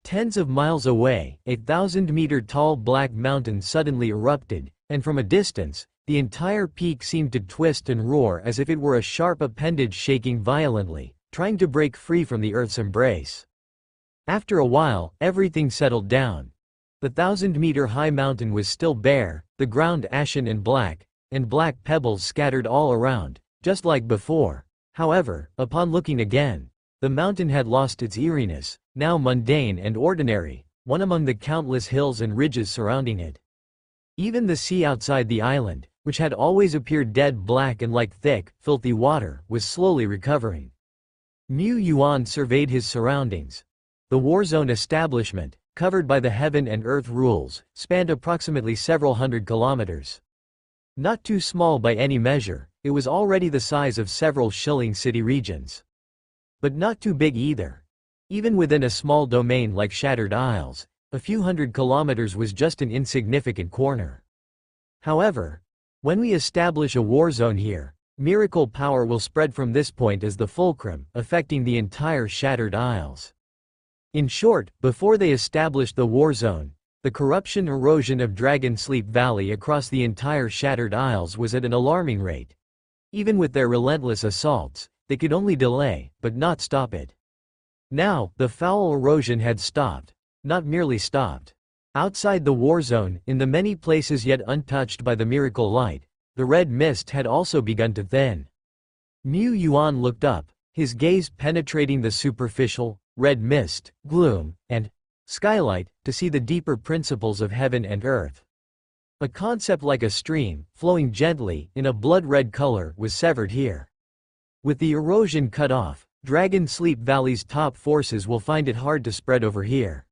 Tens of miles away, a 1,000-meter-tall black mountain suddenly erupted, and from a distance, the entire peak seemed to twist and roar as if it were a sharp appendage shaking violently, trying to break free from the earth's embrace. After a while, everything settled down. The 1,000-meter-high mountain was still bare, the ground ashen and black pebbles scattered all around, just like before. However, upon looking again, the mountain had lost its eeriness, now mundane and ordinary, one among the countless hills and ridges surrounding it. Even the sea outside the island, which had always appeared dead black and like thick, filthy water, was slowly recovering. Mu Yuan surveyed his surroundings. The Warzone establishment, covered by the heaven and earth rules, spanned approximately several hundred kilometers. Not too small by any measure, it was already the size of several Shilling city regions. But not too big either. Even within a small domain like Shattered Isles, a few hundred kilometers was just an insignificant corner. However, when we establish a war zone here, miracle power will spread from this point as the fulcrum, affecting the entire Shattered Isles. In short, before they established the war zone, the corruption erosion of Dragon Sleep Valley across the entire Shattered Isles was at an alarming rate. Even with their relentless assaults, they could only delay, but not stop it. Now, the foul erosion had stopped, not merely stopped. Outside the war zone, in the many places yet untouched by the miracle light, the red mist had also begun to thin. Mu Yuan looked up, his gaze penetrating the superficial, red mist, gloom, and skylight, to see the deeper principles of heaven and earth. A concept like a stream, flowing gently, in a blood-red color, was severed here. With the erosion cut off, Dragon Sleep Valley's top forces will find it hard to spread over here.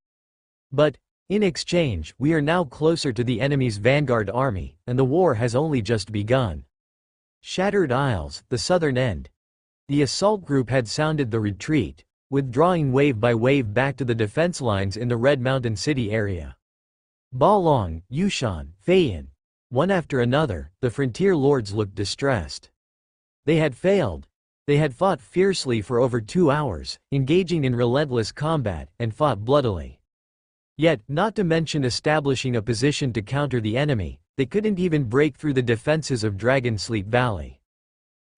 But, in exchange, we are now closer to the enemy's vanguard army, and the war has only just begun. Shattered Isles, the southern end. The assault group had sounded the retreat, withdrawing wave by wave back to the defense lines in the Red Mountain City area. Ba Long, Yushan, Feiyan. One after another, the frontier lords looked distressed. They had failed. They had fought fiercely for over 2 hours, engaging in relentless combat, and fought bloodily. Yet, not to mention establishing a position to counter the enemy, they couldn't even break through the defenses of Dragon Sleep Valley.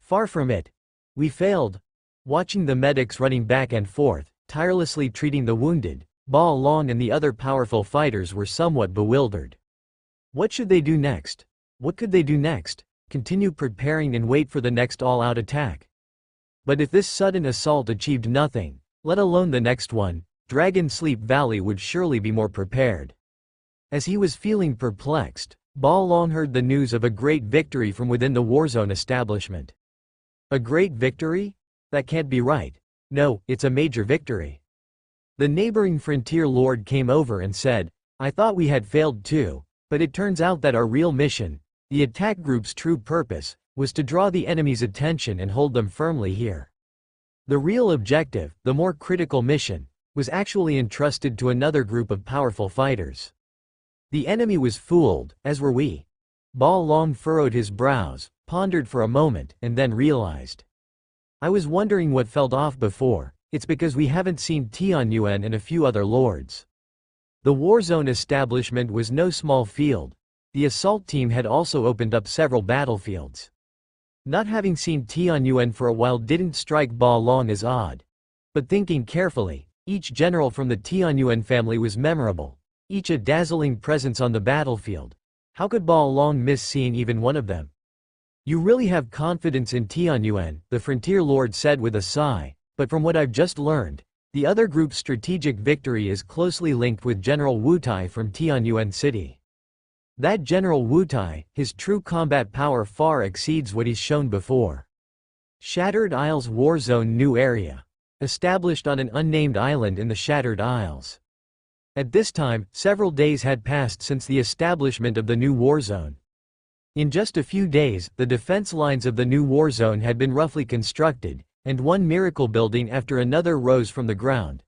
Far from it. We failed. Watching the medics running back and forth, tirelessly treating the wounded, Ba Long and the other powerful fighters were somewhat bewildered. What should they do next? What could they do next? Continue preparing and wait for the next all-out attack? But if this sudden assault achieved nothing, let alone the next one, Dragon Sleep Valley would surely be more prepared. As he was feeling perplexed, Ba Long heard the news of a great victory from within the Warzone establishment. A great victory? That can't be right. No, it's a major victory. The neighboring frontier lord came over and said, I thought we had failed too, but it turns out that our real mission, the attack group's true purpose, was to draw the enemy's attention and hold them firmly here. The real objective, the more critical mission, was actually entrusted to another group of powerful fighters. The enemy was fooled, as were we. Ba Long furrowed his brows, pondered for a moment, and then realized. I was wondering what felt off before. It's because we haven't seen Tianyuan and a few other lords. The Warzone establishment was no small field. The assault team had also opened up several battlefields. Not having seen Tianyuan for a while didn't strike Ba Long as odd. But thinking carefully, each general from the Tianyuan family was memorable, each a dazzling presence on the battlefield. How could Ba Long miss seeing even one of them? You really have confidence in Tianyuan, the frontier lord said with a sigh, but from what I've just learned, the other group's strategic victory is closely linked with General Wu Tai from Tianyuan City. That General Wu Tai, his true combat power far exceeds what he's shown before. Shattered Isles War Zone New Area. Established on an unnamed island in the Shattered Isles. At this time, several days had passed since the establishment of the new war zone. In just a few days, the defense lines of the new war zone had been roughly constructed, and one miracle building after another rose from the ground.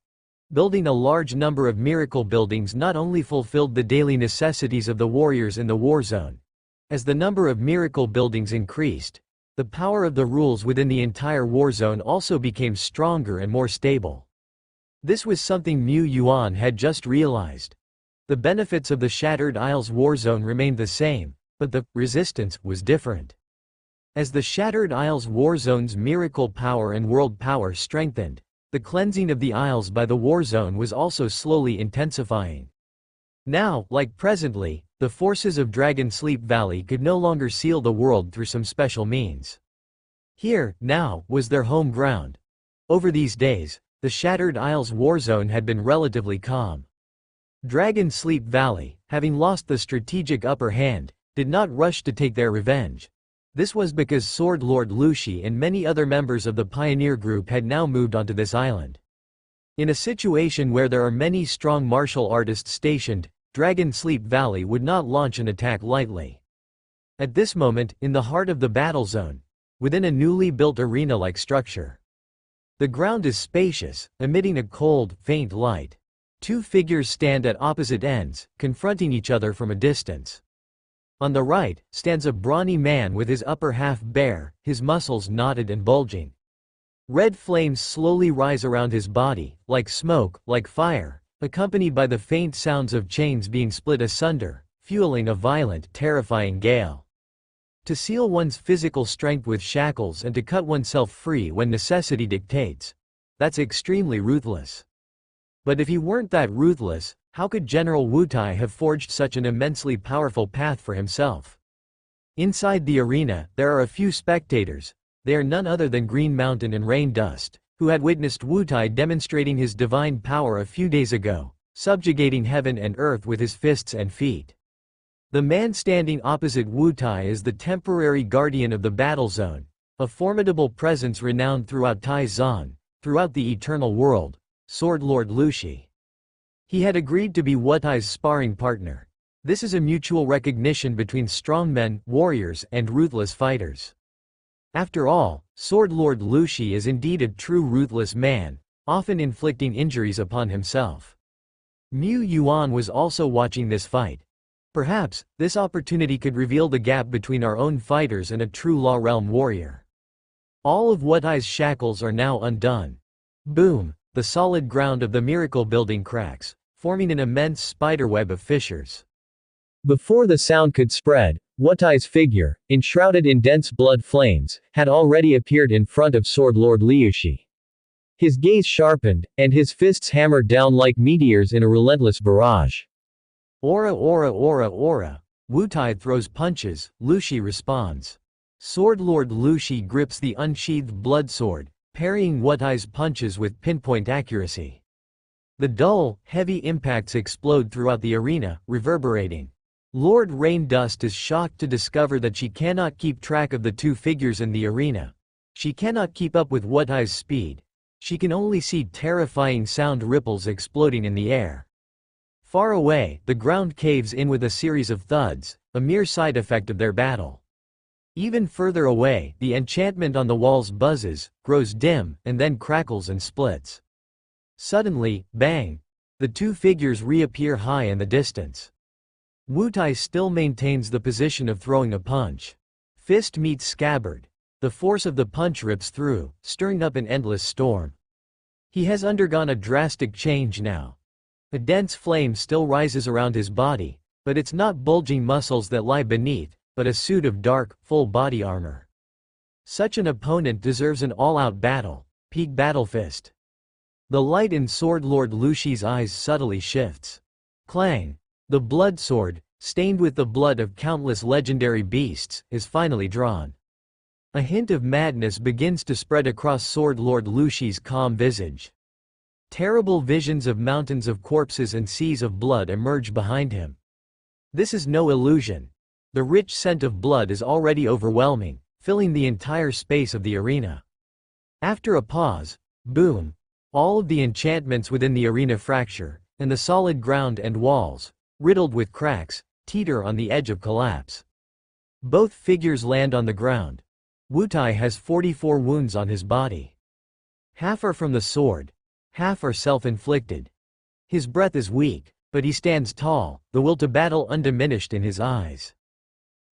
Building a large number of miracle buildings not only fulfilled the daily necessities of the warriors in the war zone. As the number of miracle buildings increased, the power of the rules within the entire war zone also became stronger and more stable. This was something Mu Yuan had just realized. The benefits of the Shattered Isles war zone remained the same, but the resistance was different. As the Shattered Isles war zone's miracle power and world power strengthened, the cleansing of the Isles by the war zone was also slowly intensifying. Now, like presently, the forces of Dragon Sleep Valley could no longer seal the world through some special means. Here, now, was their home ground. Over these days, the Shattered Isles war zone had been relatively calm. Dragon Sleep Valley, having lost the strategic upper hand, did not rush to take their revenge. This was because Sword Lord Lu Shi and many other members of the pioneer group had now moved onto this island. In a situation where there are many strong martial artists stationed, Dragon Sleep Valley would not launch an attack lightly. At this moment, in the heart of the battle zone, within a newly built arena-like structure. The ground is spacious, emitting a cold, faint light. Two figures stand at opposite ends, confronting each other from a distance. On the right, stands a brawny man with his upper half bare, his muscles knotted and bulging. Red flames slowly rise around his body, like smoke, like fire, accompanied by the faint sounds of chains being split asunder, fueling a violent, terrifying gale. To seal one's physical strength with shackles and to cut oneself free when necessity dictates. That's extremely ruthless. But if he weren't that ruthless, how could General Wu Tai have forged such an immensely powerful path for himself? Inside the arena, there are a few spectators. They are none other than Green Mountain and Rain Dust, who had witnessed Wu Tai demonstrating his divine power a few days ago, subjugating heaven and earth with his fists and feet. The man standing opposite Wu Tai is the temporary guardian of the battle zone, a formidable presence renowned throughout Tai-Zan, throughout the eternal world, Sword Lord Lu Shi. He had agreed to be Wu Tai's sparring partner. This is a mutual recognition between strong men, warriors, and ruthless fighters. After all, Sword Lord Lu Shi is indeed a true ruthless man, often inflicting injuries upon himself. Mu Yuan was also watching this fight. Perhaps, this opportunity could reveal the gap between our own fighters and a true Law Realm warrior. All of Wu Tai's shackles are now undone. Boom! The solid ground of the miracle building cracks, forming an immense spiderweb of fissures. Before the sound could spread, Wu Tai's figure, enshrouded in dense blood flames, had already appeared in front of Sword Lord Liu Shi. His gaze sharpened, and his fists hammered down like meteors in a relentless barrage. Aura aura aura aura. Wu Tai throws punches, Lu Shi responds. Sword Lord Lu Shi grips the unsheathed blood sword, parrying Wu Tai's punches with pinpoint accuracy. The dull, heavy impacts explode throughout the arena, reverberating. Lord Rain Dust is shocked to discover that she cannot keep track of the two figures in the arena. She cannot keep up with Wu Tai's speed. She can only see terrifying sound ripples exploding in the air. Far away, the ground caves in with a series of thuds, a mere side effect of their battle. Even further away, the enchantment on the walls buzzes, grows dim, and then crackles and splits. Suddenly, bang! The two figures reappear high in the distance. Wu Tai still maintains the position of throwing a punch. Fist meets scabbard. The force of the punch rips through, stirring up an endless storm. He has undergone a drastic change now. A dense flame still rises around his body, But it's not bulging muscles that lie beneath, but a suit of dark, full body armor. Such an opponent deserves an all-out battle, peak battle fist. The light in Sword Lord Lu Shi's eyes subtly shifts. Clang! The blood sword, stained with the blood of countless legendary beasts, is finally drawn. A hint of madness begins to spread across Sword Lord Lu Shi's calm visage. Terrible visions of mountains of corpses and seas of blood emerge behind him. This is no illusion. The rich scent of blood is already overwhelming, filling the entire space of the arena. After a pause, boom! All of the enchantments within the arena fracture, and the solid ground and walls, riddled with cracks, teeter on the edge of collapse. Both figures land on the ground. Wu Tai has 44 wounds on his body. Half are from the sword, half are self-inflicted. His breath is weak, but he stands tall, the will to battle undiminished in his eyes.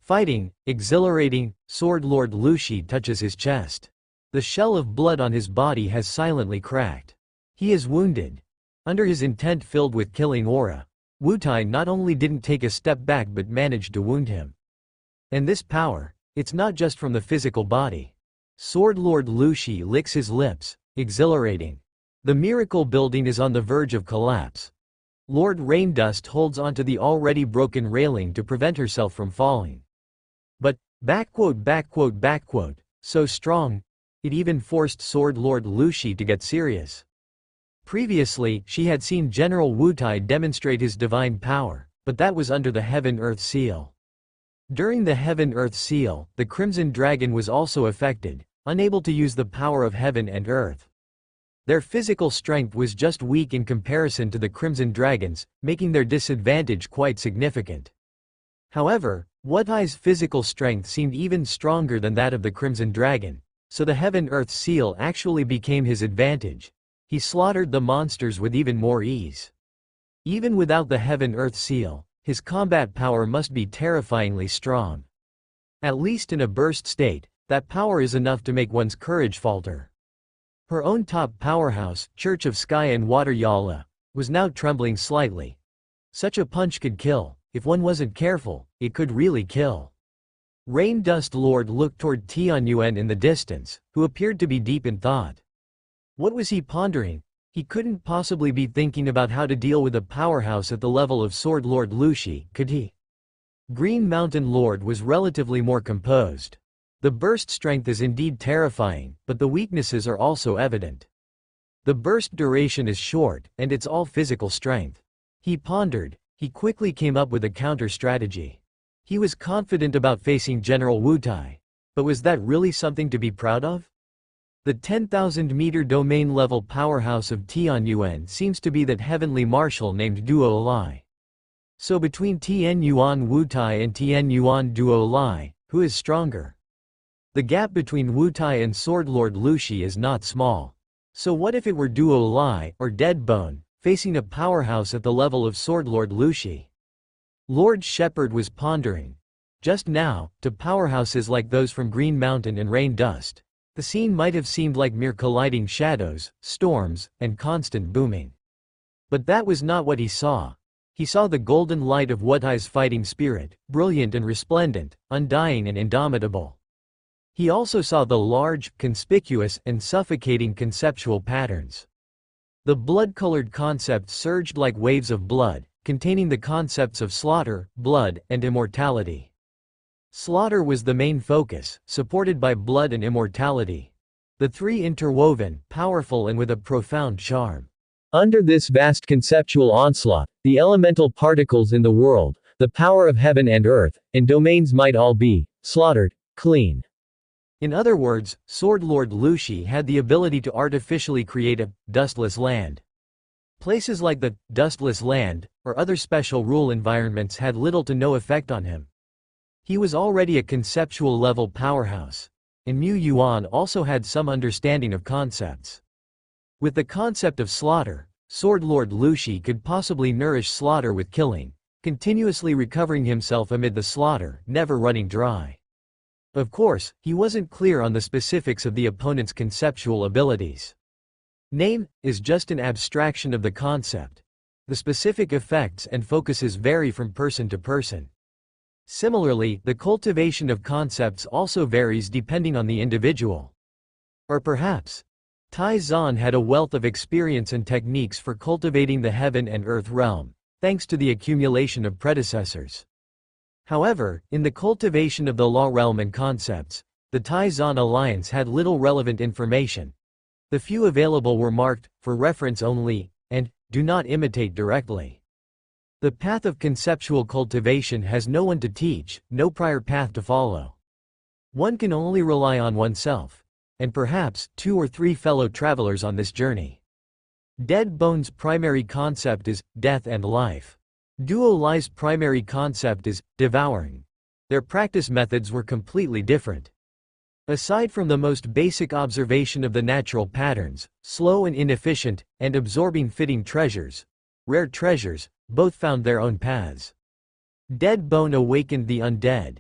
Fighting, exhilarating, Sword Lord Lu Shi touches his chest. The shell of blood on his body has silently cracked. He is wounded. Under his intent filled with killing aura, Wu Tai not only didn't take a step back but managed to wound him. And this power, it's not just from the physical body. Sword Lord Lu Shi licks his lips, exhilarating. The miracle building is on the verge of collapse. Lord Raindust holds onto the already broken railing to prevent herself from falling. But, so strong, it even forced Sword Lord Lu Shi to get serious. Previously, she had seen General Wu Tai demonstrate his divine power, but that was under the Heaven-Earth Seal. During the Heaven-Earth Seal, the Crimson Dragon was also affected, unable to use the power of heaven and earth. Their physical strength was just weak in comparison to the Crimson Dragons, making their disadvantage quite significant. However, Wu Tai's physical strength seemed even stronger than that of the Crimson Dragon, so the Heaven-Earth Seal actually became his advantage. He slaughtered the monsters with even more ease. Even without the Heaven-Earth Seal, his combat power must be terrifyingly strong. At least in a burst state, that power is enough to make one's courage falter. Her own top powerhouse, Church of Sky and Water Yala, was now trembling slightly. Such a punch could kill. If one wasn't careful, it could really kill. Rain Dust Lord looked toward Tianyuan in the distance, who appeared to be deep in thought. What was he pondering? He couldn't possibly be thinking about how to deal with a powerhouse at the level of Sword Lord Lu Shi, could he? Green Mountain Lord was relatively more composed. The burst strength is indeed terrifying, but the weaknesses are also evident. The burst duration is short, and it's all physical strength. He pondered. He quickly came up with a counter-strategy. He was confident about facing General Wu Tai. But was that really something to be proud of? The 10,000-meter domain-level powerhouse of Tianyuan seems to be that heavenly marshal named Duo Lai. So between Tianyuan Wu Tai and Tianyuan Duo Lai, who is stronger? The gap between Wu Tai and Sword Lord Lu Shi is not small. So what if it were Duo Lai, or Deadbone, facing a powerhouse at the level of Sword Lord Lu Shi? Lord Shepherd was pondering. Just now, to powerhouses like those from Green Mountain and Rain Dust, the scene might have seemed like mere colliding shadows, storms, and constant booming. But that was not what he saw. He saw the golden light of Wu Tai's fighting spirit, brilliant and resplendent, undying and indomitable. He also saw the large, conspicuous, and suffocating conceptual patterns. The blood-colored concepts surged like waves of blood, containing the concepts of slaughter, blood, and immortality. Slaughter was the main focus, supported by blood and immortality. The three interwoven, powerful and with a profound charm. Under this vast conceptual onslaught, the elemental particles in the world, the power of heaven and earth, and domains might all be slaughtered clean. In other words, Sword Lord Lu Shi had the ability to artificially create a dustless land. Places like the dustless land, or other special rule environments had little to no effect on him. He was already a conceptual level powerhouse, and Mu Yuan also had some understanding of concepts. With the concept of slaughter, Sword Lord Lu Shi could possibly nourish slaughter with killing, continuously recovering himself amid the slaughter, never running dry. Of course, he wasn't clear on the specifics of the opponent's conceptual abilities. Name is just an abstraction of the concept. The specific effects and focuses vary from person to person. Similarly, the cultivation of concepts also varies depending on the individual. Or perhaps, Tai Zan had a wealth of experience and techniques for cultivating the heaven and earth realm, thanks to the accumulation of predecessors. However, in the cultivation of the law realm and concepts, the Tai Zan alliance had little relevant information. The few available were marked, for reference only, and, do not imitate directly. The path of conceptual cultivation has no one to teach, no prior path to follow. One can only rely on oneself, and perhaps 2 or 3 fellow travelers on this journey. Dead Bone's primary concept is death and life. Duo Lai's primary concept is devouring. Their practice methods were completely different. Aside from the most basic observation of the natural patterns, slow and inefficient, and absorbing fitting treasures, rare treasures, both found their own paths. Dead Bone awakened the undead.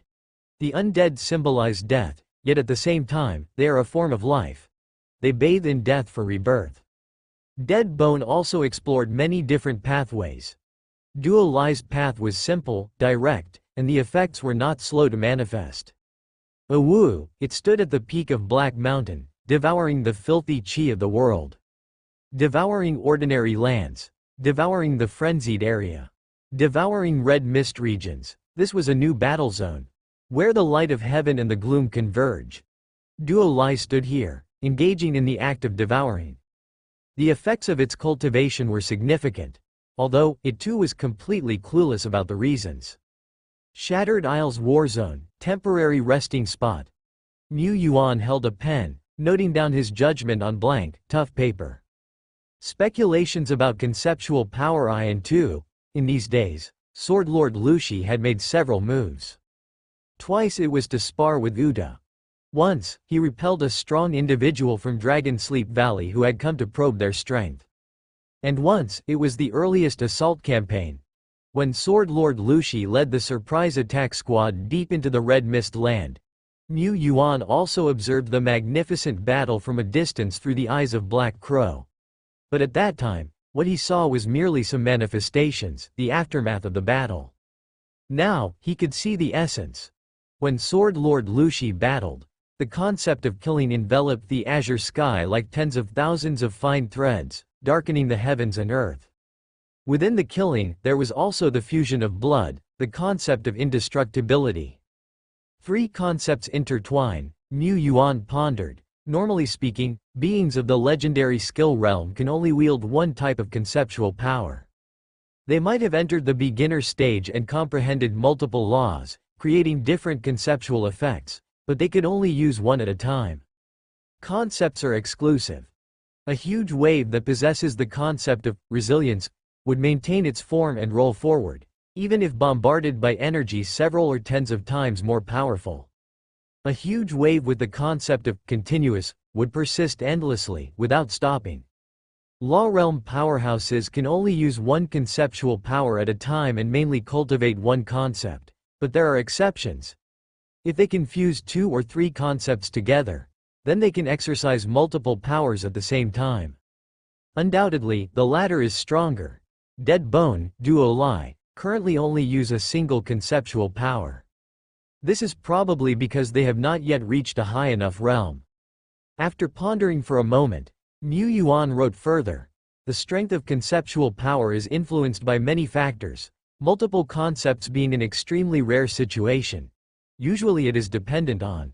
The undead symbolize death, yet at the same time, they are a form of life. They bathe in death for rebirth. Dead Bone also explored many different pathways. Duo Lai's path was simple, direct, and the effects were not slow to manifest. Awu, it stood at the peak of Black Mountain, devouring the filthy chi of the world. Devouring ordinary lands. Devouring the frenzied area. Devouring red mist regions. This was a new battle zone, where the light of heaven and the gloom converge. Duo Lai stood here, engaging in the act of devouring. The effects of its cultivation were significant, although, it too was completely clueless about the reasons. Shattered Isles War Zone, temporary resting spot. Mu Yuan held a pen, noting down his judgment on blank, tough paper. Speculations about conceptual power I and II. In these days, Sword Lord Lu Shi had made several moves. Twice it was to spar with Uda. Once, he repelled a strong individual from Dragon Sleep Valley who had come to probe their strength. And once, it was the earliest assault campaign, when Sword Lord Lu Shi led the surprise attack squad deep into the Red Mist land. Mu Yuan also observed the magnificent battle from a distance through the eyes of Black Crow. But at that time, what he saw was merely some manifestations, the aftermath of the battle. Now, he could see the essence. When Sword Lord Lu Shi battled, the concept of killing enveloped the azure sky like tens of thousands of fine threads, darkening the heavens and earth. Within the killing, there was also the fusion of blood, the concept of indestructibility. 3 concepts intertwine, Mu Yuan pondered. Normally speaking, beings of the legendary skill realm can only wield one type of conceptual power. They might have entered the beginner stage and comprehended multiple laws, creating different conceptual effects, but they could only use one at a time. Concepts are exclusive. A huge wave that possesses the concept of resilience would maintain its form and roll forward, even if bombarded by energy several or tens of times more powerful. A huge wave with the concept of continuous would persist endlessly, without stopping. Law realm powerhouses can only use one conceptual power at a time and mainly cultivate one concept, but there are exceptions. If they can fuse 2 or 3 concepts together, then they can exercise multiple powers at the same time. Undoubtedly, the latter is stronger. Dead Bone, Duo Lai, currently only use a single conceptual power. This is probably because they have not yet reached a high enough realm. After pondering for a moment, Mu Yuan wrote further. The strength of conceptual power is influenced by many factors, multiple concepts being an extremely rare situation. Usually it is dependent on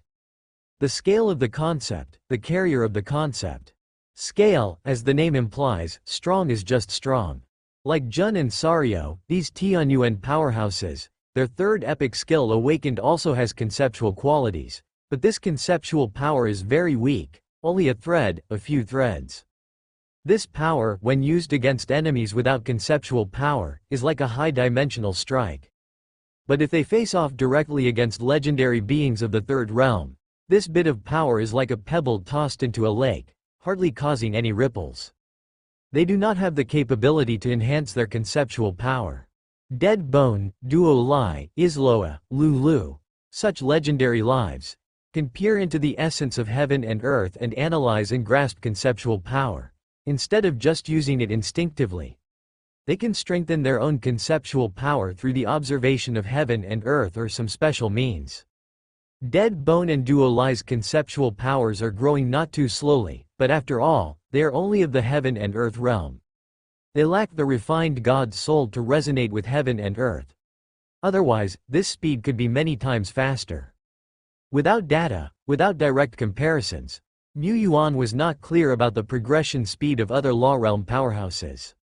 the scale of the concept, the carrier of the concept. Scale, as the name implies, strong is just strong. Like Jun and Sario, these Tianyuan powerhouses, their third epic skill awakened also has conceptual qualities, but this conceptual power is very weak, only a thread, a few threads. This power, when used against enemies without conceptual power, is like a high-dimensional strike. But if they face off directly against legendary beings of the third realm, this bit of power is like a pebble tossed into a lake, hardly causing any ripples. They do not have the capability to enhance their conceptual power. Dead Bone, Duo Lai, Isloa, Lulu, such legendary lives, can peer into the essence of heaven and earth and analyze and grasp conceptual power, instead of just using it instinctively. They can strengthen their own conceptual power through the observation of heaven and earth or some special means. Dead Bone and Duo Li's conceptual powers are growing not too slowly, but after all, they are only of the heaven and earth realm. They lack the refined God soul to resonate with heaven and earth. Otherwise, this speed could be many times faster. Without data, without direct comparisons, Mu Yuan was not clear about the progression speed of other Law Realm powerhouses.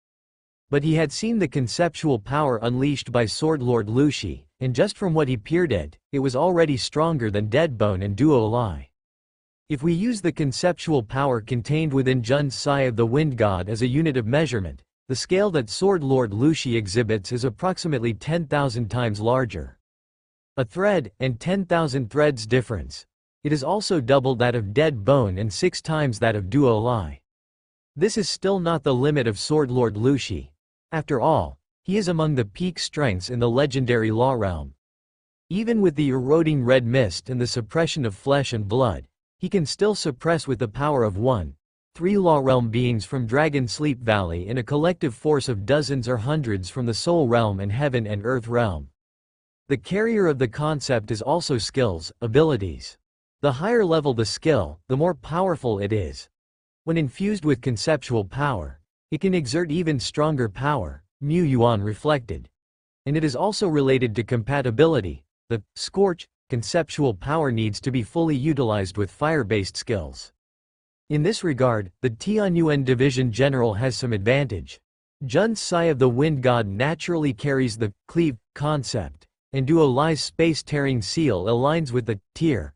But he had seen the conceptual power unleashed by Sword Lord Lu Shi, and just from what he peered at, it was already stronger than Dead Bone and Duo Li. If we use the conceptual power contained within Jun's Sai of the Wind God as a unit of measurement, the scale that Sword Lord Lu Shi exhibits is approximately 10,000 times larger. A thread, and 10,000 threads difference. It is also double that of Dead Bone and 6 times that of Duo Li. This is still not the limit of Sword Lord Lu Shi. After all, he is among the peak strengths in the legendary Law Realm. Even with the eroding red mist and the suppression of flesh and blood, he can still suppress with the power of 1-3 Law Realm beings from Dragon Sleep Valley and a collective force of dozens or hundreds from the Soul Realm and Heaven and Earth Realm. The carrier of the concept is also skills, abilities. The higher level the skill, the more powerful it is. When infused with conceptual power, it can exert even stronger power, Mu Yuan reflected. And it is also related to compatibility. The Scorch conceptual power needs to be fully utilized with fire-based skills. In this regard, the Tianyuan Division General has some advantage. Jun's Sai of the Wind God naturally carries the Cleave concept, and Duo Li's space-tearing seal aligns with the Tear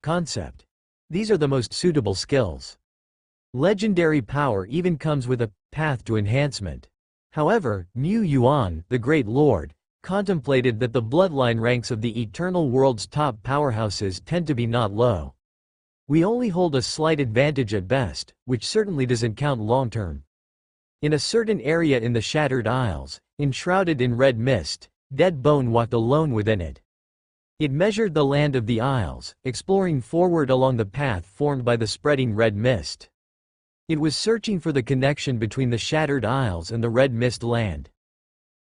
concept. These are the most suitable skills. Legendary power even comes with a path to enhancement. However, Mu Yuan, the Great Lord, contemplated that the bloodline ranks of the eternal world's top powerhouses tend to be not low. We only hold a slight advantage at best, which certainly doesn't count long-term. In a certain area in the Shattered Isles, enshrouded in red mist, Dead Bone walked alone within it. It measured the land of the Isles, exploring forward along the path formed by the spreading red mist. It was searching for the connection between the Shattered Isles and the Red Mist land.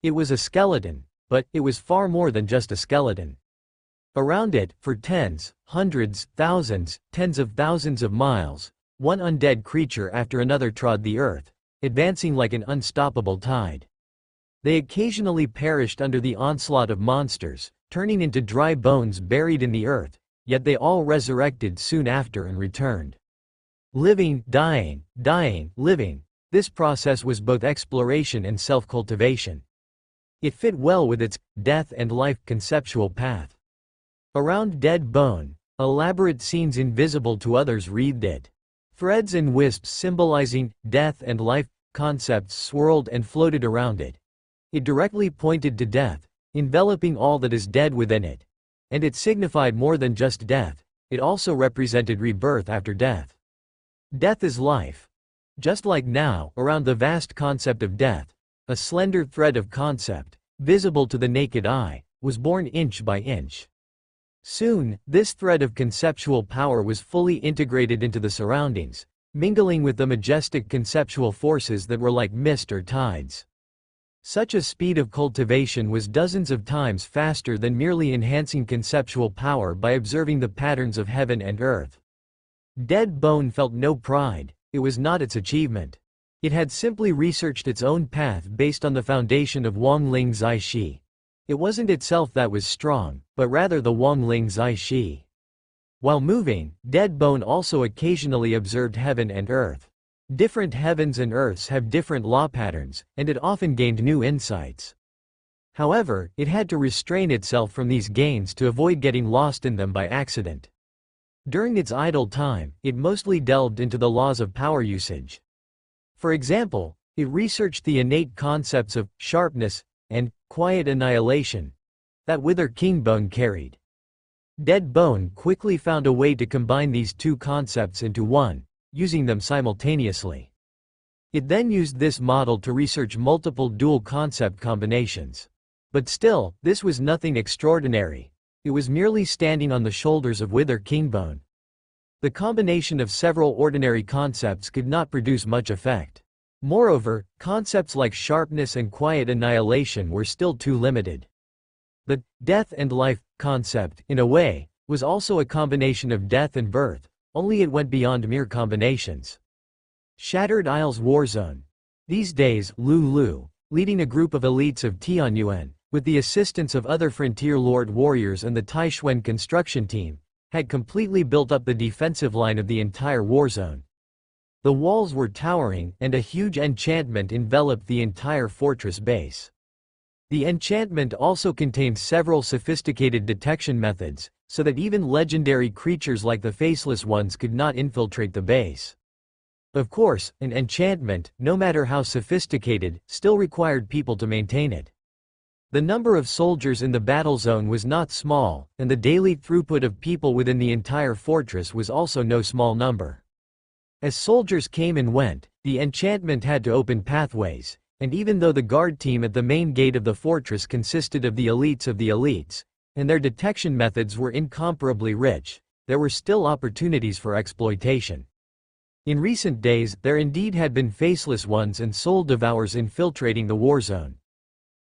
It was a skeleton, but it was far more than just a skeleton. Around it, for tens, hundreds, thousands, tens of thousands of miles, one undead creature after another trod the earth, advancing like an unstoppable tide. They occasionally perished under the onslaught of monsters, turning into dry bones buried in the earth, yet they all resurrected soon after and returned. Living, dying, dying, living. This process was both exploration and self-cultivation. It fit well with its death and life conceptual path. Around Dead Bone, elaborate scenes invisible to others wreathed it. Threads and wisps symbolizing death and life concepts swirled and floated around it. It directly pointed to death, enveloping all that is dead within it. And it signified more than just death, it also represented rebirth after death. Death is life. Just like now, around the vast concept of death, a slender thread of concept, visible to the naked eye, was born inch by inch. Soon, this thread of conceptual power was fully integrated into the surroundings, mingling with the majestic conceptual forces that were like mist or tides. Such a speed of cultivation was dozens of times faster than merely enhancing conceptual power by observing the patterns of heaven and earth. Dead Bone felt no pride, it was not its achievement. It had simply researched its own path based on the foundation of Wangling Zai Shi. It wasn't itself that was strong, but rather the Wangling Zai Shi. While moving, Dead Bone also occasionally observed heaven and earth. Different heavens and earths have different law patterns, and it often gained new insights. However, it had to restrain itself from these gains to avoid getting lost in them by accident. During its idle time, it mostly delved into the laws of power usage. For example, it researched the innate concepts of sharpness and quiet annihilation that Wither Kingbone carried. Dead Bone quickly found a way to combine these two concepts into one, using them simultaneously. It then used this model to research multiple dual concept combinations. But still, this was nothing extraordinary. It was merely standing on the shoulders of Wither Kingbone. The combination of several ordinary concepts could not produce much effect. Moreover, concepts like sharpness and quiet annihilation were still too limited. The death and life concept, in a way, was also a combination of death and birth, only it went beyond mere combinations. Shattered Isles Warzone. These days, Lu Lu, leading a group of elites of Tianyuan, with the assistance of other Frontier Lord warriors and the Taishuan construction team, had completely built up the defensive line of the entire warzone. The walls were towering, and a huge enchantment enveloped the entire fortress base. The enchantment also contained several sophisticated detection methods, so that even legendary creatures like the Faceless Ones could not infiltrate the base. Of course, an enchantment, no matter how sophisticated, still required people to maintain it. The number of soldiers in the battle zone was not small, and the daily throughput of people within the entire fortress was also no small number. As soldiers came and went, the enchantment had to open pathways, and even though the guard team at the main gate of the fortress consisted of the elites, and their detection methods were incomparably rich, there were still opportunities for exploitation. In recent days, there indeed had been Faceless Ones and Soul Devourers infiltrating the warzone.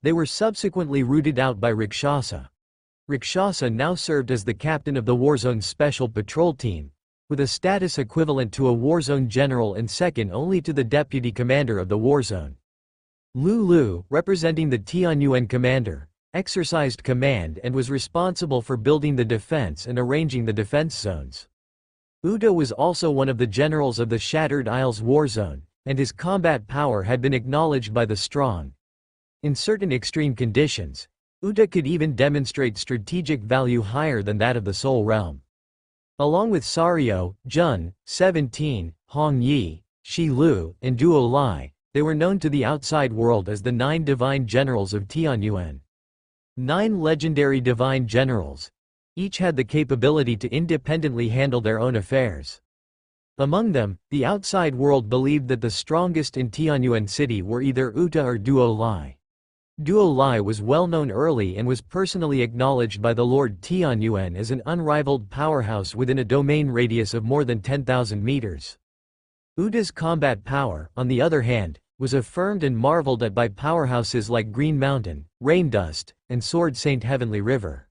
They were subsequently rooted out by Rakshasa. Rakshasa now served as the captain of the Warzone's special patrol team, with a status equivalent to a Warzone general and second only to the deputy commander of the Warzone. Lu Lu, representing the Tianyuan commander, exercised command and was responsible for building the defense and arranging the defense zones. Uda was also one of the generals of the Shattered Isles Warzone, and his combat power had been acknowledged by the strong. In certain extreme conditions, Uda could even demonstrate strategic value higher than that of the Soul Realm. Along with Sario, Jun, 17, Hong Yi, Shi Lu, and Duo Lai, they were known to the outside world as the 9 Divine Generals of Tianyuan. 9 legendary Divine Generals. Each had the capability to independently handle their own affairs. Among them, the outside world believed that the strongest in Tianyuan City were either Uta or Duo Lai. Duo Lai was well known early and was personally acknowledged by the Lord Tianyuan as an unrivaled powerhouse within a domain radius of more than 10,000 meters. Uta's combat power, on the other hand, was affirmed and marveled at by powerhouses like Green Mountain, Rain Dust, and Sword Saint Heavenly River.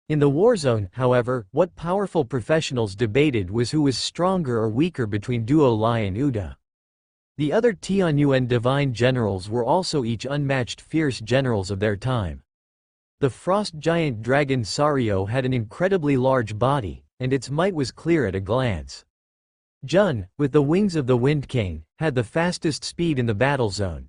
In the Warzone, however, what powerful professionals debated was who was stronger or weaker between Duo Lai and Uta. The other Tianyuan divine generals were also each unmatched fierce generals of their time. The frost giant dragon Sario had an incredibly large body, and its might was clear at a glance. Jun, with the wings of the Wind King, had the fastest speed in the battle zone.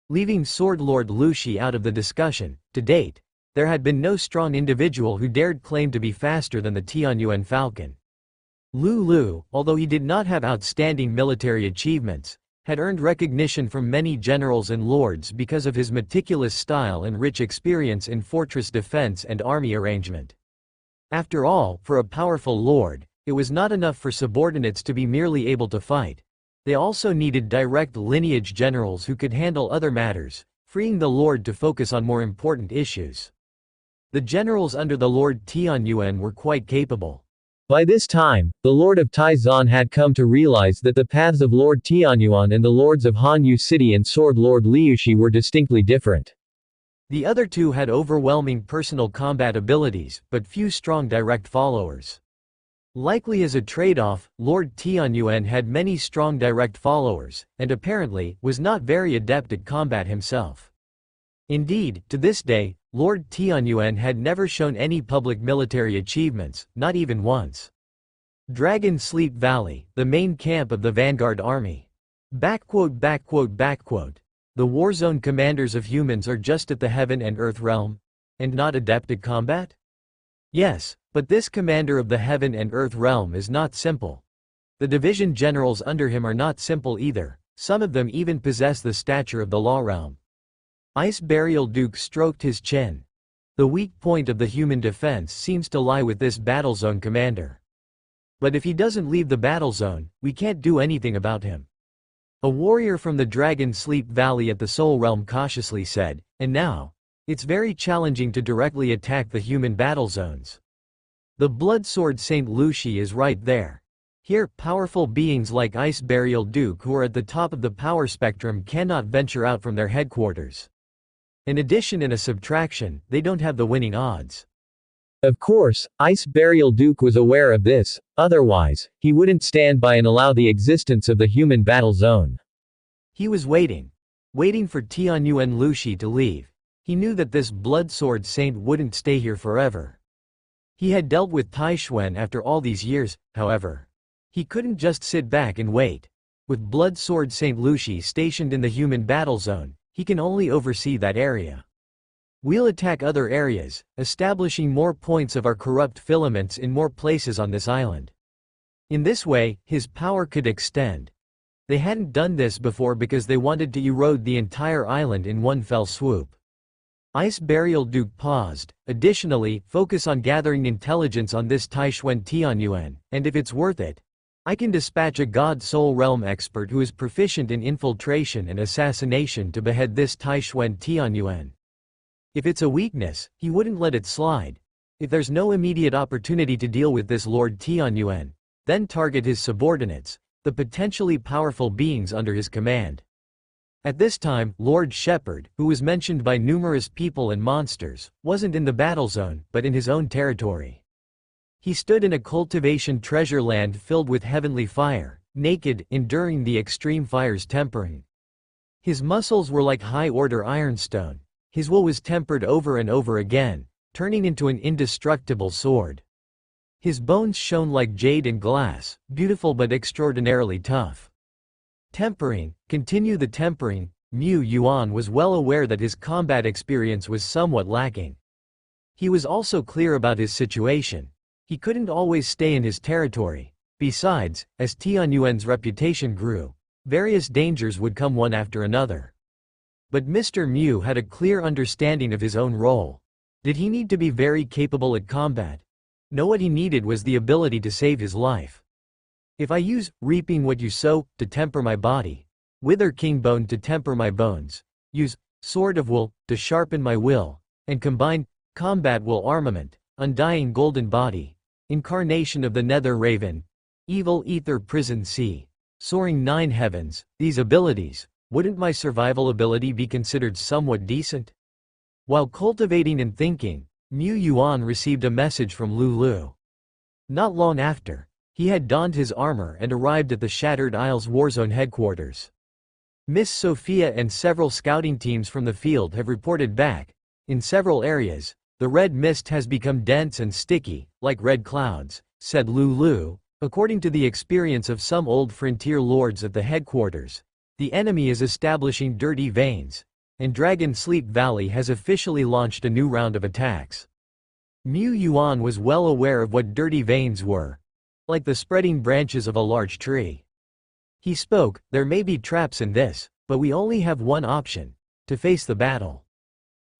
Leaving Sword Lord Lushi out of the discussion, to date, there had been no strong individual who dared claim to be faster than the Tianyuan Falcon. Lu Lu, although he did not have outstanding military achievements, had earned recognition from many generals and lords because of his meticulous style and rich experience in fortress defense and army arrangement. After all, for a powerful lord, it was not enough for subordinates to be merely able to fight. They also needed direct lineage generals who could handle other matters, freeing the lord to focus on more important issues. The generals under the Lord Tianyuan were quite capable. By this time, the Lord of Taizan had come to realize that the paths of Lord Tianyuan and the lords of Hanyu City and Sword Lord Liushi were distinctly different. The other two had overwhelming personal combat abilities, but few strong direct followers. Likely as a trade-off, Lord Tianyuan had many strong direct followers, and apparently, was not very adept at combat himself. Indeed, to this day, Lord Tianyuan had never shown any public military achievements, not even once. Dragon Sleep Valley, the main camp of the Vanguard Army. The Warzone commanders of humans are just at the heaven and earth realm? And not adept at combat? Yes, but this commander of the heaven and earth realm is not simple. The division generals under him are not simple either, some of them even possess the stature of the law realm. Ice Burial Duke stroked his chin. The weak point of the human defense seems to lie with this battle zone commander. But if he doesn't leave the battle zone, we can't do anything about him. A warrior from the Dragon Sleep Valley at the Soul Realm cautiously said, and now, it's very challenging to directly attack the human battle zones. The Blood Sword Saint Lushi is right there. Here, powerful beings like Ice Burial Duke who are at the top of the power spectrum cannot venture out from their headquarters. An addition and a subtraction, they don't have the winning odds. Of course, Ice Burial Duke was aware of this, otherwise, he wouldn't stand by and allow the existence of the human battle zone. He was waiting for Tianyuan Lushi to leave. He knew that this blood sword saint wouldn't stay here forever. He had dealt with Taishuan after all these years, however. He couldn't just sit back and wait. With Blood Sword Saint Lushi stationed in the human battle zone, he can only oversee that area. We'll attack other areas, establishing more points of our corrupt filaments in more places on this island. In this way, his power could extend. They hadn't done this before because they wanted to erode the entire island in one fell swoop. Ice Burial Duke paused. Additionally, focus on gathering intelligence on this Taishuan Tianyuan, and if it's worth it, I can dispatch a God Soul Realm expert who is proficient in infiltration and assassination to behead this Taishuan Tianyuan. If it's a weakness, he wouldn't let it slide. If there's no immediate opportunity to deal with this Lord Tianyuan, then target his subordinates, the potentially powerful beings under his command. At this time, Lord Shepherd, who was mentioned by numerous people and monsters, wasn't in the battle zone, but in his own territory. He stood in a cultivation treasure land filled with heavenly fire, naked, enduring the extreme fire's tempering. His muscles were like high-order ironstone. His will was tempered over and over again, turning into an indestructible sword. His bones shone like jade and glass, beautiful but extraordinarily tough. Tempering, continue the tempering. Mu Yuan was well aware that his combat experience was somewhat lacking. He was also clear about his situation. He couldn't always stay in his territory. Besides, as Tianyuan's reputation grew, various dangers would come one after another. But Mr. Mu had a clear understanding of his own role. Did he need to be very capable at combat? No, what he needed was the ability to save his life. If I use reaping what you sow to temper my body, wither king bone to temper my bones, use sword of will to sharpen my will, and combine combat will armament, undying golden body, incarnation of the nether raven, evil ether prison sea, soaring 9 heavens, these abilities, wouldn't my survival ability be considered somewhat decent? While cultivating and thinking, Mu Yuan received a message from Lulu. Not long after, he had donned his armor and arrived at the Shattered Isles Warzone headquarters. Miss Sophia and several scouting teams from the field have reported back. In several areas, the red mist has become dense and sticky, like red clouds, said Lulu. According to the experience of some old frontier lords at the headquarters, the enemy is establishing dirty veins, and Dragon Sleep Valley has officially launched a new round of attacks. Mu Yuan was well aware of what dirty veins were, like the spreading branches of a large tree. He spoke, there may be traps in this, but we only have one option, to face the battle.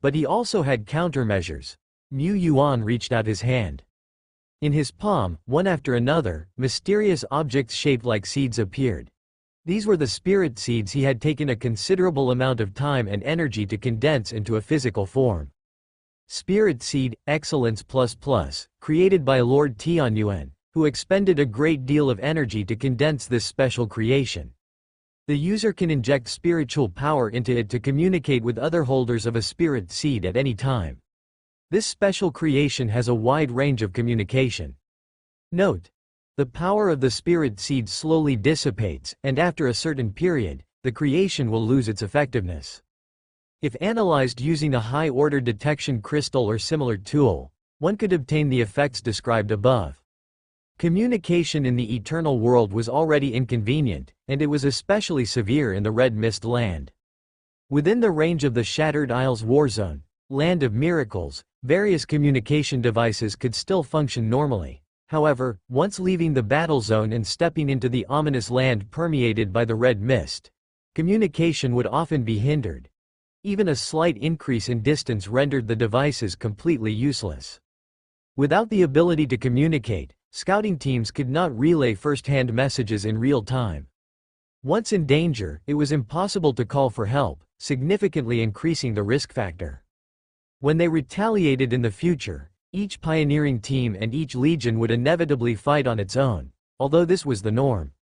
But he also had countermeasures. Mu Yuan reached out his hand. In his palm, one after another, mysterious objects shaped like seeds appeared. These were the spirit seeds he had taken a considerable amount of time and energy to condense into a physical form. Spirit Seed, Excellence ++, created by Lord Tianyuan, who expended a great deal of energy to condense this special creation. The user can inject spiritual power into it to communicate with other holders of a spirit seed at any time. This special creation has a wide range of communication. Note: the power of the spirit seed slowly dissipates, and after a certain period, the creation will lose its effectiveness. If analyzed using a high-order detection crystal or similar tool, one could obtain the effects described above. Communication in the eternal world was already inconvenient, and it was especially severe in the Red Mist land. Within the range of the Shattered Isles Warzone, Land of Miracles, various communication devices could still function normally. However, once leaving the battle zone and stepping into the ominous land permeated by the Red Mist, communication would often be hindered. Even a slight increase in distance rendered the devices completely useless. Without the ability to communicate, scouting teams could not relay first-hand messages in real time. Once in danger, it was impossible to call for help, significantly increasing the risk factor. When they retaliated in the future, each pioneering team and each legion would inevitably fight on its own, although this was the norm.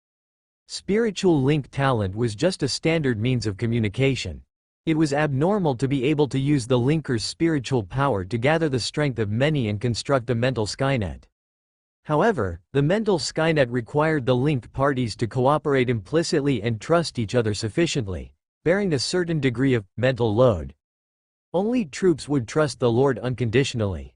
Spiritual link talent was just a standard means of communication. It was abnormal to be able to use the linker's spiritual power to gather the strength of many and construct a mental Skynet. However, the mental Skynet required the linked parties to cooperate implicitly and trust each other sufficiently, bearing a certain degree of mental load. Only troops would trust the Lord unconditionally.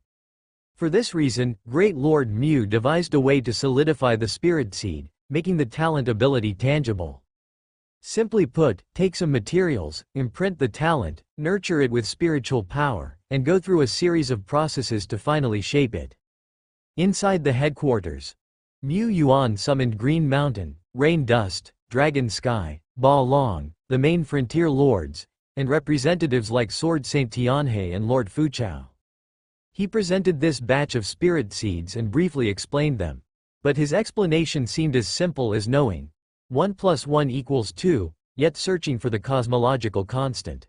For this reason, Great Lord Mu devised a way to solidify the spirit seed, making the talent ability tangible. Simply put, take some materials, imprint the talent, nurture it with spiritual power, and go through a series of processes to finally shape it. Inside the headquarters, Mu Yuan summoned Green Mountain, Rain Dust, Dragon Sky, Ba Long, the main frontier lords, and representatives like Sword Saint Tianhe and Lord Fuchao. He presented this batch of spirit seeds and briefly explained them. But his explanation seemed as simple as knowing 1 + 1 = 2, yet searching for the cosmological constant.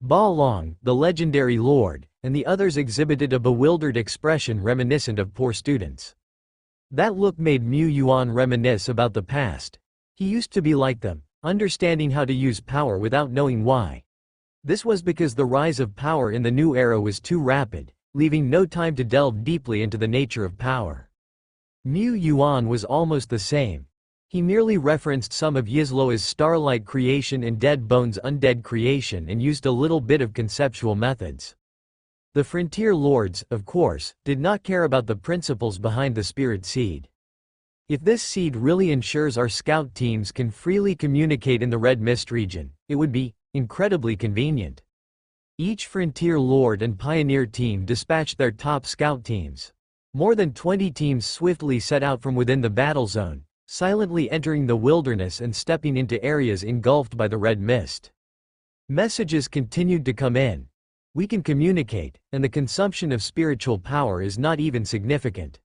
Ba Long, the legendary lord, and the others exhibited a bewildered expression reminiscent of poor students. That look made Mu Yuan reminisce about the past. He used to be like them, understanding how to use power without knowing why. This was because the rise of power in the new era was too rapid, leaving no time to delve deeply into the nature of power. Mu Yuan was almost the same. He merely referenced some of Yizloa's starlight creation and Dead Bones' undead creation and used a little bit of conceptual methods. The frontier lords, of course, did not care about the principles behind the spirit seed. If this seed really ensures our scout teams can freely communicate in the Red Mist region, it would be incredibly convenient. Each frontier lord and pioneer team dispatched their top scout teams. More than 20 teams swiftly set out from within the battle zone, silently entering the wilderness and stepping into areas engulfed by the red mist. Messages continued to come in. We can communicate, and the consumption of spiritual power is not even significant.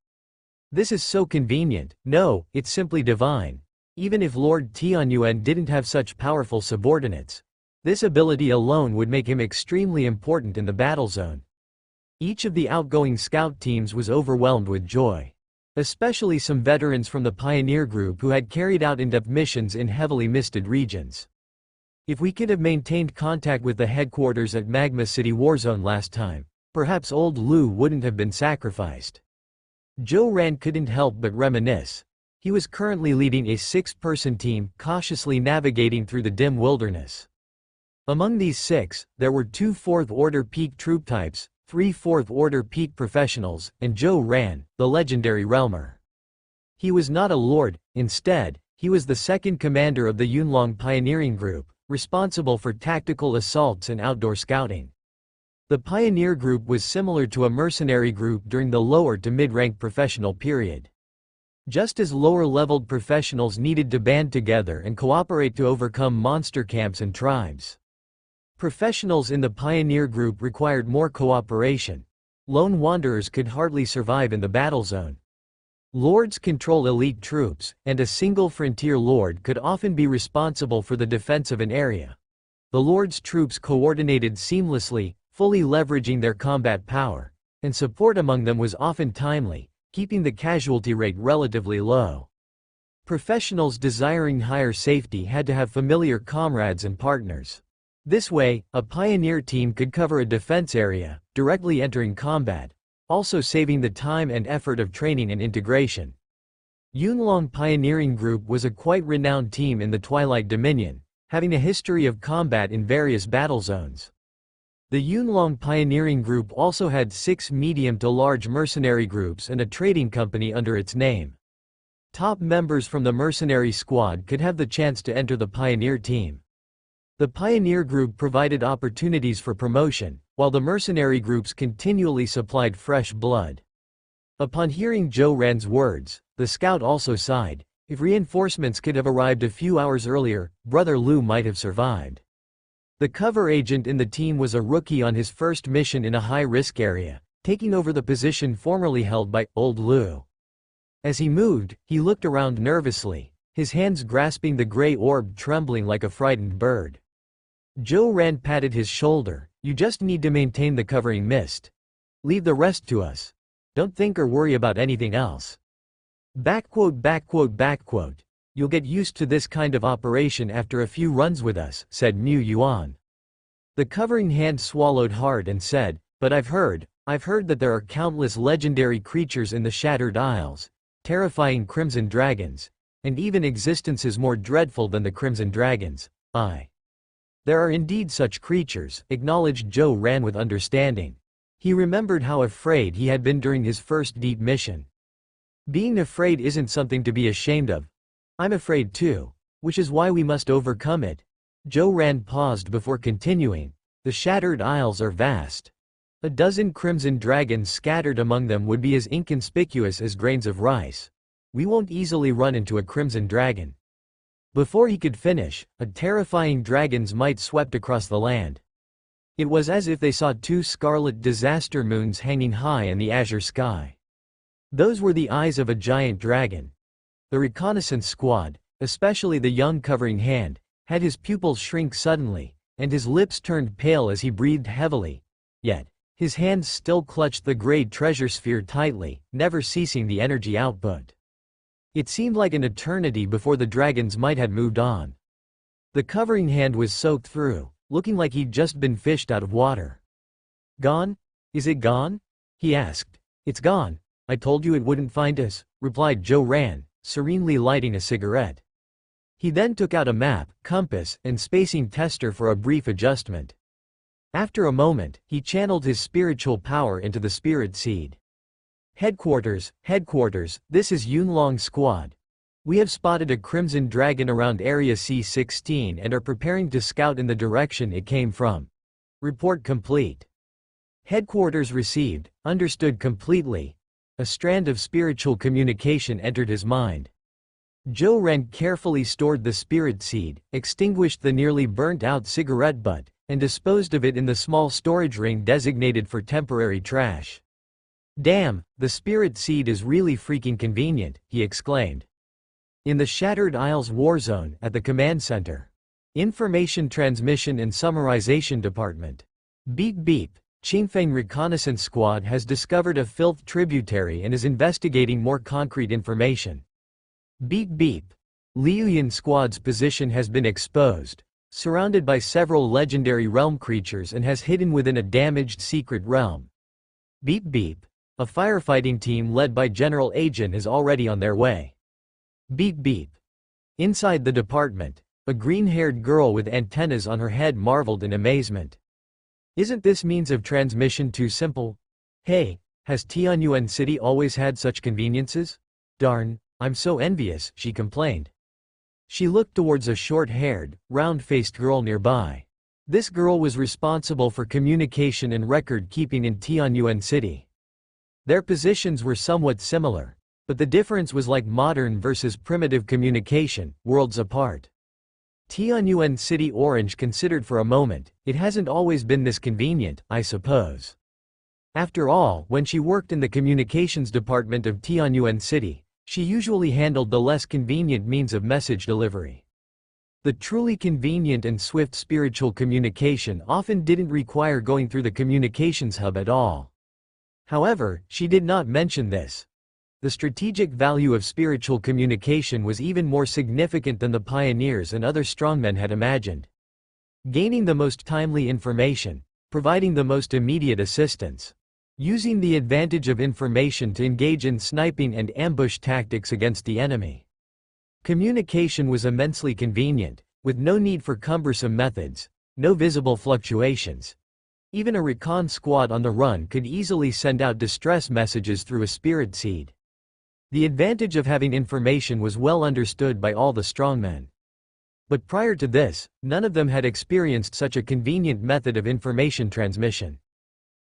This is so convenient. No, it's simply divine. Even if Lord Tianyuan didn't have such powerful subordinates, this ability alone would make him extremely important in the battle zone. Each of the outgoing scout teams was overwhelmed with joy. Especially some veterans from the pioneer group who had carried out in-depth missions in heavily misted regions. If we could have maintained contact with the headquarters at Magma City Warzone last time, perhaps old Lu wouldn't have been sacrificed. Zhou Ran couldn't help but reminisce. He was currently leading a 6-person team, cautiously navigating through the dim wilderness. Among these 6, there were 2 4th-order peak troop types, 3 4th-order peak professionals, and Zhou Ran, the legendary Realmer. He was not a lord, instead, he was the second commander of the Yunlong Pioneering Group, responsible for tactical assaults and outdoor scouting. The Pioneer Group was similar to a mercenary group during the lower to mid-rank professional period. Just as lower-leveled professionals needed to band together and cooperate to overcome monster camps and tribes. Professionals in the Pioneer Group required more cooperation. Lone wanderers could hardly survive in the battle zone. Lords control elite troops, and a single frontier lord could often be responsible for the defense of an area. The lord's troops coordinated seamlessly, fully leveraging their combat power, and support among them was often timely, keeping the casualty rate relatively low. Professionals desiring higher safety had to have familiar comrades and partners. This way, a pioneer team could cover a defense area, directly entering combat, also saving the time and effort of training and integration. Yunlong Pioneering Group was a quite renowned team in the Twilight Dominion, having a history of combat in various battle zones. The Yunlong Pioneering Group also had 6 medium to large mercenary groups and a trading company under its name. Top members from the mercenary squad could have the chance to enter the pioneer team. The Pioneer Group provided opportunities for promotion, while the mercenary groups continually supplied fresh blood. Upon hearing Zhou Ran's words, the scout also sighed. If reinforcements could have arrived a few hours earlier, Brother Lu might have survived. The cover agent in the team was a rookie on his first mission in a high-risk area, taking over the position formerly held by Old Lu. As he moved, he looked around nervously, his hands grasping the gray orb trembling like a frightened bird. Zhou Ran patted his shoulder. You just need to maintain the covering mist. Leave the rest to us. Don't think or worry about anything else. Backquote backquote backquote. You'll get used to this kind of operation after a few runs with us, said Mu Yuan. The covering hand swallowed hard and said, but I've heard that there are countless legendary creatures in the Shattered Isles, terrifying crimson dragons, and even existences more dreadful than the crimson dragons. There are indeed such creatures, acknowledged Zhou Ran with understanding. He remembered how afraid he had been during his first deep mission. Being afraid isn't something to be ashamed of. I'm afraid too, which is why we must overcome it. Zhou Ran paused before continuing. The Shattered Isles are vast. A dozen crimson dragons scattered among them would be as inconspicuous as grains of rice. We won't easily run into a crimson dragon. Before he could finish, a terrifying dragon's might swept across the land. It was as if they saw two scarlet disaster moons hanging high in the azure sky. Those were the eyes of a giant dragon. The reconnaissance squad, especially the young covering hand, had his pupils shrink suddenly, and his lips turned pale as he breathed heavily. Yet, his hands still clutched the gray treasure sphere tightly, never ceasing the energy output. It seemed like an eternity before the dragon's might had moved on. The covering hand was soaked through, looking like he'd just been fished out of water. Gone? Is it gone? He asked. It's gone. I told you it wouldn't find us, replied Zhou Ran, serenely lighting a cigarette. He then took out a map, compass, and spacing tester for a brief adjustment. After a moment, he channeled his spiritual power into the spirit seed. Headquarters, this is Yunlong Squad. We have spotted a crimson dragon around Area C-16 and are preparing to scout in the direction it came from. Report complete. Headquarters received, understood completely. A strand of spiritual communication entered his mind. Zhou Ren carefully stored the spirit seed, extinguished the nearly burnt-out cigarette butt, and disposed of it in the small storage ring designated for temporary trash. Damn, the spirit seed is really freaking convenient, he exclaimed. In the Shattered Isles war zone at the command center. Information Transmission and Summarization Department. Beep beep. Qingfeng Reconnaissance Squad has discovered a filth tributary and is investigating more concrete information. Beep beep. Liuyan Squad's position has been exposed, surrounded by several legendary realm creatures and has hidden within a damaged secret realm. Beep beep. A firefighting team led by General Ajin is already on their way. Beep beep. Inside the department, a green-haired girl with antennas on her head marveled in amazement. Isn't this means of transmission too simple? Hey, has Tianyuan City always had such conveniences? Darn, I'm so envious, she complained. She looked towards a short-haired, round-faced girl nearby. This girl was responsible for communication and record-keeping in Tianyuan City. Their positions were somewhat similar, but the difference was like modern versus primitive communication, worlds apart. Tianyuan City Orange considered for a moment, it hasn't always been this convenient, I suppose. After all, when she worked in the communications department of Tianyuan City, she usually handled the less convenient means of message delivery. The truly convenient and swift spiritual communication often didn't require going through the communications hub at all. However, she did not mention this. The strategic value of spiritual communication was even more significant than the pioneers and other strongmen had imagined. Gaining the most timely information, providing the most immediate assistance, using the advantage of information to engage in sniping and ambush tactics against the enemy. Communication was immensely convenient, with no need for cumbersome methods, no visible fluctuations. Even a recon squad on the run could easily send out distress messages through a spirit seed. The advantage of having information was well understood by all the strongmen. But prior to this, none of them had experienced such a convenient method of information transmission.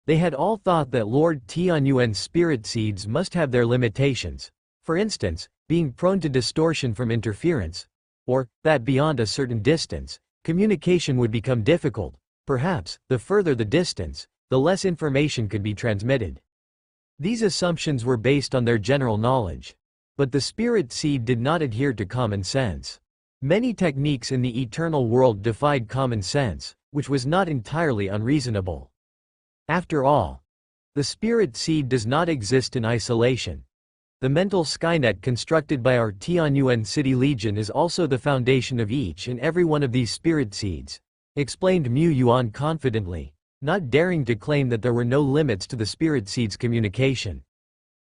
They had all thought that Lord Tianyuan's spirit seeds must have their limitations, for instance, being prone to distortion from interference, or, that beyond a certain distance, communication would become difficult. Perhaps, the further the distance, the less information could be transmitted. These assumptions were based on their general knowledge. But the spirit seed did not adhere to common sense. Many techniques in the eternal world defied common sense, which was not entirely unreasonable. After all, the spirit seed does not exist in isolation. The mental Skynet constructed by our Tianyuan City Legion is also the foundation of each and every one of these spirit seeds, explained Mu Yuan confidently, not daring to claim that there were no limits to the spirit seed's communication.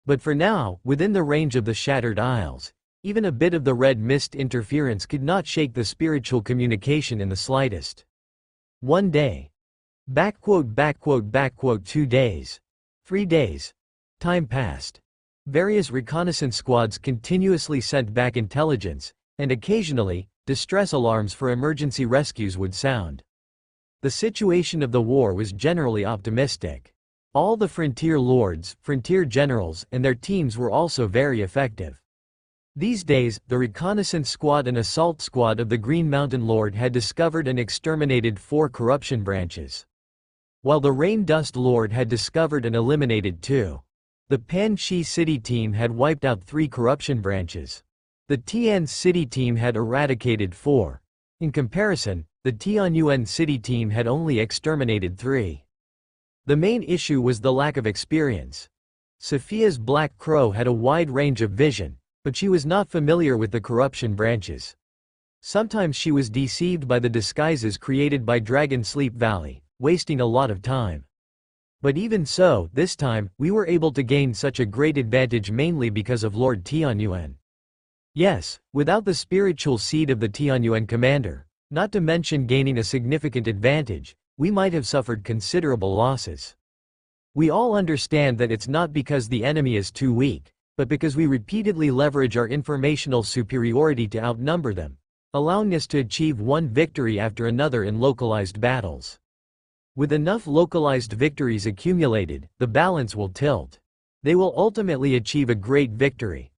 But for now, within the range of the Shattered Isles, even a bit of the red mist interference could not shake the spiritual communication in the slightest. One day. 2 days. 3 days. Time passed. Various reconnaissance squads continuously sent back intelligence, and occasionally, distress alarms for emergency rescues would sound. The situation of the war was generally optimistic. All the frontier lords, frontier generals, and their teams were also very effective. These days, the reconnaissance squad and assault squad of the Green Mountain Lord had discovered and exterminated 4 corruption branches, while the Rain Dust Lord had discovered and eliminated 2. The Pan Shi City team had wiped out 3 corruption branches. The Tian City team had eradicated 4. In comparison, the Tianyuan City team had only exterminated 3. The main issue was the lack of experience. Sophia's Black Crow had a wide range of vision, but she was not familiar with the corruption branches. Sometimes she was deceived by the disguises created by Dragon Sleep Valley, wasting a lot of time. But even so, this time, we were able to gain such a great advantage mainly because of Lord Tianyuan. Yes, without the spiritual seed of the Tianyuan commander, not to mention gaining a significant advantage, we might have suffered considerable losses. We all understand that it's not because the enemy is too weak, but because we repeatedly leverage our informational superiority to outnumber them, allowing us to achieve one victory after another in localized battles. With enough localized victories accumulated, the balance will tilt. They will ultimately achieve a great victory.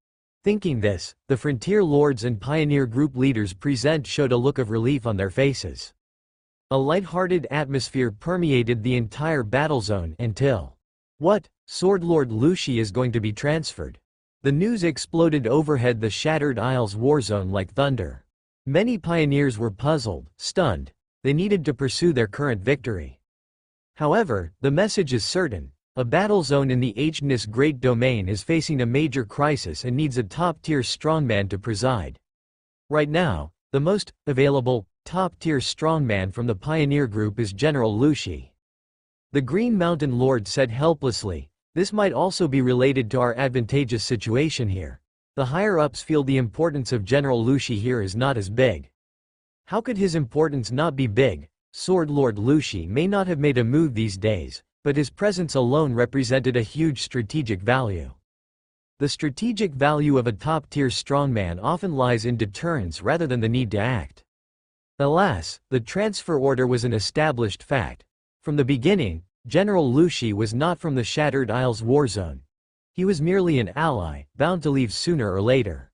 Thinking this, the Frontier Lords and Pioneer Group leaders present showed a look of relief on their faces. A light-hearted atmosphere permeated the entire battle zone until... What? Sword Lord Lushi is going to be transferred. The news exploded overhead the Shattered Isles war zone like thunder. Many pioneers were puzzled, stunned. They needed to pursue their current victory. However, the message is certain. A battle zone in the Aegis Great Domain is facing a major crisis and needs a top-tier strongman to preside. Right now, the most available, top-tier strongman from the Pioneer Group is General Lushi. The Green Mountain Lord said helplessly, this might also be related to our advantageous situation here. The higher-ups feel the importance of General Lushi here is not as big. How could his importance not be big? Sword Lord Lushi may not have made a move these days, but his presence alone represented a huge strategic value. The strategic value of a top-tier strongman often lies in deterrence rather than the need to act. Alas, the transfer order was an established fact. From the beginning, General Lushi was not from the Shattered Isles war zone. He was merely an ally, bound to leave sooner or later.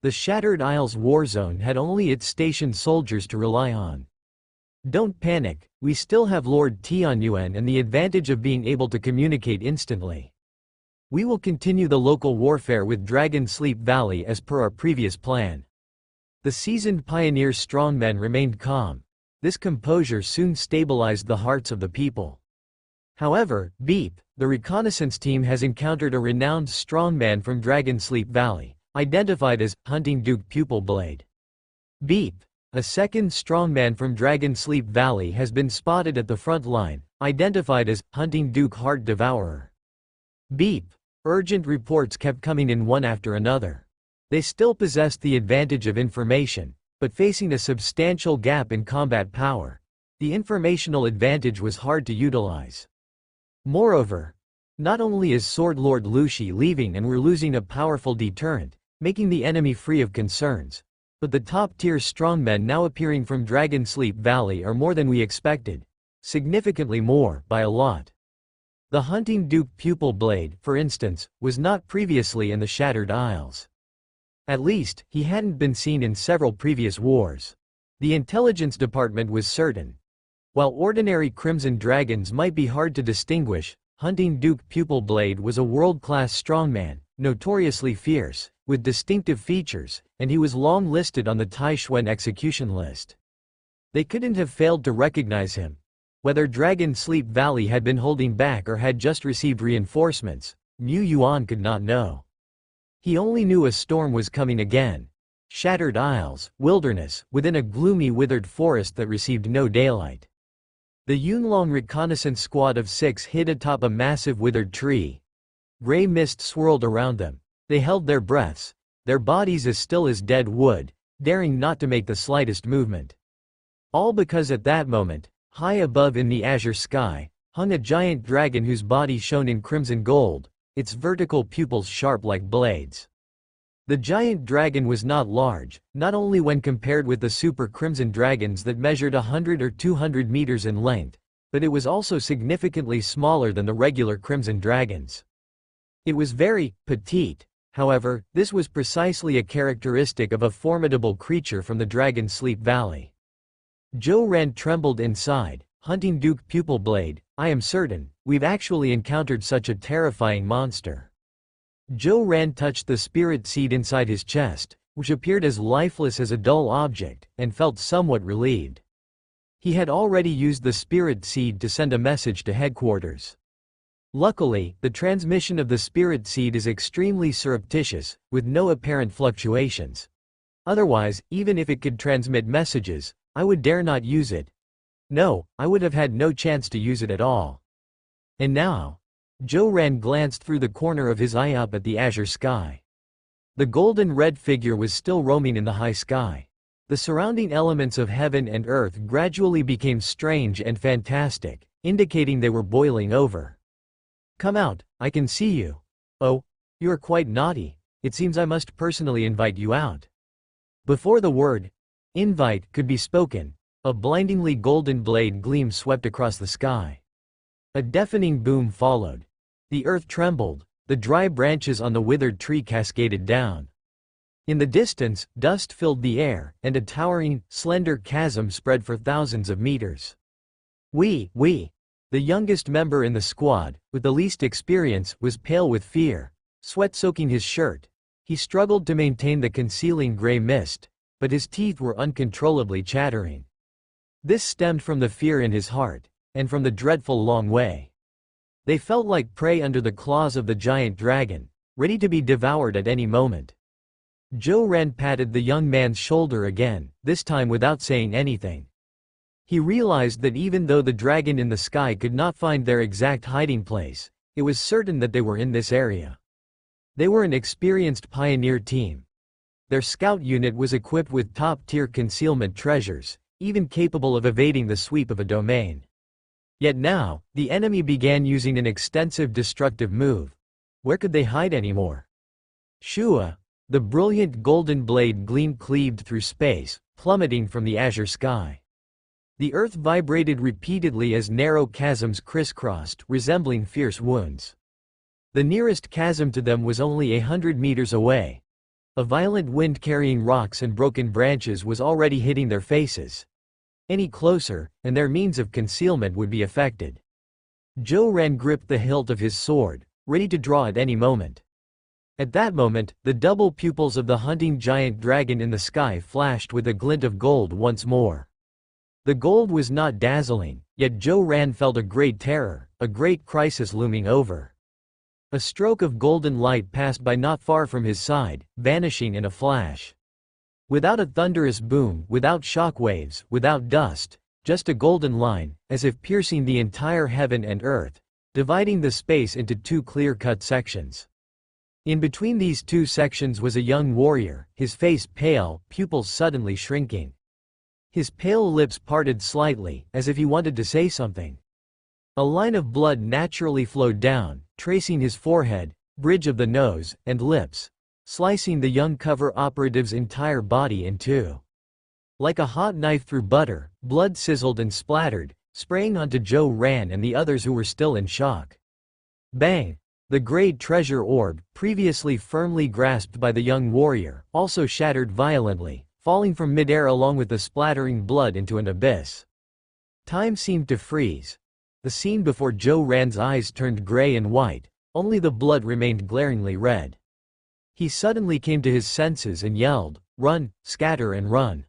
The Shattered Isles war zone had only its stationed soldiers to rely on. Don't panic, we still have Lord Tianyuan and the advantage of being able to communicate instantly. We will continue the local warfare with Dragon Sleep Valley as per our previous plan. The seasoned pioneer strongmen remained calm. This composure soon stabilized the hearts of the people. However, Beep, the reconnaissance team has encountered a renowned strongman from Dragon Sleep Valley, identified as Hunting Duke Pupil Blade. Beep, a second strongman from Dragon Sleep Valley has been spotted at the front line, identified as Hunting Duke Heart Devourer. Beep. Urgent reports kept coming in one after another. They still possessed the advantage of information, but facing a substantial gap in combat power, the informational advantage was hard to utilize. Moreover, not only is Sword Lord Lushi leaving and we're losing a powerful deterrent, making the enemy free of concerns, but the top-tier strongmen now appearing from Dragon Sleep Valley are more than we expected. Significantly more, by a lot. The Hunting Duke Pupil Blade, for instance, was not previously in the Shattered Isles. At least, he hadn't been seen in several previous wars. The intelligence department was certain. While ordinary Crimson Dragons might be hard to distinguish, Hunting Duke Pupil Blade was a world-class strongman, notoriously fierce, with distinctive features, and he was long listed on the Taishuan execution list. They couldn't have failed to recognize him. Whether Dragon Sleep Valley had been holding back or had just received reinforcements, Mu Yuan could not know. He only knew a storm was coming again. Shattered isles, wilderness, within a gloomy withered forest that received no daylight. The Yunlong reconnaissance squad of 6 hid atop a massive withered tree. Gray mist swirled around them. They held their breaths, their bodies as still as dead wood, daring not to make the slightest movement. All because at that moment, high above in the azure sky, hung a giant dragon whose body shone in crimson gold, its vertical pupils sharp like blades. The giant dragon was not large, not only when compared with the super crimson dragons that measured 100 or 200 meters in length, but it was also significantly smaller than the regular crimson dragons. It was very petite. However, this was precisely a characteristic of a formidable creature from the Dragon Sleep Valley. Zhou Ran trembled inside. Hunting Duke Pupilblade, I am certain, we've actually encountered such a terrifying monster. Zhou Ran touched the spirit seed inside his chest, which appeared as lifeless as a dull object, and felt somewhat relieved. He had already used the spirit seed to send a message to headquarters. Luckily, the transmission of the spirit seed is extremely surreptitious, with no apparent fluctuations. Otherwise, even if it could transmit messages, I would dare not use it. No, I would have had no chance to use it at all. And now, Zhou Ran glanced through the corner of his eye up at the azure sky. The golden red figure was still roaming in the high sky. The surrounding elements of heaven and earth gradually became strange and fantastic, indicating they were boiling over. Come out, I can see you. Oh, you are quite naughty. It seems I must personally invite you out. Before the word invite could be spoken, a blindingly golden blade gleam swept across the sky. A deafening boom followed. The earth trembled, the dry branches on the withered tree cascaded down. In the distance, dust filled the air, and a towering, slender chasm spread for thousands of meters. We, the youngest member in the squad, with the least experience, was pale with fear, sweat soaking his shirt. He struggled to maintain the concealing gray mist, but his teeth were uncontrollably chattering. This stemmed from the fear in his heart, and from the dreadful long way. They felt like prey under the claws of the giant dragon, ready to be devoured at any moment. Zhou Ran patted the young man's shoulder again, this time without saying anything. He realized that even though the dragon in the sky could not find their exact hiding place, it was certain that they were in this area. They were an experienced pioneer team. Their scout unit was equipped with top-tier concealment treasures, even capable of evading the sweep of a domain. Yet now, the enemy began using an extensive destructive move. Where could they hide anymore? Shua, the brilliant golden blade gleamed cleaved through space, plummeting from the azure sky. The earth vibrated repeatedly as narrow chasms crisscrossed, resembling fierce wounds. The nearest chasm to them was only 100 meters away. A violent wind carrying rocks and broken branches was already hitting their faces. Any closer, and their means of concealment would be affected. Zhou Ran gripped the hilt of his sword, ready to draw at any moment. At that moment, the double pupils of the hunting giant dragon in the sky flashed with a glint of gold once more. The gold was not dazzling, yet Zhou Ran felt a great terror, a great crisis looming over. A stroke of golden light passed by not far from his side, vanishing in a flash. Without a thunderous boom, without shock waves, without dust, just a golden line, as if piercing the entire heaven and earth, dividing the space into two clear-cut sections. In between these two sections was a young warrior, his face pale, pupils suddenly shrinking. His pale lips parted slightly, as if he wanted to say something. A line of blood naturally flowed down, tracing his forehead, bridge of the nose, and lips, slicing the young cover operative's entire body in two. Like a hot knife through butter, blood sizzled and splattered, spraying onto Zhou Ran and the others who were still in shock. Bang! The great treasure orb, previously firmly grasped by the young warrior, also shattered violently, falling from midair along with the splattering blood into an abyss. Time seemed to freeze. The scene before Zhou Ran's eyes turned gray and white, only the blood remained glaringly red. He suddenly came to his senses and yelled, "Run, scatter and run.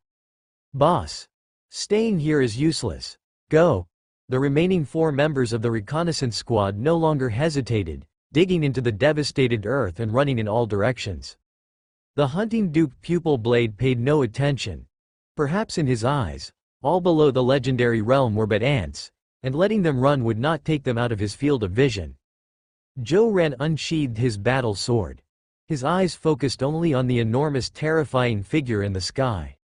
Boss! Staying here is useless. Go!" The remaining 4 members of the reconnaissance squad no longer hesitated. digging into the devastated earth and running in all directions. The hunting duke pupil blade paid no attention. Perhaps in his eyes, all below the legendary realm were but ants, and letting them run would not take them out of his field of vision. Zhou Ran unsheathed his battle sword. His eyes focused only on the enormous terrifying figure in the sky.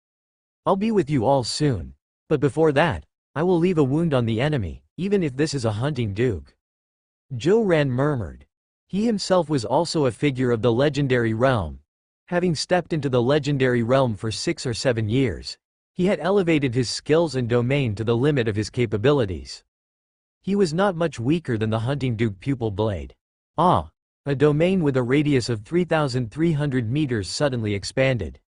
"I'll be with you all soon. But before that, I will leave a wound on the enemy, even if this is a hunting duke." Zhou Ran murmured. He himself was also a figure of the legendary realm. Having stepped into the legendary realm for 6 or 7 years, he had elevated his skills and domain to the limit of his capabilities. He was not much weaker than the hunting duke pupil blade. Ah! A domain with a radius of 3,300 meters suddenly expanded.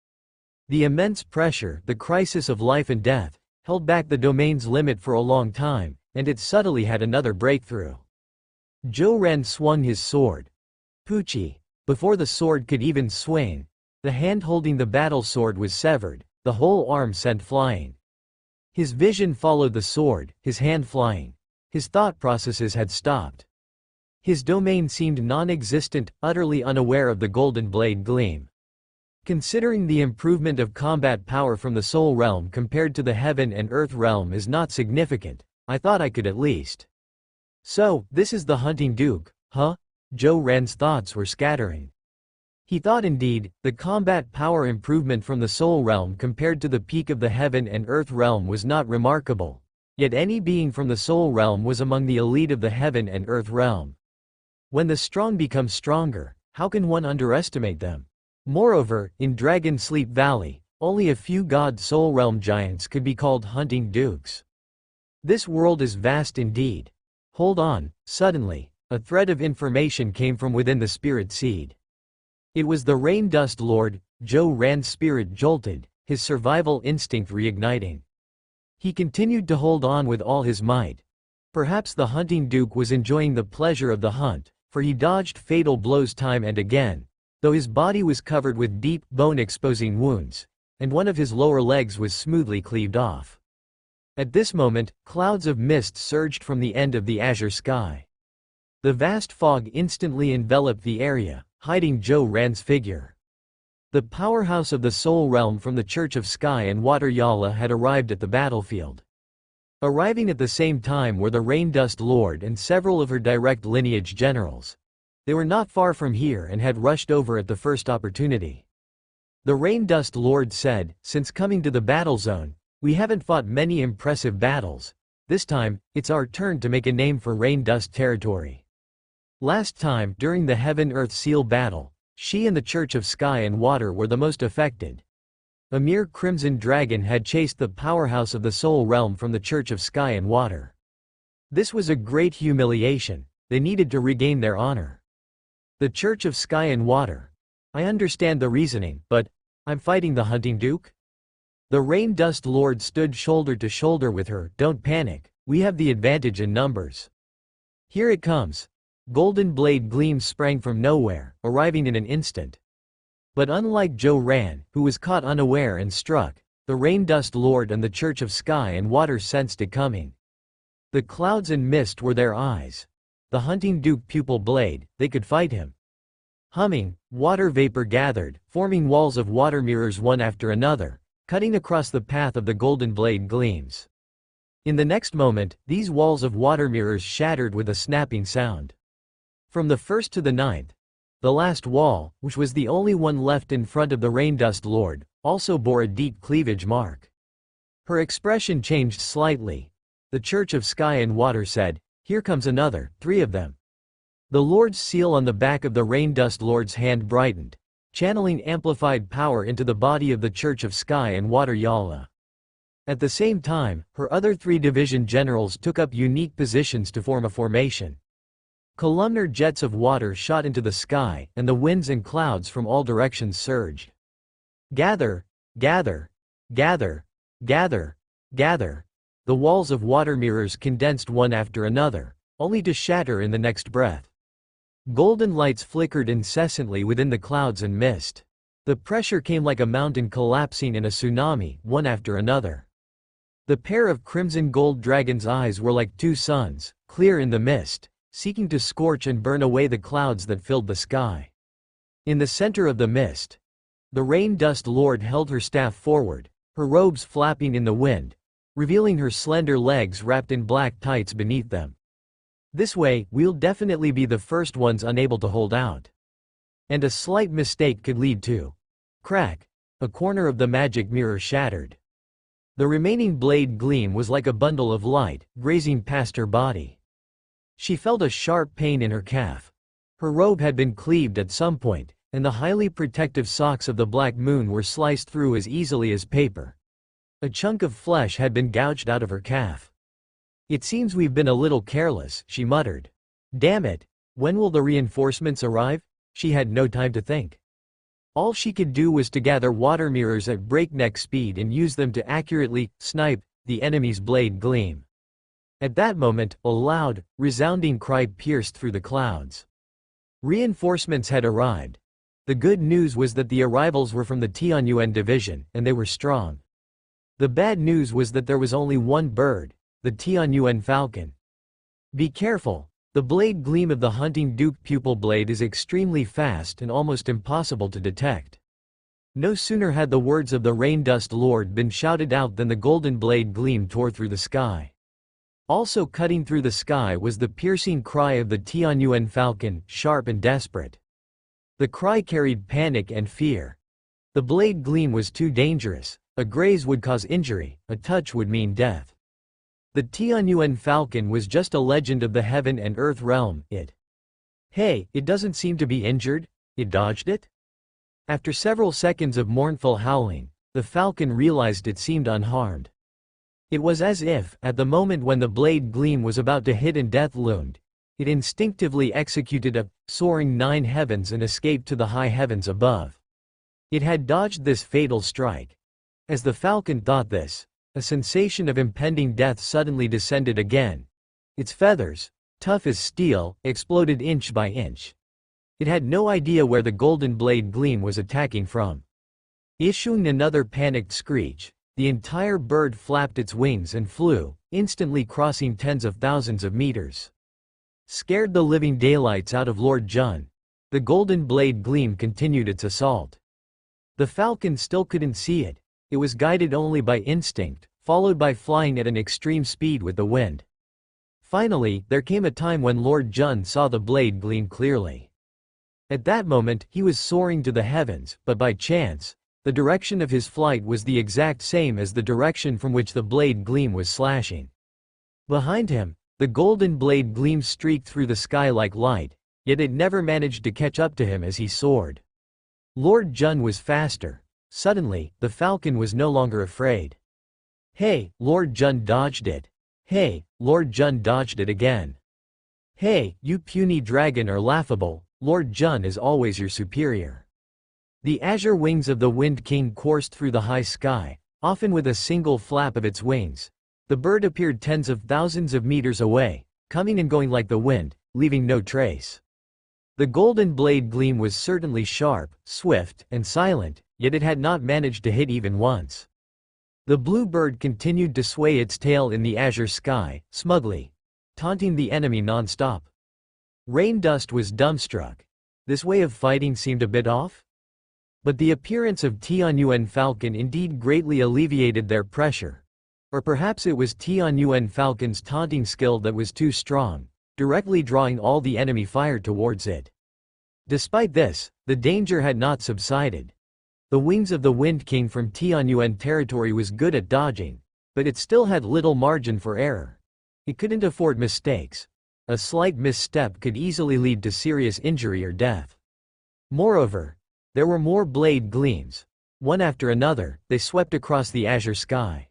The immense pressure, the crisis of life and death, held back the domain's limit for a long time, and it subtly had another breakthrough. Zhou Ran swung his sword. Pucci! Before the sword could even swing, the hand holding the battle sword was severed, the whole arm sent flying. His vision followed the sword, his hand flying. His thought processes had stopped. His domain seemed non-existent, utterly unaware of the golden blade gleam. Considering the improvement of combat power from the soul realm compared to the heaven and earth realm is not significant, I thought I could at least. So, this is the hunting duke, huh? Zhou Ran's thoughts were scattering. He thought indeed, the combat power improvement from the soul realm compared to the peak of the heaven and earth realm was not remarkable. Yet any being from the soul realm was among the elite of the heaven and earth realm. When the strong become stronger, how can one underestimate them? Moreover, in Dragon Sleep Valley, only a few god soul realm giants could be called hunting dukes. This world is vast indeed. Hold on, suddenly, a thread of information came from within the spirit seed. It was the Rain Dust Lord. Zhou Ran's spirit jolted, his survival instinct reigniting. He continued to hold on with all his might. Perhaps the hunting duke was enjoying the pleasure of the hunt, for he dodged fatal blows time and again, though his body was covered with deep, bone-exposing wounds, and one of his lower legs was smoothly cleaved off. At this moment, clouds of mist surged from the end of the azure sky. The vast fog instantly enveloped the area, hiding Zhou Ran's figure. The powerhouse of the soul realm from the Church of Sky and Water Yala had arrived at the battlefield. Arriving at the same time were the Rain Dust Lord and several of her direct lineage generals. They were not far from here and had rushed over at the first opportunity. The Rain Dust Lord said, "Since coming to the battle zone, we haven't fought many impressive battles. This time, it's our turn to make a name for Rain Dust territory. Last time, during the Heaven-Earth Seal battle, she and the Church of Sky and Water were the most affected. A mere Crimson Dragon had chased the powerhouse of the Soul Realm from the Church of Sky and Water. This was a great humiliation. They needed to regain their honor. The Church of Sky and Water. I understand the reasoning, but I'm fighting the Hunting Duke?" The Rain Dust Lord stood shoulder to shoulder with her. "Don't panic, we have the advantage in numbers. Here it comes." Golden blade gleams sprang from nowhere, arriving in an instant. But unlike Zhou Ran, who was caught unaware and struck, the Rain Dust Lord and the Church of Sky and Water sensed it coming. The clouds and mist were their eyes. The hunting duke pupil blade, they could fight him. Humming, water vapor gathered, forming walls of water mirrors one after another, cutting across the path of the golden blade gleams. In the next moment, these walls of water mirrors shattered with a snapping sound. From the first to the ninth, the last wall, which was the only one left in front of the Rain Dust Lord, also bore a deep cleavage mark. Her expression changed slightly. The Church of Sky and Water said, "Here comes another, 3 of them." The Lord's seal on the back of the Rain Dust Lord's hand brightened, channeling amplified power into the body of the Church of Sky and Water Yala. At the same time, her other 3 division generals took up unique positions to form a formation. Columnar jets of water shot into the sky, and the winds and clouds from all directions surged. Gather, gather, gather, gather, gather. The walls of water mirrors condensed one after another, only to shatter in the next breath. Golden lights flickered incessantly within the clouds and mist. The pressure came like a mountain collapsing in a tsunami, one after another. The pair of crimson gold dragon's eyes were like 2 suns, clear in the mist, seeking to scorch and burn away the clouds that filled the sky. In the center of the mist, the rain dust lord held her staff forward, her robes flapping in the wind, revealing her slender legs wrapped in black tights beneath them. This way, we'll definitely be the first ones unable to hold out. And a slight mistake could lead to crack. A corner of the magic mirror shattered. The remaining blade gleam was like a bundle of light, grazing past her body. She felt a sharp pain in her calf. Her robe had been cleaved at some point, and the highly protective socks of the Black Moon were sliced through as easily as paper. A chunk of flesh had been gouged out of her calf. "It seems we've been a little careless," she muttered. "Damn it, when will the reinforcements arrive?" She had no time to think. All she could do was to gather water mirrors at breakneck speed and use them to accurately snipe the enemy's blade gleam. At that moment, a loud, resounding cry pierced through the clouds. Reinforcements had arrived. The good news was that the arrivals were from the Tianyuan division, and they were strong. The bad news was that there was only one bird, the Tianyuan falcon. "Be careful. The blade gleam of the hunting Duke pupil blade is extremely fast and almost impossible to detect." No sooner had the words of the rain dust lord been shouted out than the golden blade gleam tore through the sky. Also cutting through the sky was the piercing cry of the Tianyuan falcon, sharp and desperate. The cry carried panic and fear. The blade gleam was too dangerous. A graze would cause injury, a touch would mean death. The Tianyuan falcon was just a legend of the heaven and earth realm. Hey, it doesn't seem to be injured. It dodged it? After several seconds of mournful howling, the falcon realized it seemed unharmed. It was as if, at the moment when the blade gleam was about to hit and death loomed, it instinctively executed a soaring 9 heavens and escaped to the high heavens above. It had dodged this fatal strike. As the falcon thought this, a sensation of impending death suddenly descended again. Its feathers, tough as steel, exploded inch by inch. It had no idea where the golden blade gleam was attacking from. Issuing another panicked screech, the entire bird flapped its wings and flew, instantly crossing tens of thousands of meters. Scared the living daylights out of Lord Jun, the golden blade gleam continued its assault. The falcon still couldn't see it. It was guided only by instinct, followed by flying at an extreme speed with the wind. Finally, there came a time when Lord Jun saw the blade gleam clearly. At that moment, he was soaring to the heavens, but by chance, the direction of his flight was the exact same as the direction from which the blade gleam was slashing. Behind him, the golden blade gleam streaked through the sky like light, yet it never managed to catch up to him as he soared. Lord Jun was faster. Suddenly, the falcon was no longer afraid. "Hey, Lord Jun dodged it. Hey, Lord Jun dodged it again. Hey, you puny dragon are laughable, Lord Jun is always your superior." The azure wings of the Wind King coursed through the high sky, often with a single flap of its wings. The bird appeared tens of thousands of meters away, coming and going like the wind, leaving no trace. The golden blade gleam was certainly sharp, swift, and silent, yet it had not managed to hit even once. The blue bird continued to sway its tail in the azure sky, smugly, taunting the enemy non-stop. Rain Dust was dumbstruck. This way of fighting seemed a bit off? But the appearance of Tianyuan falcon indeed greatly alleviated their pressure. Or perhaps it was Tianyuan falcon's taunting skill that was too strong, directly drawing all the enemy fire towards it. Despite this, the danger had not subsided. The wings of the Wind King from Tianyuan territory was good at dodging, but it still had little margin for error. It couldn't afford mistakes. A slight misstep could easily lead to serious injury or death. Moreover, there were more blade gleams. One after another, they swept across the azure sky.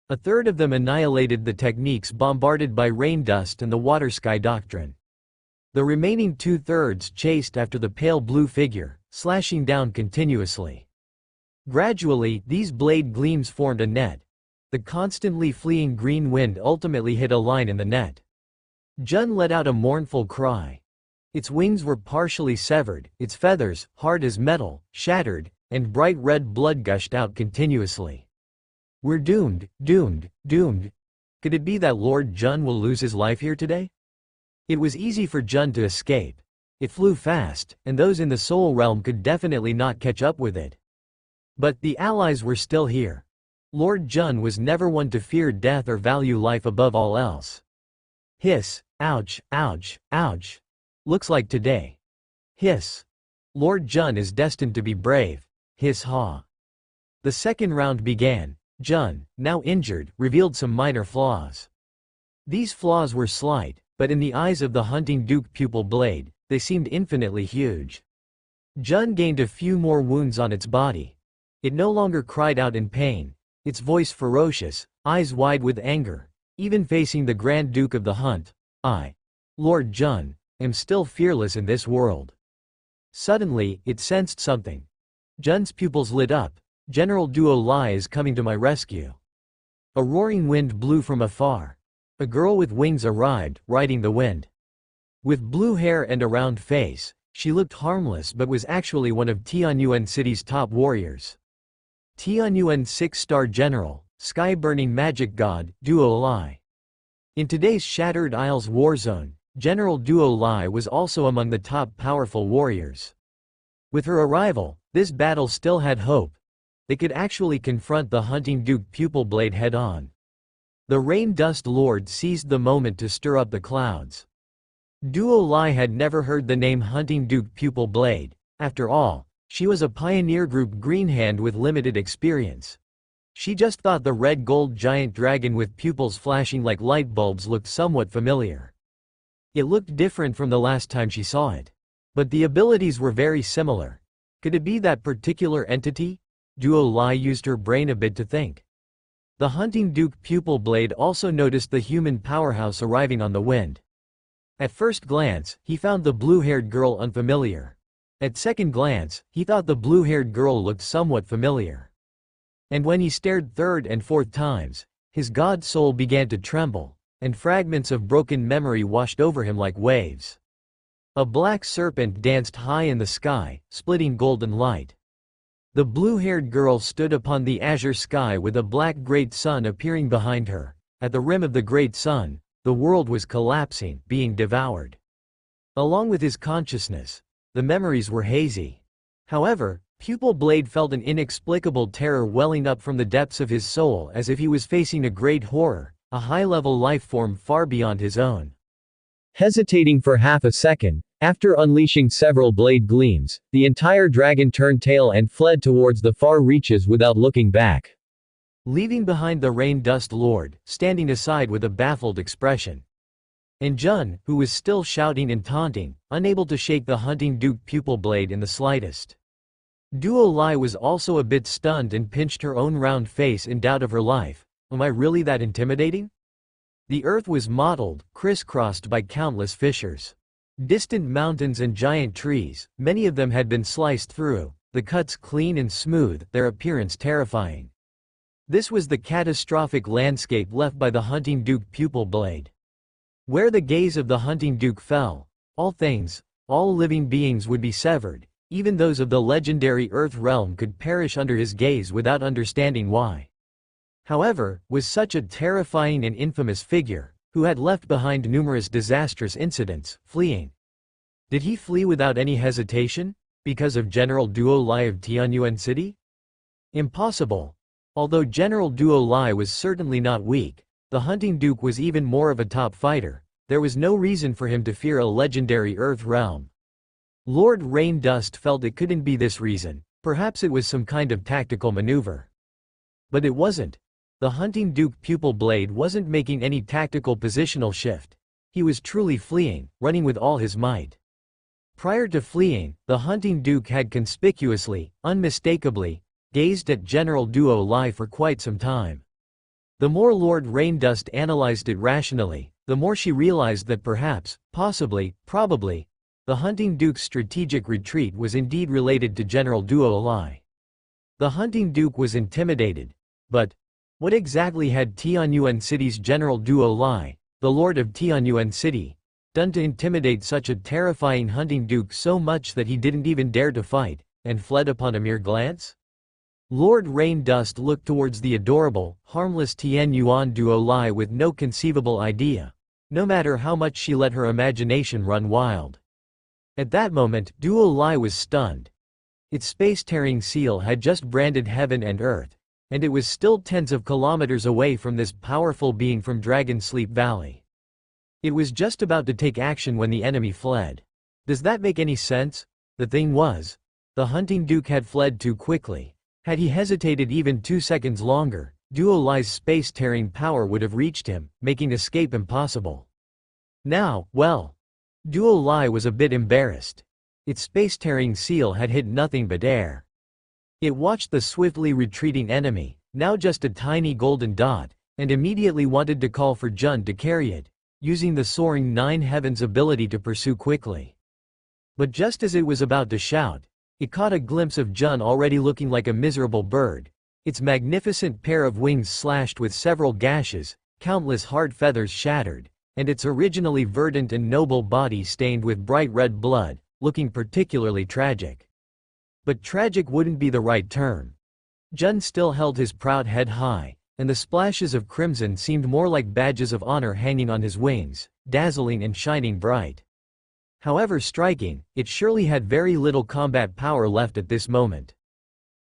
A third of them annihilated the techniques bombarded by Rain Dust and the Water Sky Doctrine. The remaining 2/3 chased after the pale blue figure, slashing down continuously. Gradually, these blade gleams formed a net. The constantly fleeing green wind ultimately hit a line in the net. Jun let out a mournful cry. Its wings were partially severed, its feathers, hard as metal, shattered, and bright red blood gushed out continuously. "We're doomed, doomed, doomed. Could it be that Lord Jun will lose his life here today?" It was easy for Jun to escape. It flew fast, and those in the Soul Realm could definitely not catch up with it. But the allies were still here. Lord Jun was never one to fear death or value life above all else. Hiss, ouch, ouch, ouch. Looks like today. Hiss. Lord Jun is destined to be brave. Hiss haw. The second round began. Jun, now injured, revealed some minor flaws. These flaws were slight, but in the eyes of the Hunting Duke Pupil Blade, they seemed infinitely huge. Jun gained a few more wounds on its body. It no longer cried out in pain, its voice ferocious, eyes wide with anger, even facing the Grand Duke of the Hunt. I, Lord Jun, am still fearless in this world. Suddenly, it sensed something. Jun's pupils lit up. General Duo Lai is coming to my rescue. A roaring wind blew from afar. A girl with wings arrived, riding the wind. With blue hair and a round face, she looked harmless but was actually one of Tianyuan City's top warriors. Tianyuan's 6-star general, sky-burning magic god, Duo Lai. In today's Shattered Isles war zone, General Duo Lai was also among the top powerful warriors. With her arrival, this battle still had hope. They could actually confront the Hunting Duke Pupil Blade head-on. The Rain Dust Lord seized the moment to stir up the clouds. Duo Lai had never heard the name Hunting Duke Pupil Blade. After all, she was a pioneer group greenhand with limited experience. She just thought the red gold giant dragon with pupils flashing like light bulbs looked somewhat familiar. It looked different from the last time she saw it. But the abilities were very similar. Could it be that particular entity? Duo Lai used her brain a bit to think. The Hunting Duke Pupil Blade also noticed the human powerhouse arriving on the wind. At first glance, he found the blue-haired girl unfamiliar. At second glance, he thought the blue-haired girl looked somewhat familiar. And when he stared third and fourth times, his god soul began to tremble, and fragments of broken memory washed over him like waves. A black serpent danced high in the sky, splitting golden light. The blue-haired girl stood upon the azure sky with a black great sun appearing behind her. At the rim of the great sun, the world was collapsing, being devoured. Along with his consciousness, the memories were hazy. However, Pupil Blade felt an inexplicable terror welling up from the depths of his soul as if he was facing a great horror, a high-level life form far beyond his own. Hesitating for half a second, after unleashing several blade gleams, the entire dragon turned tail and fled towards the far reaches without looking back. Leaving behind the Rain Dust Lord, standing aside with a baffled expression. And Jun, who was still shouting and taunting, unable to shake the Hunting Duke Pupil Blade in the slightest. Duo Lai was also a bit stunned and pinched her own round face in doubt of her life. Am I really that intimidating? The earth was mottled, crisscrossed by countless fissures. Distant mountains and giant trees, many of them had been sliced through, the cuts clean and smooth, their appearance terrifying. This was the catastrophic landscape left by the Hunting Duke Pupil Blade. Where the gaze of the Hunting Duke fell, all things, all living beings would be severed, even those of the legendary Earth realm could perish under his gaze without understanding why. However, was such a terrifying and infamous figure, who had left behind numerous disastrous incidents, fleeing. Did he flee without any hesitation, because of General Duo Lai of Tianyuan City? Impossible. Although General Duo Lai was certainly not weak, the Hunting Duke was even more of a top fighter. There was no reason for him to fear a legendary Earth realm. Lord Rain Dust felt it couldn't be this reason, perhaps it was some kind of tactical maneuver. But it wasn't. The Hunting Duke Pupil Blade wasn't making any tactical positional shift. He was truly fleeing, running with all his might. Prior to fleeing, the Hunting Duke had conspicuously, unmistakably, gazed at General Duo Lai for quite some time. The more Lord Raindust analyzed it rationally, the more she realized that perhaps, possibly, probably, the Hunting Duke's strategic retreat was indeed related to General Duo Lai. The Hunting Duke was intimidated. But what exactly had Tianyuan City's General Duo Lai, the Lord of Tianyuan City, done to intimidate such a terrifying Hunting Duke so much that he didn't even dare to fight, and fled upon a mere glance? Lord Rain Dust looked towards the adorable, harmless Tianyuan Duo Lai with no conceivable idea. no matter how much she let her imagination run wild. At that moment, Duo Lai was stunned. Its space-tearing seal had just branded heaven and earth, and it was still tens of kilometers away from this powerful being from Dragon Sleep Valley. It was just about to take action when the enemy fled. Does that make any sense? The thing was, the hunting duke had fled too quickly. Had he hesitated even 2 seconds longer, Duo Lai's space-tearing power would have reached him, making escape impossible. Now, well, Duo Lai was a bit embarrassed. Its space-tearing seal had hit nothing but air. It watched the swiftly retreating enemy, now just a tiny golden dot, and immediately wanted to call for Jun to carry it, using the soaring nine heavens ability to pursue quickly. But just as it was about to shout, it caught a glimpse of Jun already looking like a miserable bird, its magnificent pair of wings slashed with several gashes, countless hard feathers shattered, and its originally verdant and noble body stained with bright red blood, looking particularly tragic. But tragic wouldn't be the right term. Jun still held his proud head high, and the splashes of crimson seemed more like badges of honor hanging on his wings, dazzling and shining bright. However striking, it surely had very little combat power left at this moment.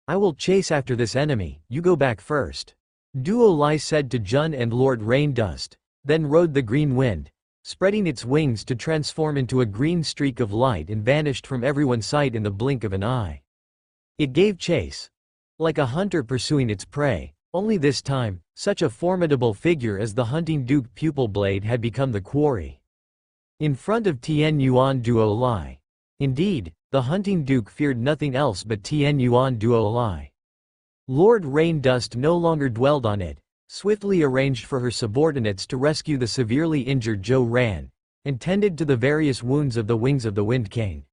"I will chase after this enemy, you go back first," Duo Lai said to Jun and Lord Raindust, then rode the green wind, spreading its wings to transform into a green streak of light and vanished from everyone's sight in the blink of an eye. It gave chase. Like a hunter pursuing its prey, only this time, such a formidable figure as the hunting duke Pupil Blade had become the quarry. In front of Tien Yuan Duo Lai. Indeed, the hunting duke feared nothing else but Tien Yuan Duo Lai. Lord Raindust no longer dwelled on it, swiftly arranged for her subordinates to rescue the severely injured Zhou Ran, and tended to the various wounds of the wings of the Wind King.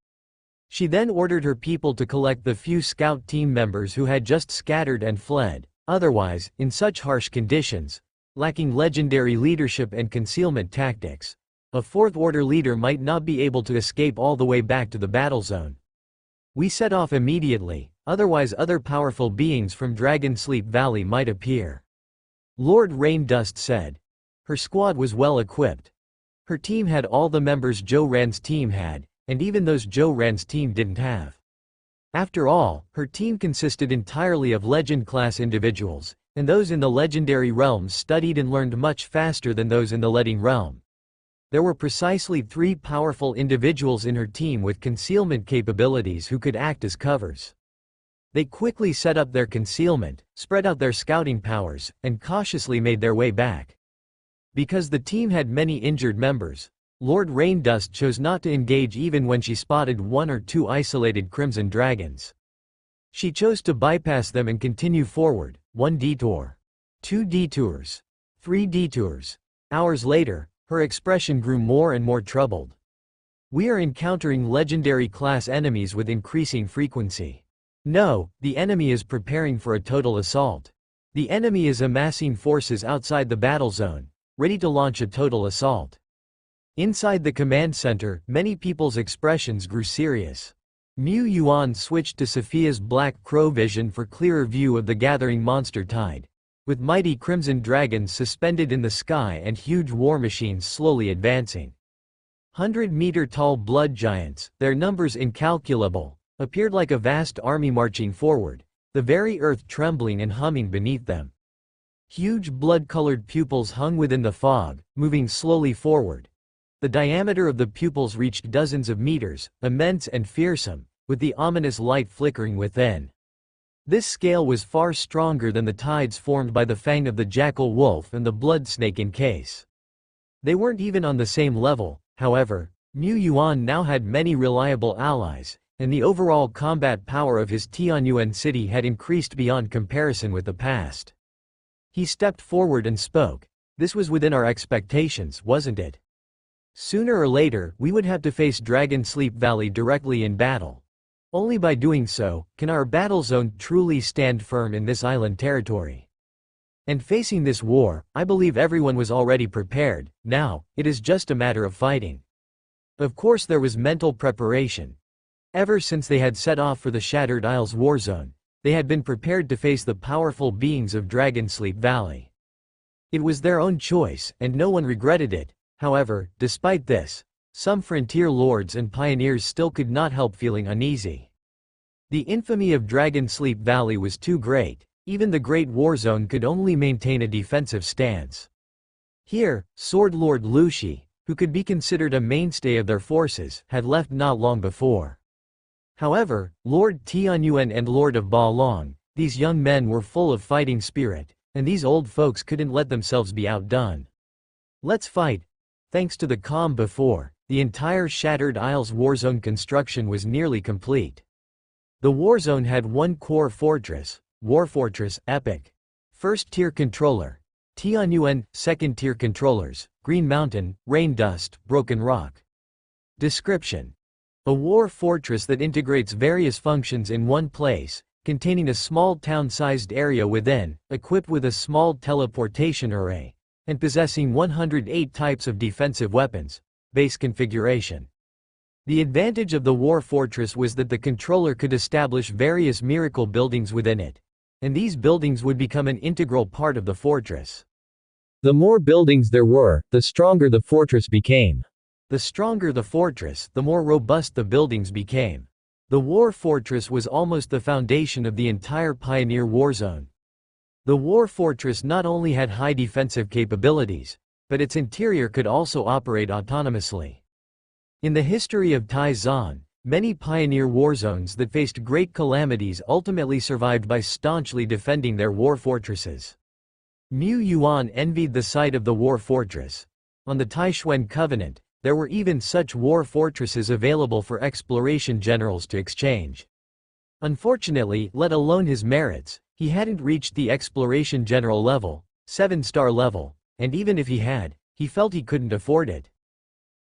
She then ordered her people to collect the few scout team members who had just scattered and fled. Otherwise, in such harsh conditions, lacking legendary leadership and concealment tactics, a fourth-order leader might not be able to escape all the way back to the battle zone. We set off immediately, otherwise other powerful beings from Dragon Sleep Valley might appear. Lord Raindust said. Her squad was well equipped. Her team had all the members Zhou Ran's team had, and even those Zhou Ran's team didn't have. After all, her team consisted entirely of legend-class individuals, and those in the legendary realm studied and learned much faster than those in the letting realm. There were precisely 3 powerful individuals in her team with concealment capabilities who could act as covers. They quickly set up their concealment, spread out their scouting powers, and cautiously made their way back. Because the team had many injured members, Lord Raindust chose not to engage even when she spotted 1 or 2 isolated crimson dragons. She chose to bypass them and continue forward, 1 detour, 2 detours, 3 detours. Hours later, her expression grew more and more troubled. We are encountering legendary class enemies with increasing frequency. No, the enemy is preparing for a total assault. The enemy is amassing forces outside the battle zone, ready to launch a total assault. Inside the command center, many people's expressions grew serious. Mu Yuan switched to Sophia's Black Crow vision for clearer view of the gathering monster tide, with mighty crimson dragons suspended in the sky and huge war machines slowly advancing. 100-meter-tall blood giants, their numbers incalculable, appeared like a vast army marching forward, the very earth trembling and humming beneath them. Huge blood-colored pupils hung within the fog, moving slowly forward. The diameter of the pupils reached dozens of meters, immense and fearsome, with the ominous light flickering within. This scale was far stronger than the tides formed by the fang of the jackal wolf and the blood snake encase. They weren't even on the same level, however. Mu Yuan now had many reliable allies, and the overall combat power of his Tianyuan city had increased beyond comparison with the past. He stepped forward and spoke. This was within our expectations, wasn't it? Sooner or later, we would have to face Dragon Sleep Valley directly in battle. Only by doing so, can our battle zone truly stand firm in this island territory. And facing this war, I believe everyone was already prepared. Now, it is just a matter of fighting. Of course there was mental preparation. Ever since they had set off for the Shattered Isles war zone, they had been prepared to face the powerful beings of Dragon Sleep Valley. It was their own choice, and no one regretted it. However, despite this, some frontier lords and pioneers still could not help feeling uneasy. The infamy of Dragon Sleep Valley was too great. Even the Great War Zone could only maintain a defensive stance. Here, Sword Lord Lu Shi, who could be considered a mainstay of their forces, had left not long before. However, Lord Tianyuan and Lord of Ba Long, these young men were full of fighting spirit, and these old folks couldn't let themselves be outdone. Let's fight! Thanks to the calm before, the entire Shattered Isles Warzone construction was nearly complete. The Warzone had one core fortress, War Fortress, Epic. First-tier controller, Tianyuan, second-tier controllers, Green Mountain, Rain Dust, Broken Rock. Description: a war fortress that integrates various functions in one place, containing a small town-sized area within, equipped with a small teleportation array, and possessing 108 types of defensive weapons. Base configuration. The advantage of the war fortress was that the controller could establish various miracle buildings within it, and these buildings would become an integral part of the fortress. The more buildings there were, the stronger the fortress became. The stronger the fortress, the more robust the buildings became. The war fortress was almost the foundation of the entire Pioneer Warzone. The war fortress not only had high defensive capabilities, but its interior could also operate autonomously. In the history of Tai Zon, many Pioneer Warzones that faced great calamities ultimately survived by staunchly defending their war fortresses. Mu Yuan envied the sight of the war fortress. On the Taishuan Covenant, there were even such war fortresses available for exploration generals to exchange. Unfortunately, let alone his merits, he hadn't reached the exploration general level, 7-star level, and even if he had, he felt he couldn't afford it.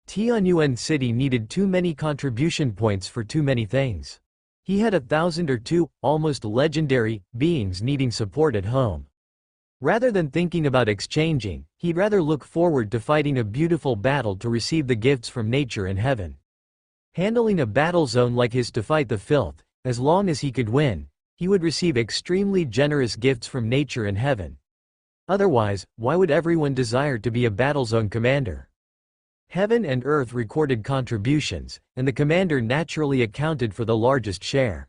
Tianyuan City needed too many contribution points for too many things. He had 1,000 or two, almost legendary, beings needing support at home. Rather than thinking about exchanging, he'd rather look forward to fighting a beautiful battle to receive the gifts from nature and heaven. Handling a battle zone like his to fight the filth, as long as he could win, he would receive extremely generous gifts from nature and heaven. Otherwise, why would everyone desire to be a battlezone commander? Heaven and Earth recorded contributions, and the commander naturally accounted for the largest share.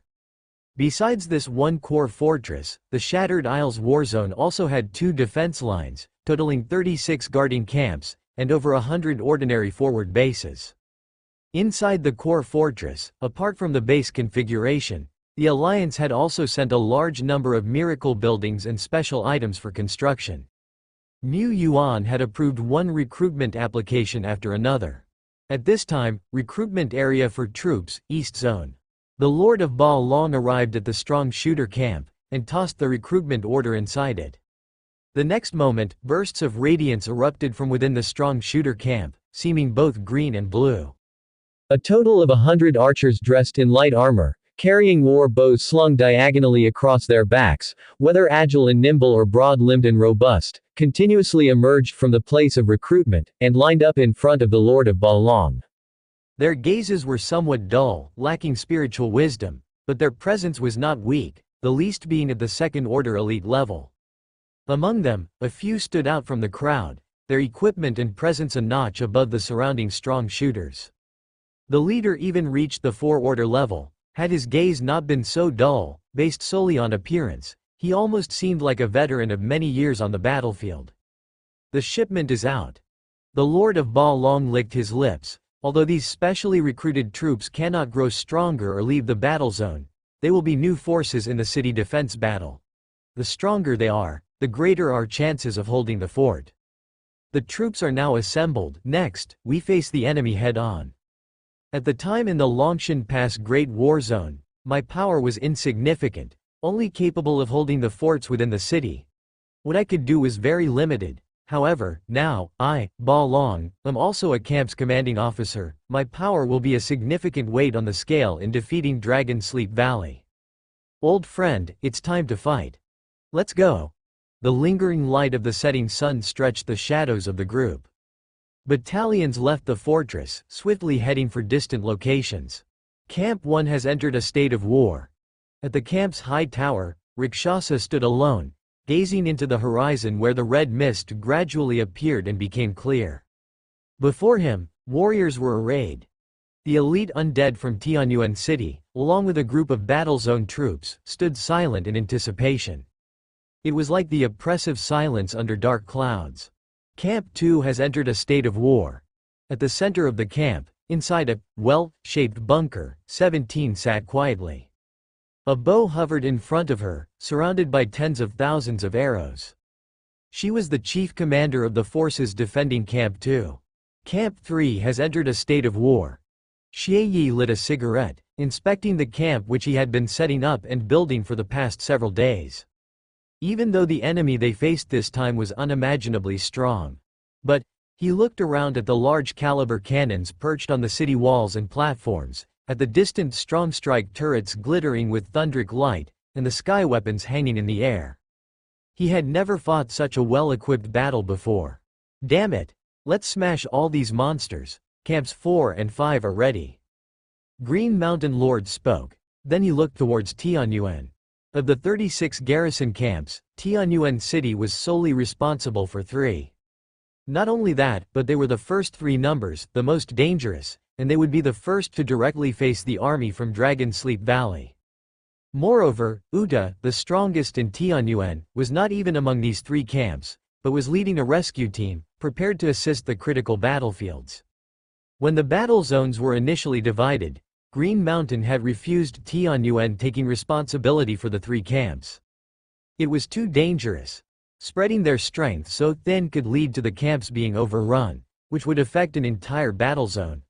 Besides this one core fortress, the Shattered Isles Warzone also had 2 defense lines, totaling 36 guarding camps, and over 100 ordinary forward bases. Inside the core fortress, apart from the base configuration, the Alliance had also sent a large number of miracle buildings and special items for construction. Mu Yuan had approved one recruitment application after another. At this time, recruitment area for troops, East Zone. The Lord of Ba Long arrived at the strong shooter camp, and tossed the recruitment order inside it. The next moment, bursts of radiance erupted from within the strong shooter camp, seeming both green and blue. A total of 100 archers dressed in light armor, carrying war bows slung diagonally across their backs, whether agile and nimble or broad-limbed and robust, continuously emerged from the place of recruitment, and lined up in front of the Lord of Ba Long. Their gazes were somewhat dull, lacking spiritual wisdom, but their presence was not weak, the least being at the second-order elite level. Among them, a few stood out from the crowd, their equipment and presence a notch above the surrounding strong shooters. The leader even reached the 4-order level. Had his gaze not been so dull, based solely on appearance, he almost seemed like a veteran of many years on the battlefield. The shipment is out. The Lord of Ba Long licked his lips. Although these specially recruited troops cannot grow stronger or leave the battle zone, they will be new forces in the city defense battle. The stronger they are, the greater our chances of holding the fort. The troops are now assembled. Next, we face the enemy head-on. At the time in the Longshan Pass Great War Zone, my power was insignificant, only capable of holding the forts within the city. What I could do was very limited. However, now, I, Ba Long, am also a camp's commanding officer. My power will be a significant weight on the scale in defeating Dragon Sleep Valley. Old friend, it's time to fight. Let's go. The lingering light of the setting sun stretched the shadows of the group. Battalions left the fortress, swiftly heading for distant locations. Camp 1 has entered a state of war. At the camp's high tower, Rakshasa stood alone, gazing into the horizon where the red mist gradually appeared and became clear. Before him, warriors were arrayed. The elite undead from Tianyuan City, along with a group of battle zone troops, stood silent in anticipation. It was like the oppressive silence under dark clouds. Camp 2 has entered a state of war. At the center of the camp, inside a well-shaped bunker, 17 sat quietly. A bow hovered in front of her, surrounded by tens of thousands of arrows. She was the chief commander of the forces defending Camp 2. Camp 3 has entered a state of war. Xie Yi lit a cigarette, inspecting the camp which he had been setting up and building for the past several days. Even though the enemy they faced this time was unimaginably strong. But, he looked around at the large caliber cannons perched on the city walls and platforms, at the distant Stromstrike turrets glittering with thunderic light, and the sky weapons hanging in the air. He had never fought such a well-equipped battle before. Damn it! Let's smash all these monsters. Camps 4 and 5 are ready. Green Mountain Lord spoke. Then he looked towards Tianyuan. Of the 36 garrison camps, Tianyuan City was solely responsible for 3. Not only that, but they were the first 3 numbers, the most dangerous, and they would be the first to directly face the army from Dragon Sleep Valley. Moreover, Uta, the strongest in Tianyuan, was not even among these 3 camps, but was leading a rescue team, prepared to assist the critical battlefields. When the battle zones were initially divided, Green Mountain had refused Tianyuan taking responsibility for the 3 camps. It was too dangerous. Spreading their strength so thin could lead to the camps being overrun, which would affect an entire battle zone.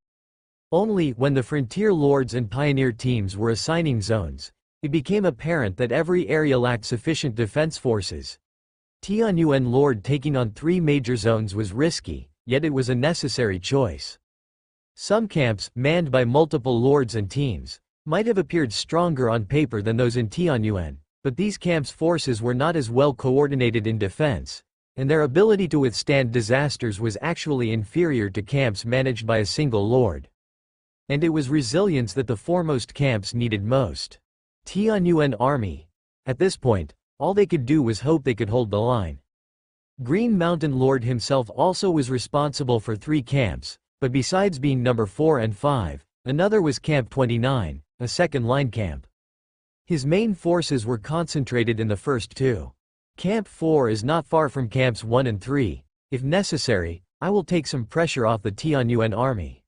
Only when the Frontier Lords and Pioneer teams were assigning zones, it became apparent that every area lacked sufficient defense forces. Tianyuan Lord taking on 3 major zones was risky, yet it was a necessary choice. Some camps, manned by multiple lords and teams, might have appeared stronger on paper than those in Tianyuan, but these camps' forces were not as well coordinated in defense, and their ability to withstand disasters was actually inferior to camps managed by a single lord. And it was resilience that the foremost camps needed most. Tianyuan army. At this point, all they could do was hope they could hold the line. Green Mountain Lord himself also was responsible for 3 camps, but besides being number 4 and 5, another was Camp 29, a second line camp. His main forces were concentrated in the first 2. Camp 4 is not far from Camps 1 and 3. If necessary, I will take some pressure off the Tianyuan army.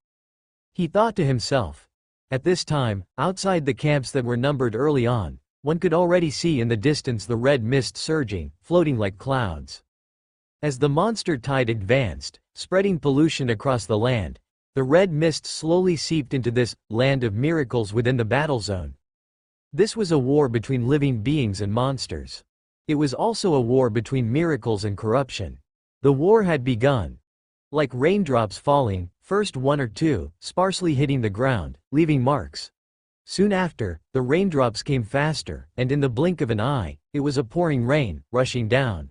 He thought to himself. At this time, outside the camps that were numbered early on, one could already see in the distance the red mist surging, floating like clouds. As the monster tide advanced, spreading pollution across the land, the red mist slowly seeped into this land of miracles within the battle zone. This was a war between living beings and monsters. It was also a war between miracles and corruption. The war had begun. Like raindrops falling, first 1 or 2, sparsely hitting the ground, leaving marks. Soon after, the raindrops came faster, and in the blink of an eye, it was a pouring rain, rushing down.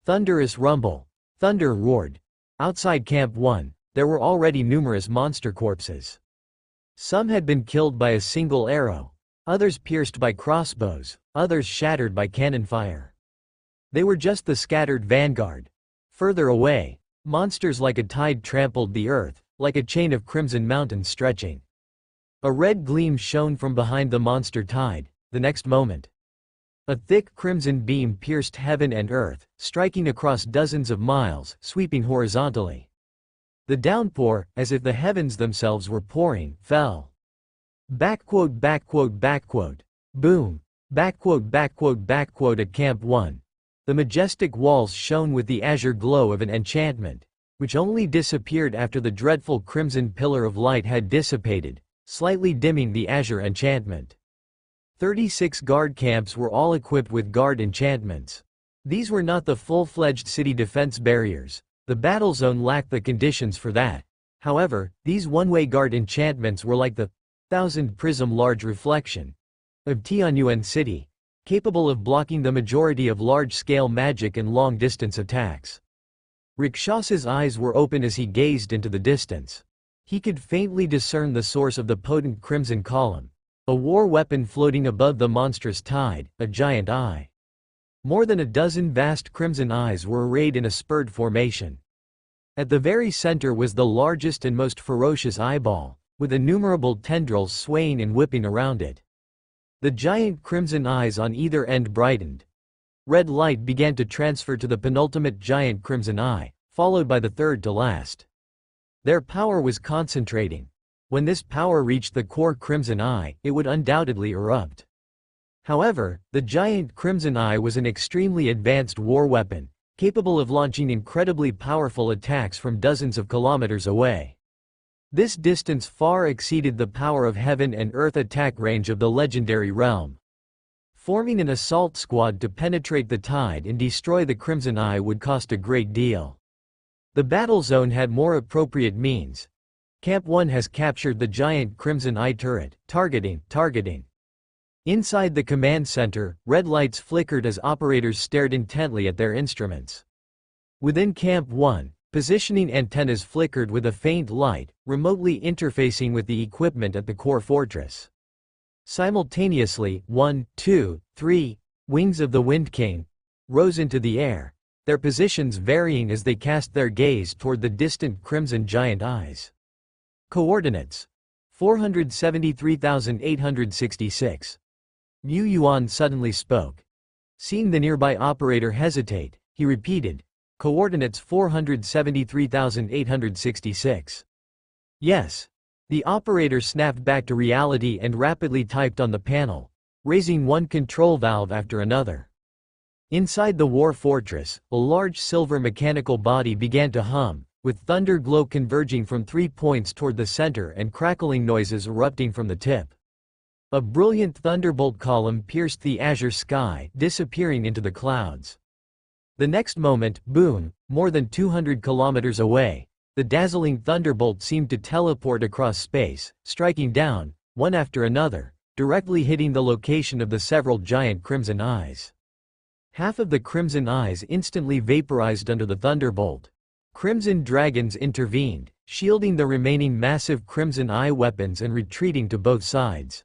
Thunderous rumble. Thunder roared. Outside Camp 1, there were already numerous monster corpses. Some had been killed by a single arrow, others pierced by crossbows, others shattered by cannon fire. They were just the scattered vanguard. Further away, monsters like a tide trampled the earth, like a chain of crimson mountains stretching. A red gleam shone from behind the monster tide, the next moment. A thick crimson beam pierced heaven and earth, striking across dozens of miles, sweeping horizontally. The downpour, as if the heavens themselves were pouring, fell. Backquote. Boom. Backquote. At Camp 1. The majestic walls shone with the azure glow of an enchantment, which only disappeared after the dreadful crimson pillar of light had dissipated, slightly dimming the azure enchantment. 36 guard camps were all equipped with guard enchantments. These were not the full-fledged city defense barriers. The battle zone lacked the conditions for that. However, these one-way guard enchantments were like the 1,000 prism large reflection of Tianyuan City, capable of blocking the majority of large-scale magic and long-distance attacks. Rakshasa's eyes were open as he gazed into the distance. He could faintly discern the source of the potent crimson column. A war weapon floating above the monstrous tide, a giant eye. More than a dozen vast crimson eyes were arrayed in a spurred formation. At the very center was the largest and most ferocious eyeball, with innumerable tendrils swaying and whipping around it. The giant crimson eyes on either end brightened. Red light began to transfer to the penultimate giant crimson eye, followed by the third to last. Their power was concentrating. When this power reached the core crimson eye, it would undoubtedly erupt. However, the giant crimson eye was an extremely advanced war weapon, capable of launching incredibly powerful attacks from dozens of kilometers away. This distance far exceeded the power of heaven and earth attack range of the legendary realm. Forming an assault squad to penetrate the tide and destroy the Crimson Eye would cost a great deal. The battle zone had more appropriate means. Camp 1 has captured the giant Crimson Eye turret. Targeting. Inside the command center, red lights flickered as operators stared intently at their instruments. Within Camp 1, positioning antennas flickered with a faint light, remotely interfacing with the equipment at the core fortress. Simultaneously, 1, 2, 3 wings of the Wind King rose into the air, their positions varying as they cast their gaze toward the distant crimson giant eyes. Coordinates: 473,866. Mu Yuan suddenly spoke. Seeing the nearby operator hesitate, he repeated, "Coordinates 473,866. Yes." The operator snapped back to reality and rapidly typed on the panel, raising one control valve after another. Inside the war fortress, a large silver mechanical body began to hum, with thunder glow converging from 3 points toward the center and crackling noises erupting from the tip. A brilliant thunderbolt column pierced the azure sky, disappearing into the clouds. The next moment, boom, more than 200 kilometers away, the dazzling thunderbolt seemed to teleport across space, striking down, one after another, directly hitting the location of the several giant crimson eyes. Half of the crimson eyes instantly vaporized under the thunderbolt. Crimson dragons intervened, shielding the remaining massive crimson eye weapons and retreating to both sides.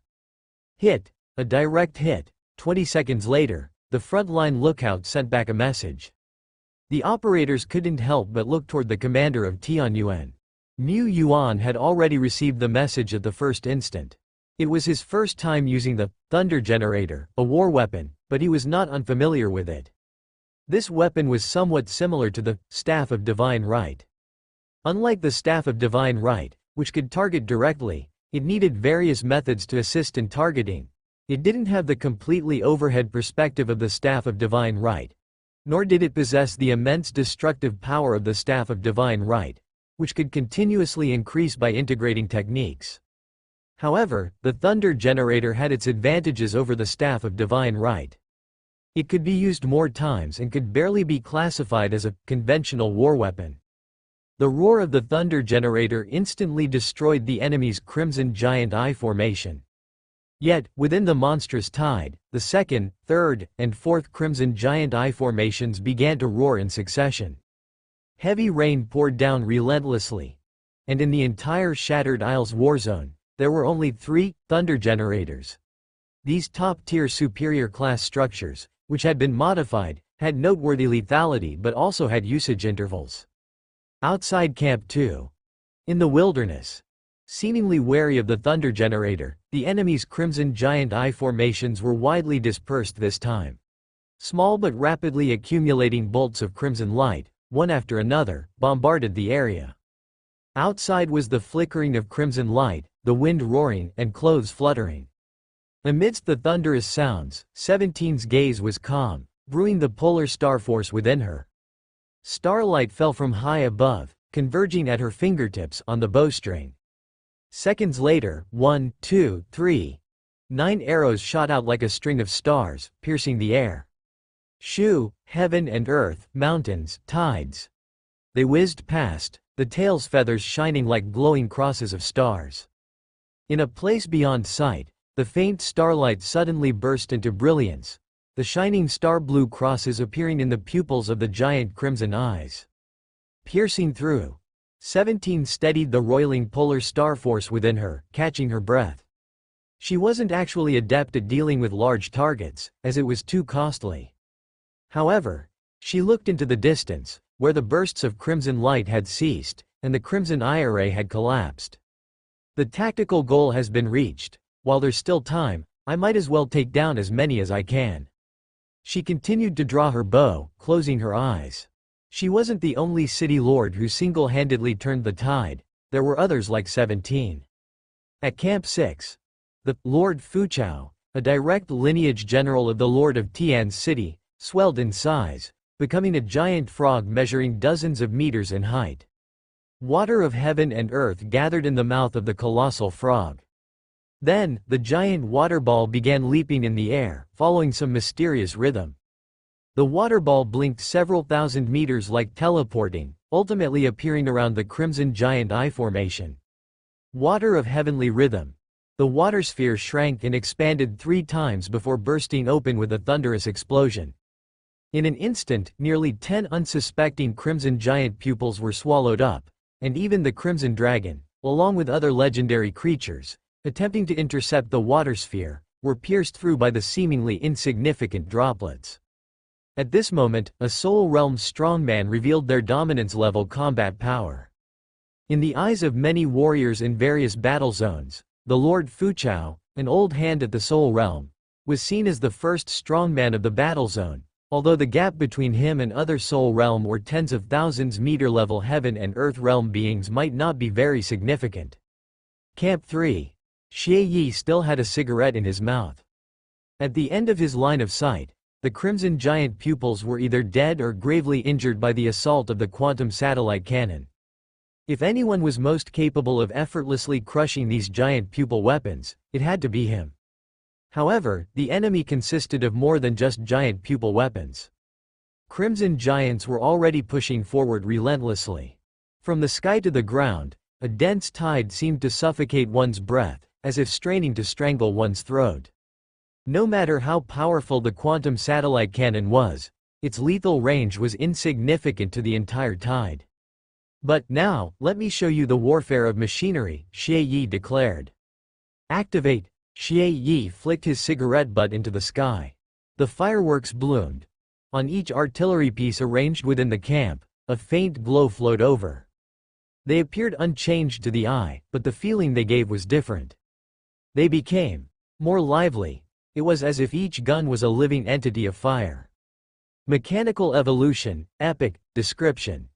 Hit. A direct hit. 20 seconds later, the frontline lookout sent back a message. The operators couldn't help but look toward the commander of Tianyuan. Mu Yuan had already received the message at the first instant. It was his first time using the Thunder Generator, a war weapon, but he was not unfamiliar with it. This weapon was somewhat similar to the Staff of Divine Right. Unlike the Staff of Divine Right, which could target directly, it needed various methods to assist in targeting. It didn't have the completely overhead perspective of the Staff of Divine Right. Nor did it possess the immense destructive power of the Staff of Divine Right, which could continuously increase by integrating techniques. However, the Thunder Generator had its advantages over the Staff of Divine Right. It could be used more times and could barely be classified as a conventional war weapon. The roar of the Thunder Generator instantly destroyed the enemy's Crimson Giant Eye formation. Yet, within the monstrous tide, the second, third, and fourth Crimson Giant Eye formations began to roar in succession. Heavy rain poured down relentlessly. And in the entire Shattered Isles warzone, there were only 3 Thunder Generators. These top-tier superior class structures, which had been modified, had noteworthy lethality but also had usage intervals. Outside Camp 2. In the wilderness. Seemingly wary of the Thunder Generator, the enemy's Crimson Giant Eye formations were widely dispersed this time. Small but rapidly accumulating bolts of crimson light, one after another, bombarded the area. Outside was the flickering of crimson light, the wind roaring, and clothes fluttering. Amidst the thunderous sounds, 17's gaze was calm, brewing the polar star force within her. Starlight fell from high above, converging at her fingertips on the bowstring. Seconds later, 1, 2, 3. 9 arrows shot out like a string of stars, piercing the air. Shoo, heaven and earth, mountains, tides. They whizzed past, the tail's feathers shining like glowing crosses of stars. In a place beyond sight, the faint starlight suddenly burst into brilliance, the shining star-blue crosses appearing in the pupils of the giant crimson eyes. Piercing through. 17 steadied the roiling polar star force within her, catching her breath. She wasn't actually adept at dealing with large targets, as it was too costly. However, she looked into the distance, where the bursts of crimson light had ceased, and the crimson eye array had collapsed. The tactical goal has been reached. While there's still time, I might as well take down as many as I can. She continued to draw her bow, closing her eyes. She wasn't the only city lord who single-handedly turned the tide. There were others like 17. At Camp 6, the Lord Fuchao, a direct lineage general of the Lord of Tian's city, swelled in size, becoming a giant frog measuring dozens of meters in height. Water of heaven and earth gathered in the mouth of the colossal frog. Then, the giant water ball began leaping in the air, following some mysterious rhythm. The water ball blinked several thousand meters like teleporting, ultimately appearing around the crimson giant eye formation. Water of heavenly rhythm. The water sphere shrank and expanded 3 times before bursting open with a thunderous explosion. In an instant, nearly 10 unsuspecting crimson giant pupils were swallowed up, and even the crimson dragon, along with other legendary creatures, attempting to intercept the water sphere, were pierced through by the seemingly insignificant droplets. At this moment, a Soul Realm strongman revealed their dominance-level combat power. In the eyes of many warriors in various battle zones, the Lord Fuchao, an old hand at the Soul Realm, was seen as the first strongman of the battle zone, although the gap between him and other Soul Realm or tens of thousands meter-level heaven and earth realm beings might not be very significant. Camp 3. Xie Yi still had a cigarette in his mouth. At the end of his line of sight, the crimson giant pupils were either dead or gravely injured by the assault of the quantum satellite cannon. If anyone was most capable of effortlessly crushing these giant pupil weapons, it had to be him. However, the enemy consisted of more than just giant pupil weapons. Crimson giants were already pushing forward relentlessly. From the sky to the ground, a dense tide seemed to suffocate one's breath, as if straining to strangle one's throat. No matter how powerful the quantum satellite cannon was, its lethal range was insignificant to the entire tide. But now, let me show you the warfare of machinery, Xie Yi declared. Activate. Xie Yi flicked his cigarette butt into the sky. The fireworks bloomed. On each artillery piece arranged within the camp, a faint glow flowed over. They appeared unchanged to the eye, but the feeling they gave was different. They became more lively. It was as if each gun was a living entity of fire. Mechanical evolution, epic, description.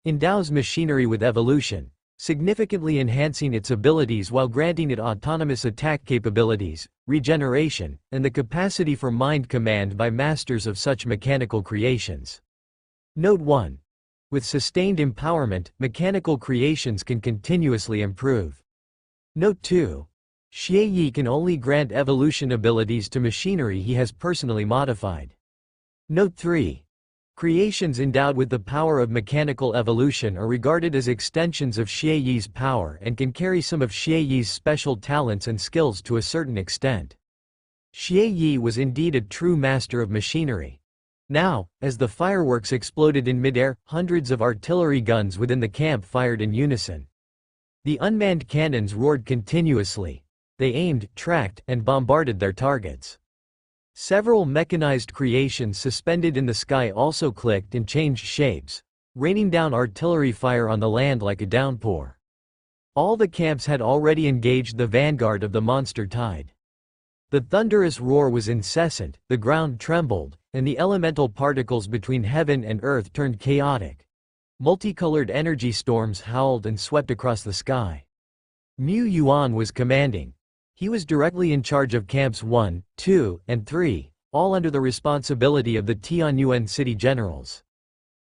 Endows machinery with evolution, significantly enhancing its abilities while granting it autonomous attack capabilities, regeneration, and the capacity for mind command by masters of such mechanical creations. Note 1. With sustained empowerment, mechanical creations can continuously improve. Note 2. Xie Yi can only grant evolution abilities to machinery he has personally modified. Note 3. Creations endowed with the power of mechanical evolution are regarded as extensions of Xie Yi's power and can carry some of Xie Yi's special talents and skills to a certain extent. Xie Yi was indeed a true master of machinery. Now, as the fireworks exploded in midair, hundreds of artillery guns within the camp fired in unison. The unmanned cannons roared continuously. They aimed, tracked, and bombarded their targets. Several mechanized creations suspended in the sky also clicked and changed shapes, raining down artillery fire on the land like a downpour. All the camps had already engaged the vanguard of the monster tide. The thunderous roar was incessant, the ground trembled, and the elemental particles between heaven and earth turned chaotic. Multicolored energy storms howled and swept across the sky. Mu Yuan was commanding. He was directly in charge of Camps 1, 2, and 3, all under the responsibility of the Tianyuan city generals.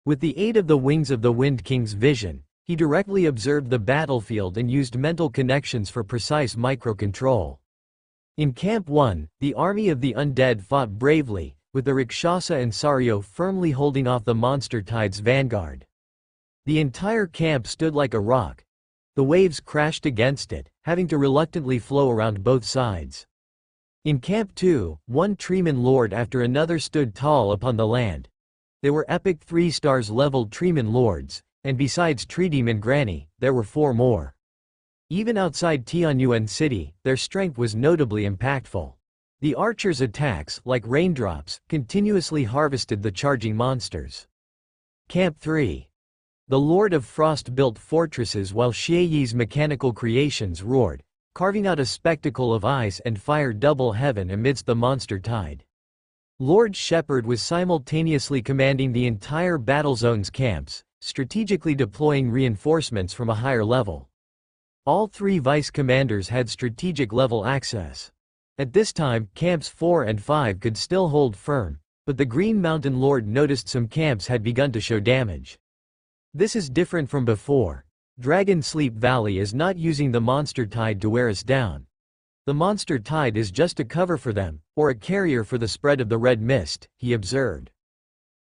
With the aid of the Wings of the Wind King's vision, he directly observed the battlefield and used mental connections for precise microcontrol. In Camp 1, the army of the undead fought bravely, with the Rakshasa and Sario firmly holding off the monster tide's vanguard. The entire camp stood like a rock. The waves crashed against it, having to reluctantly flow around both sides. In Camp 2, one Treeman Lord after another stood tall upon the land. They were epic 3-stars leveled Treeman Lords, and besides Treedeem and Granny, there were 4 more. Even outside Tianyuan City, their strength was notably impactful. The archers' attacks, like raindrops, continuously harvested the charging monsters. Camp 3. The Lord of Frost built fortresses while Xie Yi's mechanical creations roared, carving out a spectacle of ice and fire double heaven amidst the monster tide. Lord Shepherd was simultaneously commanding the entire battle zone's camps, strategically deploying reinforcements from a higher level. All three vice commanders had strategic level access. At this time, camps 4 and 5 could still hold firm, but the Green Mountain Lord noticed some camps had begun to show damage. This is different from before. Dragon Sleep Valley is not using the monster tide to wear us down. The monster tide is just a cover for them, or a carrier for the spread of the red mist, he observed.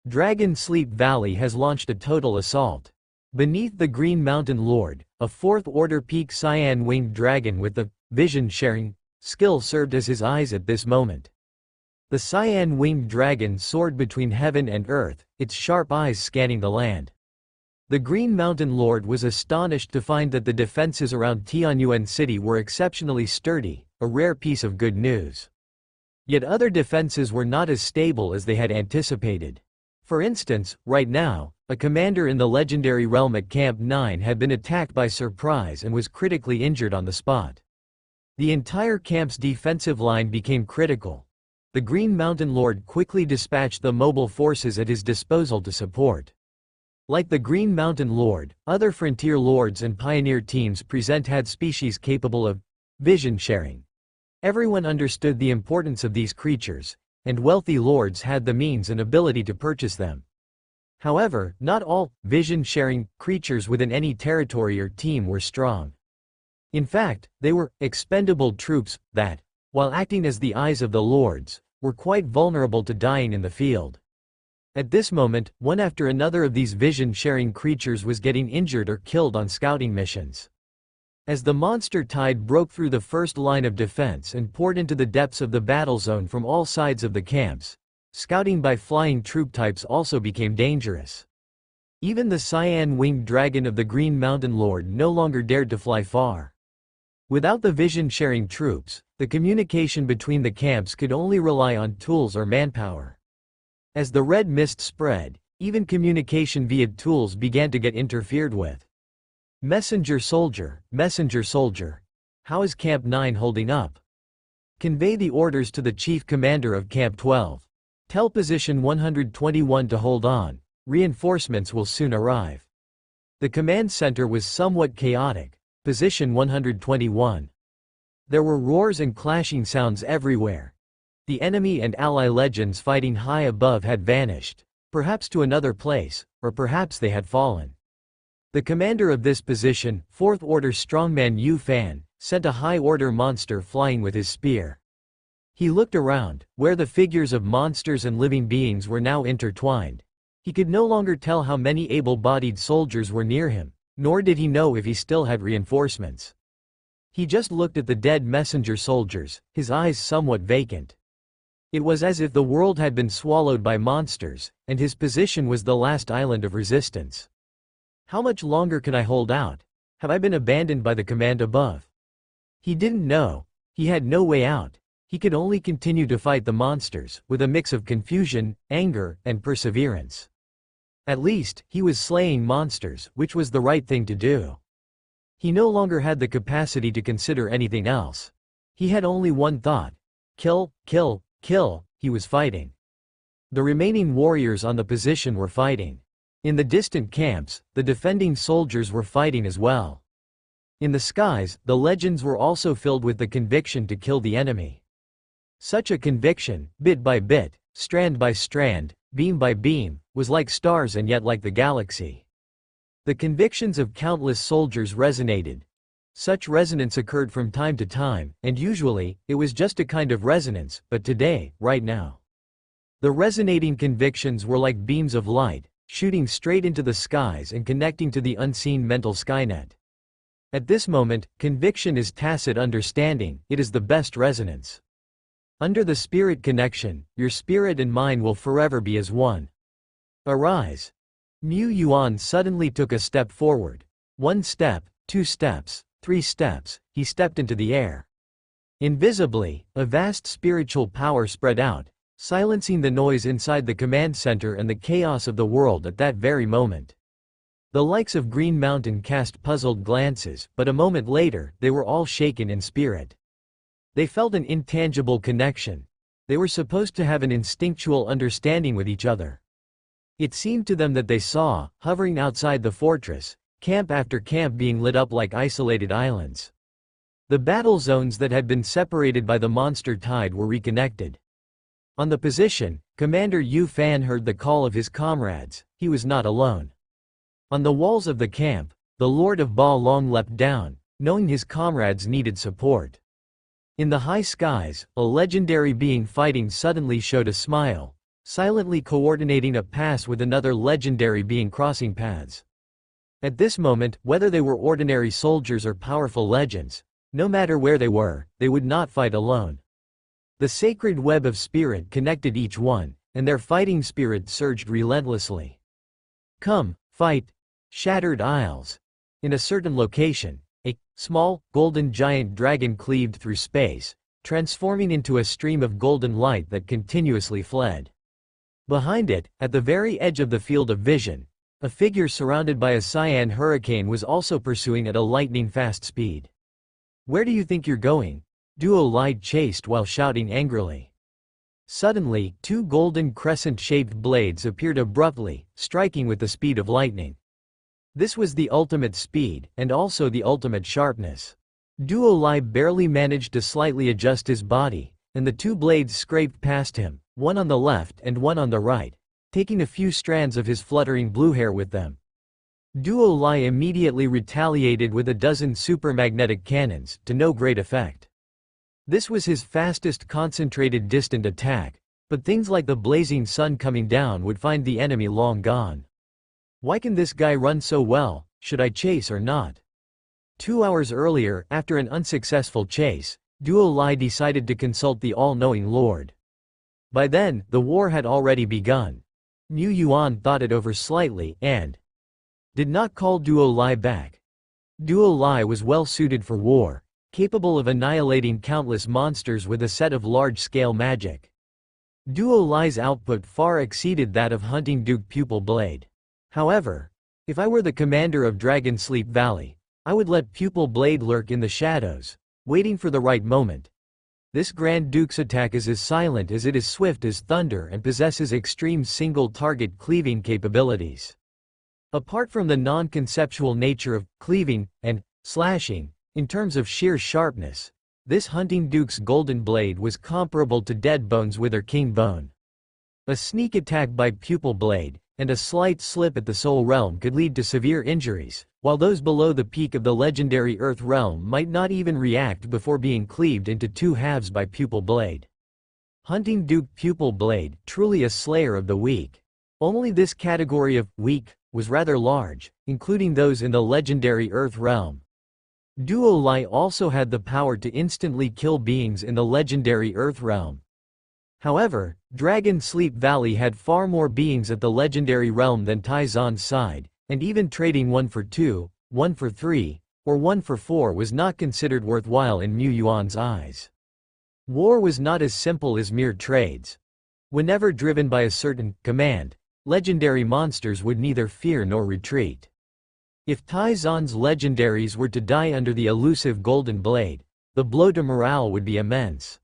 Dragon Sleep Valley has launched a total assault. Beneath the Green Mountain Lord, a 4th Order Peak Cyan Winged Dragon with the vision-sharing skill served as his eyes at this moment. The Cyan Winged Dragon soared between heaven and earth, its sharp eyes scanning the land. The Green Mountain Lord was astonished to find that the defenses around Tianyuan City were exceptionally sturdy, a rare piece of good news. Yet other defenses were not as stable as they had anticipated. For instance, right now, a commander in the legendary realm at Camp 9 had been attacked by surprise and was critically injured on the spot. The entire camp's defensive line became critical. The Green Mountain Lord quickly dispatched the mobile forces at his disposal to support. Like the Green Mountain Lord, other Frontier Lords and Pioneer teams had species capable of vision sharing. Everyone understood the importance of these creatures, and wealthy lords had the means and ability to purchase them. However, not all vision-sharing creatures within any territory or team were strong. In fact, they were expendable troops that, while acting as the eyes of the lords, were quite vulnerable to dying in the field. At this moment, one after another of these vision-sharing creatures was getting injured or killed on scouting missions. As the monster tide broke through the first line of defense and poured into the depths of the battle zone from all sides of the camps, scouting by flying troop types also became dangerous. Even the Cyan Winged Dragon of the Green Mountain Lord no longer dared to fly far. Without the vision-sharing troops, the communication between the camps could only rely on tools or manpower. As the red mist spread, even communication via tools began to get interfered with. Messenger soldier, how is Camp 9 holding up? Convey the orders to the chief commander of Camp 12. Tell Position 121 to hold on, reinforcements will soon arrive. The command center was somewhat chaotic. Position 121. There were roars and clashing sounds everywhere. The enemy and ally legends fighting high above had vanished, perhaps to another place, or perhaps they had fallen. The commander of this position, 4th Order Strongman Yu Fan, sent a high-order monster flying with his spear. He looked around, where the figures of monsters and living beings were now intertwined. He could no longer tell how many able-bodied soldiers were near him, nor did he know if he still had reinforcements. He just looked at the dead messenger soldiers, his eyes somewhat vacant. It was as if the world had been swallowed by monsters, and his position was the last island of resistance. How much longer can I hold out? Have I been abandoned by the command above? He didn't know. He had no way out. He could only continue to fight the monsters, with a mix of confusion, anger, and perseverance. At least, he was slaying monsters, which was the right thing to do. He no longer had the capacity to consider anything else. He had only one thought. Kill, kill, kill. He was fighting. The remaining warriors on the position were fighting. In the distant camps, the defending soldiers were fighting as well. In the skies, the legends were also filled with the conviction to kill the enemy. Such a conviction, bit by bit, strand by strand, beam by beam, was like stars and yet like the galaxy. The convictions of countless soldiers resonated. Such resonance occurred from time to time, and usually, it was just a kind of resonance, but today, right now. The resonating convictions were like beams of light, shooting straight into the skies and connecting to the unseen mental skynet. At this moment, conviction is tacit understanding, it is the best resonance. Under the spirit connection, your spirit and mine will forever be as one. Arise. Mu Yuan suddenly took a step forward. 1 step, 2 steps, 3 steps, he stepped into the air. Invisibly, a vast spiritual power spread out, silencing the noise inside the command center and the chaos of the world at that very moment. The likes of Green Mountain cast puzzled glances, but a moment later, they were all shaken in spirit. They felt an intangible connection. They were supposed to have an instinctual understanding with each other. It seemed to them that they saw, hovering outside the fortress, camp after camp being lit up like isolated islands. The battle zones that had been separated by the monster tide were reconnected. On the position, Commander Yu Fan heard the call of his comrades. He was not alone. On the walls of the camp, the Lord of Ba Long leapt down, knowing his comrades needed support. In the high skies, a legendary being fighting suddenly showed a smile, silently coordinating a pass with another legendary being crossing paths. At this moment, whether they were ordinary soldiers or powerful legends, no matter where they were, they would not fight alone. The sacred web of spirit connected each one, and their fighting spirit surged relentlessly. Come, fight! Shattered Isles. In a certain location, a small, golden giant dragon cleaved through space, transforming into a stream of golden light that continuously fled. Behind it, at the very edge of the field of vision, a figure surrounded by a cyan hurricane was also pursuing at a lightning-fast speed. "Where do you think you're going?" Duo Lai chased while shouting angrily. Suddenly, two golden crescent-shaped blades appeared abruptly, striking with the speed of lightning. This was the ultimate speed, and also the ultimate sharpness. Duo Lai barely managed to slightly adjust his body, and the two blades scraped past him, one on the left and one on the right, taking a few strands of his fluttering blue hair with them. Duo Lai immediately retaliated with a dozen supermagnetic cannons, to no great effect. This was his fastest concentrated distant attack, but things like the blazing sun coming down would find the enemy long gone. Why can this guy run so well? Should I chase or not? 2 hours earlier, after an unsuccessful chase, Duo Lai decided to consult the all-knowing Lord. By then, the war had already begun. Niu Yuan thought it over slightly, and did not call Duo Lai back. Duo Lai was well suited for war, capable of annihilating countless monsters with a set of large-scale magic. Duo Lai's output far exceeded that of Hunting Duke Pupil Blade. However, if I were the commander of Dragon Sleep Valley, I would let Pupil Blade lurk in the shadows, waiting for the right moment. This Grand Duke's attack is as silent as it is swift as thunder and possesses extreme single-target cleaving capabilities. Apart from the non-conceptual nature of cleaving and slashing, in terms of sheer sharpness, this Hunting Duke's Golden Blade was comparable to Dead Bone's Wither King Bone. A sneak attack by Pupil Blade, and a slight slip at the Soul Realm could lead to severe injuries, while those below the peak of the legendary Earth Realm might not even react before being cleaved into two halves by Pupil Blade. Hunting Duke Pupil Blade, truly a slayer of the weak. Only this category of weak was rather large, including those in the legendary Earth Realm. Duo Lai also had the power to instantly kill beings in the legendary Earth Realm. However, Dragon Sleep Valley had far more beings at the legendary realm than Taizan's side, and even trading 1 for 2, 1 for 3, or 1 for 4 was not considered worthwhile in Niu Yuan's eyes. War was not as simple as mere trades. Whenever driven by a certain command, legendary monsters would neither fear nor retreat. If Taizan's legendaries were to die under the elusive Golden Blade, the blow to morale would be immense.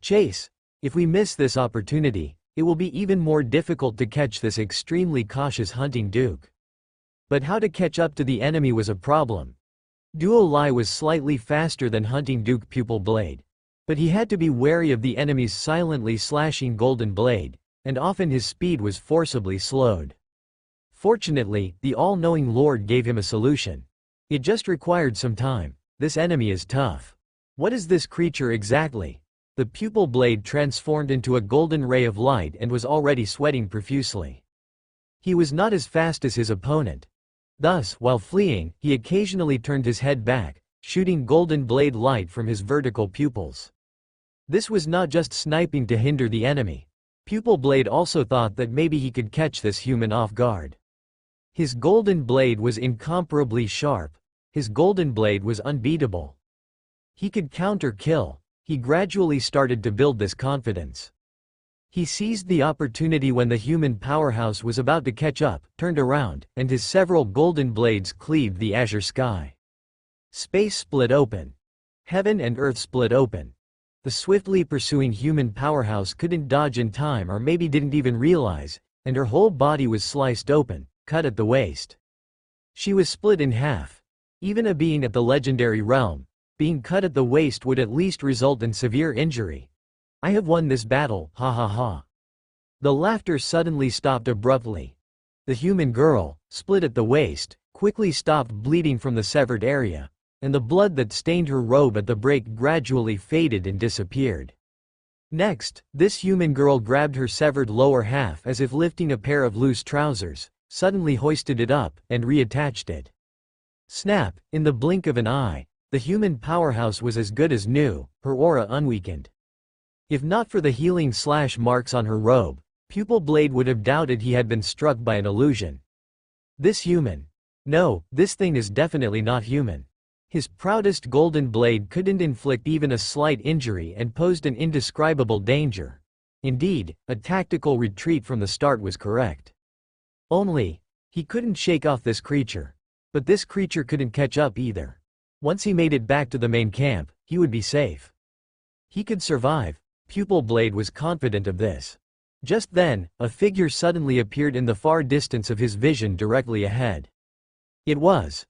Chase. If we miss this opportunity, it will be even more difficult to catch this extremely cautious Hunting Duke. But how to catch up to the enemy was a problem. Duo Lai was slightly faster than Hunting Duke Pupil Blade, but he had to be wary of the enemy's silently slashing Golden Blade, and often his speed was forcibly slowed. Fortunately, the all-knowing Lord gave him a solution. It just required some time. This enemy is tough. What is this creature exactly? The Pupil Blade transformed into a golden ray of light and was already sweating profusely. He was not as fast as his opponent. Thus, while fleeing, he occasionally turned his head back, shooting Golden Blade light from his vertical pupils. This was not just sniping to hinder the enemy. Pupil Blade also thought that maybe he could catch this human off guard. His Golden Blade was incomparably sharp. His Golden Blade was unbeatable. He could counter-kill. He gradually started to build this confidence. He seized the opportunity when the human powerhouse was about to catch up, turned around, and his several golden blades cleaved the azure sky. Space split open. Heaven and earth split open. The swiftly pursuing human powerhouse couldn't dodge in time, or maybe didn't even realize, and her whole body was sliced open, cut at the waist. She was split in half. Even a being at the legendary realm, being cut at the waist would at least result in severe injury. I have won this battle, ha ha ha. The laughter suddenly stopped abruptly. The human girl, split at the waist, quickly stopped bleeding from the severed area, and the blood that stained her robe at the break gradually faded and disappeared. Next, this human girl grabbed her severed lower half as if lifting a pair of loose trousers, suddenly hoisted it up, and reattached it. Snap, in the blink of an eye, the human powerhouse was as good as new, her aura unweakened. If not for the healing slash marks on her robe, Pupil Blade would have doubted he had been struck by an illusion. This human. No, this thing is definitely not human. His proudest golden blade couldn't inflict even a slight injury and posed an indescribable danger. Indeed, a tactical retreat from the start was correct. Only, he couldn't shake off this creature. But this creature couldn't catch up either. Once he made it back to the main camp, he would be safe. He could survive. Pupil Blade was confident of this. Just then, a figure suddenly appeared in the far distance of his vision directly ahead. It was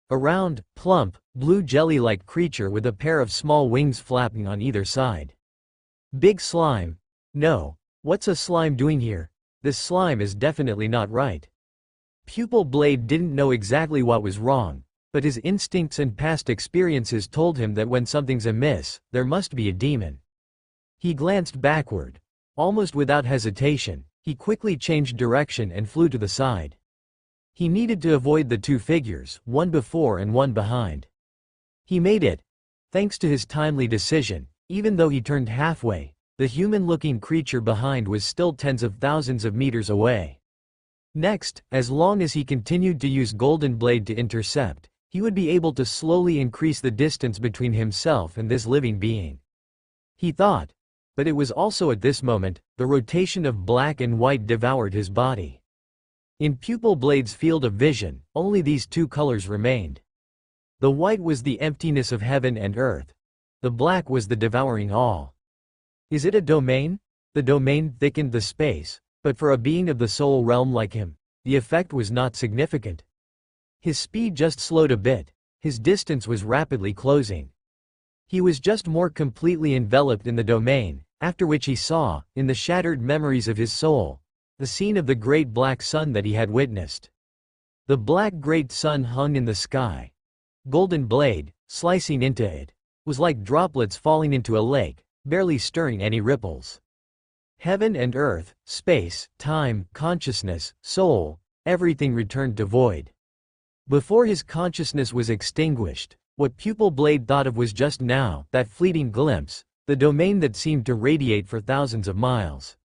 a round, plump, blue jelly-like creature with a pair of small wings flapping on either side. Big slime. No, what's a slime doing here? This slime is definitely not right. Pupil Blade didn't know exactly what was wrong, but his instincts and past experiences told him that when something's amiss, there must be a demon. He glanced backward. Almost without hesitation, he quickly changed direction and flew to the side. He needed to avoid the two figures, one before and one behind. He made it. Thanks to his timely decision, even though he turned halfway, the human-looking creature behind was still tens of thousands of meters away. Next, as long as he continued to use Golden Blade to intercept, he would be able to slowly increase the distance between himself and this living being. He thought. But it was also at this moment, the rotation of black and white devoured his body. In Pupil Blade's field of vision, only these two colors remained. The white was the emptiness of heaven and earth. The black was the devouring all. Is it a domain? The domain thickened the space, but for a being of the soul realm like him, the effect was not significant. His speed just slowed a bit, his distance was rapidly closing. He was just more completely enveloped in the domain, after which he saw, in the shattered memories of his soul, the scene of the great black sun that he had witnessed. The black great sun hung in the sky. Golden Blade, slicing into it, was like droplets falling into a lake, barely stirring any ripples. Heaven and earth, space, time, consciousness, soul, everything returned to void. Before his consciousness was extinguished, what Pupil Blade thought of was just now, that fleeting glimpse, the domain that seemed to radiate for thousands of miles.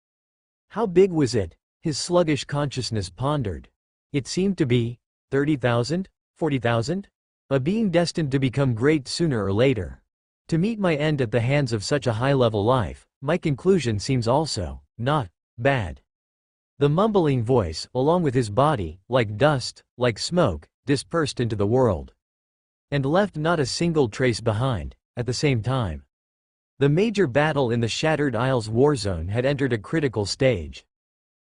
How big was it? His sluggish consciousness pondered. It seemed to be 30,000? 40,000? A being destined to become great sooner or later. To meet my end at the hands of such a high-level life, my conclusion seems also not bad. The mumbling voice, along with his body, like dust, like smoke, dispersed into the world. And left not a single trace behind. At the same time, the major battle in the Shattered Isles warzone had entered a critical stage.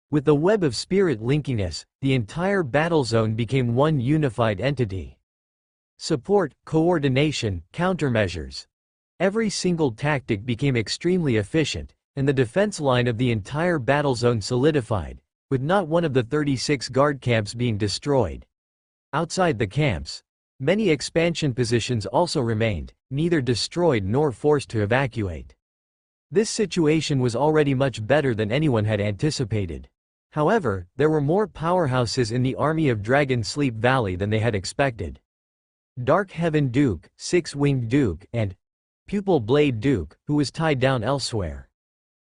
With the web of spirit linking us, the entire battle zone became one unified entity. Support, coordination, countermeasures. Every single tactic became extremely efficient, and the defense line of the entire battle zone solidified, with not one of the 36 guard camps being destroyed. Outside the camps, many expansion positions also remained, neither destroyed nor forced to evacuate. This situation was already much better than anyone had anticipated. However, there were more powerhouses in the army of Dragon Sleep Valley than they had expected. Dark Heaven Duke, Six-Winged Duke, and Pupil Blade Duke, who was tied down elsewhere.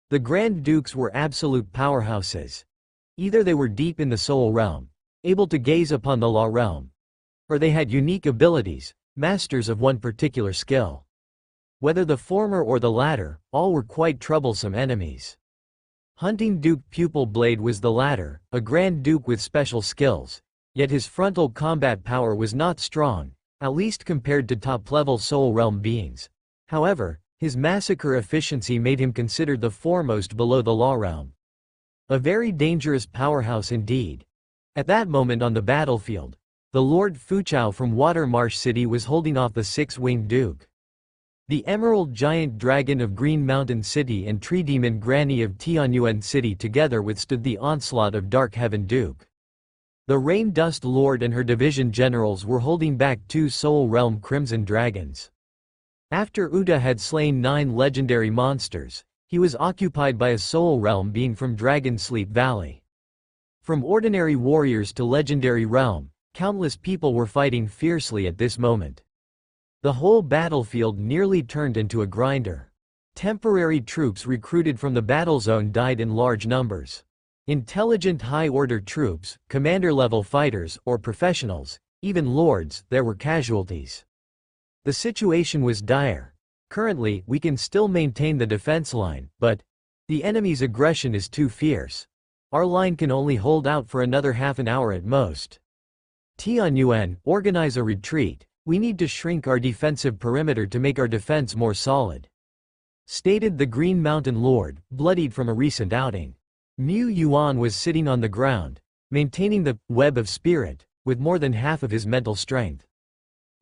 The Grand Dukes were absolute powerhouses. Either they were deep in the soul realm, able to gaze upon the law realm, or they had unique abilities, masters of one particular skill. Whether the former or the latter, all were quite troublesome enemies. Hunting Duke Pupil Blade was the latter, a Grand Duke with special skills. Yet his frontal combat power was not strong, at least compared to top-level Soul Realm beings. However, his massacre efficiency made him considered the foremost below the Law Realm. A very dangerous powerhouse indeed. At that moment on the battlefield, the Lord Fuchao from Watermarsh City was holding off the six-winged Duke. The Emerald Giant Dragon of Green Mountain City and Tree Demon Granny of Tianyuan City together withstood the onslaught of Dark Heaven Duke. The Rain Dust Lord and her division generals were holding back two Soul Realm Crimson Dragons. After Uta had slain 9 legendary monsters, he was occupied by a Soul Realm being from Dragon Sleep Valley. From ordinary warriors to legendary realm, countless people were fighting fiercely at this moment. The whole battlefield nearly turned into a grinder. Temporary troops recruited from the battle zone died in large numbers. Intelligent high-order troops, commander-level fighters, or professionals, even lords, there were casualties. The situation was dire. Currently, we can still maintain the defense line, but the enemy's aggression is too fierce. Our line can only hold out for another half an hour at most. Tianyuan, organize a retreat. We need to shrink our defensive perimeter to make our defense more solid, stated the Green Mountain Lord, bloodied from a recent outing. Mu Yuan was sitting on the ground, maintaining the web of spirit, with more than half of his mental strength.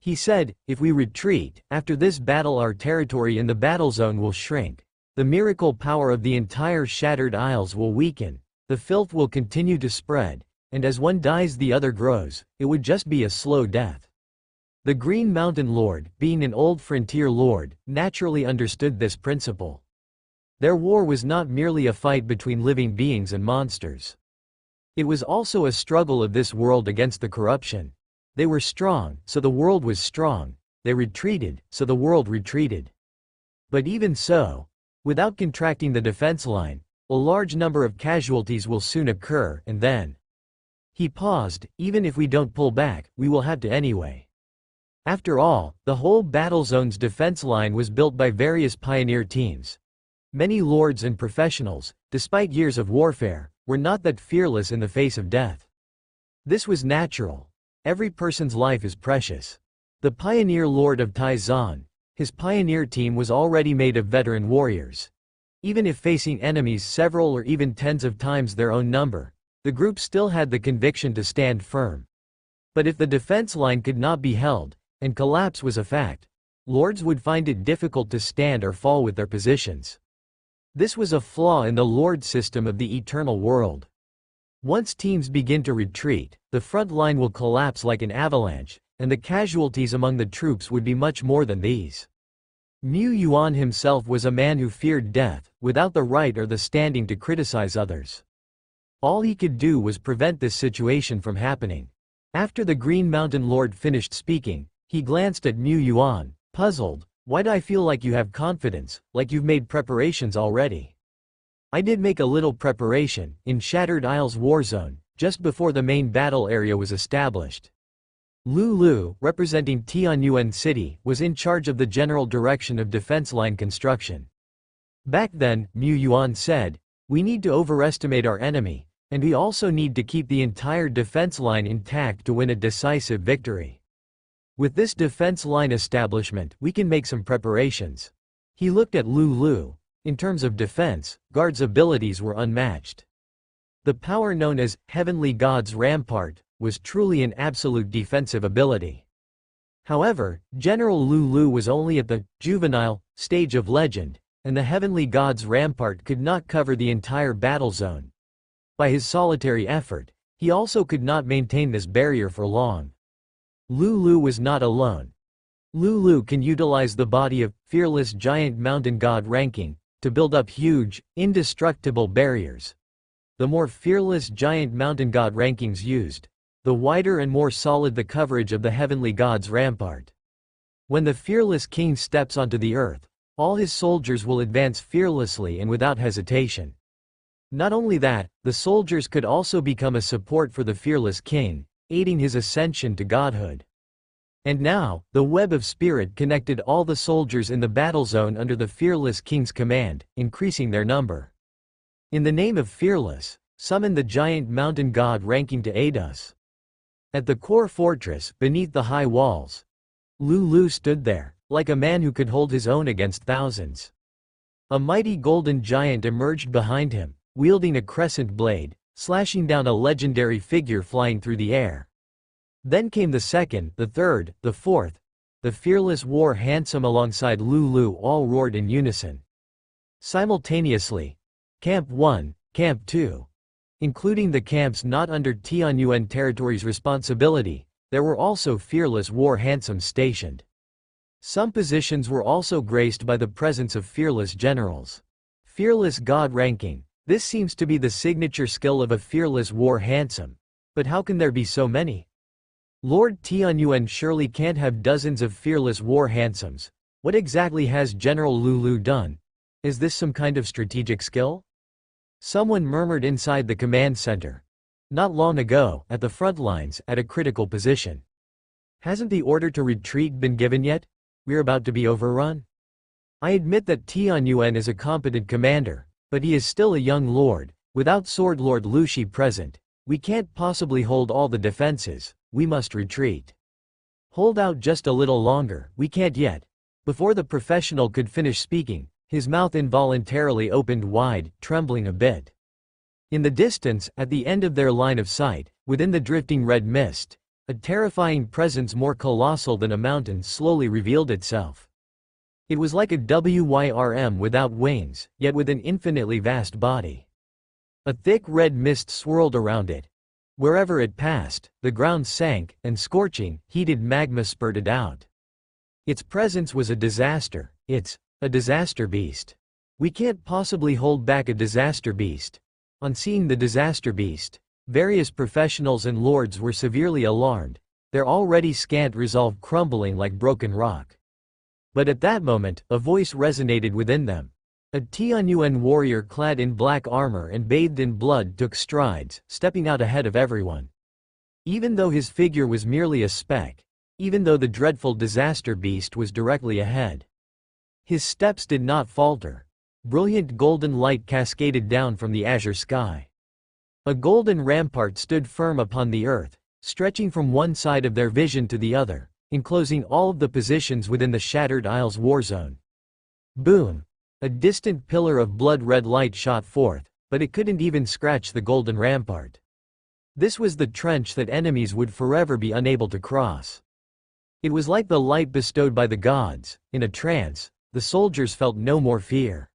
He said, if we retreat, after this battle our territory in the battle zone will shrink. The miracle power of the entire Shattered Isles will weaken, the filth will continue to spread, and as one dies the other grows, it would just be a slow death. The Green Mountain Lord, being an old frontier lord, naturally understood this principle. Their war was not merely a fight between living beings and monsters. It was also a struggle of this world against the corruption. They were strong, so the world was strong. They retreated, so the world retreated. But even so, without contracting the defense line, a large number of casualties will soon occur, and then. He paused, even if we don't pull back, we will have to anyway. After all, the whole battle zone's defense line was built by various pioneer teams. Many lords and professionals, despite years of warfare, were not that fearless in the face of death. This was natural. Every person's life is precious. The pioneer lord of Taizan, his pioneer team was already made of veteran warriors. Even if facing enemies several or even tens of times their own number, the group still had the conviction to stand firm. But if the defense line could not be held, and collapse was a fact, lords would find it difficult to stand or fall with their positions. This was a flaw in the lord system of the eternal world. Once teams begin to retreat, the front line will collapse like an avalanche, and the casualties among the troops would be much more than these. Mu Yuan himself was a man who feared death, without the right or the standing to criticize others. All he could do was prevent this situation from happening. After the Green Mountain Lord finished speaking, he glanced at Mu Yuan, puzzled. Why do I feel like you have confidence, like you've made preparations already? I did make a little preparation, in Shattered Isles War Zone, just before the main battle area was established. Lu, representing Tianyuan City, was in charge of the general direction of defense line construction. Back then, Mu Yuan said, we need to overestimate our enemy, and we also need to keep the entire defense line intact to win a decisive victory. With this defense line establishment, we can make some preparations. He looked at Lu. In terms of defense, Guard's abilities were unmatched. The power known as Heavenly God's Rampart was truly an absolute defensive ability. However, General Lu was only at the juvenile stage of legend, and the Heavenly God's Rampart could not cover the entire battle zone. By his solitary effort, he also could not maintain this barrier for long. Lu was not alone. Lu can utilize the body of Fearless Giant Mountain God ranking to build up huge, indestructible barriers. The more Fearless Giant Mountain God rankings used, the wider and more solid the coverage of the Heavenly God's Rampart. When the Fearless King steps onto the earth, all his soldiers will advance fearlessly and without hesitation. Not only that, the soldiers could also become a support for the Fearless King, aiding his ascension to godhood. And now, the web of spirit connected all the soldiers in the battle zone under the Fearless King's command, increasing their number. In the name of Fearless, summon the giant mountain god ranking to aid us. At the core fortress, beneath the high walls, Lulu stood there, like a man who could hold his own against thousands. A mighty golden giant emerged behind him, wielding a crescent blade, slashing down a legendary figure flying through the air. Then came the second, the third, the fourth. The fearless war handsome alongside Lulu all roared in unison. Simultaneously. Camp 1, Camp 2. Including the camps not under Tianyuan territory's responsibility, there were also fearless war handsome stationed. Some positions were also graced by the presence of fearless generals. Fearless god ranking. This seems to be the signature skill of a fearless war handsome. But how can there be so many? Lord Tianyuan surely can't have dozens of fearless war handsomes. What exactly has General Lulu done? Is this some kind of strategic skill? Someone murmured inside the command center. Not long ago, at the front lines, at a critical position. Hasn't the order to retreat been given yet? We're about to be overrun? I admit that Tianyuan is a competent commander, but he is still a young lord. Without Sword Lord Lushi present, we can't possibly hold all the defenses. We must retreat. Hold out just a little longer, we can't yet. Before the professional could finish speaking, his mouth involuntarily opened wide, trembling a bit. In the distance, at the end of their line of sight, within the drifting red mist, a terrifying presence more colossal than a mountain slowly revealed itself. It was like a WYRM without wings, yet with an infinitely vast body. A thick red mist swirled around it. Wherever it passed, the ground sank, and scorching, heated magma spurted out. Its presence was a disaster. It's a disaster beast. We can't possibly hold back a disaster beast. On seeing the disaster beast, various professionals and lords were severely alarmed, their already scant resolve crumbling like broken rock. But at that moment, a voice resonated within them. A Tianyuan warrior clad in black armor and bathed in blood took strides, stepping out ahead of everyone. Even though his figure was merely a speck, even though the dreadful disaster beast was directly ahead, his steps did not falter. Brilliant golden light cascaded down from the azure sky. A golden rampart stood firm upon the earth, stretching from one side of their vision to the other, enclosing all of the positions within the Shattered Isles war zone. Boom! A distant pillar of blood-red light shot forth, but it couldn't even scratch the golden rampart. This was the trench that enemies would forever be unable to cross. It was like the light bestowed by the gods. In a trance, the soldiers felt no more fear.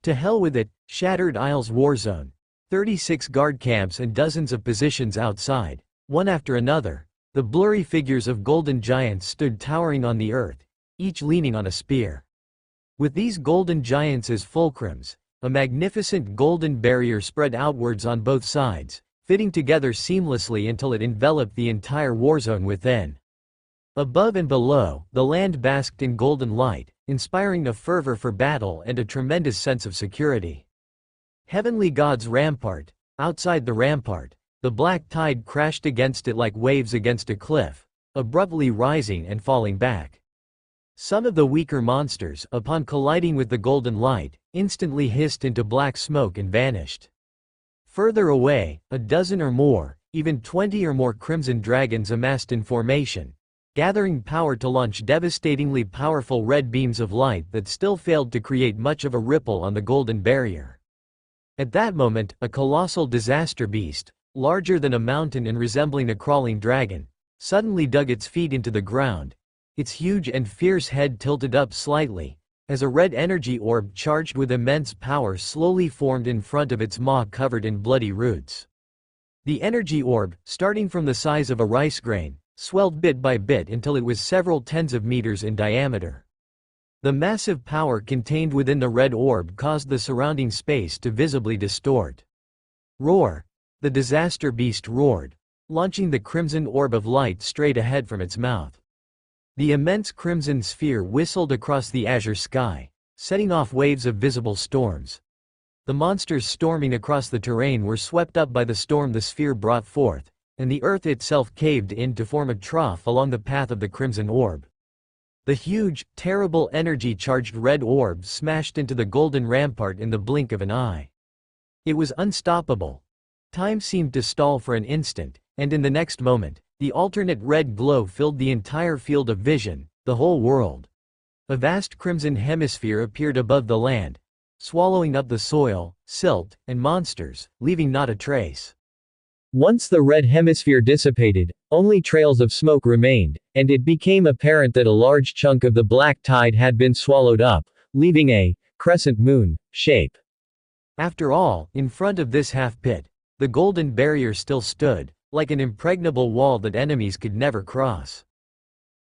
To hell with it, Shattered Isles war zone. 36 guard camps and dozens of positions outside, one after another. The blurry figures of golden giants stood towering on the earth, each leaning on a spear. With these golden giants as fulcrums, a magnificent golden barrier spread outwards on both sides, fitting together seamlessly until it enveloped the entire warzone within. Above and below, the land basked in golden light, inspiring a fervor for battle and a tremendous sense of security. Heavenly God's rampart. Outside the rampart, the black tide crashed against it like waves against a cliff, abruptly rising and falling back. Some of the weaker monsters, upon colliding with the golden light, instantly hissed into black smoke and vanished. Further away, a dozen or more, even 20 or more crimson dragons amassed in formation, gathering power to launch devastatingly powerful red beams of light that still failed to create much of a ripple on the golden barrier. At that moment, a colossal disaster beast, larger than a mountain and resembling a crawling dragon, suddenly dug its feet into the ground, its huge and fierce head tilted up slightly, as a red energy orb charged with immense power slowly formed in front of its maw covered in bloody roots. The energy orb, starting from the size of a rice grain, swelled bit by bit until it was several tens of meters in diameter. The massive power contained within the red orb caused the surrounding space to visibly distort. Roar! The disaster beast roared, launching the crimson orb of light straight ahead from its mouth. The immense crimson sphere whistled across the azure sky, setting off waves of visible storms. The monsters storming across the terrain were swept up by the storm the sphere brought forth, and the earth itself caved in to form a trough along the path of the crimson orb. The huge, terrible energy-charged red orb smashed into the golden rampart in the blink of an eye. It was unstoppable. Time seemed to stall for an instant, and in the next moment, the alternate red glow filled the entire field of vision, the whole world. A vast crimson hemisphere appeared above the land, swallowing up the soil, silt, and monsters, leaving not a trace. Once the red hemisphere dissipated, only trails of smoke remained, and it became apparent that a large chunk of the black tide had been swallowed up, leaving a crescent moon shape. After all, in front of this half-pit, the golden barrier still stood, like an impregnable wall that enemies could never cross.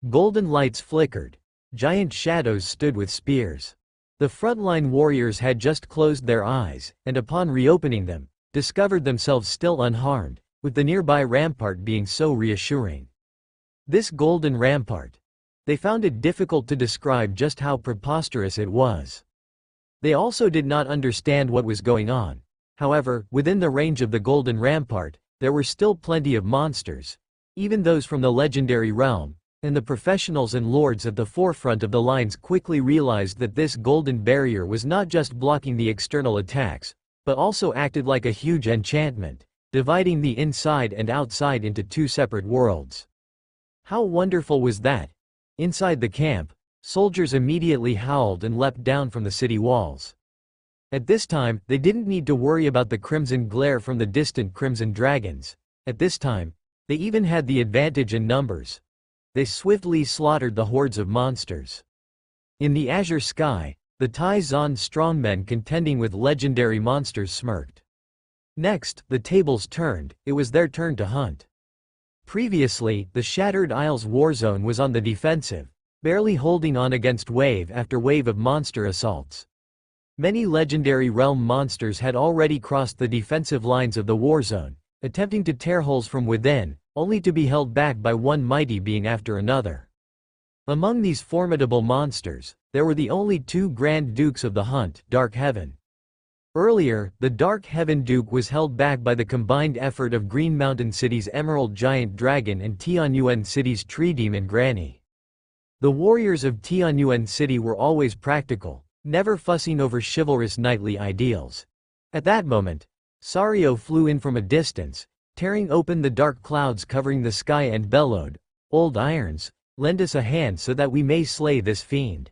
Golden lights flickered. Giant shadows stood with spears. The frontline warriors had just closed their eyes, and upon reopening them, discovered themselves still unharmed, with the nearby rampart being so reassuring. This golden rampart. They found it difficult to describe just how preposterous it was. They also did not understand what was going on. However, within the range of the golden rampart, there were still plenty of monsters, even those from the legendary realm, and the professionals and lords at the forefront of the lines quickly realized that this golden barrier was not just blocking the external attacks, but also acted like a huge enchantment, dividing the inside and outside into two separate worlds. How wonderful was that? Inside the camp, soldiers immediately howled and leapt down from the city walls. At this time, they didn't need to worry about the crimson glare from the distant crimson dragons. At this time, they even had the advantage in numbers. They swiftly slaughtered the hordes of monsters. In the azure sky, the Tai Zon strongmen contending with legendary monsters smirked. Next, the tables turned. It was their turn to hunt. Previously, the Shattered Isles Warzone was on the defensive, barely holding on against wave after wave of monster assaults. Many legendary realm monsters had already crossed the defensive lines of the Warzone, attempting to tear holes from within, only to be held back by one mighty being after another. Among these formidable monsters, there were the only two Grand Dukes of the hunt, Dark Heaven. Earlier, the Dark Heaven Duke was held back by the combined effort of Green Mountain City's Emerald Giant Dragon and Tianyuan City's Tree Demon Granny. The warriors of Tianyuan City were always practical, never fussing over chivalrous knightly ideals. At that moment, Sario flew in from a distance, tearing open the dark clouds covering the sky and bellowed, "Old Irons, lend us a hand so that we may slay this fiend."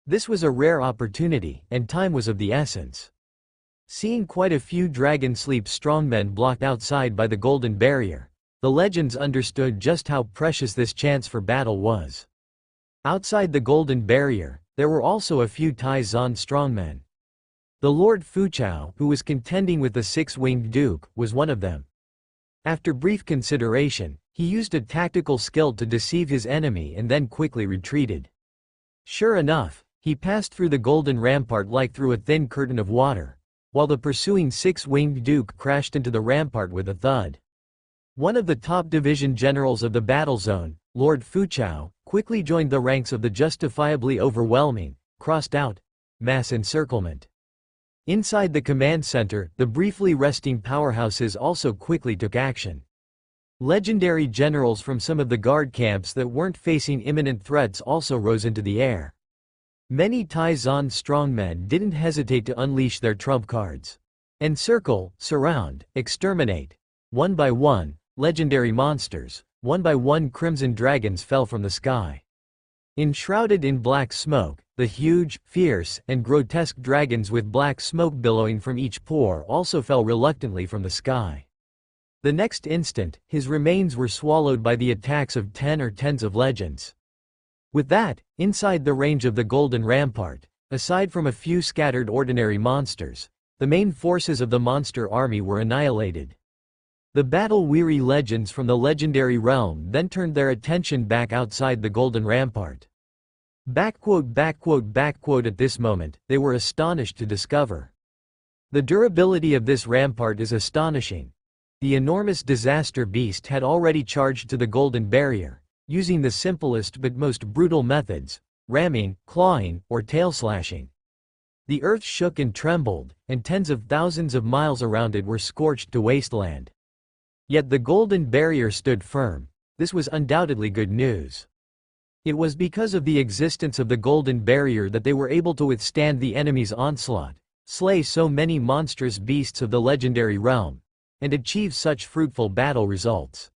This was a rare opportunity, and time was of the essence. Seeing quite a few Dragon Sleep strongmen blocked outside by the golden barrier, the legends understood just how precious this chance for battle was. Outside the golden barrier, there were also a few Tai Zon strongmen. The Lord Fuchao, who was contending with the Six-Winged Duke, was one of them. After brief consideration, he used a tactical skill to deceive his enemy and then quickly retreated. Sure enough, he passed through the golden rampart like through a thin curtain of water, while the pursuing Six-Winged Duke crashed into the rampart with a thud. One of the top division generals of the battle zone, Lord Fuchao, quickly joined the ranks of the justifiably overwhelming, crossed out, mass encirclement. Inside the command center, the briefly resting powerhouses also quickly took action. Legendary generals from some of the guard camps that weren't facing imminent threats also rose into the air. Many Tai Zon strongmen didn't hesitate to unleash their trump cards. Encircle, surround, exterminate. One by one, legendary monsters, one by one crimson dragons fell from the sky. Enshrouded in black smoke, the huge, fierce, and grotesque dragons with black smoke billowing from each pore also fell reluctantly from the sky. The next instant, his remains were swallowed by the attacks of 10 or tens of legends. With that, inside the range of the golden rampart, aside from a few scattered ordinary monsters, the main forces of the monster army were annihilated. The battle-weary legends from the legendary realm then turned their attention back outside the golden rampart. At this moment, they were astonished to discover. The durability of this rampart is astonishing. The enormous disaster beast had already charged to the golden barrier, using the simplest but most brutal methods, ramming, clawing, or tail-slashing. The earth shook and trembled, and tens of thousands of miles around it were scorched to wasteland. Yet the golden barrier stood firm. This was undoubtedly good news. It was because of the existence of the golden barrier that they were able to withstand the enemy's onslaught, slay so many monstrous beasts of the legendary realm, and achieve such fruitful battle results.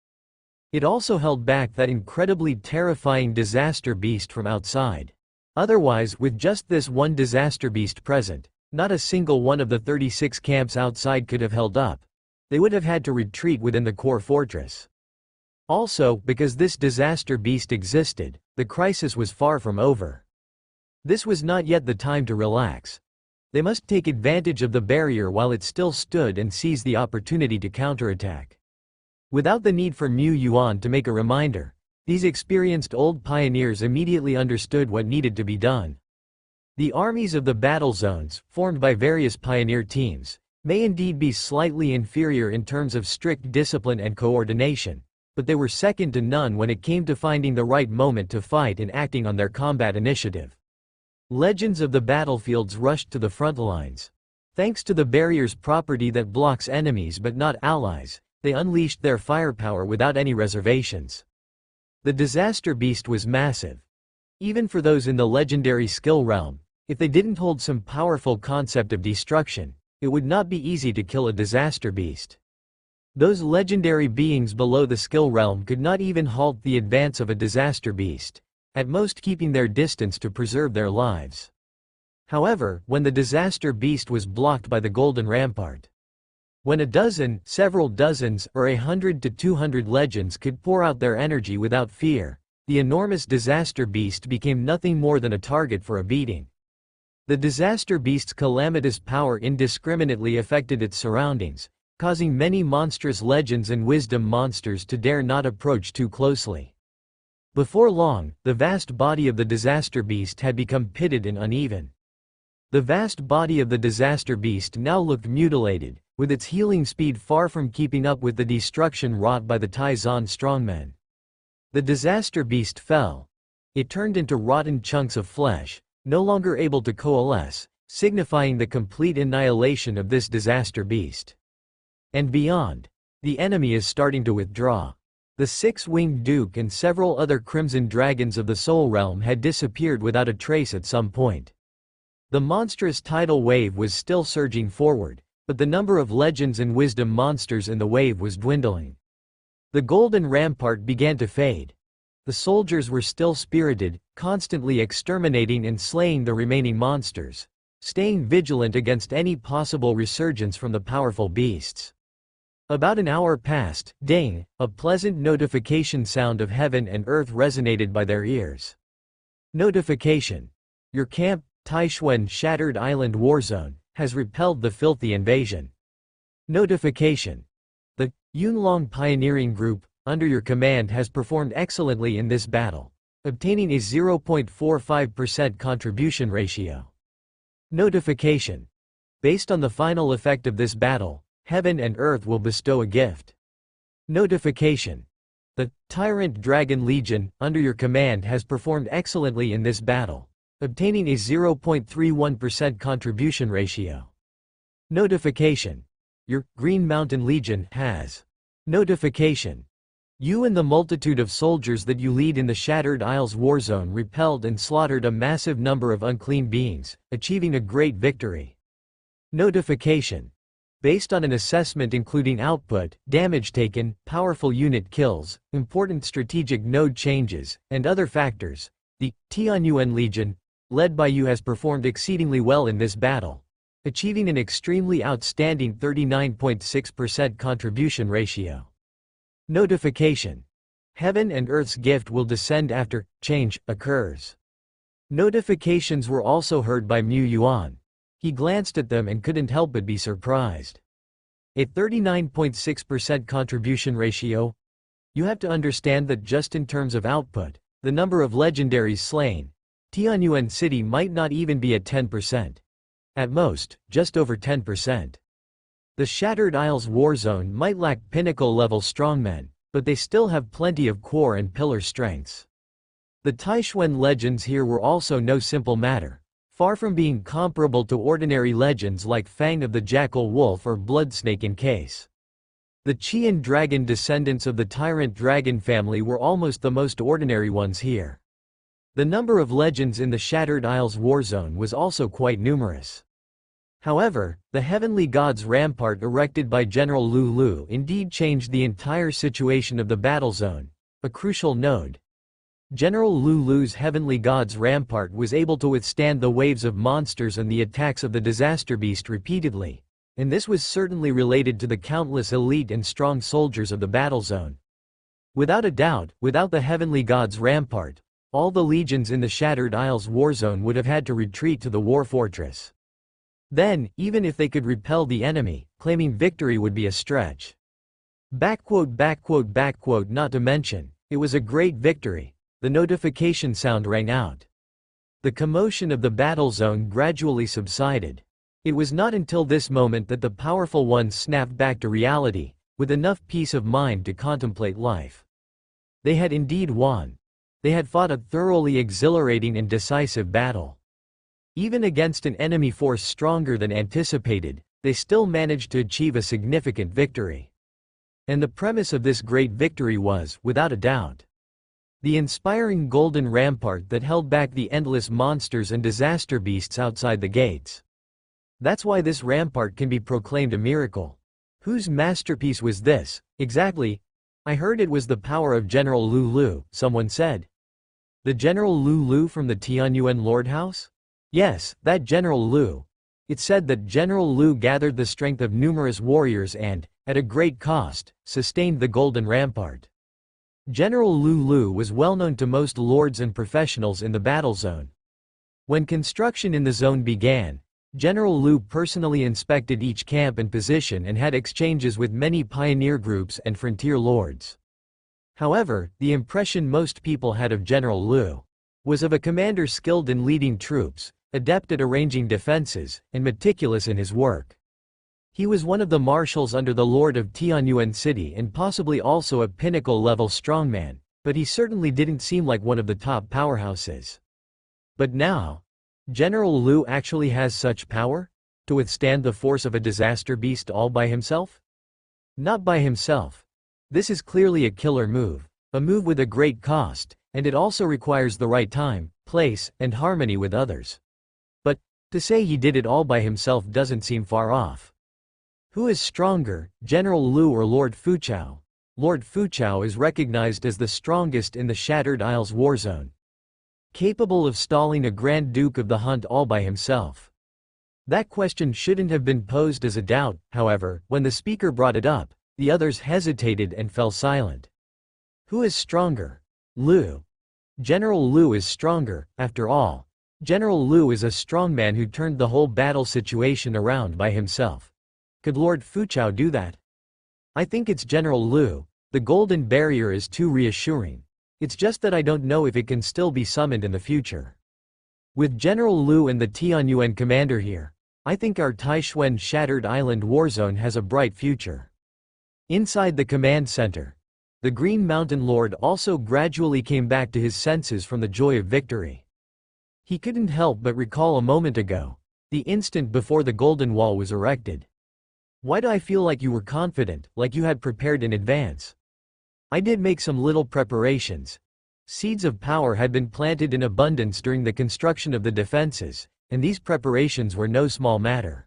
It also held back that incredibly terrifying disaster beast from outside. Otherwise, with just this one disaster beast present, not a single one of the 36 camps outside could have held up. They would have had to retreat within the core fortress. Also, because this disaster beast existed, the crisis was far from over. This was not yet the time to relax. They must take advantage of the barrier while it still stood and seize the opportunity to counterattack. Without the need for Mu Yuan to make a reminder, these experienced old pioneers immediately understood what needed to be done. The armies of the battle zones, formed by various pioneer teams, may indeed be slightly inferior in terms of strict discipline and coordination, but they were second to none when it came to finding the right moment to fight and acting on their combat initiative. Legends of the battlefields rushed to the front lines. Thanks to the barrier's property that blocks enemies but not allies, they unleashed their firepower without any reservations. The disaster beast was massive. Even for those in the legendary skill realm, if they didn't hold some powerful concept of destruction, it would not be easy to kill a disaster beast. Those legendary beings below the skill realm could not even halt the advance of a disaster beast, at most keeping their distance to preserve their lives. However, when the disaster beast was blocked by the golden rampart, when a dozen, several dozens, or 100 to 200 legends could pour out their energy without fear, the enormous disaster beast became nothing more than a target for a beating. The disaster beast's calamitous power indiscriminately affected its surroundings, causing many monstrous legends and wisdom monsters to dare not approach too closely. Before long, the vast body of the disaster beast had become pitted and uneven. The vast body of the disaster beast now looked mutilated, with its healing speed far from keeping up with the destruction wrought by the Taizan strongmen. The disaster beast fell. It turned into rotten chunks of flesh, no longer able to coalesce, signifying the complete annihilation of this disaster beast. And beyond, the enemy is starting to withdraw. The six-winged Duke and several other crimson dragons of the Soul Realm had disappeared without a trace at some point. The monstrous tidal wave was still surging forward, but the number of legends and wisdom monsters in the wave was dwindling. The golden rampart began to fade. The soldiers were still spirited, constantly exterminating and slaying the remaining monsters, staying vigilant against any possible resurgence from the powerful beasts. About an hour passed, ding, a pleasant notification sound of heaven and earth resonated by their ears. Notification. Your camp, Taishuan Shattered Island Warzone, has repelled the filthy invasion. Notification. The Yunlong Pioneering Group, under your command, has performed excellently in this battle, obtaining a 0.45% contribution ratio. Notification. Based on the final effect of this battle, heaven and earth will bestow a gift. Notification. The Tyrant Dragon Legion, under your command, has performed excellently in this battle, obtaining a 0.31% contribution ratio. Notification. Your Green Mountain Legion has. Notification. You and the multitude of soldiers that you lead in the Shattered Isles Warzone repelled and slaughtered a massive number of unclean beings, achieving a great victory. Notification. Based on an assessment including output, damage taken, powerful unit kills, important strategic node changes, and other factors, the Tianyuan Legion, led by you, has performed exceedingly well in this battle, achieving an extremely outstanding 39.6% contribution ratio. Notification. Heaven and Earth's gift will descend after change occurs. Notifications were also heard by Mu Yuan. He glanced at them and couldn't help but be surprised. A 39.6% contribution ratio? You have to understand that just in terms of output, the number of legendaries slain, Tianyuan City might not even be at 10%. At most, just over 10%. The Shattered Isles Warzone might lack pinnacle-level strongmen, but they still have plenty of core and pillar strengths. The Taishuan legends here were also no simple matter. Far from being comparable to ordinary legends like Fang of the Jackal Wolf or Bloodsnake in case. The Qian dragon descendants of the Tyrant Dragon family were almost the most ordinary ones here. The number of legends in the Shattered Isles Warzone was also quite numerous. However, the heavenly god's rampart erected by General Lu Lu indeed changed the entire situation of the battle zone, a crucial node. General Lu Lu's heavenly god's rampart was able to withstand the waves of monsters and the attacks of the disaster beast repeatedly, and this was certainly related to the countless elite and strong soldiers of the battle zone. Without a doubt, without the heavenly god's rampart, all the legions in the Shattered Isles war zone would have had to retreat to the war fortress. Then, even if they could repel the enemy, claiming victory would be a stretch. Not to mention, it was a great victory. The notification sound rang out. The commotion of the battle zone gradually subsided. It was not until this moment that the powerful ones snapped back to reality, with enough peace of mind to contemplate life. They had indeed won. They had fought a thoroughly exhilarating and decisive battle. Even against an enemy force stronger than anticipated, they still managed to achieve a significant victory. And the premise of this great victory was, without a doubt, the inspiring golden rampart that held back the endless monsters and disaster beasts outside the gates. That's why this rampart can be proclaimed a miracle. Whose masterpiece was this, exactly? I heard it was the power of General Lu Lu, someone said. The General Lu Lu from the Tianyuan Lord House? Yes, that General Lu. It said that General Lu gathered the strength of numerous warriors and, at a great cost, sustained the Golden Rampart. General Lu Lu was well known to most lords and professionals in the battle zone. When construction in the zone began, General Lu personally inspected each camp and position and had exchanges with many pioneer groups and frontier lords. However, the impression most people had of General Lu was of a commander skilled in leading troops, adept at arranging defenses, and meticulous in his work. He was one of the marshals under the Lord of Tianyuan City and possibly also a pinnacle-level strongman, but he certainly didn't seem like one of the top powerhouses. But now, General Lu actually has such power? To withstand the force of a disaster beast all by himself? Not by himself. This is clearly a killer move, a move with a great cost, and it also requires the right time, place, and harmony with others. But, to say he did it all by himself doesn't seem far off. Who is stronger, General Lu or Lord Fuchao? Lord Fuchao is recognized as the strongest in the Shattered Isles war zone, capable of stalling a Grand Duke of the Hunt all by himself. That question shouldn't have been posed as a doubt, however, when the speaker brought it up, the others hesitated and fell silent. Who is stronger? Lu. General Lu is stronger, after all. General Lu is a strongman who turned the whole battle situation around by himself. Could Lord Fuchao do that? I think it's General Lu. The Golden Barrier is too reassuring. It's just that I don't know if it can still be summoned in the future. With General Lu and the Tianyuan commander here, I think our Taishuan Shattered Island Warzone has a bright future. Inside the command center, the Green Mountain Lord also gradually came back to his senses from the joy of victory. He couldn't help but recall a moment ago, the instant before the Golden Wall was erected. Why do I feel like you were confident, like you had prepared in advance? I did make some little preparations. Seeds of power had been planted in abundance during the construction of the defenses, and these preparations were no small matter.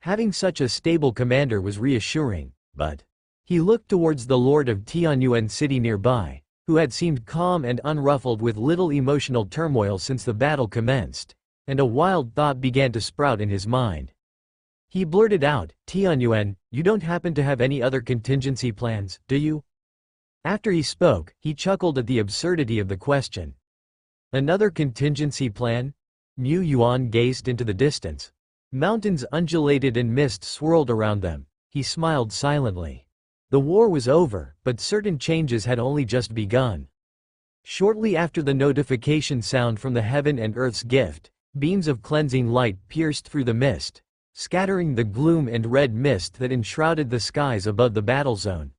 Having such a stable commander was reassuring, but he looked towards the Lord of Tianyuan City nearby, who had seemed calm and unruffled with little emotional turmoil since the battle commenced, and a wild thought began to sprout in his mind. He blurted out, "Tianyuan, you don't happen to have any other contingency plans, do you?" After he spoke, he chuckled at the absurdity of the question. Another contingency plan? Mu Yuan gazed into the distance. Mountains undulated and mist swirled around them. He smiled silently. The war was over, but certain changes had only just begun. Shortly after the notification sound from the heaven and earth's gift, beams of cleansing light pierced through the mist, scattering the gloom and red mist that enshrouded the skies above the battle zone.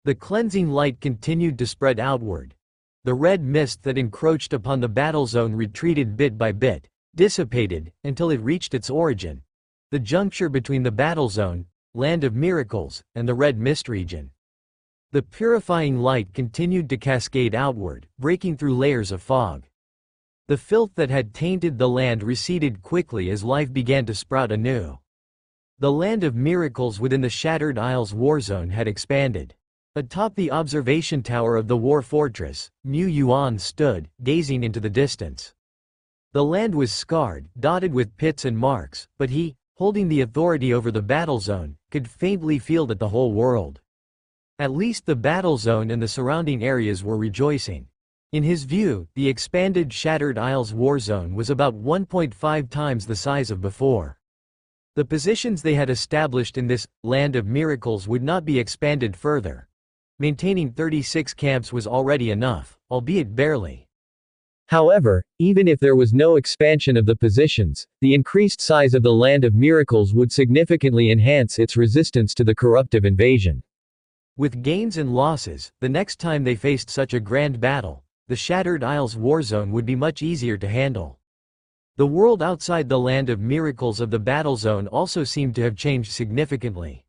The cleansing light continued to spread outward. The red mist that encroached upon the battle zone retreated bit by bit, dissipated, until it reached its origin, the juncture between the battle zone, land of miracles, and the red mist region. The purifying light continued to cascade outward, breaking through layers of fog. The filth that had tainted the land receded quickly as life began to sprout anew. The land of miracles within the Shattered Isles war zone had expanded. Atop the observation tower of the war fortress, Mu Yuan stood, gazing into the distance. The land was scarred, dotted with pits and marks, but he, holding the authority over the battle zone, could faintly feel that the whole world, at least the battle zone and the surrounding areas, were rejoicing. In his view, the expanded Shattered Isles war zone was about 1.5 times the size of before. The positions they had established in this land of miracles would not be expanded further. Maintaining 36 camps was already enough, albeit barely. However, even if there was no expansion of the positions, the increased size of the land of miracles would significantly enhance its resistance to the corruptive invasion. With gains and losses, the next time they faced such a grand battle, the Shattered Isles war zone would be much easier to handle. The world outside the land of miracles of the battle zone also seemed to have changed significantly.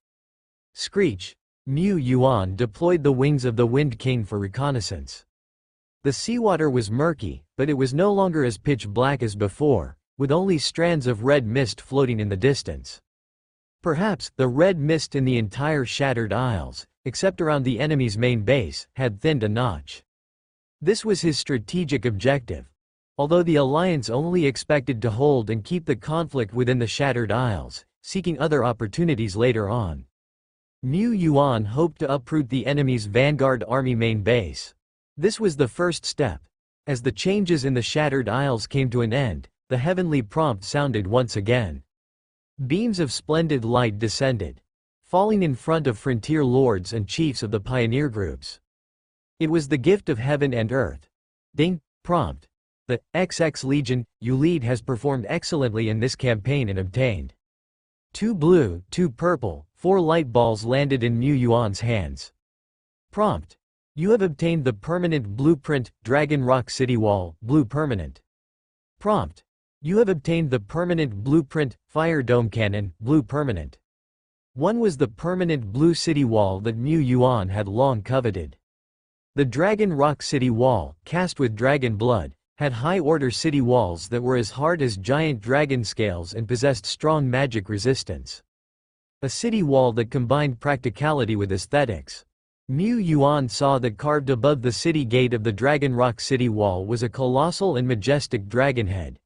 Screech. Mu Yuan deployed the wings of the Wind King for reconnaissance. The seawater was murky, but it was no longer as pitch black as before, with only strands of red mist floating in the distance. Perhaps, the red mist in the entire Shattered Isles, except around the enemy's main base, had thinned a notch. This was his strategic objective. Although the Alliance only expected to hold and keep the conflict within the Shattered Isles, seeking other opportunities later on. Mu Yuan hoped to uproot the enemy's Vanguard Army main base. This was the first step. As the changes in the Shattered Isles came to an end, the heavenly prompt sounded once again. Beams of splendid light descended, falling in front of frontier lords and chiefs of the pioneer groups. It was the gift of heaven and earth. Ding, prompt. The XX Legion, you lead, has performed excellently in this campaign and obtained 2 blue, 2 purple, 4 light balls landed in Mu Yuan's hands. Prompt. You have obtained the permanent blueprint, Dragon Rock City Wall, blue permanent. Prompt. You have obtained the permanent blueprint, Fire Dome Cannon, blue permanent. One was the permanent blue city wall that Mu Yuan had long coveted. The Dragon Rock City Wall, cast with dragon blood, had high-order city walls that were as hard as giant dragon scales and possessed strong magic resistance. A city wall that combined practicality with aesthetics. Mu Yuan saw that carved above the city gate of the Dragon Rock City Wall was a colossal and majestic dragon head.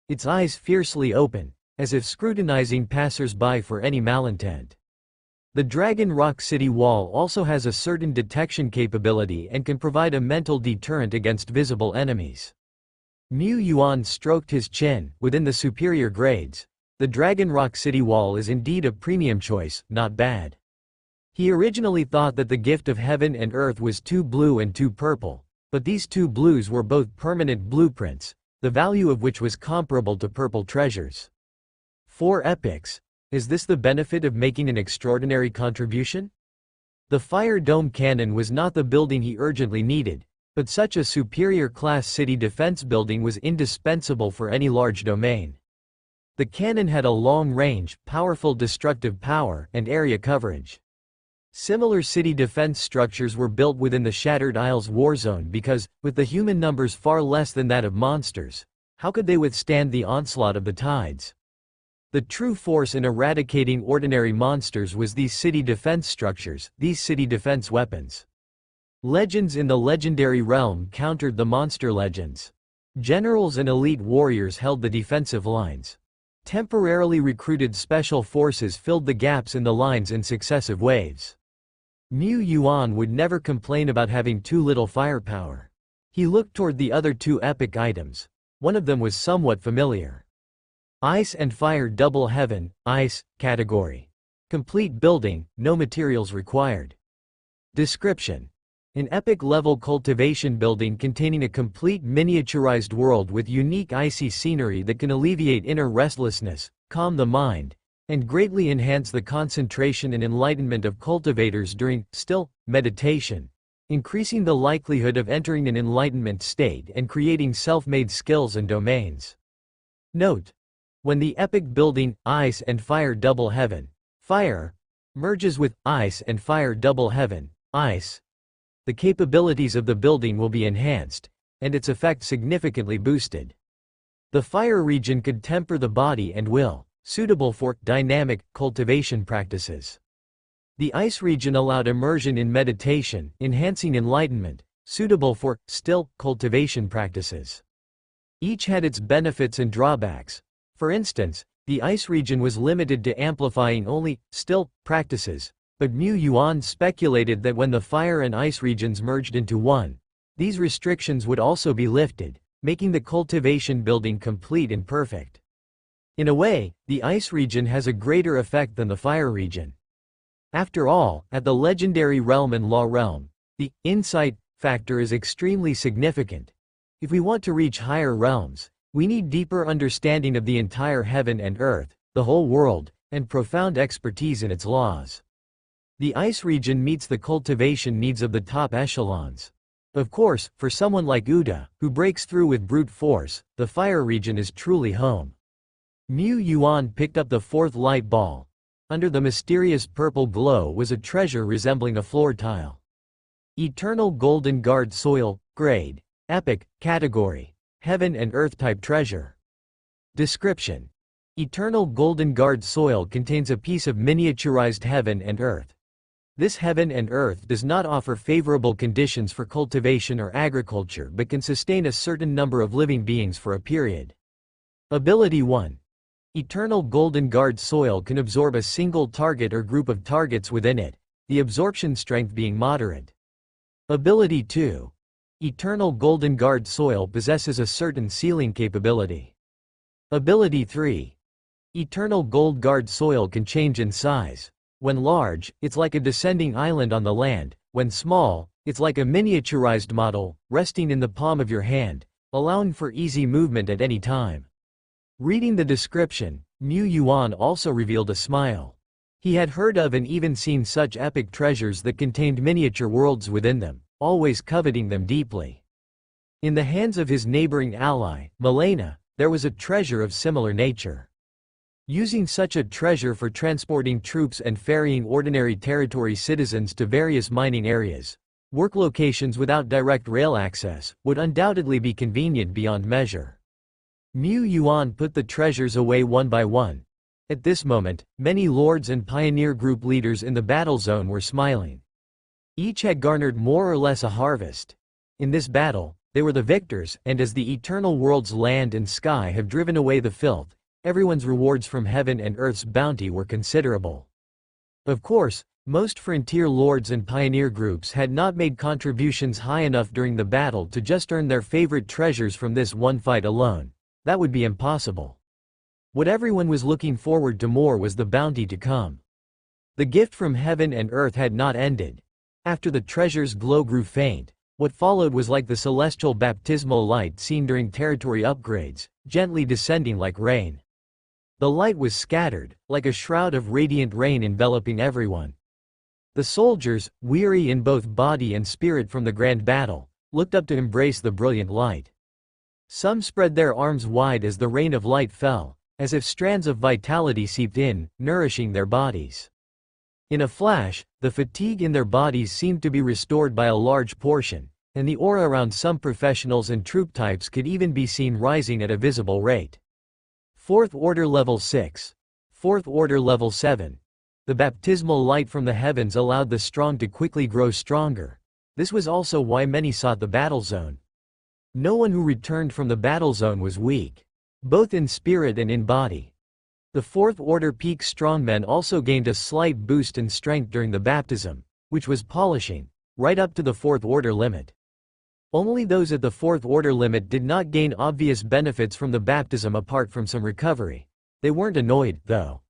Its eyes fiercely open, as if scrutinizing passers-by for any malintent. The Dragon Rock City Wall also has a certain detection capability and can provide a mental deterrent against visible enemies. Mu Yuan stroked his chin. Within the superior grades, the Dragon Rock City Wall is indeed a premium choice, not bad. He originally thought that the gift of heaven and earth was 2 blue and 2 purple, but these 2 blues were both permanent blueprints, the value of which was comparable to purple treasures. 4 epics. Is this the benefit of making an extraordinary contribution? The Fire Dome Cannon was not the building he urgently needed, but such a superior class city defense building was indispensable for any large domain. The cannon had a long range, powerful destructive power, and area coverage. Similar city defense structures were built within the Shattered Isles war zone because, with the human numbers far less than that of monsters, how could they withstand the onslaught of the tides? The true force in eradicating ordinary monsters was these city defense structures, these city defense weapons. Legends in the legendary realm countered the monster legends. Generals and elite warriors held the defensive lines. Temporarily recruited special forces filled the gaps in the lines in successive waves. Mu Yuan would never complain about having too little firepower. He looked toward the other 2 epic items. One of them was somewhat familiar. Ice and Fire Double Heaven, Ice, category. Complete building, no materials required. Description. An epic-level cultivation building containing a complete miniaturized world with unique icy scenery that can alleviate inner restlessness, calm the mind, and greatly enhance the concentration and enlightenment of cultivators during, still, meditation, increasing the likelihood of entering an enlightenment state and creating self-made skills and domains. Note: when the epic building, Ice and Fire Double Heaven, Fire, merges with Ice and Fire Double Heaven, Ice, the capabilities of the building will be enhanced, and its effect significantly boosted. The fire region could temper the body and will, suitable for dynamic cultivation practices. The ice region allowed immersion in meditation, enhancing enlightenment, suitable for still cultivation practices. Each had its benefits and drawbacks. For instance, the ice region was limited to amplifying only still practices, but Mu Yuan speculated that when the fire and ice regions merged into one, these restrictions would also be lifted, making the cultivation building complete and perfect. In a way, the ice region has a greater effect than the fire region. After all, at the legendary realm and law realm, the insight factor is extremely significant. If we want to reach higher realms, we need deeper understanding of the entire heaven and earth, the whole world, and profound expertise in its laws. The ice region meets the cultivation needs of the top echelons. Of course, for someone like Uda, who breaks through with brute force, the fire region is truly home. Mu Yuan picked up the fourth light ball. Under the mysterious purple glow was a treasure resembling a floor tile. Eternal Golden Guard Soil, Grade, Epic, Category, Heaven and Earth Type Treasure. Description: Eternal Golden Guard Soil contains a piece of miniaturized heaven and earth. This heaven and earth does not offer favorable conditions for cultivation or agriculture but can sustain a certain number of living beings for a period. Ability 1. Eternal Golden Guard Soil can absorb a single target or group of targets within it, the absorption strength being moderate. Ability 2. Eternal Golden Guard Soil possesses a certain sealing capability. Ability 3. Eternal Gold Guard Soil can change in size. When large, it's like a descending island on the land. When small, it's like a miniaturized model, resting in the palm of your hand, allowing for easy movement at any time. Reading the description, Mu Yuan also revealed a smile. He had heard of and even seen such epic treasures that contained miniature worlds within them, always coveting them deeply. In the hands of his neighboring ally, Milena, there was a treasure of similar nature. Using such a treasure for transporting troops and ferrying ordinary territory citizens to various mining areas, work locations without direct rail access, would undoubtedly be convenient beyond measure. Mu Yuan put the treasures away one by one. At this moment, many lords and pioneer group leaders in the battle zone were smiling. Each had garnered more or less a harvest. In this battle, they were the victors, and as the eternal world's land and sky have driven away the filth, everyone's rewards from heaven and earth's bounty were considerable. Of course, most frontier lords and pioneer groups had not made contributions high enough during the battle to just earn their favorite treasures from this one fight alone. That would be impossible. What everyone was looking forward to more was the bounty to come. The gift from heaven and earth had not ended. After the treasure's glow grew faint, what followed was like the celestial baptismal light seen during territory upgrades, gently descending like rain. The light was scattered, like a shroud of radiant rain enveloping everyone. The soldiers, weary in both body and spirit from the grand battle, looked up to embrace the brilliant light. Some spread their arms wide as the rain of light fell, as if strands of vitality seeped in, nourishing their bodies. In a flash, the fatigue in their bodies seemed to be restored by a large portion, and the aura around some professionals and troop types could even be seen rising at a visible rate. 4th Order Level 6. 4th Order Level 7. The baptismal light from the heavens allowed the strong to quickly grow stronger. This was also why many sought the battle zone. No one who returned from the battle zone was weak, both in spirit and in body. The 4th Order peak strongmen also gained a slight boost in strength during the baptism, which was polishing, right up to the 4th Order limit. Only those at the 4th Order limit did not gain obvious benefits from the baptism apart from some recovery. They weren't annoyed, though.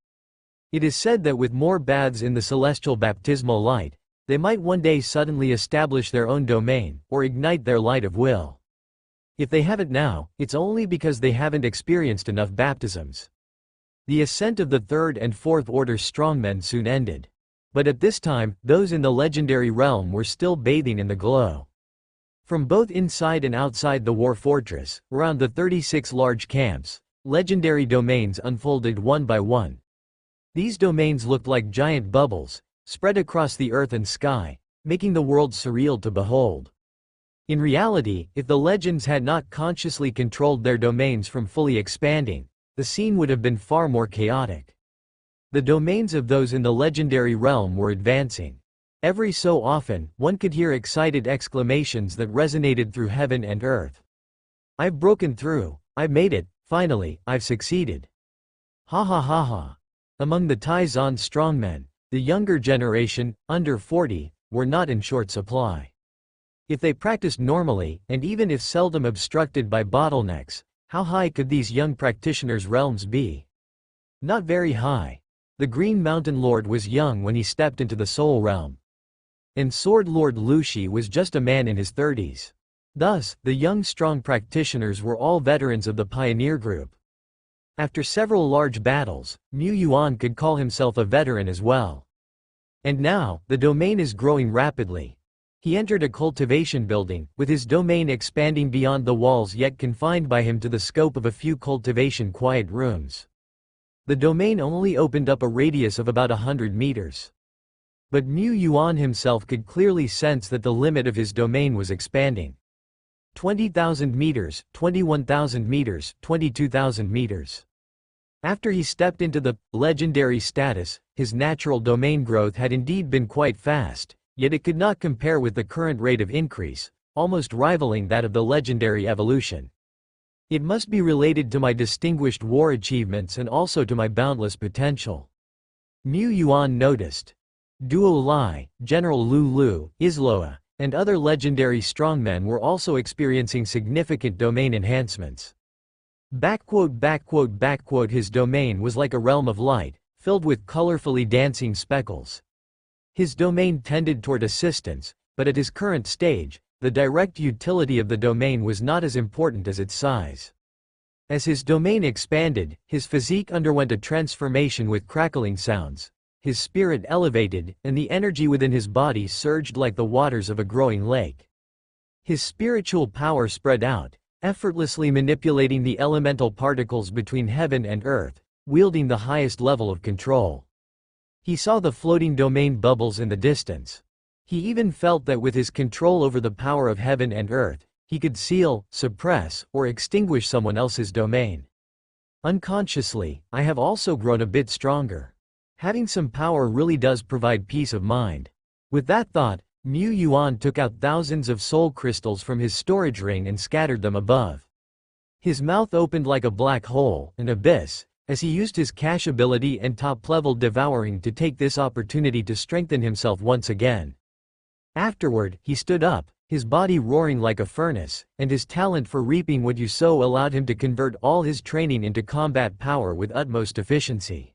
It is said that with more baths in the celestial baptismal light, they might one day suddenly establish their own domain, or ignite their light of will. If they haven't now, it's only because they haven't experienced enough baptisms. The ascent of the 3rd and 4th Order strongmen soon ended. But at this time, those in the legendary realm were still bathing in the glow. From both inside and outside the war fortress, around the 36 large camps, legendary domains unfolded one by one. These domains looked like giant bubbles, spread across the earth and sky, making the world surreal to behold. In reality, if the legends had not consciously controlled their domains from fully expanding, the scene would have been far more chaotic. The domains of those in the legendary realm were advancing. Every so often, one could hear excited exclamations that resonated through heaven and earth. "I've broken through. I've made it. Finally, I've succeeded. Ha ha ha ha." Among the Taizan strongmen, the younger generation, under 40, were not in short supply. If they practiced normally, and even if seldom obstructed by bottlenecks, how high could these young practitioners' realms be? Not very high. The Green Mountain Lord was young when he stepped into the Soul Realm. And Sword Lord Lushi was just a man in his 30s. Thus, the young strong practitioners were all veterans of the pioneer group. After several large battles, Mu Yuan could call himself a veteran as well. And now, the domain is growing rapidly. He entered a cultivation building, with his domain expanding beyond the walls yet confined by him to the scope of a few cultivation quiet rooms. The domain only opened up a radius of about 100 meters. But Mu Yuan himself could clearly sense that the limit of his domain was expanding. 20,000 meters, 21,000 meters, 22,000 meters. After he stepped into the legendary status, his natural domain growth had indeed been quite fast, yet it could not compare with the current rate of increase, almost rivaling that of the legendary evolution. It must be related to my distinguished war achievements and also to my boundless potential. Mu Yuan noticed. Duo Lai, General Lu Lu, Isloa, and other legendary strongmen were also experiencing significant domain enhancements. His domain was like a realm of light, filled with colorfully dancing speckles. His domain tended toward assistance, but at his current stage, the direct utility of the domain was not as important as its size. As his domain expanded, his physique underwent a transformation with crackling sounds. His spirit elevated, and the energy within his body surged like the waters of a growing lake. His spiritual power spread out, effortlessly manipulating the elemental particles between heaven and earth, wielding the highest level of control. He saw the floating domain bubbles in the distance. He even felt that with his control over the power of heaven and earth, he could seal, suppress, or extinguish someone else's domain. Unconsciously, I have also grown a bit stronger. Having some power really does provide peace of mind. With that thought, Mu Yuan took out thousands of soul crystals from his storage ring and scattered them above. His mouth opened like a black hole, an abyss, as he used his cash ability and top-level devouring to take this opportunity to strengthen himself once again. Afterward, he stood up, his body roaring like a furnace, and his talent for reaping what you sow allowed him to convert all his training into combat power with utmost efficiency.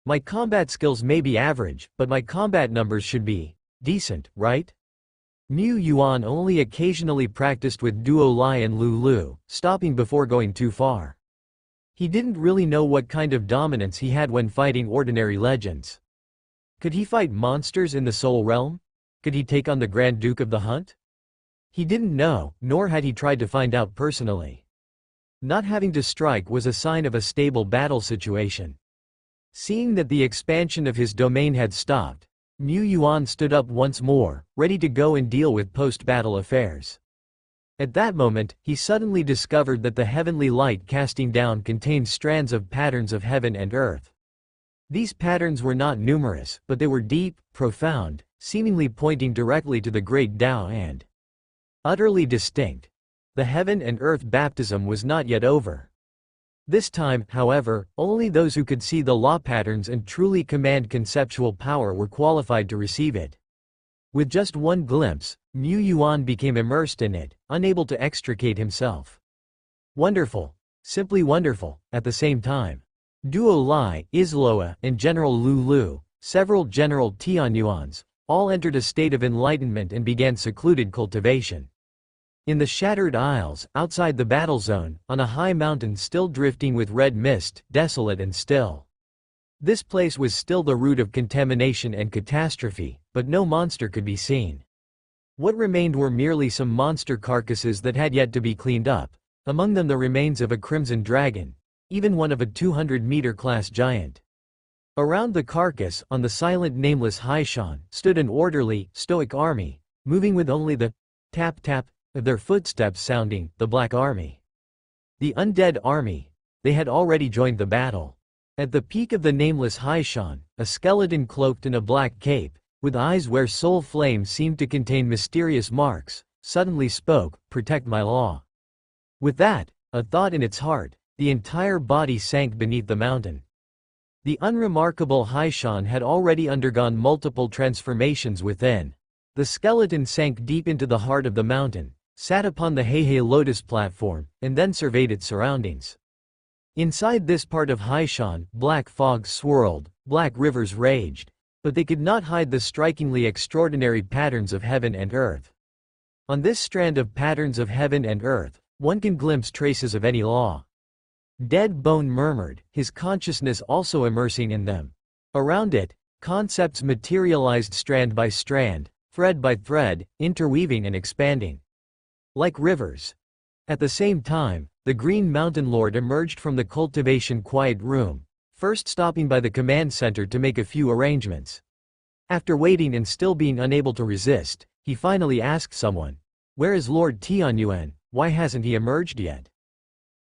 My combat skills may be average, but my combat numbers should be decent, right? Mu Yuan only occasionally practiced with Duo Lai and Lu Lu, stopping before going too far. He didn't really know what kind of dominance he had when fighting ordinary legends. Could he fight monsters in the Soul Realm? Could he take on the Grand Duke of the Hunt? He didn't know, nor had he tried to find out personally. Not having to strike was a sign of a stable battle situation. Seeing that the expansion of his domain had stopped, Mu Yuan stood up once more, ready to go and deal with post-battle affairs. At that moment, he suddenly discovered that the heavenly light casting down contained strands of patterns of heaven and earth. These patterns were not numerous, but they were deep, profound, seemingly pointing directly to the great Tao and utterly distinct. The heaven and earth baptism was not yet over. This time, however, only those who could see the law patterns and truly command conceptual power were qualified to receive it. With just one glimpse, Mu Yuan became immersed in it, unable to extricate himself. Wonderful. Simply wonderful, at the same time. Duo Lai, Isloa, and General Lu Lu, several General Tianyuans, all entered a state of enlightenment and began secluded cultivation. In the Shattered Isles, outside the battle zone, on a high mountain still drifting with red mist, desolate and still. This place was still the root of contamination and catastrophe, but no monster could be seen. What remained were merely some monster carcasses that had yet to be cleaned up, among them the remains of a crimson dragon, even one of a 200-meter class giant. Around the carcass, on the silent nameless Haishan, stood an orderly, stoic army, moving with only the tap-tap of their footsteps sounding, the Black Army. The undead army. They had already joined the battle. At the peak of the nameless Haishan, a skeleton cloaked in a black cape, with eyes where soul flames seemed to contain mysterious marks, suddenly spoke, "Protect my law." With that, a thought in its heart, the entire body sank beneath the mountain. The unremarkable Haishan had already undergone multiple transformations within. The skeleton sank deep into the heart of the mountain, sat upon the Heihe Lotus platform, and then surveyed its surroundings. Inside this part of Haishan, black fog swirled, black rivers raged, but they could not hide the strikingly extraordinary patterns of heaven and earth. On this strand of patterns of heaven and earth, one can glimpse traces of any law. Dead Bone murmured, his consciousness also immersing in them. Around it, concepts materialized strand by strand, thread by thread, interweaving and expanding. Like rivers. At the same time, the Green Mountain Lord emerged from the cultivation quiet room, first stopping by the command center to make a few arrangements. After waiting and still being unable to resist, he finally asked someone, "Where is Lord Tianyuan? Why hasn't he emerged yet?"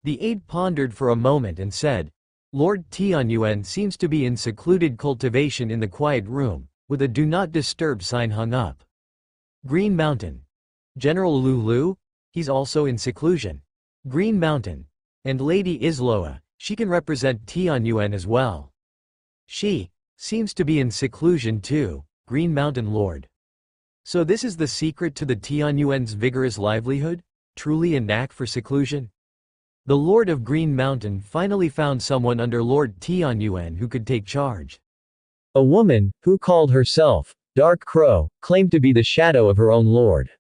The aide pondered for a moment and said, "Lord Tianyuan seems to be in secluded cultivation in the quiet room, with a do not disturb sign hung up." Green Mountain. General Lulu? He's also in seclusion. Green Mountain. And Lady Isloa, she can represent Tianyuan as well. She seems to be in seclusion too, Green Mountain Lord. So this is the secret to the Tianyuan's vigorous livelihood? Truly a knack for seclusion? The Lord of Green Mountain finally found someone under Lord Tianyuan who could take charge. A woman, who called herself Dark Crow, claimed to be the shadow of her own lord.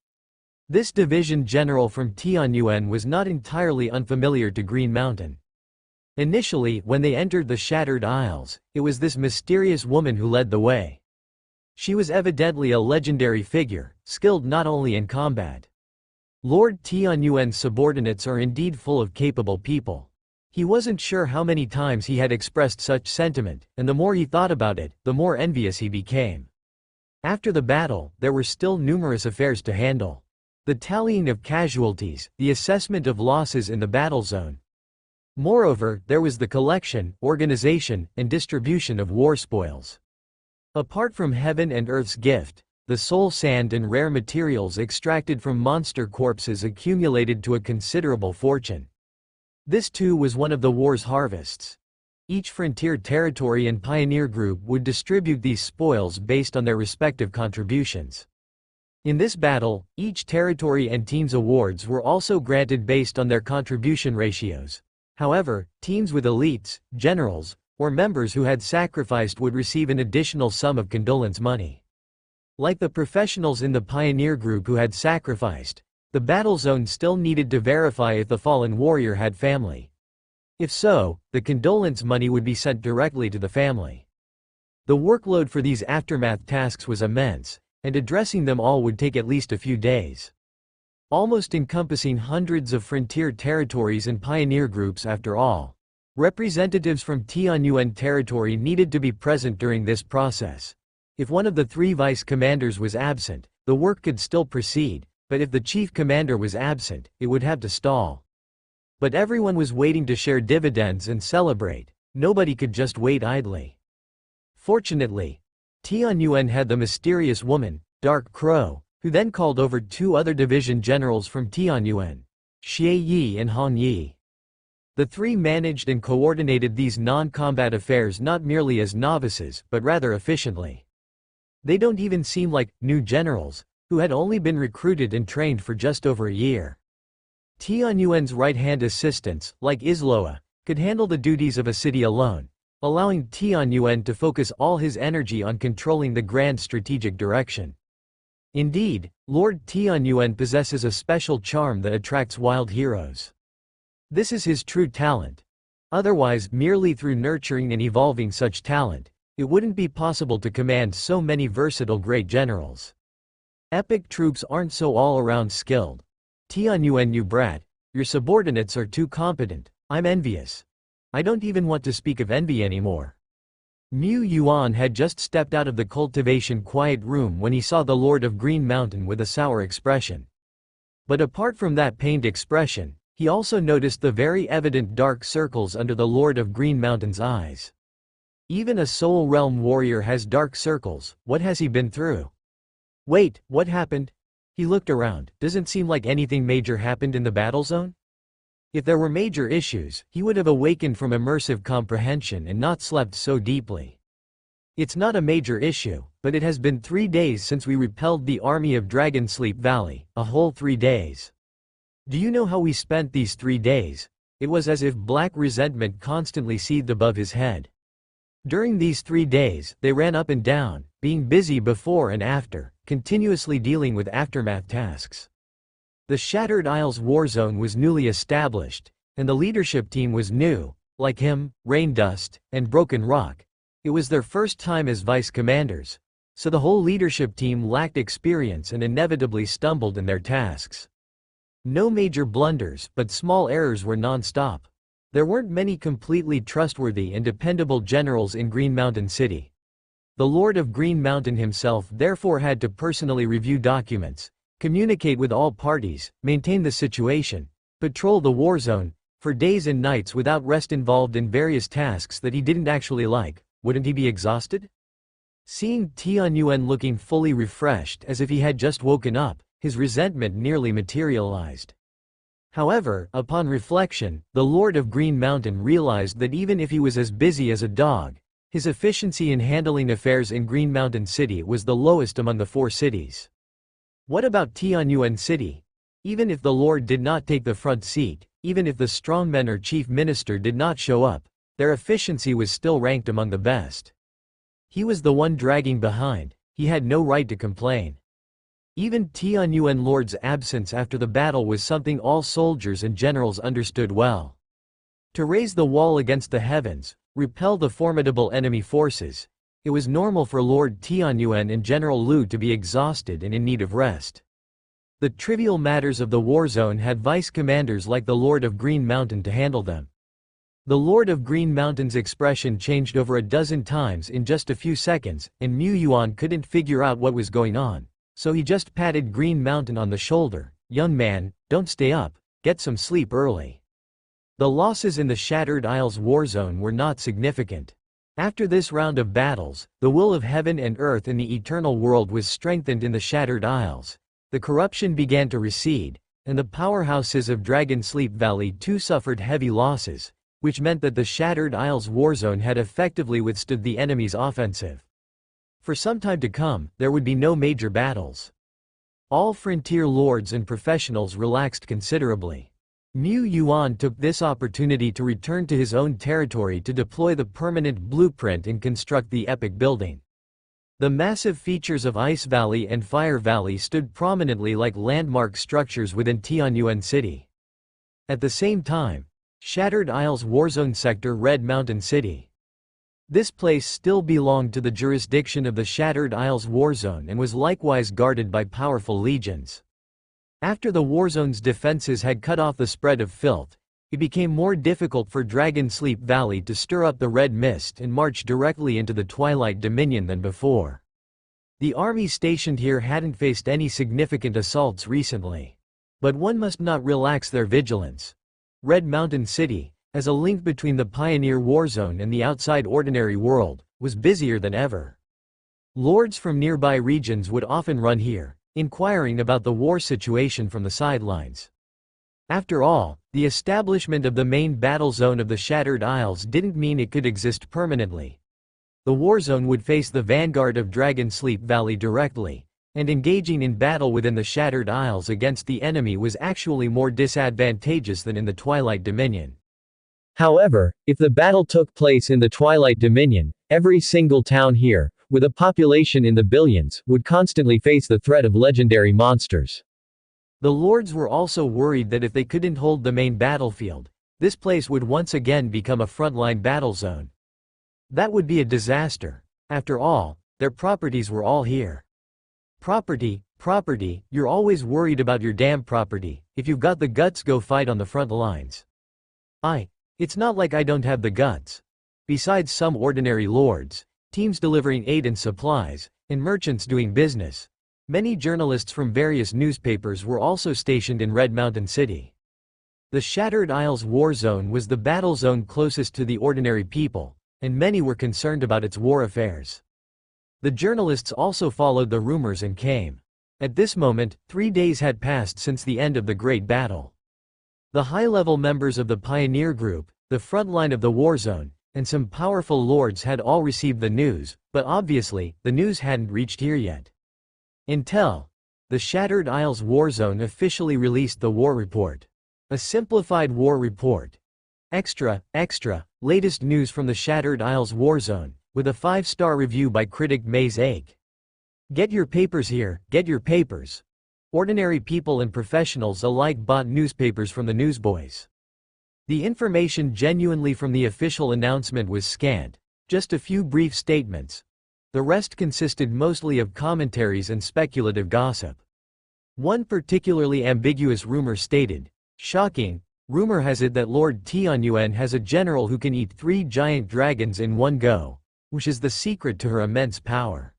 This division general from Tianyuan was not entirely unfamiliar to Green Mountain. Initially, when they entered the Shattered Isles, it was this mysterious woman who led the way. She was evidently a legendary figure, skilled not only in combat. Lord Tianyuan's subordinates are indeed full of capable people. He wasn't sure how many times he had expressed such sentiment, and the more he thought about it, the more envious he became. After the battle, there were still numerous affairs to handle. The tallying of casualties, the assessment of losses in the battle zone. Moreover, there was the collection, organization, and distribution of war spoils. Apart from heaven and earth's gift, the soul sand and rare materials extracted from monster corpses accumulated to a considerable fortune. This too was one of the war's harvests. Each frontier territory and pioneer group would distribute these spoils based on their respective contributions. In this battle, each territory and team's awards were also granted based on their contribution ratios. However, teams with elites, generals, or members who had sacrificed would receive an additional sum of condolence money. Like the professionals in the pioneer group who had sacrificed, the battle zone still needed to verify if the fallen warrior had family. If so, the condolence money would be sent directly to the family. The workload for these aftermath tasks was immense, and addressing them all would take at least a few days. Almost encompassing hundreds of frontier territories and pioneer groups after all. Representatives from Tianyuan territory needed to be present during this process. If one of the three vice commanders was absent, the work could still proceed, but if the chief commander was absent, it would have to stall. But everyone was waiting to share dividends and celebrate. Nobody could just wait idly. Fortunately, Tianyuan had the mysterious woman, Dark Crow, who then called over two other division generals from Tianyuan, Xie Yi and Han Yi. The three managed and coordinated these non-combat affairs not merely as novices, but rather efficiently. They don't even seem like new generals, who had only been recruited and trained for just over a year. Tianyuan's right-hand assistants, like Isloa, could handle the duties of a city alone, allowing Tianyuan to focus all his energy on controlling the grand strategic direction. Indeed, Lord Tianyuan possesses a special charm that attracts wild heroes. This is his true talent. Otherwise, merely through nurturing and evolving such talent, it wouldn't be possible to command so many versatile great generals. Epic troops aren't so all-around skilled. Tianyuan, you brat, your subordinates are too competent. I'm envious. I don't even want to speak of envy anymore. Mu Yuan had just stepped out of the cultivation quiet room when he saw the Lord of Green Mountain with a sour expression. But apart from that pained expression, he also noticed the very evident dark circles under the Lord of Green Mountain's eyes. Even a Soul Realm warrior has dark circles. What has he been through? Wait, what happened? He looked around. Doesn't seem like anything major happened in the battle zone? If there were major issues, he would have awakened from immersive comprehension and not slept so deeply. It's not a major issue, but it has been 3 days since we repelled the army of Dragonsleep Valley, a whole 3 days. Do you know how we spent these 3 days? It was as if black resentment constantly seethed above his head. During these 3 days, they ran up and down, being busy before and after, continuously dealing with aftermath tasks. The Shattered Isles war zone was newly established, and the leadership team was new, like him, Raindust, and Broken Rock. It was their first time as vice commanders, so the whole leadership team lacked experience and inevitably stumbled in their tasks. No major blunders, but small errors were non-stop. There weren't many completely trustworthy and dependable generals in Green Mountain City. The Lord of Green Mountain himself therefore had to personally review documents, communicate with all parties, maintain the situation, patrol the war zone, for days and nights without rest, involved in various tasks that he didn't actually like. Wouldn't he be exhausted? Seeing Tianyuan looking fully refreshed as if he had just woken up, his resentment nearly materialized. However, upon reflection, the Lord of Green Mountain realized that even if he was as busy as a dog, his efficiency in handling affairs in Green Mountain City was the lowest among the 4 cities. What about Tianyuan City? Even if the Lord did not take the front seat, even if the strongmen or chief minister did not show up, their efficiency was still ranked among the best. He was the one dragging behind. He had no right to complain. Even Tianyuan Lord's absence after the battle was something all soldiers and generals understood well. To raise the wall against the heavens, repel the formidable enemy forces, it was normal for Lord Tianyuan and General Lu to be exhausted and in need of rest. The trivial matters of the war zone had vice commanders like the Lord of Green Mountain to handle them. The Lord of Green Mountain's expression changed over a dozen times in just a few seconds, and Mu Yuan couldn't figure out what was going on, so he just patted Green Mountain on the shoulder. "Young man, don't stay up, get some sleep early." The losses in the Shattered Isles war zone were not significant. After this round of battles, the will of heaven and earth in the eternal world was strengthened in the Shattered Isles. The corruption began to recede, and the powerhouses of Dragonsleep Valley too suffered heavy losses, which meant that the Shattered Isles war zone had effectively withstood the enemy's offensive. For some time to come, there would be no major battles. All frontier lords and professionals relaxed considerably. Mu Yuan took this opportunity to return to his own territory to deploy the permanent blueprint and construct the epic building. The massive features of Ice Valley and Fire Valley stood prominently like landmark structures within Tianyuan City. At the same time, Shattered Isles Warzone Sector Red Mountain City. This place still belonged to the jurisdiction of the Shattered Isles Warzone and was likewise guarded by powerful legions. After the Warzone's defenses had cut off the spread of filth, it became more difficult for Dragonsleep Valley to stir up the red mist and march directly into the Twilight Dominion than before. The army stationed here hadn't faced any significant assaults recently. But one must not relax their vigilance. Red Mountain City, as a link between the Pioneer Warzone and the outside ordinary world, was busier than ever. Lords from nearby regions would often run here, inquiring about the war situation from the sidelines. After all, the establishment of the main battle zone of the Shattered Isles didn't mean it could exist permanently. The war zone would face the vanguard of Dragonsleep Valley directly, and engaging in battle within the Shattered Isles against the enemy was actually more disadvantageous than in the Twilight Dominion. However, if the battle took place in the Twilight Dominion, every single town here, with a population in the billions, would constantly face the threat of legendary monsters. The lords were also worried that if they couldn't hold the main battlefield, this place would once again become a frontline battle zone. That would be a disaster. After all, their properties were all here. Property, you're always worried about your damn property. If you've got the guts, go fight on the front lines. It's not like I don't have the guts. Besides some ordinary lords, teams delivering aid and supplies, and merchants doing business, Many journalists from various newspapers were also stationed in Red Mountain City. The Shattered Isles war zone was the battle zone closest to the ordinary people, and many were concerned about its war affairs. The journalists also followed the rumors and came. At this moment, 3 days had passed since the end of the Great Battle. The high-level members of the Pioneer Group, the front line of the war zone, and some powerful lords had all received the news, but obviously, the news hadn't reached here yet. Until the Shattered Isles war zone officially released the war report. A simplified war report. Extra, latest news from the Shattered Isles war zone, with a 5-star review by critic Maze Ake. Get your papers here, get your papers. Ordinary people and professionals alike bought newspapers from the newsboys. The information genuinely from the official announcement was scant, just a few brief statements. The rest consisted mostly of commentaries and speculative gossip. One particularly ambiguous rumor stated, "Shocking, rumor has it that Lord Tianyuan has a general who can eat 3 giant dragons in one go, which is the secret to her immense power."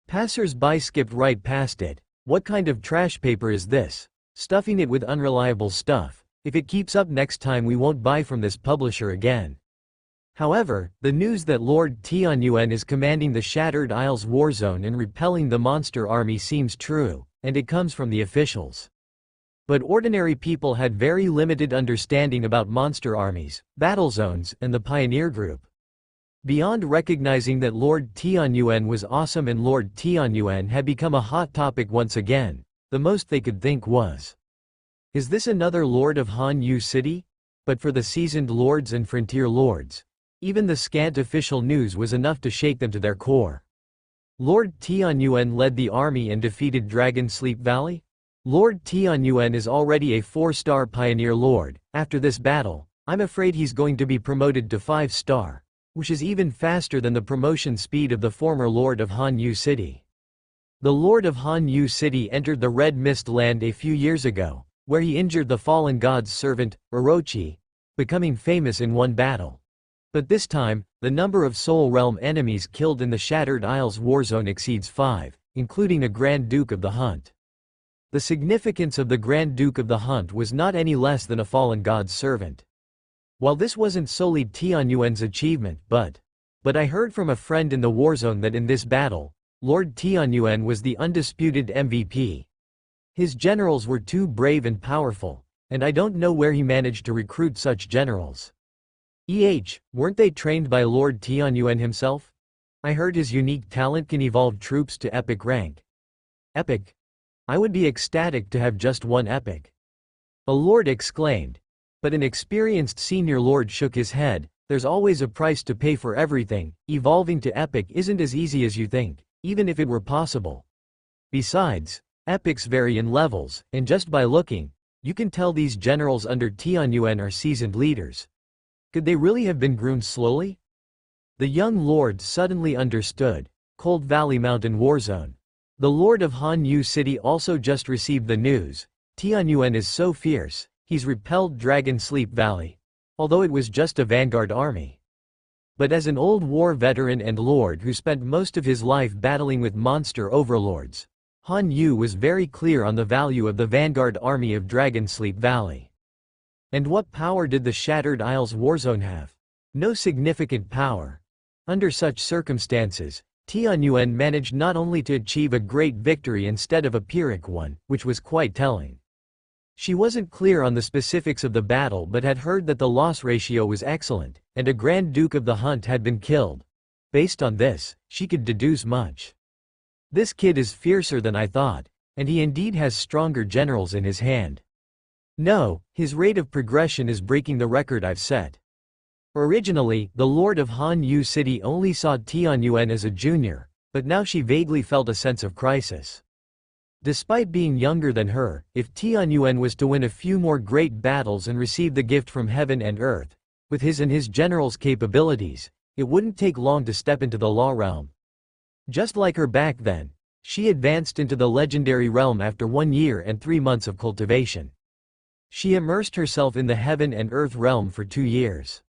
Passers-by skipped right past it. What kind of trash paper is this? Stuffing it with unreliable stuff. If it keeps up next time we won't buy from this publisher again. However, the news that Lord Tianyuan is commanding the Shattered Isles war zone and repelling the monster army seems true, and it comes from the officials. But ordinary people had very limited understanding about monster armies, battle zones, and the Pioneer Group. Beyond recognizing that Lord Tianyuan was awesome and Lord Tianyuan had become a hot topic once again, the most they could think was, is this another Lord of Han Yu City? But for the seasoned lords and frontier lords, even the scant official news was enough to shake them to their core. Lord Tianyuan led the army and defeated Dragon Sleep Valley? Lord Tianyuan is already a 4-star pioneer lord. After this battle, I'm afraid he's going to be promoted to 5-star, which is even faster than the promotion speed of the former Lord of Han Yu City. The Lord of Han Yu City entered the Red Mist Land a few years ago, where he injured the fallen god's servant, Orochi, becoming famous in one battle. But this time, the number of Soul Realm enemies killed in the Shattered Isles war zone exceeds 5, including a Grand Duke of the Hunt. The significance of the Grand Duke of the Hunt was not any less than a fallen god's servant. While this wasn't solely Tianyuan's achievement, but I heard from a friend in the war zone that in this battle, Lord Tianyuan was the undisputed MVP. His generals were too brave and powerful, and I don't know where he managed to recruit such generals. Weren't they trained by Lord Tianyuan himself? I heard his unique talent can evolve troops to epic rank. Epic? I would be ecstatic to have just one epic. A lord exclaimed. But an experienced senior lord shook his head. There's always a price to pay for everything. Evolving to epic isn't as easy as you think, even if it were possible. Besides, epics vary in levels, and just by looking, you can tell these generals under Tianyuan are seasoned leaders. Could they really have been groomed slowly? The young lord suddenly understood. Cold Valley Mountain War Zone. The Lord of Han Yu City also just received the news. Tianyuan is so fierce, he's repelled Dragon Sleep Valley. Although it was just a vanguard army. But as an old war veteran and lord who spent most of his life battling with monster overlords, Han Yu was very clear on the value of the vanguard army of Dragon Sleep Valley. And what power did the Shattered Isles Warzone have? No significant power. Under such circumstances, Tianyuan managed not only to achieve a great victory instead of a Pyrrhic one, which was quite telling. She wasn't clear on the specifics of the battle but had heard that the loss ratio was excellent, and a Grand Duke of the Hunt had been killed. Based on this, she could deduce much. This kid is fiercer than I thought, and he indeed has stronger generals in his hand. No, his rate of progression is breaking the record I've set. Originally, the Lord of Han Yu City only saw Tianyuan as a junior, but now she vaguely felt a sense of crisis. Despite being younger than her, if Tianyuan was to win a few more great battles and receive the gift from heaven and earth, with his and his general's capabilities, it wouldn't take long to step into the law realm. Just like her back then, she advanced into the legendary realm after 1 year and 3 months of cultivation. She immersed herself in the heaven and earth realm for 2 years.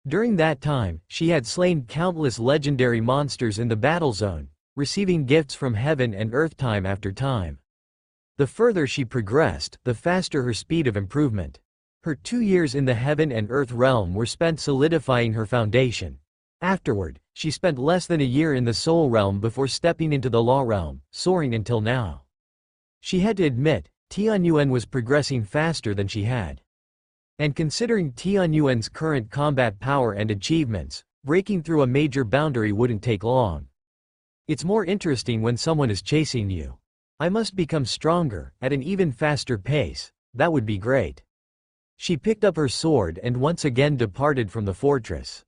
During that time, she had slain countless legendary monsters in the battle zone, receiving gifts from heaven and earth time after time. The further she progressed, the faster her speed of improvement. Her 2 years in the heaven and earth realm were spent solidifying her foundation. Afterward, she spent less than a year in the soul realm before stepping into the law realm, soaring until now. She had to admit, Tianyuan was progressing faster than she had. And considering Tianyuan's current combat power and achievements, breaking through a major boundary wouldn't take long. It's more interesting when someone is chasing you. I must become stronger, at an even faster pace. That would be great. She picked up her sword and once again departed from the fortress.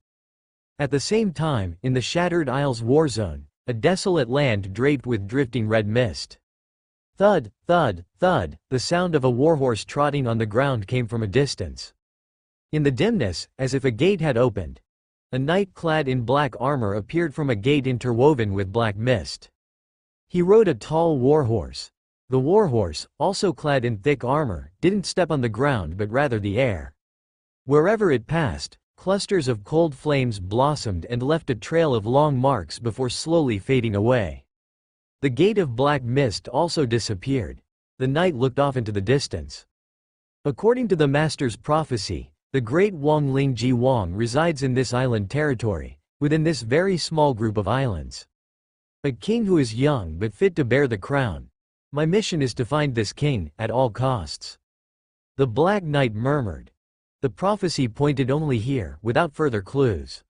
At the same time, in the Shattered Isles war zone, a desolate land draped with drifting red mist. Thud, thud, thud, the sound of a warhorse trotting on the ground came from a distance. In the dimness, as if a gate had opened, a knight clad in black armor appeared from a gate interwoven with black mist. He rode a tall warhorse. The warhorse, also clad in thick armor, didn't step on the ground but rather the air. Wherever it passed, clusters of cold flames blossomed and left a trail of long marks before slowly fading away. The gate of black mist also disappeared. The knight looked off into the distance. According to the master's prophecy, the great Wang Lingji Wang resides in this island territory, within this very small group of islands. A king who is young but fit to bear the crown. My mission is to find this king, at all costs. The Black Knight murmured. The prophecy pointed only here, without further clues.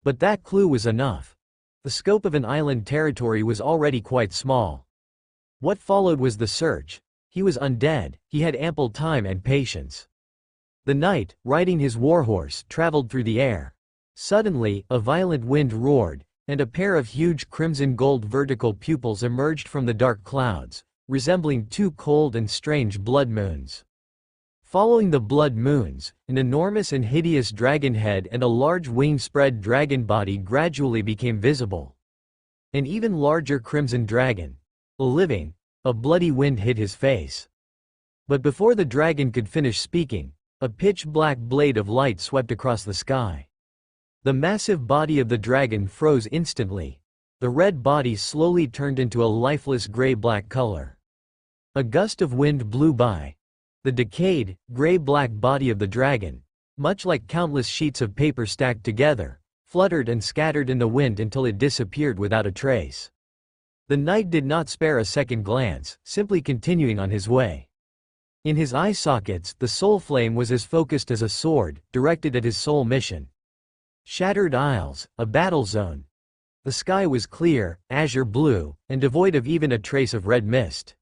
But that clue was enough. The scope of an island territory was already quite small. What followed was the search. He was undead, he had ample time and patience. The knight, riding his warhorse, traveled through the air. Suddenly, a violent wind roared, and a pair of huge crimson-gold vertical pupils emerged from the dark clouds, resembling two cold and strange blood moons. Following the blood moons, an enormous and hideous dragon head and a large wing-spread dragon body gradually became visible. An even larger crimson dragon. A bloody wind hit his face. But before the dragon could finish speaking, a pitch-black blade of light swept across the sky. The massive body of the dragon froze instantly. The red body slowly turned into a lifeless gray-black color. A gust of wind blew by. The decayed, gray-black body of the dragon, much like countless sheets of paper stacked together, fluttered and scattered in the wind until it disappeared without a trace. The knight did not spare a second glance, simply continuing on his way. In his eye sockets, the soul flame was as focused as a sword, directed at his sole mission. Shattered Isles, a battle zone. The sky was clear, azure blue, and devoid of even a trace of red mist.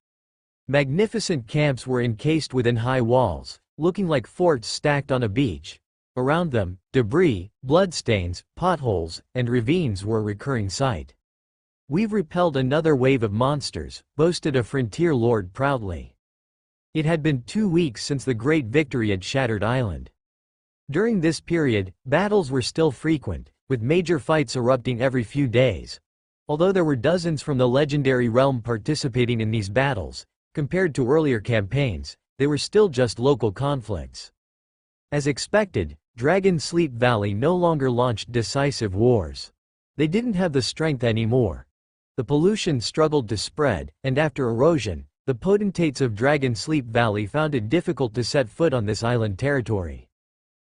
Magnificent camps were encased within high walls, looking like forts stacked on a beach. Around them, debris, bloodstains, potholes, and ravines were a recurring sight. "We've repelled another wave of monsters," boasted a frontier lord proudly. It had been 2 weeks since the great victory at Shattered Island. During this period, battles were still frequent, with major fights erupting every few days. Although there were dozens from the legendary realm participating in these battles, compared to earlier campaigns, they were still just local conflicts. As expected, Dragon Sleep Valley no longer launched decisive wars. They didn't have the strength anymore. The pollution struggled to spread, and after erosion, the potentates of Dragon Sleep Valley found it difficult to set foot on this island territory.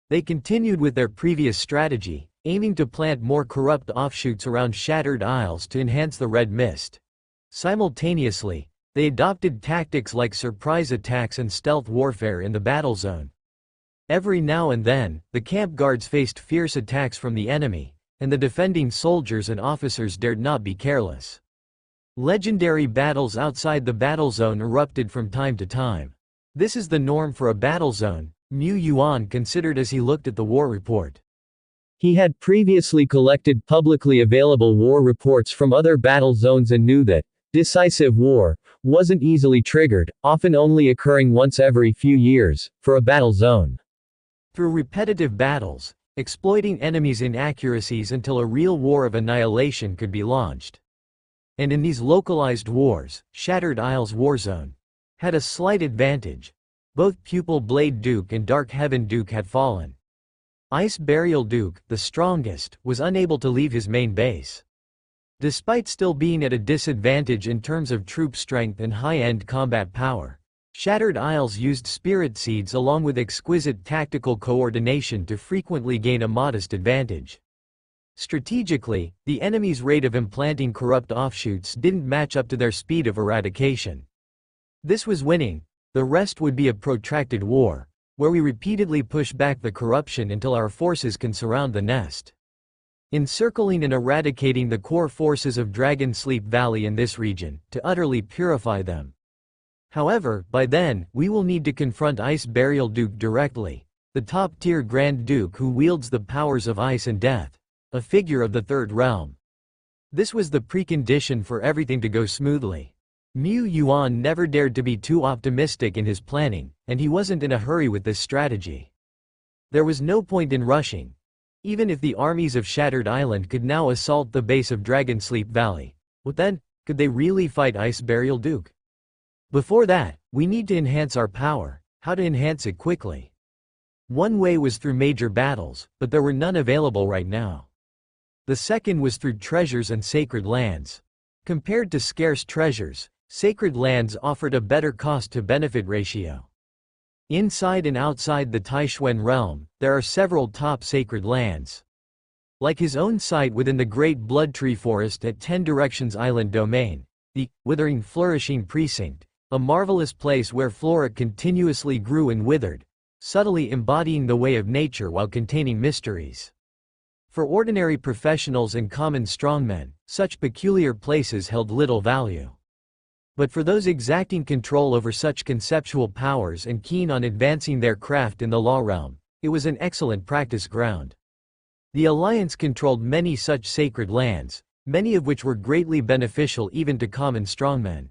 They continued with their previous strategy, aiming to plant more corrupt offshoots around Shattered Isles to enhance the red mist. Simultaneously, they adopted tactics like surprise attacks and stealth warfare in the battle zone. Every now and then, the camp guards faced fierce attacks from the enemy, and the defending soldiers and officers dared not be careless. Legendary battles outside the battle zone erupted from time to time. This is the norm for a battle zone, Mu Yuan considered as he looked at the war report. He had previously collected publicly available war reports from other battle zones and knew that decisive war wasn't easily triggered, often only occurring once every few years, for a battle zone. Through repetitive battles, exploiting enemies' inaccuracies until a real war of annihilation could be launched. And in these localized wars, Shattered Isles Warzone had a slight advantage. Both Pupil Blade Duke and Dark Heaven Duke had fallen. Ice Burial Duke, the strongest, was unable to leave his main base. Despite still being at a disadvantage in terms of troop strength and high-end combat power, Shattered Isles used spirit seeds along with exquisite tactical coordination to frequently gain a modest advantage. Strategically, the enemy's rate of implanting corrupt offshoots didn't match up to their speed of eradication. This was winning. The rest would be a protracted war, where we repeatedly push back the corruption until our forces can surround the nest. Encircling and eradicating the core forces of Dragon Sleep Valley in this region, to utterly purify them. However, by then, we will need to confront Ice Burial Duke directly, the top-tier Grand Duke who wields the powers of ice and death, a figure of the Third Realm. This was the precondition for everything to go smoothly. Mu Yuan never dared to be too optimistic in his planning, and he wasn't in a hurry with this strategy. There was no point in rushing. Even if the armies of Shattered Island could now assault the base of Dragon Sleep Valley, what then? Could they really fight Ice Burial Duke? Before that, we need to enhance our power. How to enhance it quickly? One way was through major battles, but there were none available right now. The second was through treasures and sacred lands. Compared to scarce treasures, sacred lands offered a better cost-to-benefit ratio. Inside and outside the Taishuan realm, there are several top sacred lands. Like his own site within the Great Blood Tree Forest at 10 Directions Island Domain, the Withering Flourishing Precinct, a marvelous place where flora continuously grew and withered, subtly embodying the way of nature while containing mysteries. For ordinary professionals and common strongmen, such peculiar places held little value. But for those exacting control over such conceptual powers and keen on advancing their craft in the law realm, it was an excellent practice ground. The Alliance controlled many such sacred lands, many of which were greatly beneficial even to common strongmen.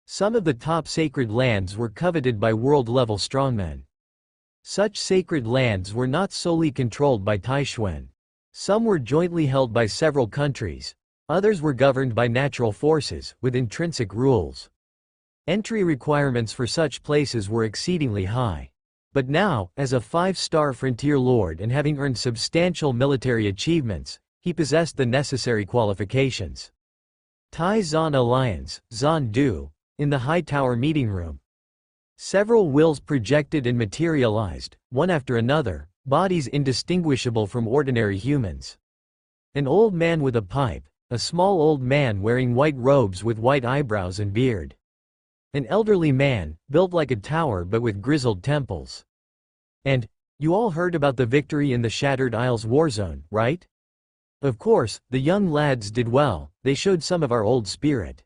Some of the top sacred lands were coveted by world-level strongmen. Such sacred lands were not solely controlled by Taishuan. Some were jointly held by several countries. Others were governed by natural forces, with intrinsic rules. Entry requirements for such places were exceedingly high. But now, as a 5-star frontier lord and having earned substantial military achievements, he possessed the necessary qualifications. Tai Zan Alliance, Zan Du, in the High Tower meeting room. Several wills projected and materialized, one after another, bodies indistinguishable from ordinary humans. An old man with a pipe. A small old man wearing white robes with white eyebrows and beard. An elderly man, built like a tower but with grizzled temples. And, you all heard about the victory in the Shattered Isles warzone, right? Of course, the young lads did well, they showed some of our old spirit.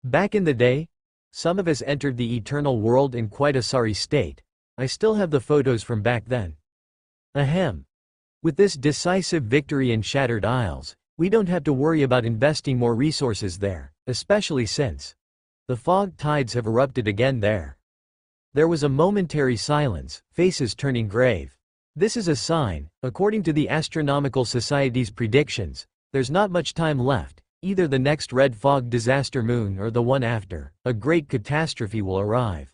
Back in the day, some of us entered the eternal world in quite a sorry state. I still have the photos from back then. Ahem. With this decisive victory in Shattered Isles, we don't have to worry about investing more resources there, especially since the fog tides have erupted again there. There was a momentary silence, faces turning grave. This is a sign, according to the Astronomical Society's predictions, there's not much time left, either the next red fog disaster moon or the one after, a great catastrophe will arrive.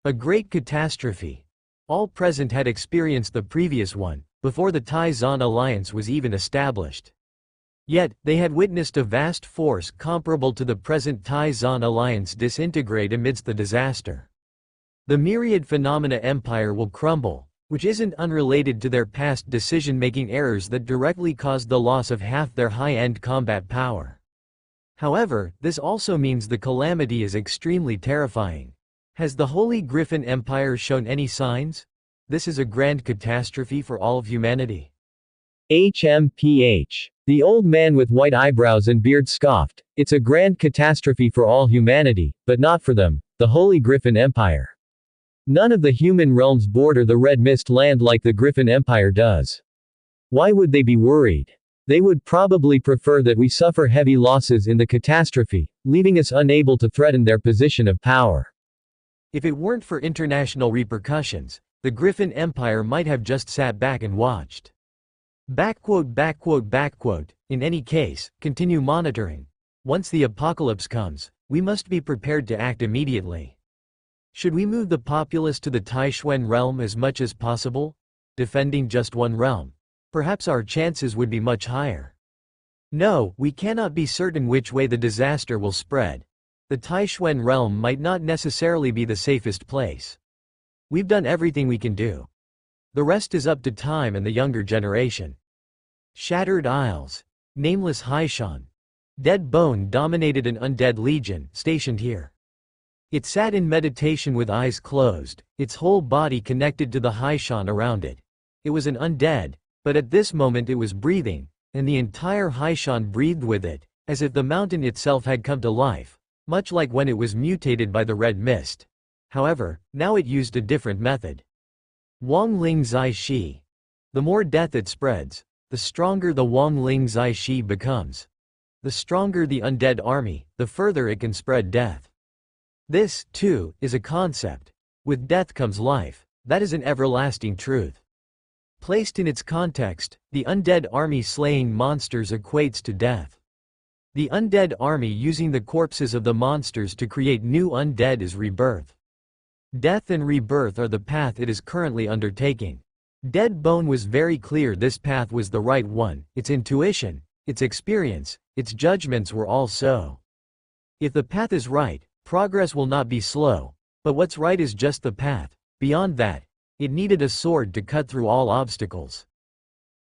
A great catastrophe. All present had experienced the previous one, before the Tai Zan Alliance was even established. Yet, they had witnessed a vast force comparable to the present Tai Zan Alliance disintegrate amidst the disaster. The myriad phenomena empire will crumble, which isn't unrelated to their past decision-making errors that directly caused the loss of half their high-end combat power. However, this also means the calamity is extremely terrifying. Has the Holy Griffin Empire shown any signs? This is a grand catastrophe for all of humanity. HMPH. The old man with white eyebrows and beard scoffed, it's a grand catastrophe for all humanity, but not for them, the Holy Griffin Empire. None of the human realms border the Red Mist land like the Griffin Empire does. Why would they be worried? They would probably prefer that we suffer heavy losses in the catastrophe, leaving us unable to threaten their position of power. If it weren't for international repercussions, the Griffin Empire might have just sat back and watched. In any case, continue monitoring. Once the apocalypse comes, we must be prepared to act immediately. Should we move the populace to the Taishuan realm as much as possible? Defending just one realm? Perhaps our chances would be much higher. No, we cannot be certain which way the disaster will spread. The Taishuan realm might not necessarily be the safest place. We've done everything we can do. The rest is up to time and the younger generation. Shattered Isles. Nameless Haishan. Dead Bone dominated an undead legion, stationed here. It sat in meditation with eyes closed, its whole body connected to the Haishan around it. It was an undead, but at this moment it was breathing, and the entire Haishan breathed with it, as if the mountain itself had come to life, much like when it was mutated by the red mist. However, now it used a different method. Wang Ling Zai Shi. The more death it spreads, the stronger the Wang Ling Zai Shi becomes. The stronger the undead army, the further it can spread death. This, too, is a concept. With death comes life. That is an everlasting truth. Placed in its context, the undead army slaying monsters equates to death. The undead army using the corpses of the monsters to create new undead is rebirth. Death and rebirth are the path it is currently undertaking. Dead Bone was very clear this path was the right one, its intuition, its experience, its judgments were all so. If the path is right, progress will not be slow, but what's right is just the path. Beyond that, it needed a sword to cut through all obstacles.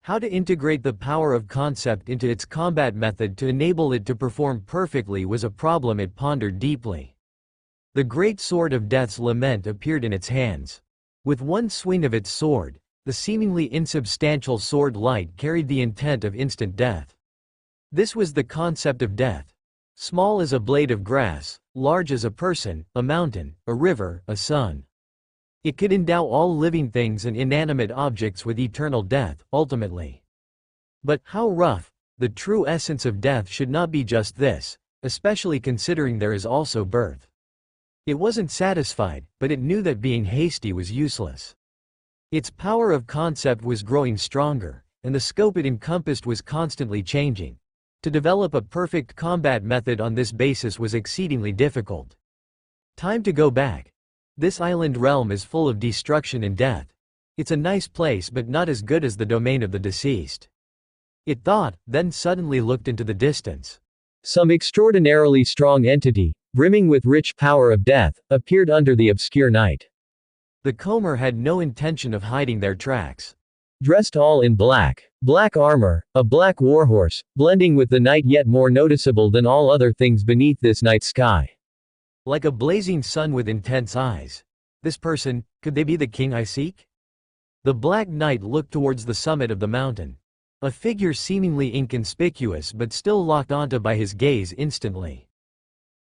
How to integrate the power of concept into its combat method to enable it to perform perfectly was a problem it pondered deeply. The great sword of Death's Lament appeared in its hands. With one swing of its sword, the seemingly insubstantial sword light carried the intent of instant death. This was the concept of death. Small as a blade of grass, large as a person, a mountain, a river, a sun. It could endow all living things and inanimate objects with eternal death, ultimately. But how rough, the true essence of death should not be just this, especially considering there is also birth. It wasn't satisfied, but it knew that being hasty was useless. Its power of concept was growing stronger, and the scope it encompassed was constantly changing. To develop a perfect combat method on this basis was exceedingly difficult. Time to go back. This island realm is full of destruction and death. It's a nice place but not as good as the domain of the deceased. It thought, then suddenly looked into the distance. Some extraordinarily strong entity, brimming with rich power of death, appeared under the obscure night. The Comer had no intention of hiding their tracks. Dressed all in black, black armor, a black warhorse, blending with the night yet more noticeable than all other things beneath this night sky. Like a blazing sun with intense eyes. This person, could they be the king I seek? The Black Knight looked towards the summit of the mountain. A figure seemingly inconspicuous but still locked onto by his gaze instantly.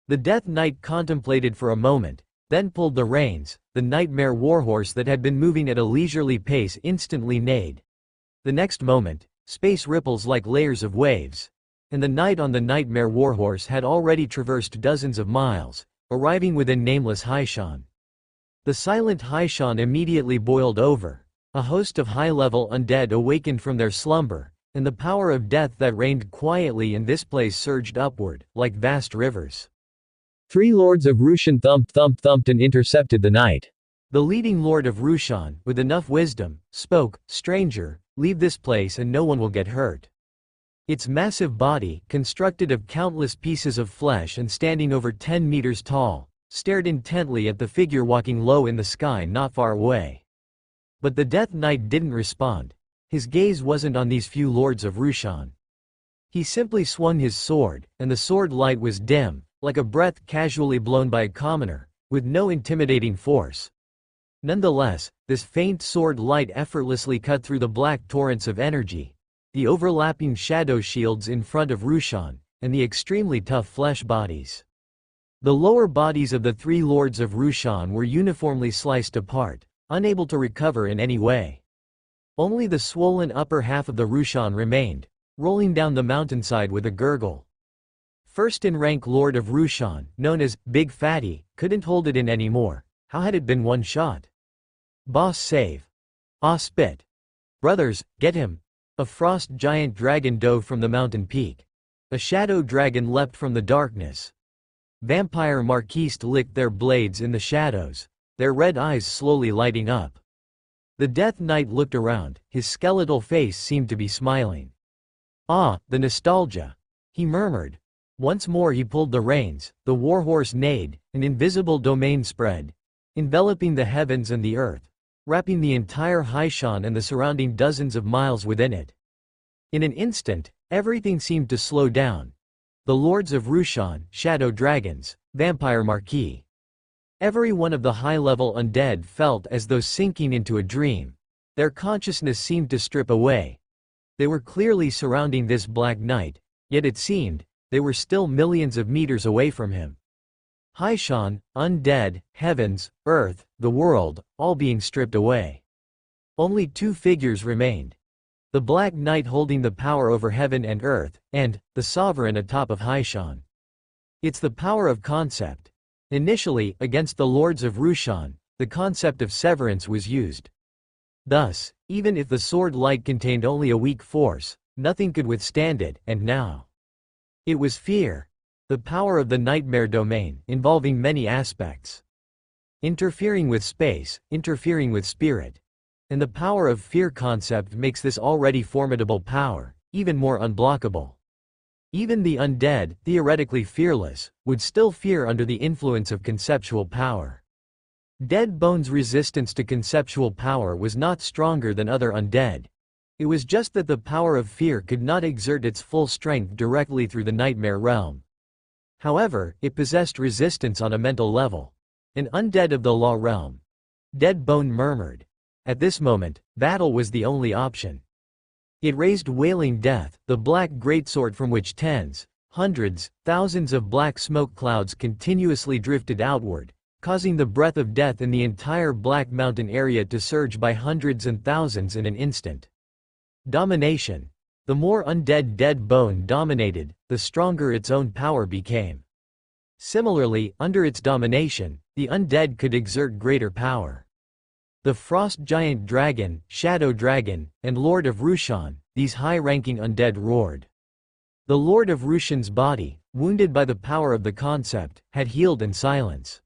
The Death Knight contemplated for a moment, then pulled the reins. The nightmare warhorse that had been moving at a leisurely pace instantly neighed. The next moment, space ripples like layers of waves. And the knight on the nightmare warhorse had already traversed dozens of miles, arriving within nameless Haishan. The silent Haishan immediately boiled over. A host of high-level undead awakened from their slumber, and the power of death that reigned quietly in this place surged upward, like vast rivers. 3 lords of Rushan thumped and intercepted the night. The leading lord of Rushan, with enough wisdom, spoke, "Stranger, leave this place and no one will get hurt." Its massive body, constructed of countless pieces of flesh and standing over 10 meters tall, stared intently at the figure walking low in the sky not far away. But the Death Knight didn't respond. His gaze wasn't on these few lords of Rushan. He simply swung his sword, and the sword light was dim, like a breath casually blown by a commoner, with no intimidating force. Nonetheless, this faint sword light effortlessly cut through the black torrents of energy, the overlapping shadow shields in front of Rushan, and the extremely tough flesh bodies. The lower bodies of the 3 lords of Rushan were uniformly sliced apart, unable to recover in any way. Only the swollen upper half of the Rushan remained, rolling down the mountainside with a gurgle. First-in-rank Lord of Rushan, known as Big Fatty, couldn't hold it in anymore. How had it been one shot? Boss save. Ah spit. Brothers, get him. A frost giant dragon dove from the mountain peak. A shadow dragon leapt from the darkness. Vampire Marquiste licked their blades in the shadows, their red eyes slowly lighting up. The Death Knight looked around, his skeletal face seemed to be smiling. Ah, the nostalgia, he murmured. Once more he pulled the reins, the warhorse neighed, an invisible domain spread, enveloping the heavens and the earth, wrapping the entire Haishan and the surrounding dozens of miles within it. In an instant, everything seemed to slow down. The lords of Rushan, shadow dragons, vampire marquis. Every one of the high-level undead felt as though sinking into a dream. Their consciousness seemed to strip away. They were clearly surrounding this Black Knight, yet it seemed, they were still millions of meters away from him. Haishan, undead, heavens, earth, the world, all being stripped away. Only two figures remained. The Black Knight holding the power over heaven and earth, and the sovereign atop of Haishan. It's the power of concept. Initially, against the lords of Rushan, the concept of severance was used. Thus, even if the sword light contained only a weak force, nothing could withstand it, and now it was fear. The power of the nightmare domain, involving many aspects. Interfering with space, interfering with spirit. And the power of fear concept makes this already formidable power even more unblockable. Even the undead, theoretically fearless, would still fear under the influence of conceptual power. Dead Bone's resistance to conceptual power was not stronger than other undead. It was just that the power of fear could not exert its full strength directly through the nightmare realm. However, it possessed resistance on a mental level. An undead of the law realm. Dead Bone murmured. At this moment, battle was the only option. It raised wailing death, the black greatsword from which tens, hundreds, thousands of black smoke clouds continuously drifted outward, causing the breath of death in the entire Black Mountain area to surge by hundreds and thousands in an instant. Domination. The more undead Dead Bone dominated, the stronger its own power became. Similarly, under its domination, the undead could exert greater power. The Frost Giant Dragon, Shadow Dragon, and Lord of Rushan, these high-ranking undead roared. The Lord of Rushan's body, wounded by the power of the concept, had healed in silence.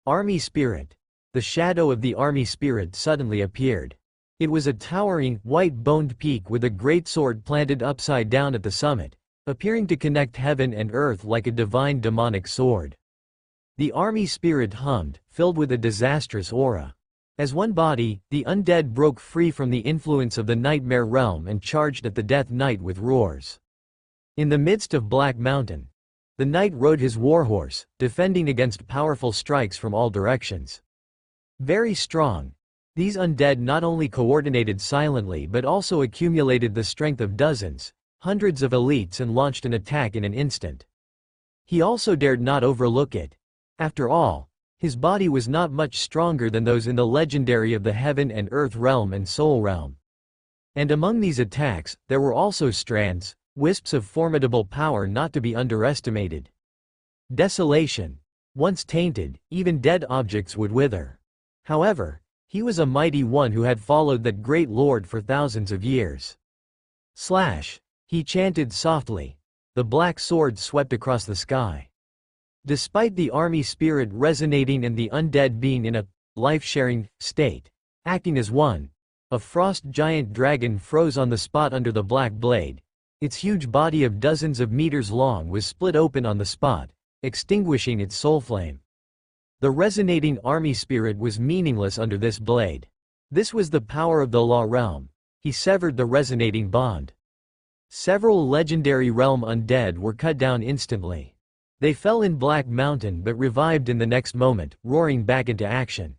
Army Spirit. The shadow of the Army Spirit suddenly appeared. It was a towering, white-boned peak with a great sword planted upside down at the summit, appearing to connect heaven and earth like a divine demonic sword. The Army Spirit hummed, filled with a disastrous aura. As one body, the undead broke free from the influence of the nightmare realm and charged at the Death Knight with roars. In the midst of Black Mountain, the knight rode his warhorse, defending against powerful strikes from all directions. Very strong. These undead not only coordinated silently but also accumulated the strength of dozens, hundreds of elites and launched an attack in an instant. He also dared not overlook it. After all, his body was not much stronger than those in the legendary of the Heaven and Earth realm and Soul realm. And among these attacks, there were also strands, wisps of formidable power not to be underestimated. Desolation. Once tainted, even dead objects would wither. However, he was a mighty one who had followed that great lord for thousands of years. Slash. He chanted softly. The black sword swept across the sky. Despite the army spirit resonating and the undead being in a life-sharing state, acting as one, a frost giant dragon froze on the spot under the black blade. Its huge body of dozens of meters long was split open on the spot, extinguishing its soul flame. The resonating army spirit was meaningless under this blade. This was the power of the law realm. He severed the resonating bond. Several legendary realm undead were cut down instantly. They fell in Black Mountain but revived in the next moment, roaring back into action.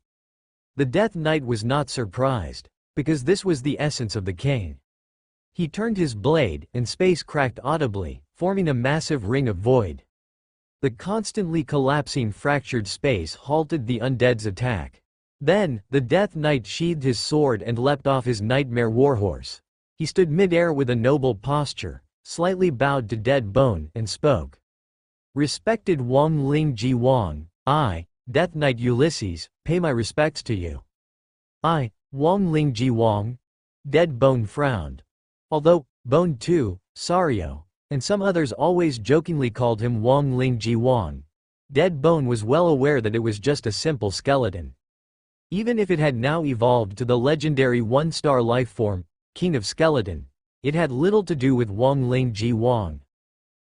The Death Knight was not surprised, because this was the essence of the king. He turned his blade, and space cracked audibly, forming a massive ring of void. The constantly collapsing fractured space halted the undead's attack. Then, the Death Knight sheathed his sword and leapt off his nightmare warhorse. He stood mid-air with a noble posture, slightly bowed to Dead Bone, and spoke. Respected Wang Ling Ji Wang, I, Death Knight Ulysses, pay my respects to you. I, Wang Ling Ji Wang? Dead Bone frowned. Although, Bone too, Sario, and some others always jokingly called him Wang Ling Ji Wang, Dead Bone was well aware that it was just a simple skeleton. Even if it had now evolved to the legendary one-star lifeform, King of Skeleton, It had little to do with Wang Ling Ji Wang.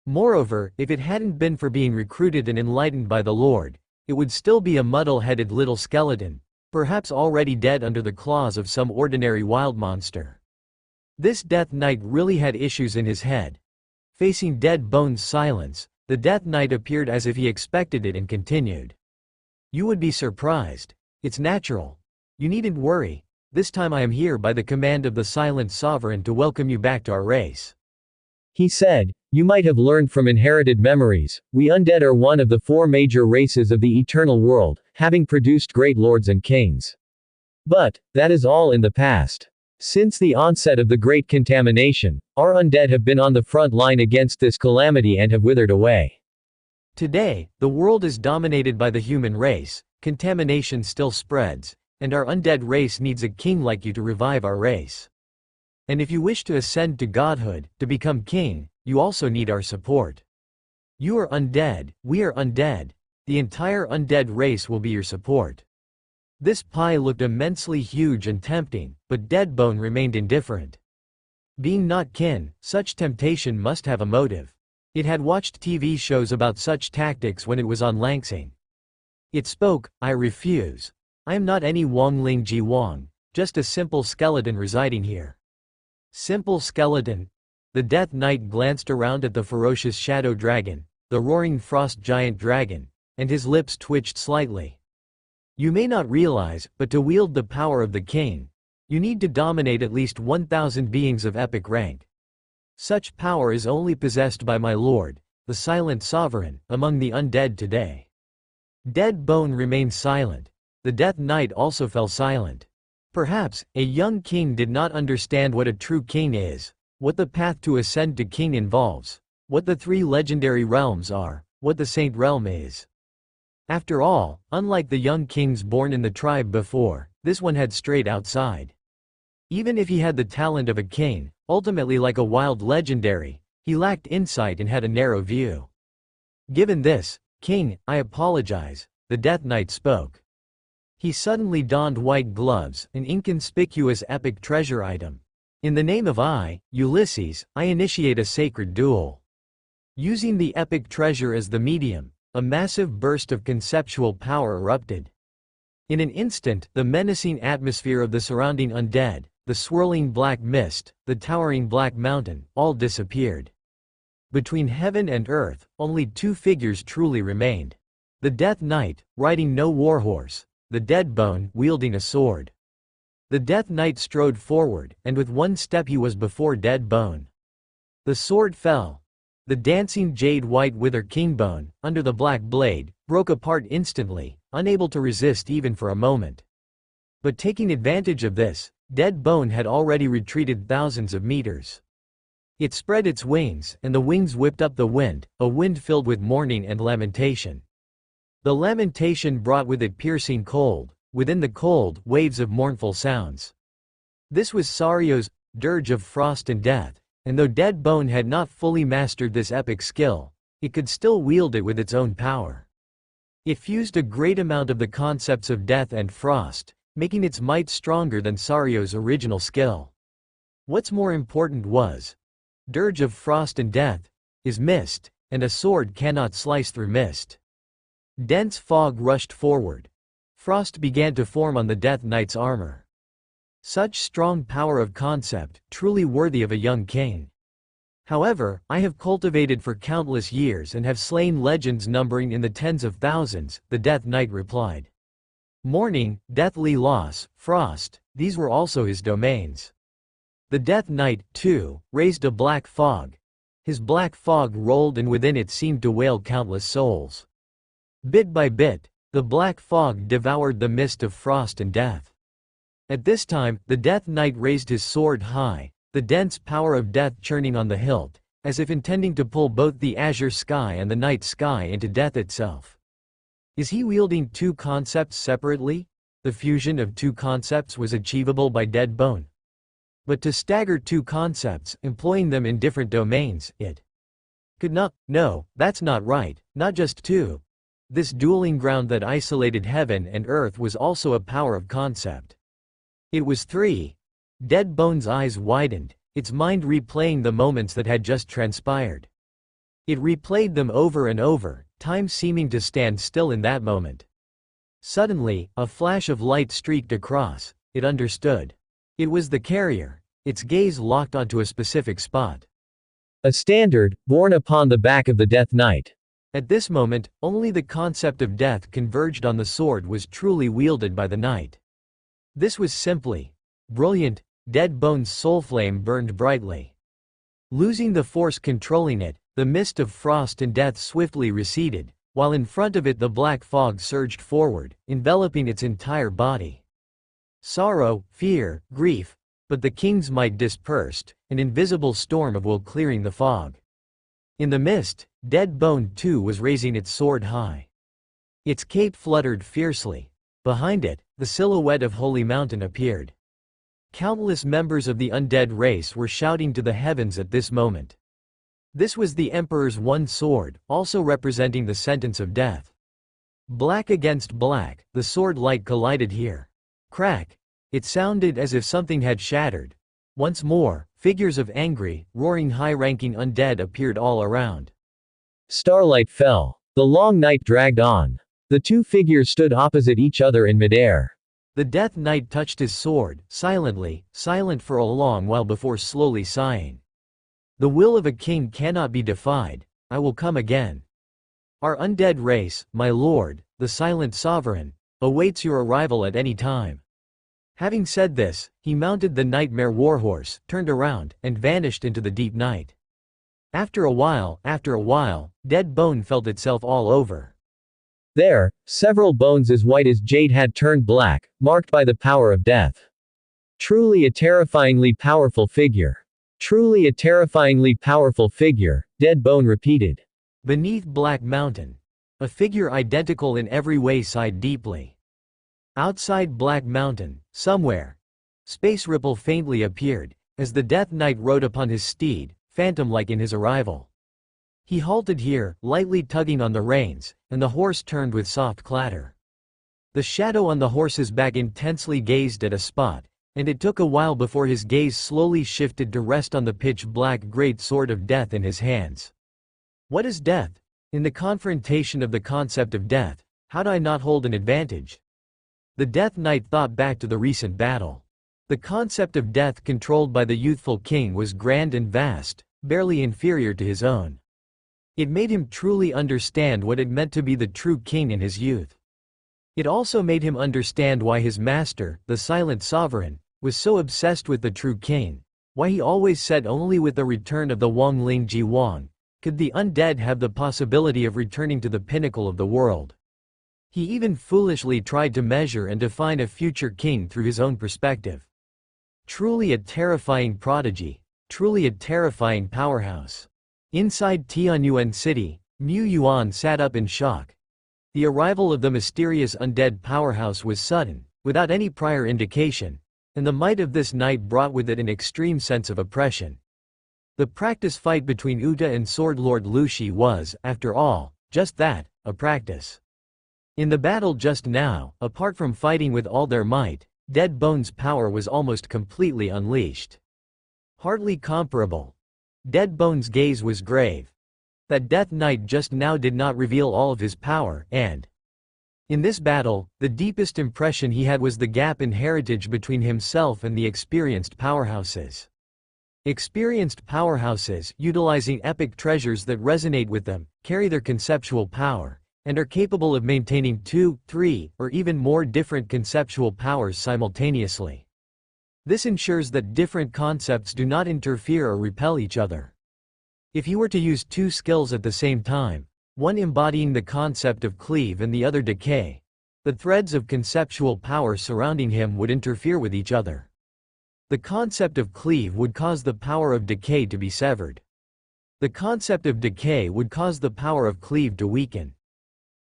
Moreover, if it hadn't been for being recruited and enlightened by the Lord, it would still be a muddle-headed little skeleton, perhaps already dead under the claws of some ordinary wild monster. This Death Knight really had issues in his head. Facing Dead Bone's silence, the Death Knight appeared as if he expected it and continued. You would be surprised. It's natural. You needn't worry. This time I am here by the command of the Silent Sovereign to welcome you back to our race. He said, you might have learned from inherited memories, we undead are one of the 4 major races of the eternal world, having produced great lords and kings. But, that is all in the past. Since the onset of the great contamination, our undead have been on the front line against this calamity and have withered away. Today, the world is dominated by the human race, contamination still spreads, and our undead race needs a king like you to revive our race. And if you wish to ascend to godhood, to become king, you also need our support. You are undead, we are undead. The entire undead race will be your support. This pie looked immensely huge and tempting, but Deadbone remained indifferent. Being not kin, such temptation must have a motive. It had watched TV shows about such tactics when it was on Langsing. It spoke, I refuse. I am not any Wang Ling Ji Wang, just a simple skeleton residing here. Simple skeleton. The Death Knight glanced around at the ferocious shadow dragon, the roaring frost giant dragon, and his lips twitched slightly. You may not realize, but to wield the power of the king, you need to dominate at least 1,000 beings of epic rank. Such power is only possessed by my lord, the Silent Sovereign, among the undead today. Dead Bone remained silent. The Death Knight also fell silent. Perhaps, a young king did not understand what a true king is, what the path to ascend to king involves, what the 3 legendary realms are, what the Saint Realm is. After all, unlike the young kings born in the tribe before, this one had strayed outside. Even if he had the talent of a king, ultimately like a wild legendary, he lacked insight and had a narrow view. Given this, King, I apologize, the Death Knight spoke. He suddenly donned white gloves, an inconspicuous epic treasure item. In the name of Ulysses, I initiate a sacred duel. Using the epic treasure as the medium, a massive burst of conceptual power erupted. In an instant, the menacing atmosphere of the surrounding undead, the swirling black mist, the towering black mountain, all disappeared. Between heaven and earth, only 2 figures truly remained. The Death Knight, riding no warhorse, the Deadbone, wielding a sword. The Death Knight strode forward, and with one step he was before Deadbone. The sword fell. The dancing jade-white wither Kingbone, under the black blade, broke apart instantly, unable to resist even for a moment. But taking advantage of this, Deadbone had already retreated thousands of meters. It spread its wings, and the wings whipped up the wind, a wind filled with mourning and lamentation. The lamentation brought with it piercing cold, within the cold, waves of mournful sounds. This was Sario's dirge of frost and death, and though Deadbone had not fully mastered this epic skill, it could still wield it with its own power. It fused a great amount of the concepts of death and frost, making its might stronger than Sario's original skill. What's more important was, dirge of frost and death is mist, and a sword cannot slice through mist. Dense fog rushed forward. Frost began to form on the Death Knight's armor. Such strong power of concept, truly worthy of a young king. However, I have cultivated for countless years and have slain legends numbering in the tens of thousands, the Death Knight replied. Mourning, deathly loss, frost, these were also his domains. The Death Knight, too, raised a black fog. His black fog rolled and within it seemed to wail countless souls. Bit by bit, the black fog devoured the mist of frost and death. At this time, the Death Knight raised his sword high, the dense power of death churning on the hilt, as if intending to pull both the azure sky and the night sky into death itself. Is he wielding 2 concepts separately? The fusion of 2 concepts was achievable by Deadbone. But to stagger 2 concepts, employing them in different domains, it could not. No, that's not right, not just 2. This dueling ground that isolated heaven and earth was also a power of concept. It was 3. Deadbone's eyes widened, its mind replaying the moments that had just transpired. It replayed them over and over, time seeming to stand still in that moment. Suddenly, a flash of light streaked across. It understood. It was the carrier. Its gaze locked onto a specific spot. A standard, borne upon the back of the Death Knight. At this moment, only the concept of death converged on the sword was truly wielded by the knight. This was simply brilliant. Dead Bone's soul flame burned brightly. Losing the force controlling it, the mist of frost and death swiftly receded, while in front of it the black fog surged forward, enveloping its entire body. Sorrow, fear, grief, but the king's might dispersed, an invisible storm of will clearing the fog. In the mist, Dead Bone too was raising its sword high. Its cape fluttered fiercely. Behind it, the silhouette of Holy Mountain appeared. Countless members of the undead race were shouting to the heavens at this moment. This was the Emperor's one sword, also representing the sentence of death. Black against black, the sword light collided here. Crack! It sounded as if something had shattered. Once more, figures of angry, roaring high-ranking undead appeared all around. Starlight fell. The long night dragged on. The two figures stood opposite each other in midair. The Death Knight touched his sword, silently, silent for a long while before slowly sighing. The will of a king cannot be defied. I will come again. Our undead race, my lord, the silent sovereign, awaits your arrival at any time. Having said this, he mounted the nightmare warhorse, turned around, and vanished into the deep night. After a while, Dead Bone felt itself all over. There, several bones as white as jade had turned black, marked by the power of death. Truly a terrifyingly powerful figure. Truly a terrifyingly powerful figure, Dead Bone repeated. Beneath Black Mountain, a figure identical in every way sighed deeply. Outside Black Mountain, somewhere, Space Ripple faintly appeared, as the Death Knight rode upon his steed, phantom-like in his arrival. He halted here, lightly tugging on the reins, and the horse turned with soft clatter. The shadow on the horse's back intensely gazed at a spot, and it took a while before his gaze slowly shifted to rest on the pitch-black great sword of death in his hands. What is death? In the confrontation of the concept of death, how do I not hold an advantage? The Death Knight thought back to the recent battle. The concept of death controlled by the youthful king was grand and vast, barely inferior to his own. It made him truly understand what it meant to be the true king in his youth. It also made him understand why his master, the silent sovereign, was so obsessed with the true king, why he always said only with the return of the Wangling Ji Wang could the undead have the possibility of returning to the pinnacle of the world. He even foolishly tried to measure and define a future king through his own perspective. Truly a terrifying prodigy, truly a terrifying powerhouse. Inside Tianyuan City, Mu Yuan sat up in shock. The arrival of the mysterious undead powerhouse was sudden, without any prior indication, and the might of this knight brought with it an extreme sense of oppression. The practice fight between Uta and Sword Lord Lu Shi was, after all, just that, a practice. In the battle just now, apart from fighting with all their might, Dead Bone's power was almost completely unleashed. Hardly comparable. Dead Bone's gaze was grave. That Death Knight just now did not reveal all of his power, and in this battle, the deepest impression he had was the gap in heritage between himself and the experienced powerhouses. Experienced powerhouses, utilizing epic treasures that resonate with them, carry their conceptual power, and are capable of maintaining 2, 3, or even more different conceptual powers simultaneously. This ensures that different concepts do not interfere or repel each other. If he were to use two skills at the same time, one embodying the concept of cleave and the other decay, the threads of conceptual power surrounding him would interfere with each other. The concept of cleave would cause the power of decay to be severed. The concept of decay would cause the power of cleave to weaken.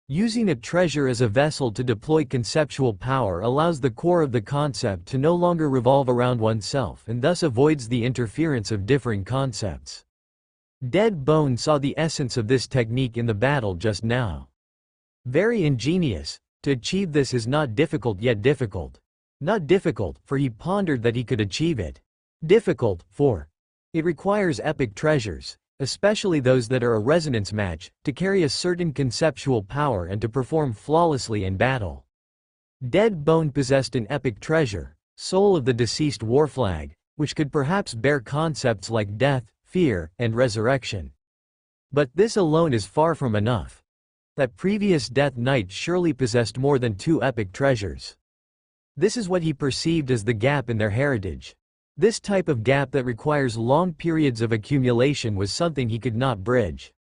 Using a treasure as a vessel to deploy conceptual power allows the core of the concept to no longer revolve around oneself and thus avoids the interference of differing concepts. Dead Bone saw the essence of this technique in the battle just now. Very ingenious. To achieve this is not difficult yet difficult. Not difficult, for he pondered that he could achieve it. Difficult, for It requires epic treasures, especially those that are a resonance match, to carry a certain conceptual power and to perform flawlessly in battle. Dead Bone possessed an epic treasure, Soul of the Deceased Warflag, which could perhaps bear concepts like death, fear, and resurrection. But this alone is far from enough. That previous Death Knight surely possessed more than 2 epic treasures. This is what he perceived as the gap in their heritage. This type of gap that requires long periods of accumulation was something he could not bridge.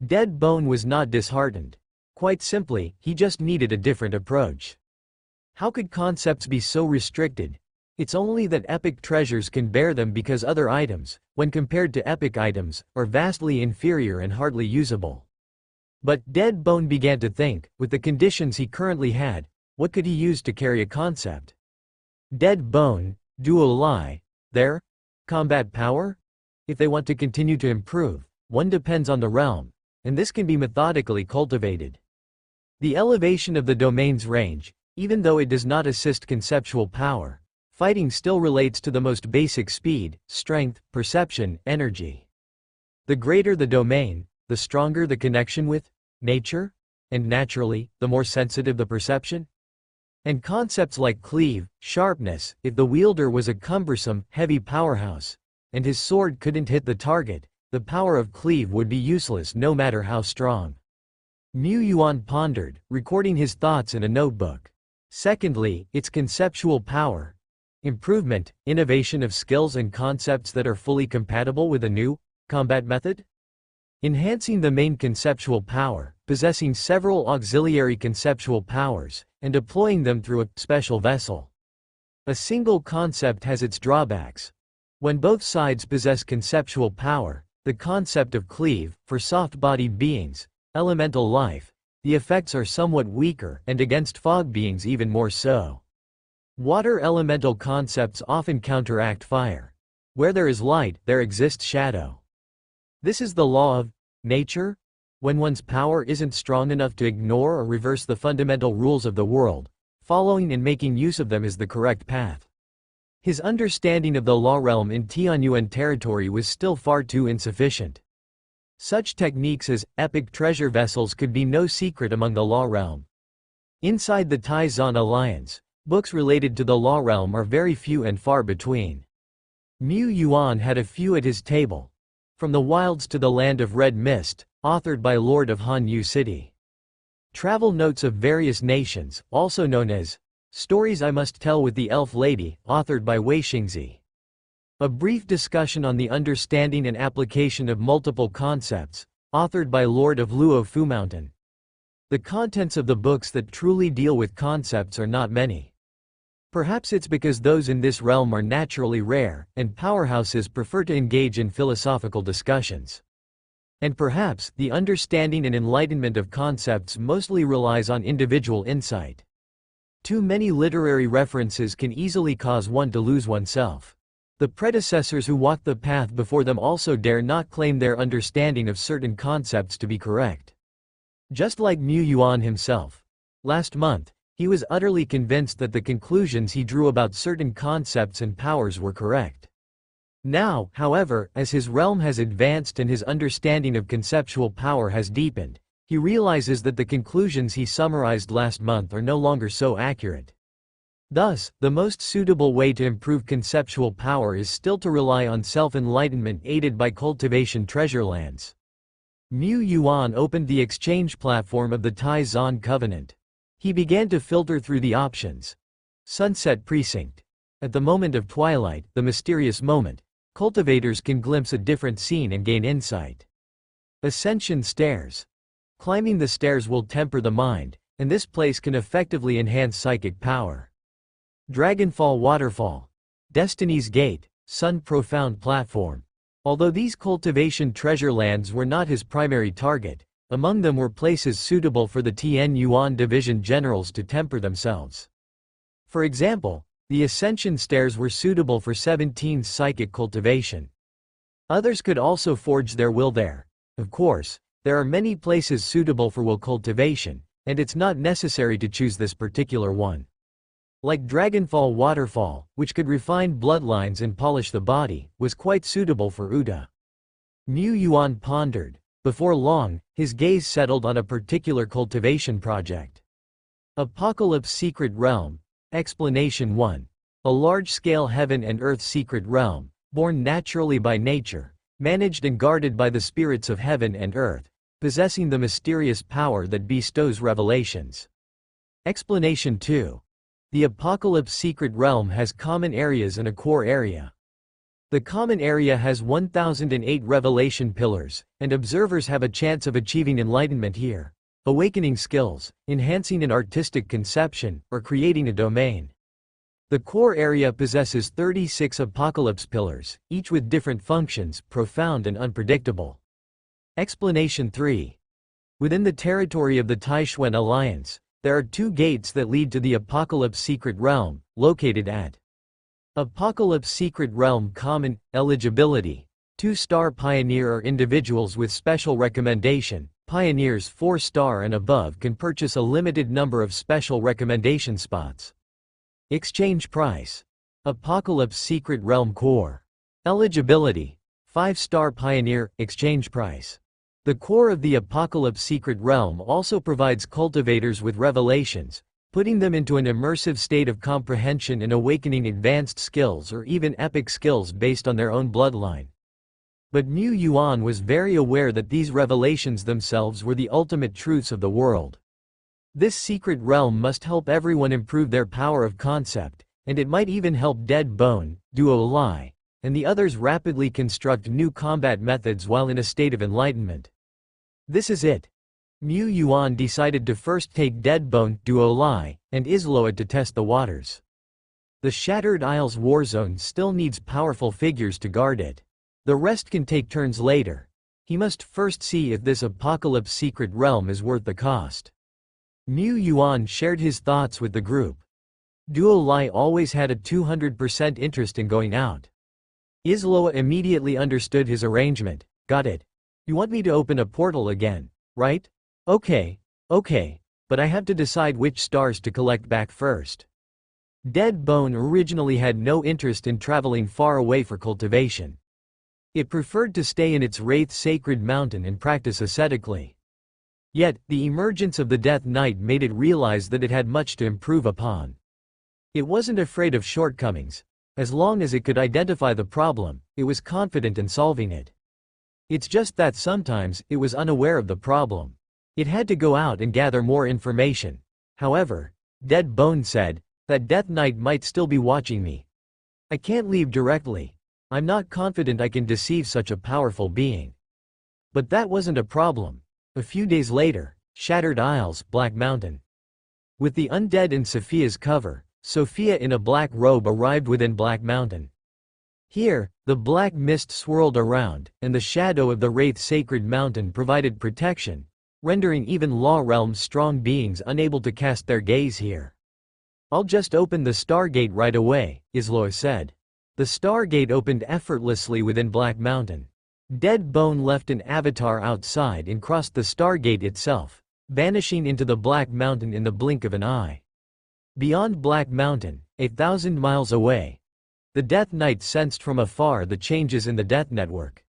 Dead Bone was not disheartened. Quite simply, he just needed a different approach. How could concepts be so restricted? It's only that epic treasures can bear them because other items, when compared to epic items, are vastly inferior and hardly usable. But Dead Bone began to think, with the conditions he currently had, what could he use to carry a concept? Dead Bone, Duo Lie, there? Combat power? If they want to continue to improve, one depends on the realm, and this can be methodically cultivated. The elevation of the domain's range, even though it does not assist conceptual power, fighting still relates to the most basic speed, strength, perception, energy. The greater the domain, the stronger the connection with nature, and naturally, the more sensitive the perception. And concepts like cleave, sharpness, if the wielder was a cumbersome, heavy powerhouse, and his sword couldn't hit the target, the power of cleave would be useless no matter how strong. Mu Yuan pondered, recording his thoughts in a notebook. Secondly, its conceptual power. Improvement, innovation of skills and concepts that are fully compatible with a new combat method. Enhancing the main conceptual power, possessing several auxiliary conceptual powers, and deploying them through a special vessel. A single concept has its drawbacks. When both sides possess conceptual power, the concept of cleave, for soft-bodied beings, elemental life, the effects are somewhat weaker, and against fog beings even more so. Water elemental concepts often counteract fire. Where there is light, there exists shadow. This is the law of nature. When one's power isn't strong enough to ignore or reverse the fundamental rules of the world, following and making use of them is the correct path. His understanding of the law realm in Tianyuan territory was still far too insufficient. Such techniques as epic treasure vessels could be no secret among the law realm. Inside the Tai-Zan alliance, books related to the law realm are very few and far between. Mu Yuan had a few at his table. From the Wilds to the Land of Red Mist, authored by Lord of Hanyu City. Travel notes of various nations, also known as Stories I Must Tell with the Elf Lady, authored by Wei Xingzi. A brief discussion on the understanding and application of multiple concepts, authored by Lord of Luo Fu Mountain. The contents of the books that truly deal with concepts are not many. Perhaps it's because those in this realm are naturally rare, and powerhouses prefer to engage in philosophical discussions. And perhaps, the understanding and enlightenment of concepts mostly relies on individual insight. Too many literary references can easily cause one to lose oneself. The predecessors who walked the path before them also dare not claim their understanding of certain concepts to be correct. Just like Mu Yuan himself. Last month, he was utterly convinced that the conclusions he drew about certain concepts and powers were correct. Now, however, as his realm has advanced and his understanding of conceptual power has deepened, he realizes that the conclusions he summarized last month are no longer so accurate. Thus, the most suitable way to improve conceptual power is still to rely on self-enlightenment aided by cultivation treasurelands. Mu Yuan opened the exchange platform of the Tai-Zan Covenant. He began to filter through the options. Sunset Precinct. At the moment of twilight, the mysterious moment, cultivators can glimpse a different scene and gain insight. Ascension Stairs. Climbing the stairs will temper the mind, and this place can effectively enhance psychic power. Dragonfall Waterfall. Destiny's Gate, Sun Profound Platform. Although these cultivation treasure lands were not his primary target, among them were places suitable for the Tien Yuan division generals to temper themselves. For example, the Ascension Stairs were suitable for 17's psychic cultivation. Others could also forge their will there. Of course, there are many places suitable for will cultivation, and it's not necessary to choose this particular one. Like Dragonfall Waterfall, which could refine bloodlines and polish the body, was quite suitable for Uda. Niu Yuan pondered. Before long, his gaze settled on a particular cultivation project. Apocalypse Secret Realm. Explanation 1. A large-scale heaven and earth secret realm, born naturally by nature, managed and guarded by the spirits of heaven and earth, possessing the mysterious power that bestows revelations. Explanation 2. The Apocalypse Secret Realm has common areas and a core area. The common area has 1008 revelation pillars, and observers have a chance of achieving enlightenment here, awakening skills, enhancing an artistic conception, or creating a domain. The core area possesses 36 Apocalypse pillars, each with different functions, profound and unpredictable. Explanation 3. Within the territory of the Taishuan Alliance, there are 2 gates that lead to the Apocalypse Secret Realm, located at Apocalypse Secret Realm. Common eligibility. 2-star pioneer or individuals with special recommendation. Pioneers 4-star and above can purchase a limited number of special recommendation spots. Exchange price. Apocalypse Secret Realm Core. Eligibility. 5-star pioneer. Exchange price. The core of the Apocalypse Secret Realm also provides cultivators with revelations, putting them into an immersive state of comprehension and awakening advanced skills or even epic skills based on their own bloodline. But Niu Yuan was very aware that these revelations themselves were the ultimate truths of the world. This secret realm must help everyone improve their power of concept, and it might even help Dead Bone, Duo Lai, and the others rapidly construct new combat methods while in a state of enlightenment. This is it. Niu Yuan decided to first take Dead Bone, Duo Lai, and Isloa to test the waters. The Shattered Isles Warzone still needs powerful figures to guard it. The rest can take turns later. He must first see if this Apocalypse Secret Realm is worth the cost. Niu Yuan shared his thoughts with the group. Duo Lai always had a 200% interest in going out. Isloa immediately understood his arrangement. Got it. You want me to open a portal again, right? Okay, but I have to decide which stars to collect back first. Dead Bone originally had no interest in traveling far away for cultivation. It preferred to stay in its Wraith Sacred Mountain and practice ascetically. Yet, the emergence of the Death Knight made it realize that it had much to improve upon. It wasn't afraid of shortcomings. As long as it could identify the problem, it was confident in solving it. It's just that sometimes, it was unaware of the problem. It had to go out and gather more information. However, Dead Bone said, that Death Knight might still be watching me. I can't leave directly. I'm not confident I can deceive such a powerful being. But that wasn't a problem. A few days later, Shattered Isles, Black Mountain. With the undead in Sophia's cover, Sophia in a black robe arrived within Black Mountain. Here, the black mist swirled around, and the shadow of the Wraith Sacred Mountain provided protection, rendering even Law Realm's strong beings unable to cast their gaze here. I'll just open the Stargate right away, Isloa said. The Stargate opened effortlessly within Black Mountain. Dead Bone left an avatar outside and crossed the Stargate itself, vanishing into the Black Mountain in the blink of an eye. Beyond Black Mountain, 1,000 miles away, the Death Knight sensed from afar the changes in the Death Network.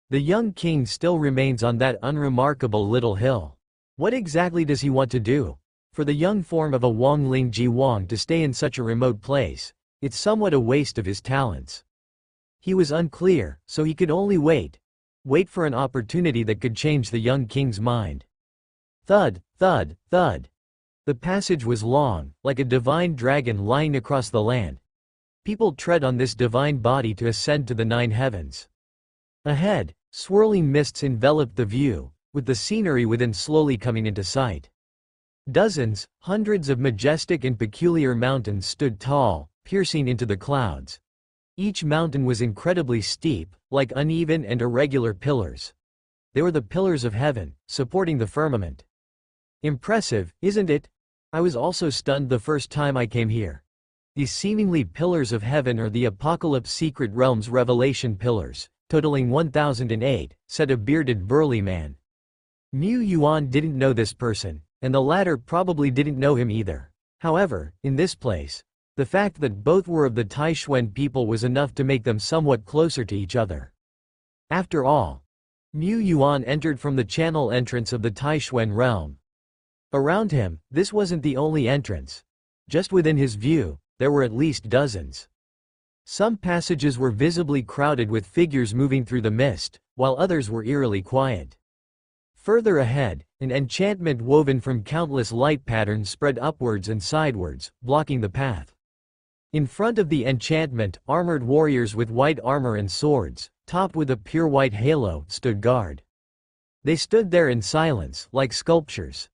The young king still remains on that unremarkable little hill. What exactly does he want to do? For the young form of a Wang Ling Ji Wang to stay in such a remote place, it's somewhat a waste of his talents. He was unclear, so he could only wait for an opportunity that could change the young king's mind. Thud, thud, thud. The passage was long, like a divine dragon lying across the land. People tread on this divine body to ascend to the 9 heavens. Ahead, swirling mists enveloped the view, with the scenery within slowly coming into sight. Dozens, hundreds of majestic and peculiar mountains stood tall, piercing into the clouds. Each mountain was incredibly steep, like uneven and irregular pillars. They were the pillars of heaven, supporting the firmament. Impressive, isn't it? I was also stunned the first time I came here. These seemingly pillars of heaven are the Apocalypse Secret Realm's revelation pillars, totaling 1008, said a bearded burly man. Niu Yuan didn't know this person, and the latter probably didn't know him either. However, in this place, the fact that both were of the Taishuan people was enough to make them somewhat closer to each other. After all, Mu Yuan entered from the channel entrance of the Taishuan realm. Around him, this wasn't the only entrance. Just within his view, there were at least dozens. Some passages were visibly crowded with figures moving through the mist, while others were eerily quiet. Further ahead, an enchantment woven from countless light patterns spread upwards and sidewards, blocking the path. In front of the enchantment, armored warriors with white armor and swords, topped with a pure white halo, stood guard. They stood there in silence, like sculptures.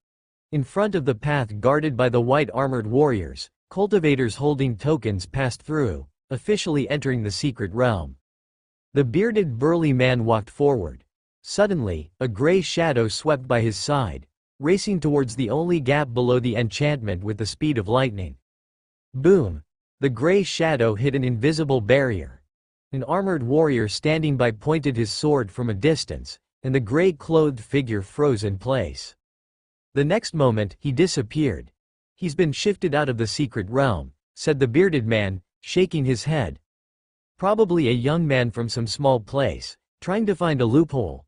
In front of the path guarded by the white armored warriors, cultivators holding tokens passed through, officially entering the secret realm. The bearded burly man walked forward. Suddenly, a gray shadow swept by his side, racing towards the only gap below the enchantment with the speed of lightning. Boom! The gray shadow hit an invisible barrier. An armored warrior standing by pointed his sword from a distance, and the gray-clothed figure froze in place. The next moment, he disappeared. "He's been shifted out of the secret realm," said the bearded man, shaking his head. "Probably a young man from some small place, trying to find a loophole.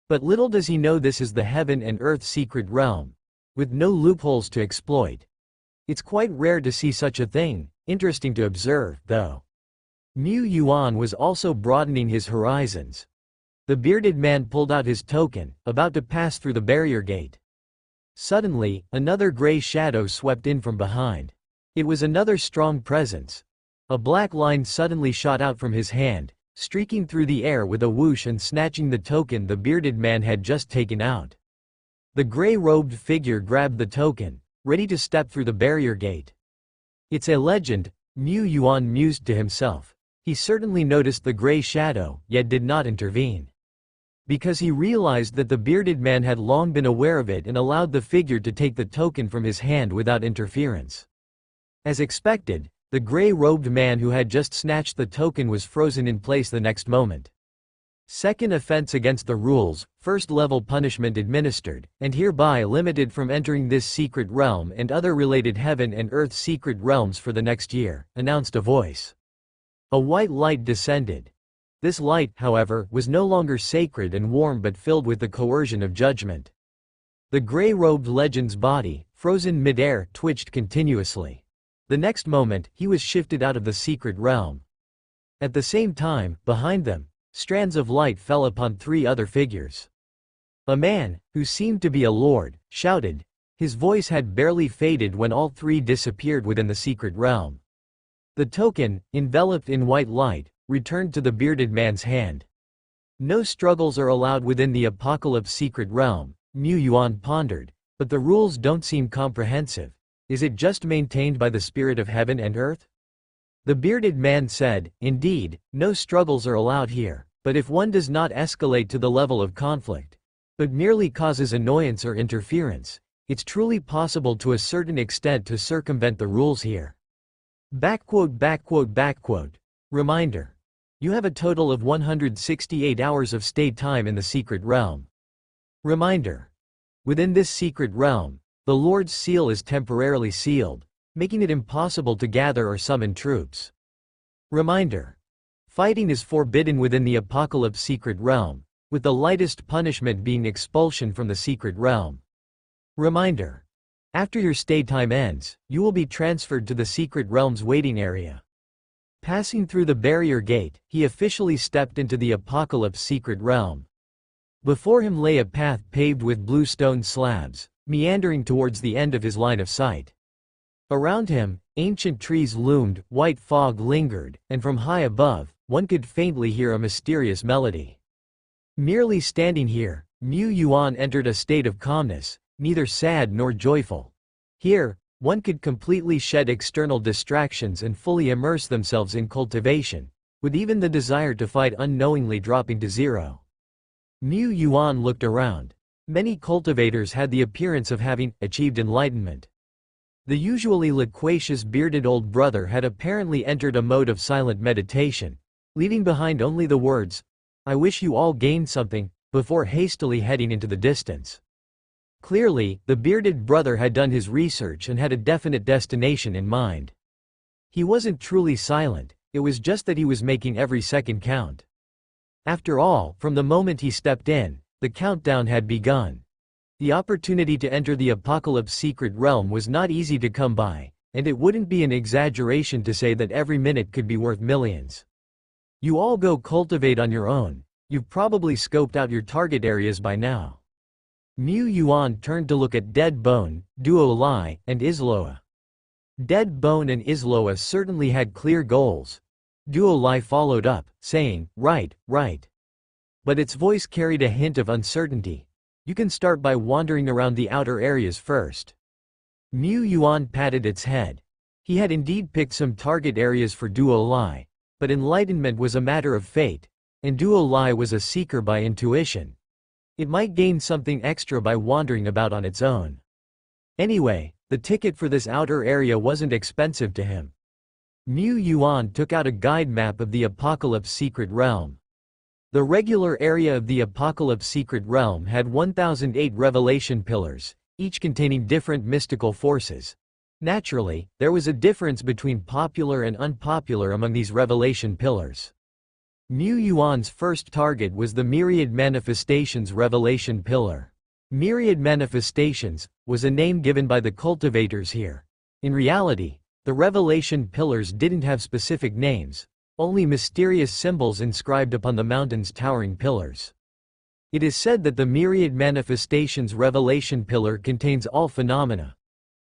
But little does he know this is the heaven and earth secret realm, with no loopholes to exploit. It's quite rare to see such a thing, interesting to observe, though." Mu Yuan was also broadening his horizons. The bearded man pulled out his token, about to pass through the barrier gate. Suddenly, another gray shadow swept in from behind. It was another strong presence. A black line suddenly shot out from his hand, streaking through the air with a whoosh and snatching the token the bearded man had just taken out. The gray-robed figure grabbed the token, ready to step through the barrier gate. "It's a legend," Mu Yuan mused to himself. He certainly noticed the gray shadow, yet did not intervene. Because he realized that the bearded man had long been aware of it and allowed the figure to take the token from his hand without interference. As expected, the gray-robed man who had just snatched the token was frozen in place the next moment. Second offense against the rules, first-level punishment administered, and hereby limited from entering this secret realm and other related heaven and earth secret realms for the next year, announced a voice. A white light descended. This light, however, was no longer sacred and warm but filled with the coercion of judgment. The gray-robed legend's body, frozen mid-air, twitched continuously. The next moment, he was shifted out of the secret realm. At the same time, behind them, strands of light fell upon three other figures. A man, who seemed to be a lord, shouted. His voice had barely faded when all three disappeared within the secret realm. The token, enveloped in white light, returned to the bearded man's hand. No struggles are allowed within the Apocalypse secret realm, Mu Yuan pondered, but the rules don't seem comprehensive. Is it just maintained by the spirit of heaven and earth? The bearded man said, "Indeed, no struggles are allowed here, but if one does not escalate to the level of conflict, but merely causes annoyance or interference, it's truly possible to a certain extent to circumvent the rules here." Reminder. You have a total of 168 hours of stay time in the secret realm. Reminder. Within this secret realm, the Lord's seal is temporarily sealed, making it impossible to gather or summon troops. Reminder. Fighting is forbidden within the Apocalypse secret realm, with the lightest punishment being expulsion from the secret realm. Reminder. After your stay time ends, you will be transferred to the secret realm's waiting area. Passing through the barrier gate, he officially stepped into the Apocalypse secret realm. Before him lay a path paved with blue stone slabs, meandering towards the end of his line of sight. Around him, ancient trees loomed, white fog lingered, and from high above, one could faintly hear a mysterious melody. Merely standing here, Mu Yuan entered a state of calmness, neither sad nor joyful. Here, one could completely shed external distractions and fully immerse themselves in cultivation, with even the desire to fight unknowingly dropping to zero. Mu Yuan looked around. Many cultivators had the appearance of having achieved enlightenment. The usually loquacious bearded old brother had apparently entered a mode of silent meditation, leaving behind only the words, "I wish you all gained something," before hastily heading into the distance. Clearly, the bearded brother had done his research and had a definite destination in mind. He wasn't truly silent, it was just that he was making every second count. After all, from the moment he stepped in, the countdown had begun. The opportunity to enter the Apocalypse secret realm was not easy to come by, and it wouldn't be an exaggeration to say that every minute could be worth millions. You all go cultivate on your own, you've probably scoped out your target areas by now. Mu Yuan turned to look at Dead Bone, Duo Lai, and Isloa. Dead Bone and Isloa certainly had clear goals. Duo Lai followed up, saying, right. But its voice carried a hint of uncertainty. You can start by wandering around the outer areas first. Mu Yuan patted its head. He had indeed picked some target areas for Duo Lai, but enlightenment was a matter of fate, and Duo Lai was a seeker by intuition. It might gain something extra by wandering about on its own. Anyway, the ticket for this outer area wasn't expensive to him. Mu Yuan took out a guide map of the Apocalypse secret realm. The regular area of the Apocalypse secret realm had 1008 revelation pillars, each containing different mystical forces. Naturally, there was a difference between popular and unpopular among these revelation pillars. Mu Yuan's first target was the Myriad Manifestations revelation pillar. Myriad Manifestations was a name given by the cultivators here. In reality, the revelation pillars didn't have specific names, only mysterious symbols inscribed upon the mountain's towering pillars. It is said that the Myriad Manifestations revelation pillar contains all phenomena.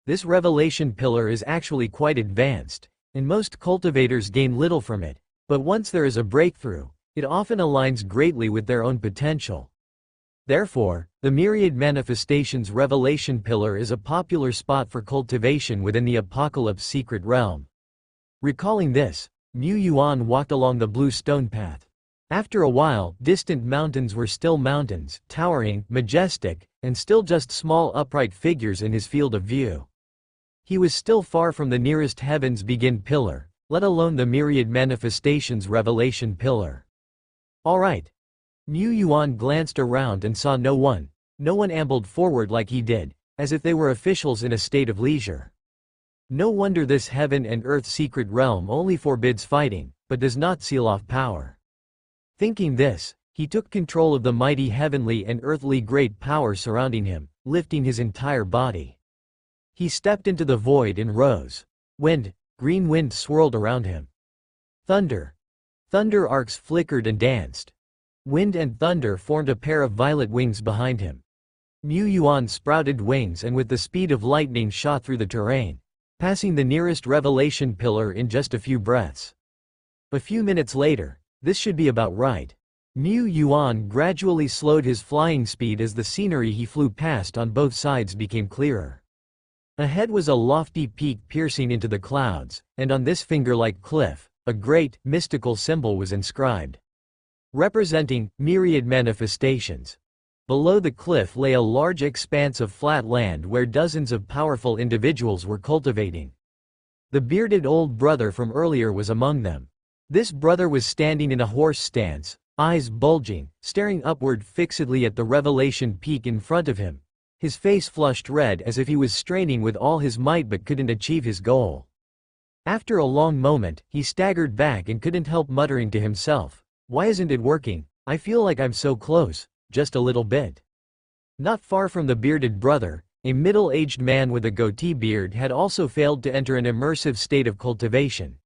This revelation pillar is actually quite advanced, and most cultivators gain little from it. But once there is a breakthrough, it often aligns greatly with their own potential. Therefore, the Myriad Manifestations revelation pillar is a popular spot for cultivation within the Apocalypse secret realm. Recalling this, Mu Yuan walked along the blue stone path. After a while, distant mountains were still mountains, towering, majestic, and still just small upright figures in his field of view. He was still far from the nearest heavens begin pillar, let alone the Myriad Manifestations revelation pillar. Alright. Mu Yuan glanced around and saw no one. No one ambled forward like he did, as if they were officials in a state of leisure. No wonder this heaven and earth secret realm only forbids fighting, but does not seal off power. Thinking this, he took control of the mighty heavenly and earthly great power surrounding him, lifting his entire body. He stepped into the void and rose. Green wind swirled around him. Thunder. Thunder arcs flickered and danced. Wind and thunder formed a pair of violet wings behind him. Mu Yuan sprouted wings and with the speed of lightning shot through the terrain, passing the nearest revelation pillar in just a few breaths. A few minutes later, this should be about right. Mu Yuan gradually slowed his flying speed as the scenery he flew past on both sides became clearer. Ahead was a lofty peak piercing into the clouds, and on this finger-like cliff, a great, mystical symbol was inscribed, representing Myriad Manifestations. Below the cliff lay a large expanse of flat land where dozens of powerful individuals were cultivating. The bearded old brother from earlier was among them. This brother was standing in a horse stance, eyes bulging, staring upward fixedly at the revelation peak in front of him. His face flushed red as if he was straining with all his might but couldn't achieve his goal. After a long moment, he staggered back and couldn't help muttering to himself, "Why isn't it working? I feel like I'm so close, just a little bit." Not far from the bearded brother, a middle-aged man with a goatee beard had also failed to enter an immersive state of cultivation.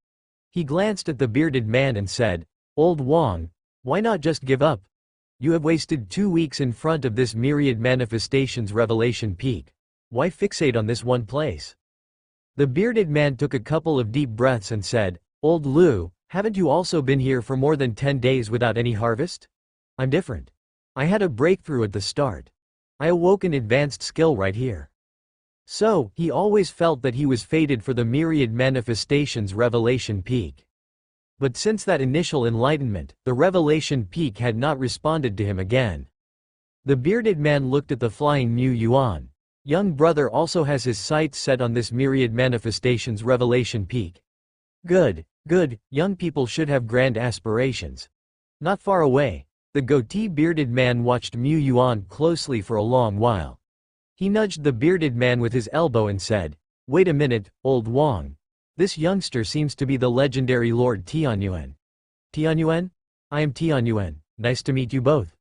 He glanced at the bearded man and said, "Old Wang, why not just give up? You have wasted 2 weeks in front of this Myriad Manifestations revelation peak. Why fixate on this one place?" The bearded man took a couple of deep breaths and said, "Old Lu, haven't you also been here for more than 10 days without any harvest? I'm different. I had a breakthrough at the start. I awoke an advanced skill right here." So, he always felt that he was fated for the Myriad Manifestations revelation peak. But since that initial enlightenment, the revelation peak had not responded to him again. The bearded man looked at the flying Mu Yuan. Young brother also has his sights set on this Myriad Manifestations revelation peak. Good, young people should have grand aspirations. Not far away, the goatee bearded man watched Mu Yuan closely for a long while. He nudged the bearded man with his elbow and said, "Wait a minute, old Wang. This youngster seems to be the legendary Lord Tianyuan." "Tianyuan? I am Tianyuan, nice to meet you both."